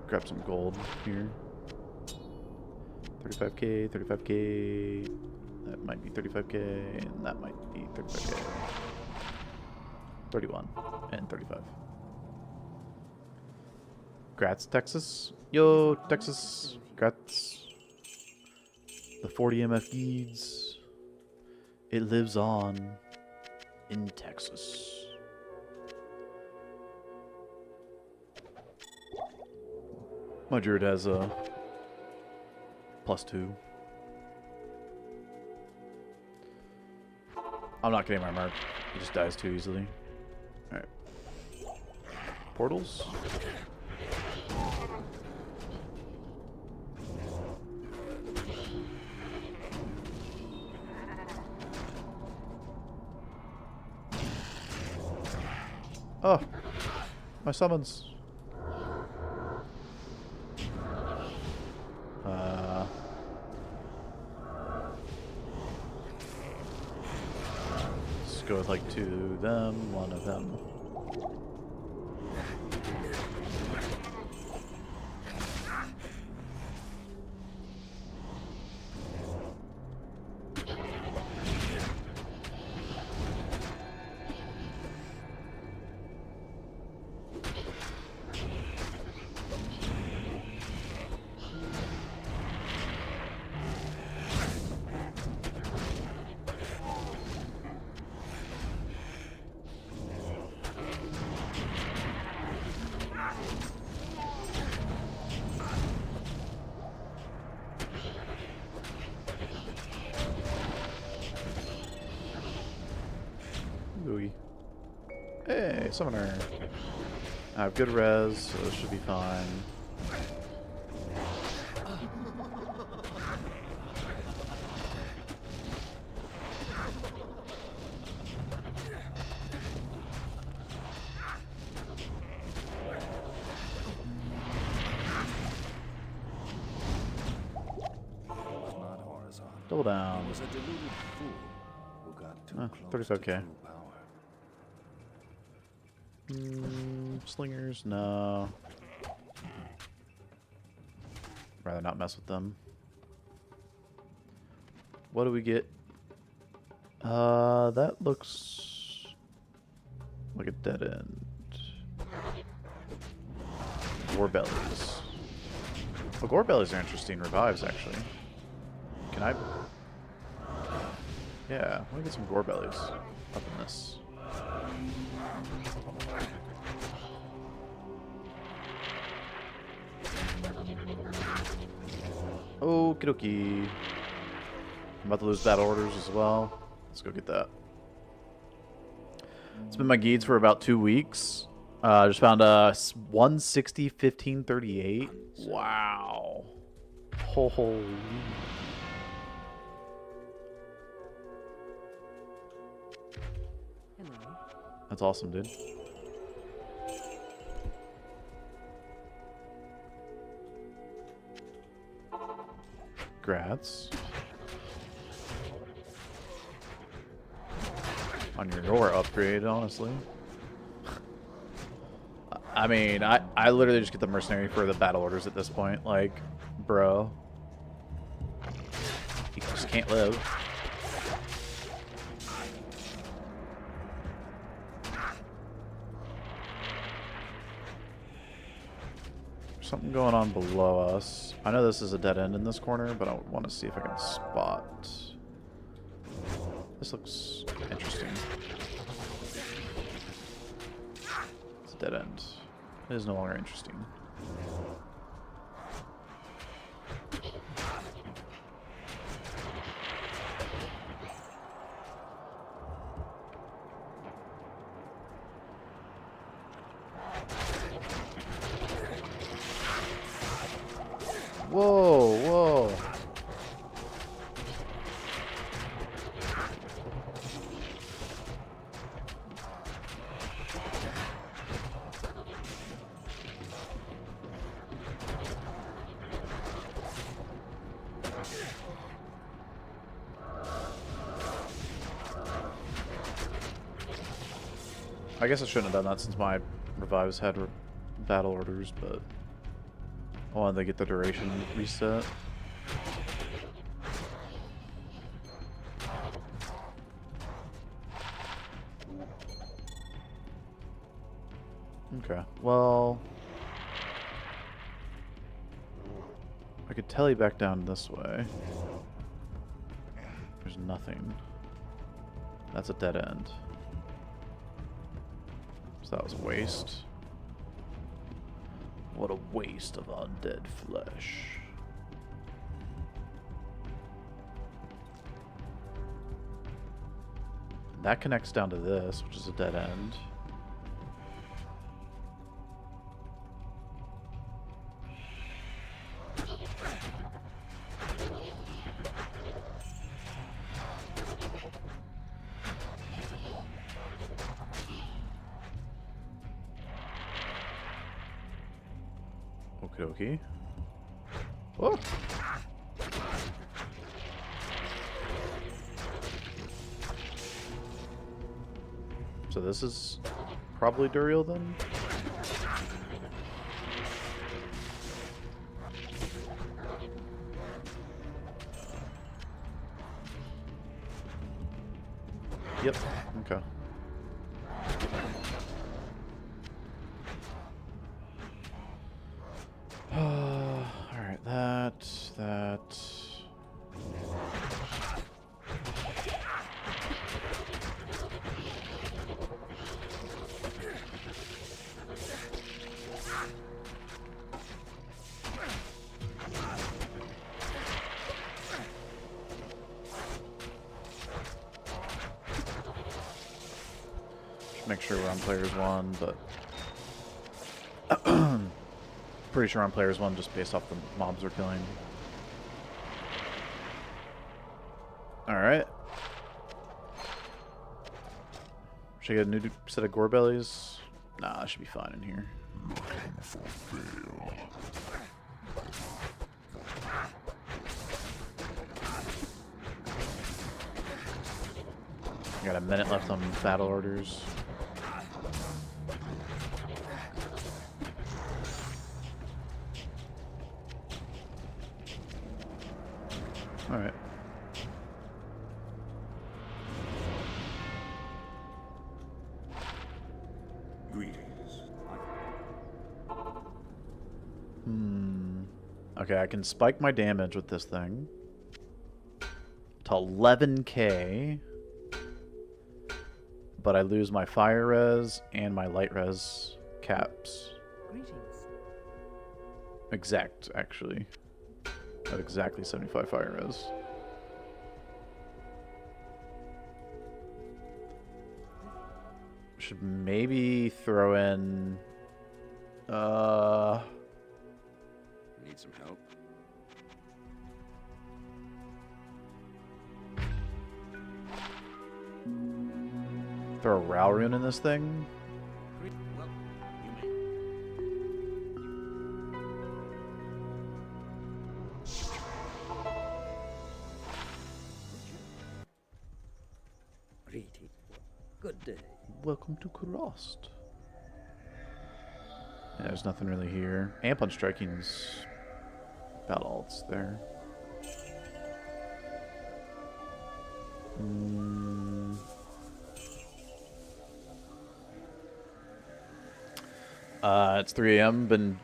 grab some gold here. 35k, 35k. That might be 35k, and that might be 35k. 31 and 35. Grats, Texas. Yo, Texas. Grats. The 40 MF Geeds. It lives on in Texas. My Druid has a +2. I'm not getting my mark. He just dies too easily. Alright. Portals? Oh! My summons! Let's go with like 2 of them, 1 of them. Ooey. Hey, summoner. I have good res, so this should be fine. It was not horizontal. Double down. It was a deluded fool who got too close 35k. to true power. Slingers? No. Rather not mess with them. What do we get? That looks like a dead end. Gore bellies. Well, gore bellies are interesting revives, actually. Can I? Yeah, let me get some gore bellies up in this. Okie dokie. I'm about to lose battle orders as well. Let's go get that. It's been my Geeds for about 2 weeks. Just found a 160, 1538. Wow. Holy. Hello. That's awesome, dude. Grats. On your door upgrade, honestly. I mean, I literally just get the Mercenary for the battle orders at this point. Like, bro. You just can't live. Something going on below us. I know this is a dead end in this corner, but I want to see if I can spot. This looks interesting. It's a dead end. It is no longer interesting. Whoa, whoa. I guess I shouldn't have done that since my revives had battle orders, but I wanted to get the duration reset. Okay, well, I could tele back down this way. There's nothing. That's a dead end. So that was a waste. What a waste of undead flesh. And that connects down to this, which is a dead end. Okie dokie. Whoa! So this is probably Duriel then? Yep, okay. Alright, that. Just make sure we're on players 1, but pretty sure on players 1 just based off the mobs we're killing. Alright. Should I get a new set of gore bellies? Nah, I should be fine in here. I got a minute left on battle orders. Alright. Greetings. Okay, I can spike my damage with this thing to 11k, but I lose my fire res and my light res caps. Greetings. Exact, actually. At exactly 75 fire res. Should maybe throw in... Need some help? Throw a Ral rune in this thing? Well, you may. Greetings. Good day. Welcome to Kurost. Yeah, there's nothing really here. Amp on striking's about all that's there. It's 3 a.m. Been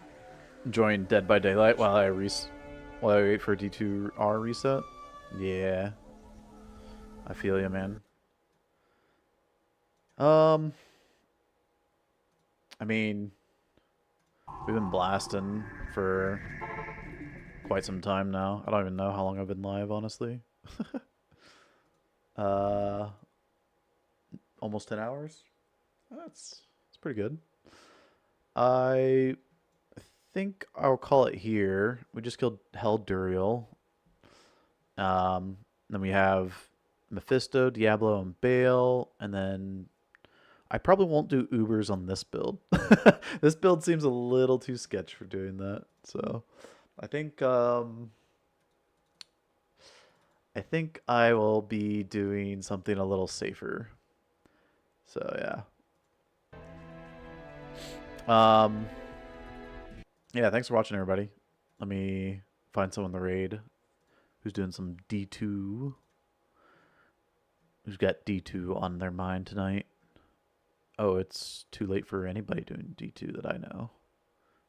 enjoying Dead by Daylight while I wait for D2R reset. Yeah, I feel you, man. I mean, we've been blasting for quite some time now. I don't even know how long I've been live, honestly. Almost 10 hours. That's pretty good. I think I'll call it here. We just killed Hell Duriel. Then we have Mephisto, Diablo, and Baal, and then I probably won't do Ubers on this build. This build seems a little too sketch for doing that. So I think I will be doing something a little safer. So yeah. Yeah, thanks for watching, everybody. Let me find someone in the raid who's doing some D2. Who's got D2 on their mind tonight? Oh, it's too late for anybody doing D2 that I know.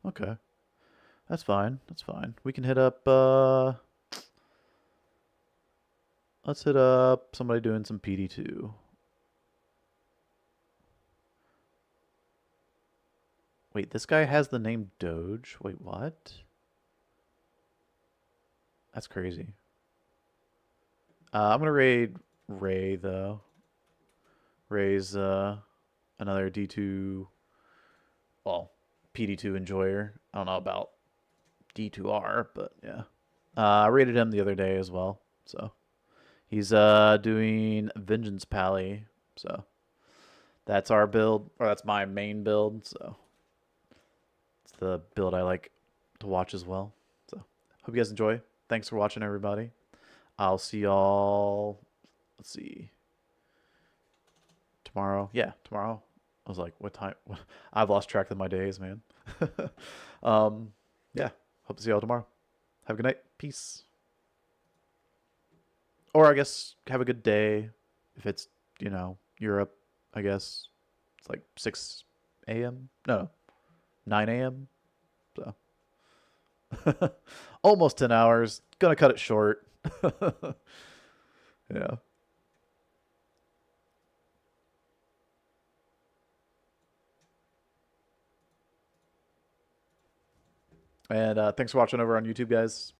Okay. That's fine. That's fine. We can hit up, let's hit up somebody doing some PD2. Wait, this guy has the name Doge? Wait, what? That's crazy. I'm gonna raid Ray, though. Ray's, another D2, well, PD2 enjoyer. I don't know about D2R, but yeah. I rated him the other day as well, so. He's doing Vengeance Pally, so. That's our build, or that's my main build, so. It's the build I like to watch as well, so. Hope you guys enjoy. Thanks for watching, everybody. I'll see y'all, let's see. Tomorrow? Yeah, tomorrow. I was like, what time? I've lost track of my days, man. Yeah, hope to see y'all tomorrow. Have a good night. Peace. Or I guess have a good day if it's, you know, Europe, I guess. It's like 6 a.m. No, 9 a.m. So almost 10 hours. Gonna cut it short. Yeah. And thanks for watching over on YouTube, guys.